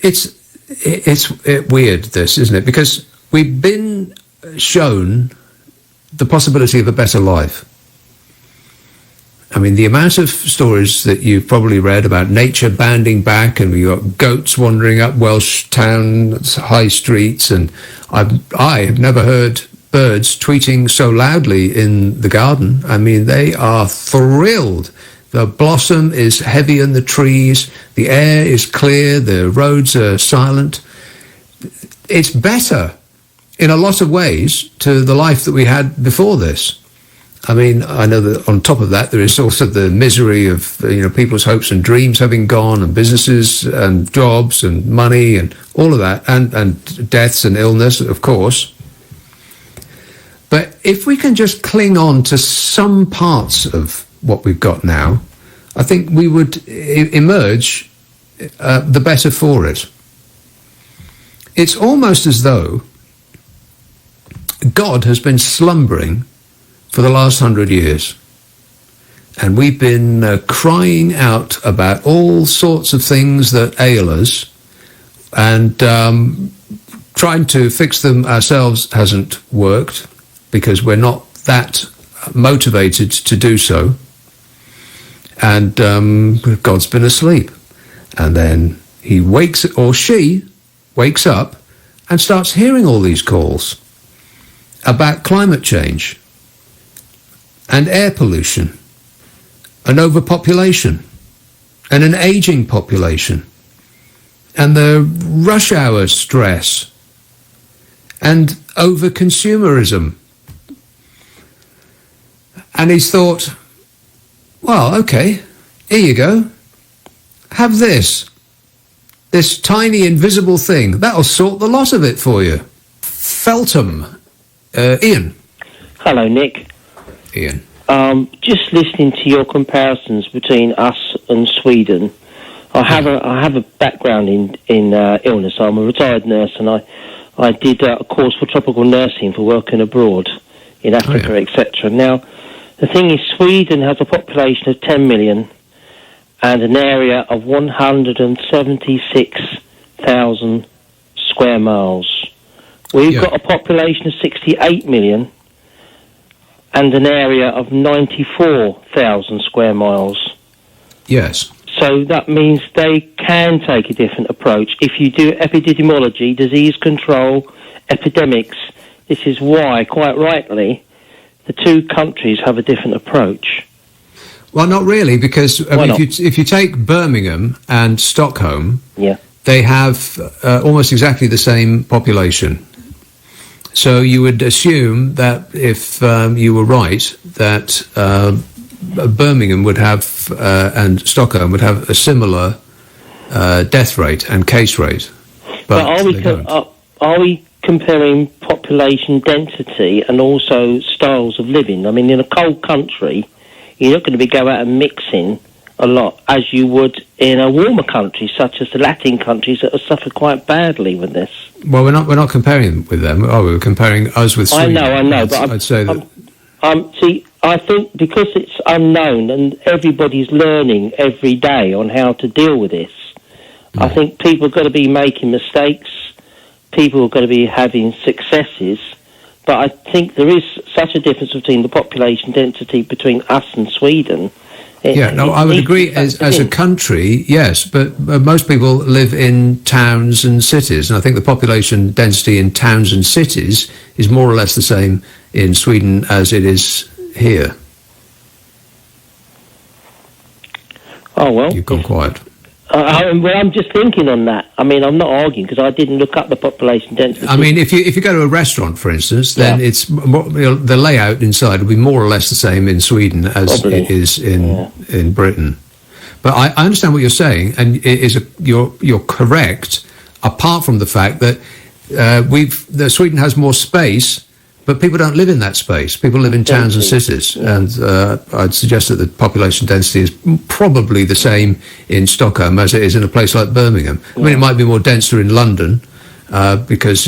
Speaker 1: It's weird, this, isn't it? Because we've been shown the possibility of a better life. I mean, the amount of stories that you've probably read about nature bounding back, and we've got goats wandering up Welsh town high streets, and I have never heard birds tweeting so loudly in the garden. I mean, they are thrilled. The blossom is heavy in the trees, the air is clear, the roads are silent. It's better in a lot of ways to the life that we had before this. I mean, I know that on top of that, there is also the misery of, people's hopes and dreams having gone, and businesses and jobs and money and all of that, and deaths and illness, of course. But if we can just cling on to some parts of what we've got now, I think we would emerge the better for it. It's almost as though God has been slumbering for the last 100 years. And we've been crying out about all sorts of things that ail us, and trying to fix them ourselves hasn't worked because we're not that motivated to do so. And God's been asleep. And then he wakes, or she wakes up and starts hearing all these calls about climate change and air pollution and overpopulation and an aging population and the rush hour stress and over-consumerism. And he's thought, well, okay, here you go. Have this tiny invisible thing. That'll sort the lot of it for you. Feltham. Ian.
Speaker 14: Hello, Nick.
Speaker 1: Ian.
Speaker 14: Just listening to your comparisons between us and Sweden. I have a background in illness. I'm a retired nurse, and I did a course for tropical nursing for working abroad in Africa, etc. Now, the thing is, Sweden has a population of 10 million and an area of 176,000 square miles. We've got a population of 68 million and an area of 94,000 square miles.
Speaker 1: Yes.
Speaker 14: So that means they can take a different approach. If you do epidemiology, disease control, epidemics, this is why, quite rightly, the two countries have a different approach.
Speaker 1: Well, not really, because if you take Birmingham and Stockholm, they have almost exactly the same population. So you would assume that if you were right, that Birmingham would have and Stockholm would have a similar death rate and case rate. But
Speaker 14: are we comparing population density and also styles of living? I mean, in a cold country, you're not going to be going out and mixing a lot as you would in a warmer country, such as the Latin countries that have suffered quite badly with this.
Speaker 1: Well, we're not comparing with them. Oh, we're comparing us with Sweden.
Speaker 14: I know, but
Speaker 1: I'd say that.
Speaker 14: See, I think because it's unknown and everybody's learning every day on how to deal with this, I think people are going to be making mistakes. People are going to be having successes. But I think there is such a difference between the population density between us and Sweden.
Speaker 1: I would agree as a country, yes, but most people live in towns and cities, and I think the population density in towns and cities is more or less the same in Sweden as it is here.
Speaker 14: Oh, well.
Speaker 1: You've gone quiet.
Speaker 14: I'm just thinking on that. I mean, I'm not arguing because I didn't look up the population density.
Speaker 1: I mean, if you go to a restaurant, for instance, then it's the layout inside will be more or less the same in Sweden as it is in Britain. But I understand what you're saying, and you're correct. Apart from the fact that Sweden has more space, but people don't live in that space. People live in towns and cities, and I'd suggest that the population density is probably the same in Stockholm as it is in a place like Birmingham. I mean, it might be more denser in London because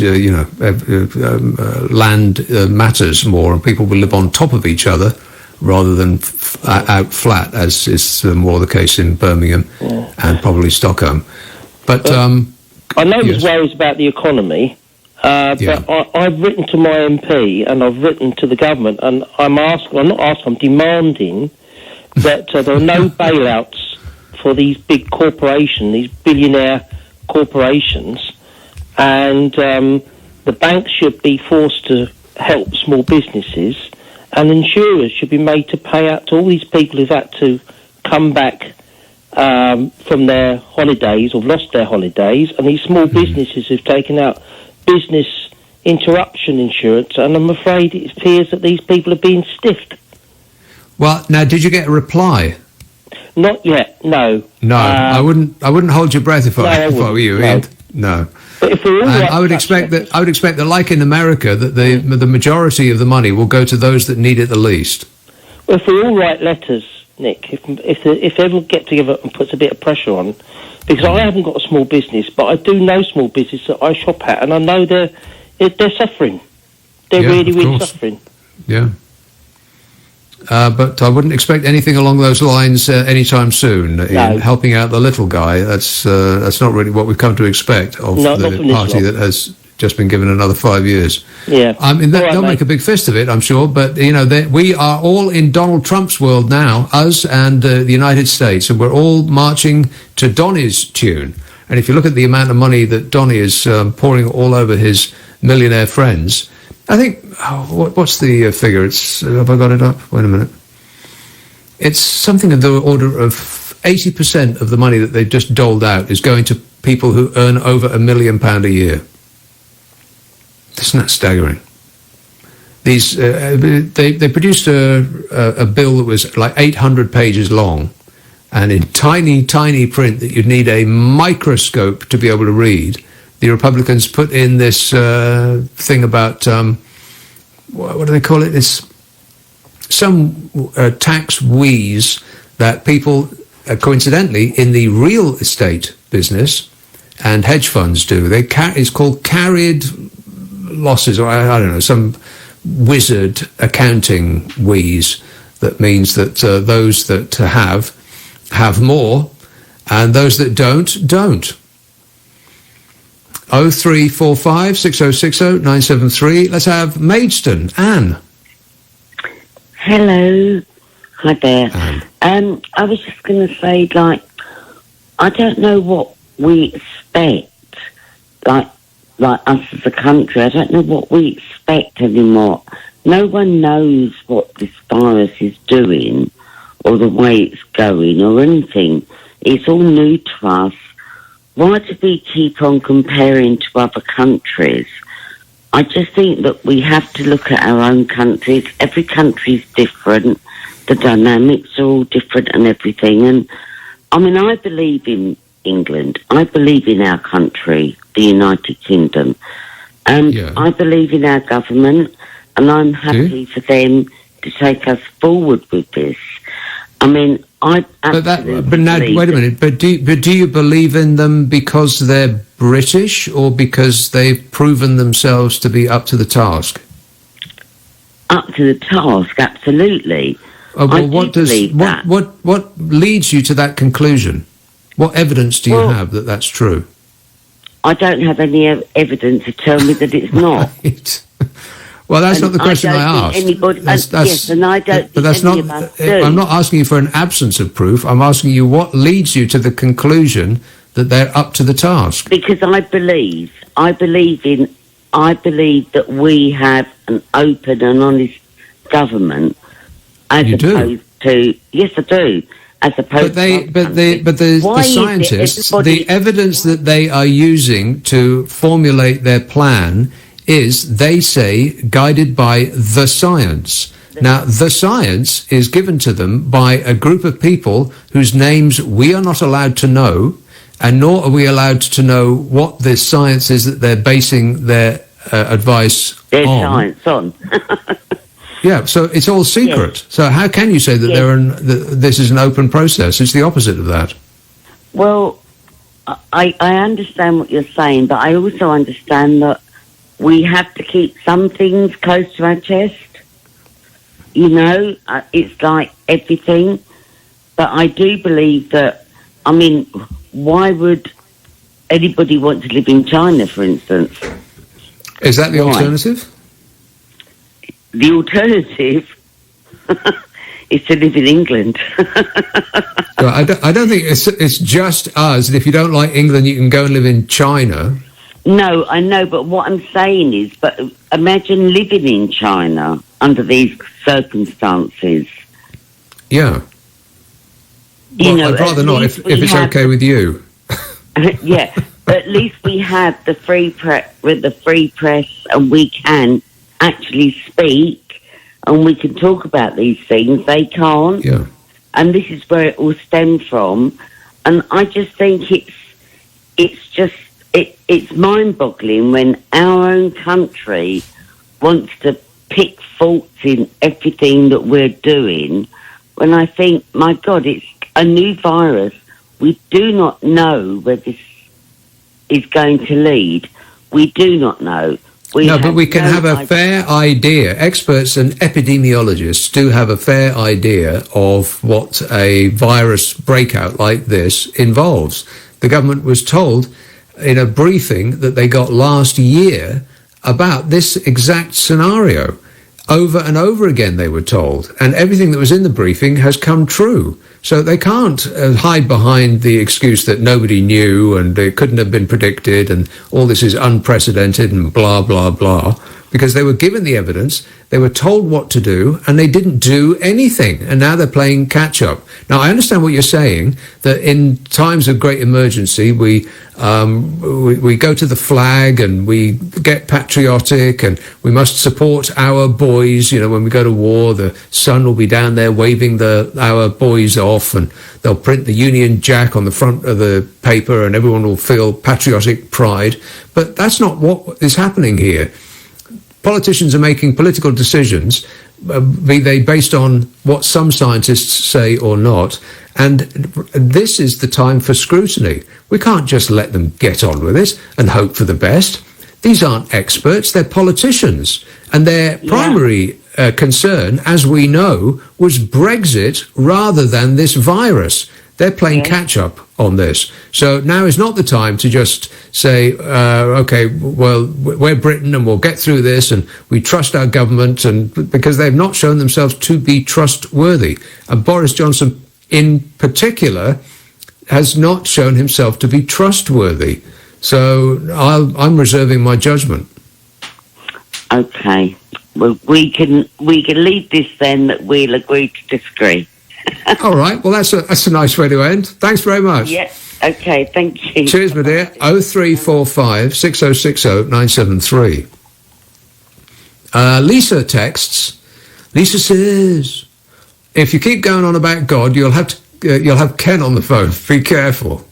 Speaker 1: land matters more, and people will live on top of each other rather than out flat, as is more the case in Birmingham and probably Stockholm. But
Speaker 14: I know there's worries about the economy, but I've written to my MP and I've written to the government, and I'm demanding that there are no bailouts for these big corporations, these billionaire corporations, and the banks should be forced to help small businesses, and insurers should be made to pay out to all these people who've had to come back from their holidays or lost their holidays, and these small businesses who've taken out business interruption insurance, and I'm afraid it appears that these people are being stiffed.
Speaker 1: Well, now, did you get a reply?
Speaker 14: Not yet, no.
Speaker 1: No, I wouldn't hold your breath if I were you, Ian. No.
Speaker 14: But if we're all right,
Speaker 1: I would expect that, like in America, that the majority of the money will go to those that need it the least.
Speaker 14: Well, if we all write letters, Nick, if everyone get together and puts a bit of pressure on, because I haven't got a small business, but I do know small business that I shop at, and I know they're suffering. They're really suffering.
Speaker 1: Yeah. But I wouldn't expect anything along those lines anytime soon. In helping out the little guy, that's not really what we've come to expect of the party that has just been given another 5 years.
Speaker 14: Yeah,
Speaker 1: I mean, they'll make a big fist of it, I'm sure. But we are all in Donald Trump's world now, us and the United States, and we're all marching to Donny's tune. And if you look at the amount of money that Donny is pouring all over his millionaire friends, I think, what's the figure? Have I got it up? Wait a minute. It's something in the order of 80% of the money that they've just doled out is going to people who earn over £1 million a year. Isn't that staggering? They produced a bill that was like 800 pages long, and in tiny, tiny print that you'd need a microscope to be able to read. The Republicans put in this thing about, what do they call it? It's some tax wheeze that people, coincidentally, in the real estate business and hedge funds do. It's called carried losses, or I don't know, some wizard accounting wheeze that means that those that have more, and those that don't. 0345 6060 973. Let's have Maidstone. Anne.
Speaker 15: Hello. Hi there. Anne. I was just going to say, I don't know what we expect, like us as a country. I don't know what we expect anymore. No one knows what this virus is doing or the way it's going or anything. It's all new to us. Why do we keep on comparing to other countries? I just think that we have to look at our own countries. Every country is different. The dynamics are all different and everything. And, I mean, I believe in England. I believe in our country, the United Kingdom. And I believe in our government, and I'm happy for them to take us forward with this. I mean, but now, wait a minute. But
Speaker 1: do you believe in them because they're British, or because they've proven themselves to be up to the task?
Speaker 15: Up to the task, absolutely.
Speaker 1: What leads you to that conclusion? What evidence do you have that that's true?
Speaker 15: I don't have any evidence to tell me that it's not.
Speaker 1: Right. Well, that's not the question I asked.
Speaker 15: Yes, and I don't think any of us do.
Speaker 1: I'm not asking you for an absence of proof. I'm asking you what leads you to the conclusion that they're up to the task.
Speaker 15: Because I believe that we have an open and honest government, as opposed to yes, I do. As opposed
Speaker 1: the scientists, the evidence that they are using to formulate their plan is, they say, guided by the science. Now, the science is given to them by a group of people whose names we are not allowed to know, and nor are we allowed to know what the science is that they're basing their advice
Speaker 15: Their
Speaker 1: on.
Speaker 15: science on.
Speaker 1: Yeah, so it's all secret.
Speaker 15: Yes.
Speaker 1: So how can you say that this is an open process? It's the opposite of that.
Speaker 15: Well, I understand what you're saying, but I also understand that we have to keep some things close to our chest. You know, it's like everything. But I do believe that, I mean, why would anybody want to live in China, for instance?
Speaker 1: Is that the alternative?
Speaker 15: The alternative is to live in England.
Speaker 1: Well, I don't think it's just us. And if you don't like England, you can go and live in China.
Speaker 15: No, I know, but what I'm saying is, but imagine living in China under these circumstances.
Speaker 1: Yeah. Well, I'd rather not, if it's okay with you.
Speaker 15: Yeah, but at least we have the free press, and we can actually speak, and we can talk about these things. They can't.
Speaker 1: Yeah.
Speaker 15: And this is where it all stems from. And I just think it's mind-boggling when our own country wants to pick faults in everything that we're doing, when I think, my God, it's a new virus. We do not know where this is going to lead. We do not know.
Speaker 1: But we can have a fair idea. Experts and epidemiologists do have a fair idea of what a virus breakout like this involves. The government was told in a briefing that they got last year about this exact scenario. Over and over again they were told, and everything that was in the briefing has come true. So they can't hide behind the excuse that nobody knew and it couldn't have been predicted and all this is unprecedented and blah, blah, blah, because they were given the evidence, they were told what to do, and they didn't do anything, and now they're playing catch-up. Now, I understand what you're saying, that in times of great emergency, we go to the flag and we get patriotic and we must support our boys. You know, when we go to war, the sun will be down there waving our boys off, and they'll print the Union Jack on the front of the paper and everyone will feel patriotic pride. But that's not what is happening here. Politicians are making political decisions, be they based on what some scientists say or not, and this is the time for scrutiny. We can't just let them get on with it and hope for the best. These aren't experts, they're politicians, and their primary concern, as we know, was Brexit rather than this virus. They're playing catch-up on this. So now is not the time to just say, okay, well, we're Britain and we'll get through this and we trust our government, and because they've not shown themselves to be trustworthy. And Boris Johnson, in particular, has not shown himself to be trustworthy. So I'm reserving my judgment.
Speaker 15: Okay. Well, we can leave this then, that we'll agree to disagree.
Speaker 1: All right. Well, that's a nice way to end. Thanks very much.
Speaker 15: Yeah. Okay. Thank you.
Speaker 1: Cheers, my dear. 0345 6060 973. Lisa texts. Lisa says, "If you keep going on about God, you'll have Ken on the phone. Be careful."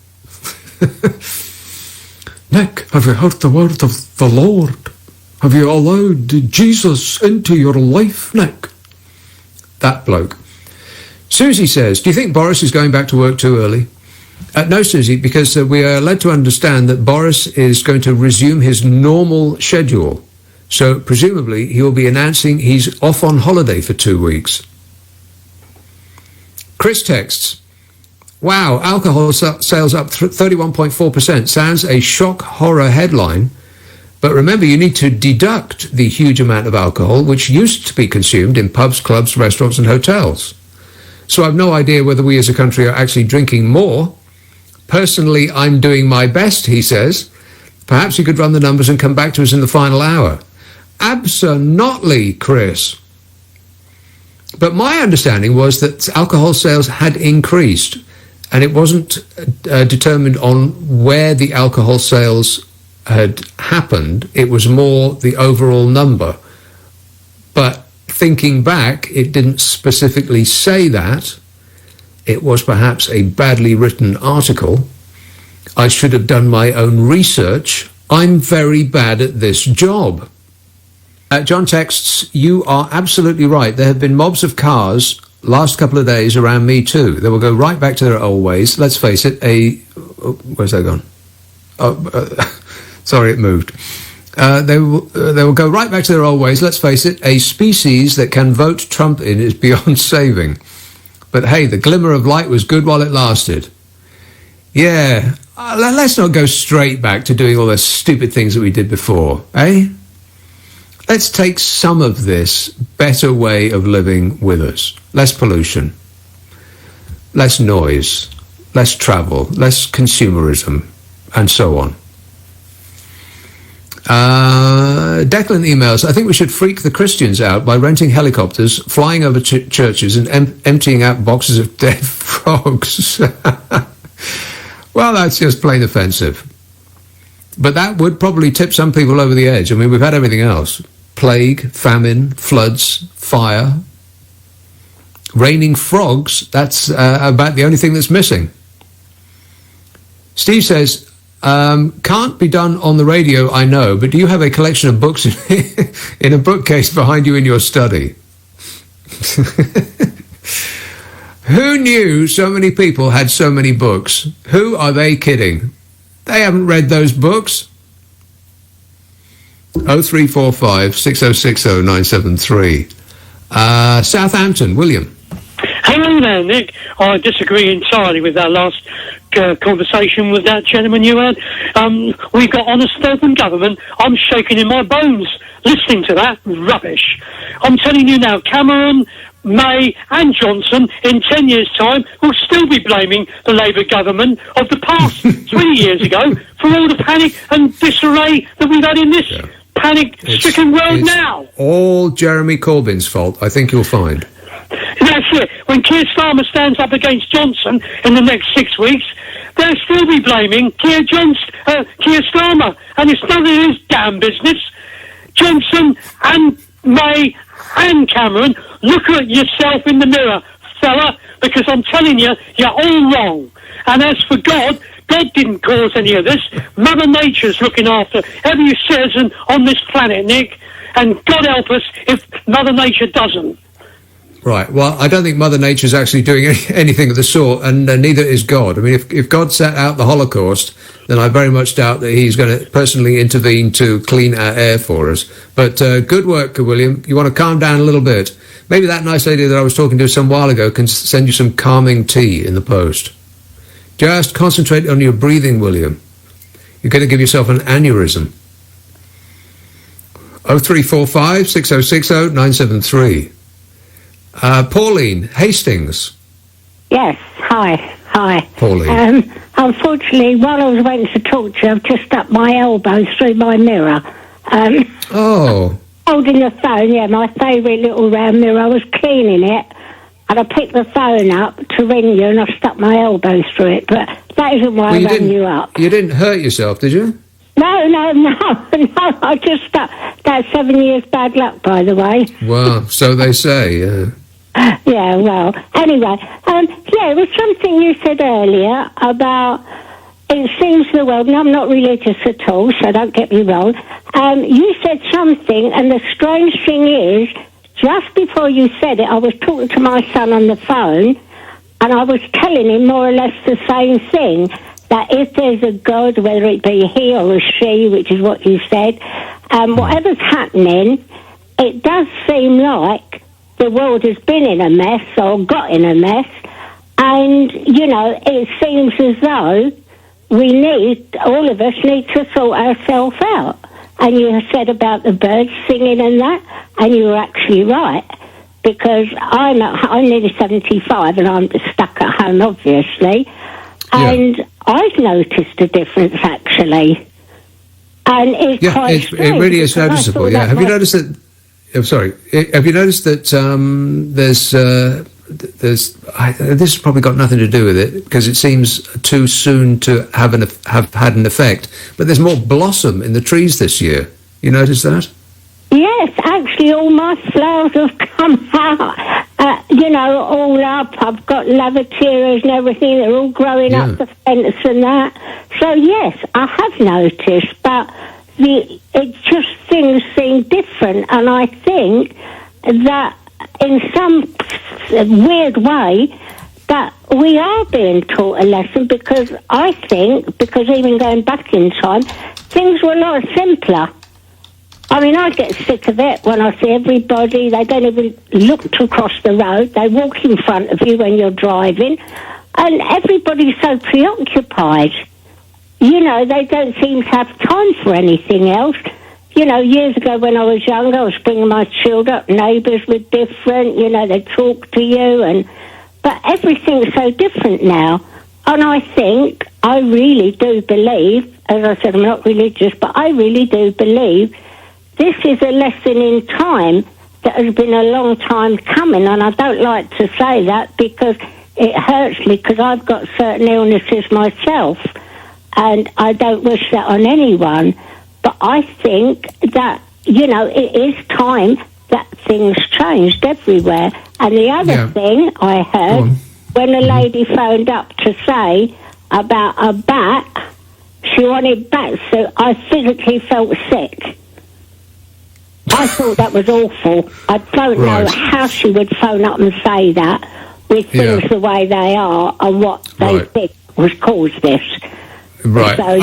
Speaker 1: Nick, have you heard the word of the Lord? Have you allowed Jesus into your life, Nick? That bloke. Susie says, "Do you think Boris is going back to work too early?" No, Susie, because we are led to understand that Boris is going to resume his normal schedule. So presumably he will be announcing he's off on holiday for 2 weeks. Chris texts, "Wow, alcohol sales up 31.4%. Sounds a shock horror headline. But remember, you need to deduct the huge amount of alcohol which used to be consumed in pubs, clubs, restaurants and hotels. So I've no idea whether we as a country are actually drinking more. Personally, I'm doing my best," he says. "Perhaps you could run the numbers and come back to us in the final hour." Absolutely, Chris. But my understanding was that alcohol sales had increased, and it wasn't determined on where the alcohol sales had happened. It was more the overall number. But thinking back, it didn't specifically say that. It was perhaps a badly written article. I should have done my own research. I'm very bad at this job. John texts, you are absolutely right. There have been mobs of cars last couple of days around me too. They will go right back to their old ways. Let's face it, where's that gone? Sorry, it moved. They will go right back to their old ways. Let's face it, a species that can vote Trump in is beyond saving. But hey, the glimmer of light was good while it lasted. Yeah, let's not go straight back to doing all those stupid things that we did before, eh? Let's take some of this better way of living with us. Less pollution, less noise, less travel, less consumerism, and so on. Declan emails, I think we should freak the Christians out by renting helicopters, flying over churches and emptying out boxes of dead frogs. Well, that's just plain offensive. But that would probably tip some people over the edge. I mean, we've had everything else. Plague, famine, floods, fire. Raining frogs, that's about the only thing that's missing. Steve says, can't be done on the radio, I know, but do you have a collection of books in a bookcase behind you in your study? Who knew so many people had so many books? Who are they kidding? They haven't read those books. 0345 6060 973. Southampton, William.
Speaker 10: Hello there, Nick. I disagree entirely with that last conversation with that gentleman you had. We've got honest open government. I'm shaking in my bones listening to that rubbish. I'm telling you now, Cameron, May and Johnson in 10 years' time will still be blaming the Labour government of the past 20 years ago for all the panic and disarray that we've had in this panic-stricken world now.
Speaker 1: All Jeremy Corbyn's fault, I think you'll find.
Speaker 10: That's it. When Keir Starmer stands up against Johnson in the next 6 weeks, they'll still be blaming Keir Starmer, and it's none of his damn business. Johnson and May and Cameron, look at yourself in the mirror, fella, because I'm telling you, you're all wrong. And as for God, God didn't cause any of this. Mother Nature's looking after every citizen on this planet, Nick, and God help us if Mother Nature doesn't.
Speaker 1: Right, well, I don't think Mother Nature's actually doing anything of the sort, and neither is God. I mean, if God set out the Holocaust, then I very much doubt that he's going to personally intervene to clean our air for us. But good work, William. You want to calm down a little bit. Maybe that nice lady that I was talking to some while ago can send you some calming tea in the post. Just concentrate on your breathing, William. You're going to give yourself an aneurysm. 0345 6060 973. Pauline Hastings.
Speaker 22: Yes, hi.
Speaker 1: Pauline.
Speaker 22: Unfortunately, while I was waiting to talk to you, I've just stuck my elbow through my mirror. Holding the phone, yeah, my favourite little round mirror. I was cleaning it, and I picked the phone up to ring you, and I stuck my elbow through it, but that isn't why I rang you up.
Speaker 1: You didn't hurt yourself, did you?
Speaker 22: No, I just stuck. That's 7 years bad luck, by the way.
Speaker 1: Well, so they say, yeah.
Speaker 22: Yeah, well, anyway, it was something you said earlier about it seems the world, and I'm not religious at all, so don't get me wrong. You said something, and the strange thing is, just before you said it, I was talking to my son on the phone, and I was telling him more or less the same thing, that if there's a God, whether it be he or a she, which is what you said, whatever's happening, it does seem like the world has been in a mess or got in a mess, and, it seems as though all of us need to sort ourselves out. And you said about the birds singing and that, and you were actually right, because I'm nearly 75 and I'm stuck at home, obviously, and I've noticed a difference, actually. And it's quite strange.
Speaker 1: It really is noticeable, yeah. Have you noticed that... I'm sorry. Have you noticed that this has probably got nothing to do with it, because it seems too soon to have had an effect, but there's more blossom in the trees this year. You noticed that?
Speaker 22: Yes, actually all my flowers have come out, all up. I've got lavatories and everything. They're all growing up the fence and that. So, yes, I have noticed, but it's just things seem different. And I think that in some weird way that we are being taught a lesson, because I think, because even going back in time, things were a lot simpler. I mean, I get sick of it when I see everybody, they don't even look to cross the road, they walk in front of you when you're driving, and everybody's so preoccupied. They don't seem to have time for anything else. Years ago when I was younger, I was bringing my children up, neighbours were different, they talk to you, but everything's so different now. And I think, I really do believe, as I said, I'm not religious, but I really do believe this is a lesson in time that has been a long time coming, and I don't like to say that because it hurts me, because I've got certain illnesses myself, and I don't wish that on anyone. But I think that, it is time that things changed everywhere. And the other thing I heard, when a lady phoned up to say about a bat, she wanted bats, so I physically felt sick. I thought that was awful. I don't know how she would phone up and say that with things the way they are and what they think was caused this.
Speaker 1: Right.
Speaker 22: So,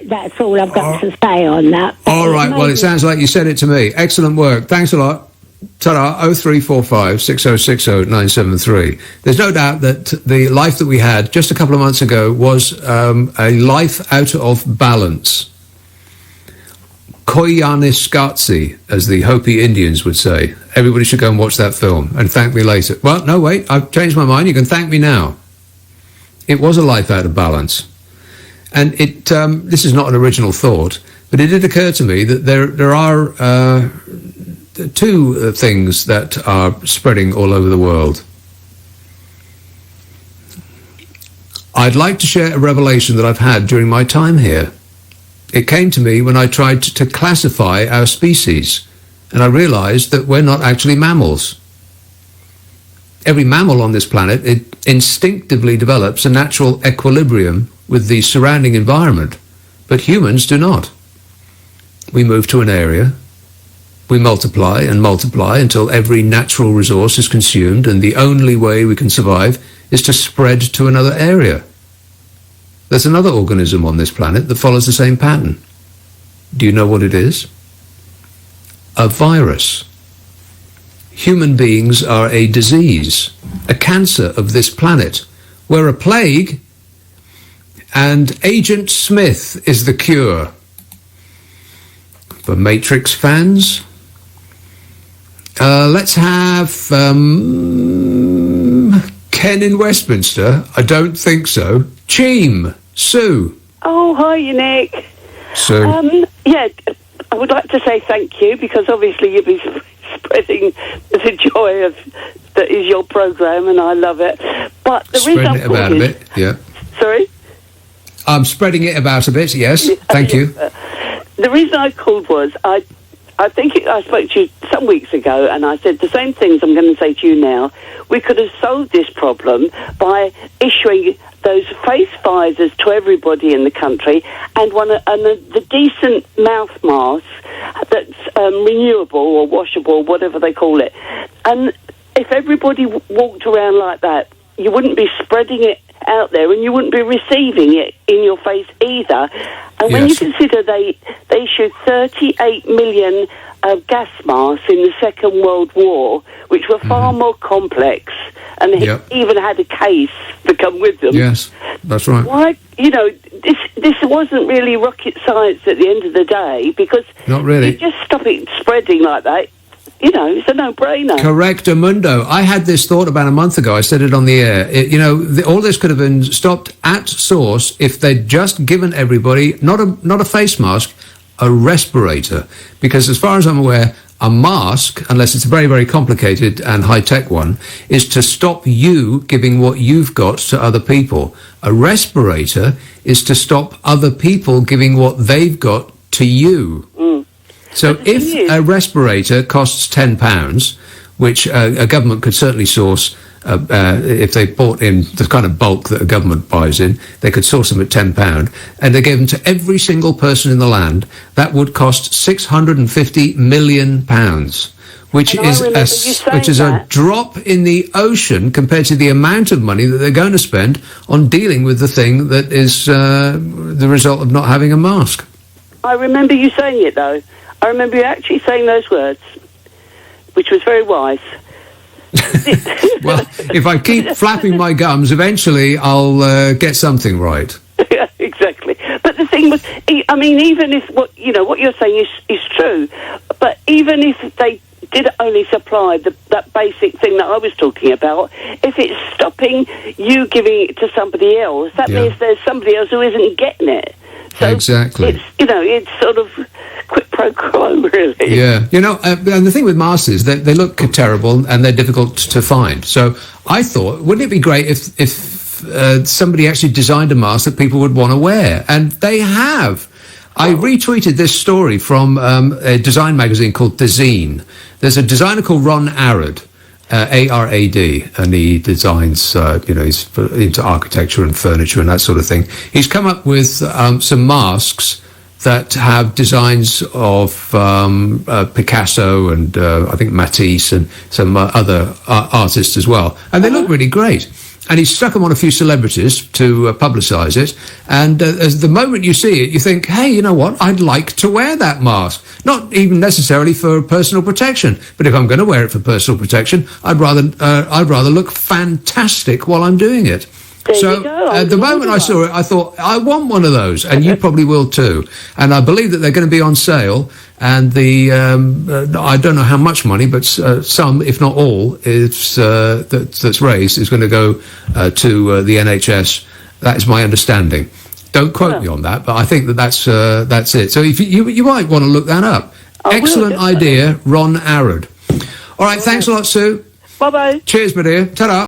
Speaker 22: that's all I've got to say on that.
Speaker 1: All right. Well, it sounds like you said it to me. Excellent work. Thanks a lot. Ta-da, 0345 6060 973. There's no doubt that the life that we had just a couple of months ago was a life out of balance. Koyaanisqatsi, as the Hopi Indians would say. Everybody should go and watch that film and thank me later. Well, no, wait, I've changed my mind. You can thank me now. It was a life out of balance. And this is not an original thought, but it did occur to me that there are two things that are spreading all over the world. I'd like to share a revelation that I've had during my time here. It came to me when I tried to classify our species, and I realized that we're not actually mammals. Every mammal on this planet, it instinctively develops a natural equilibrium with the surrounding environment, but humans do not. We move to an area, we multiply and multiply until every natural resource is consumed, and the only way we can survive is to spread to another area. There's another organism on this planet that follows the same pattern. Do you know what it is? A virus. Human beings are a disease, a cancer of this planet. We're a plague, and Agent Smith is the cure. For Matrix fans, let's have Ken in Westminster. I don't think so. Cheam. Sue.
Speaker 17: Oh, hi, Nick.
Speaker 1: Sue.
Speaker 17: I would like to say thank you, because obviously you've been spreading the joy of that is your programme, and I love it. But the reason
Speaker 1: spreading it about a bit, yeah.
Speaker 17: Sorry?
Speaker 1: I'm spreading it about a bit, yes. Thank you.
Speaker 17: The reason I called was I think I spoke to you some weeks ago, and I said the same things I'm going to say to you now. We could have solved this problem by issuing those face visors to everybody in the country, and the decent mouth mask that's renewable or washable, whatever they call it. And if everybody walked around like that, you wouldn't be spreading it out there, and you wouldn't be receiving it in your face either. And when you consider they issued 38 million gas masks in the Second World War, which were far more complex, and even had a case to come with them.
Speaker 1: Yes, that's right.
Speaker 17: Why, this wasn't really rocket science at the end of the day, because
Speaker 1: not really.
Speaker 17: You just stop it spreading like that. It's a no-brainer.
Speaker 1: Correctamundo. I had this thought about a month ago. I said it on the air. All this could have been stopped at source if they'd just given everybody not a face mask, a respirator. Because as far as I'm aware, a mask, unless it's a very, very complicated and high-tech one, is to stop you giving what you've got to other people. A respirator is to stop other people giving what they've got to you. So if a respirator costs £10, which a government could certainly source. If they bought in the kind of bulk that a government buys in, they could source them at £10, and they gave them to every single person in the land. That would cost £650 million, which is a drop in the ocean compared to the amount of money that they're going to spend on dealing with the thing that is the result of not having a mask.
Speaker 17: I remember you saying it, though. I remember you actually saying those words, which was very wise.
Speaker 1: Well, if I keep flapping my gums, eventually I'll get something right.
Speaker 17: Yeah, exactly. But the thing was, I mean, even if what you're saying is true, but even if they did only supply that basic thing that I was talking about, if it's stopping you giving it to somebody else, that means there's somebody else who isn't getting it. So
Speaker 1: exactly.
Speaker 17: It's sort of quid pro quo, really.
Speaker 1: Yeah. And the thing with masks is that they look terrible and they're difficult to find. So I thought, wouldn't it be great if somebody actually designed a mask that people would want to wear? And they have. I retweeted this story from a design magazine called The Zine. There's a designer called Ron Arad, A-R-A-D, and he designs, he's into architecture and furniture and that sort of thing. He's come up with some masks that have designs of Picasso and I think Matisse and some other artists as well. And they look really great. And he's stuck them on a few celebrities to publicise it. And as the moment you see it, you think, hey, you know what? I'd like to wear that mask. Not even necessarily for personal protection, but if I'm going to wear it for personal protection, I'd rather look fantastic while I'm doing it. So at the moment I saw it, I thought, I want one of those, and you probably will too. And I believe that they're going to be on sale, and I don't know how much money, but some, if not all, that's raised is going to go to the NHS. That is my understanding. Don't quote me on that, but I think that's it. So if you might want to look that up. Excellent idea, Ron Arad. All right, thanks a lot, Sue.
Speaker 17: Bye-bye.
Speaker 1: Cheers, my dear. Ta-da.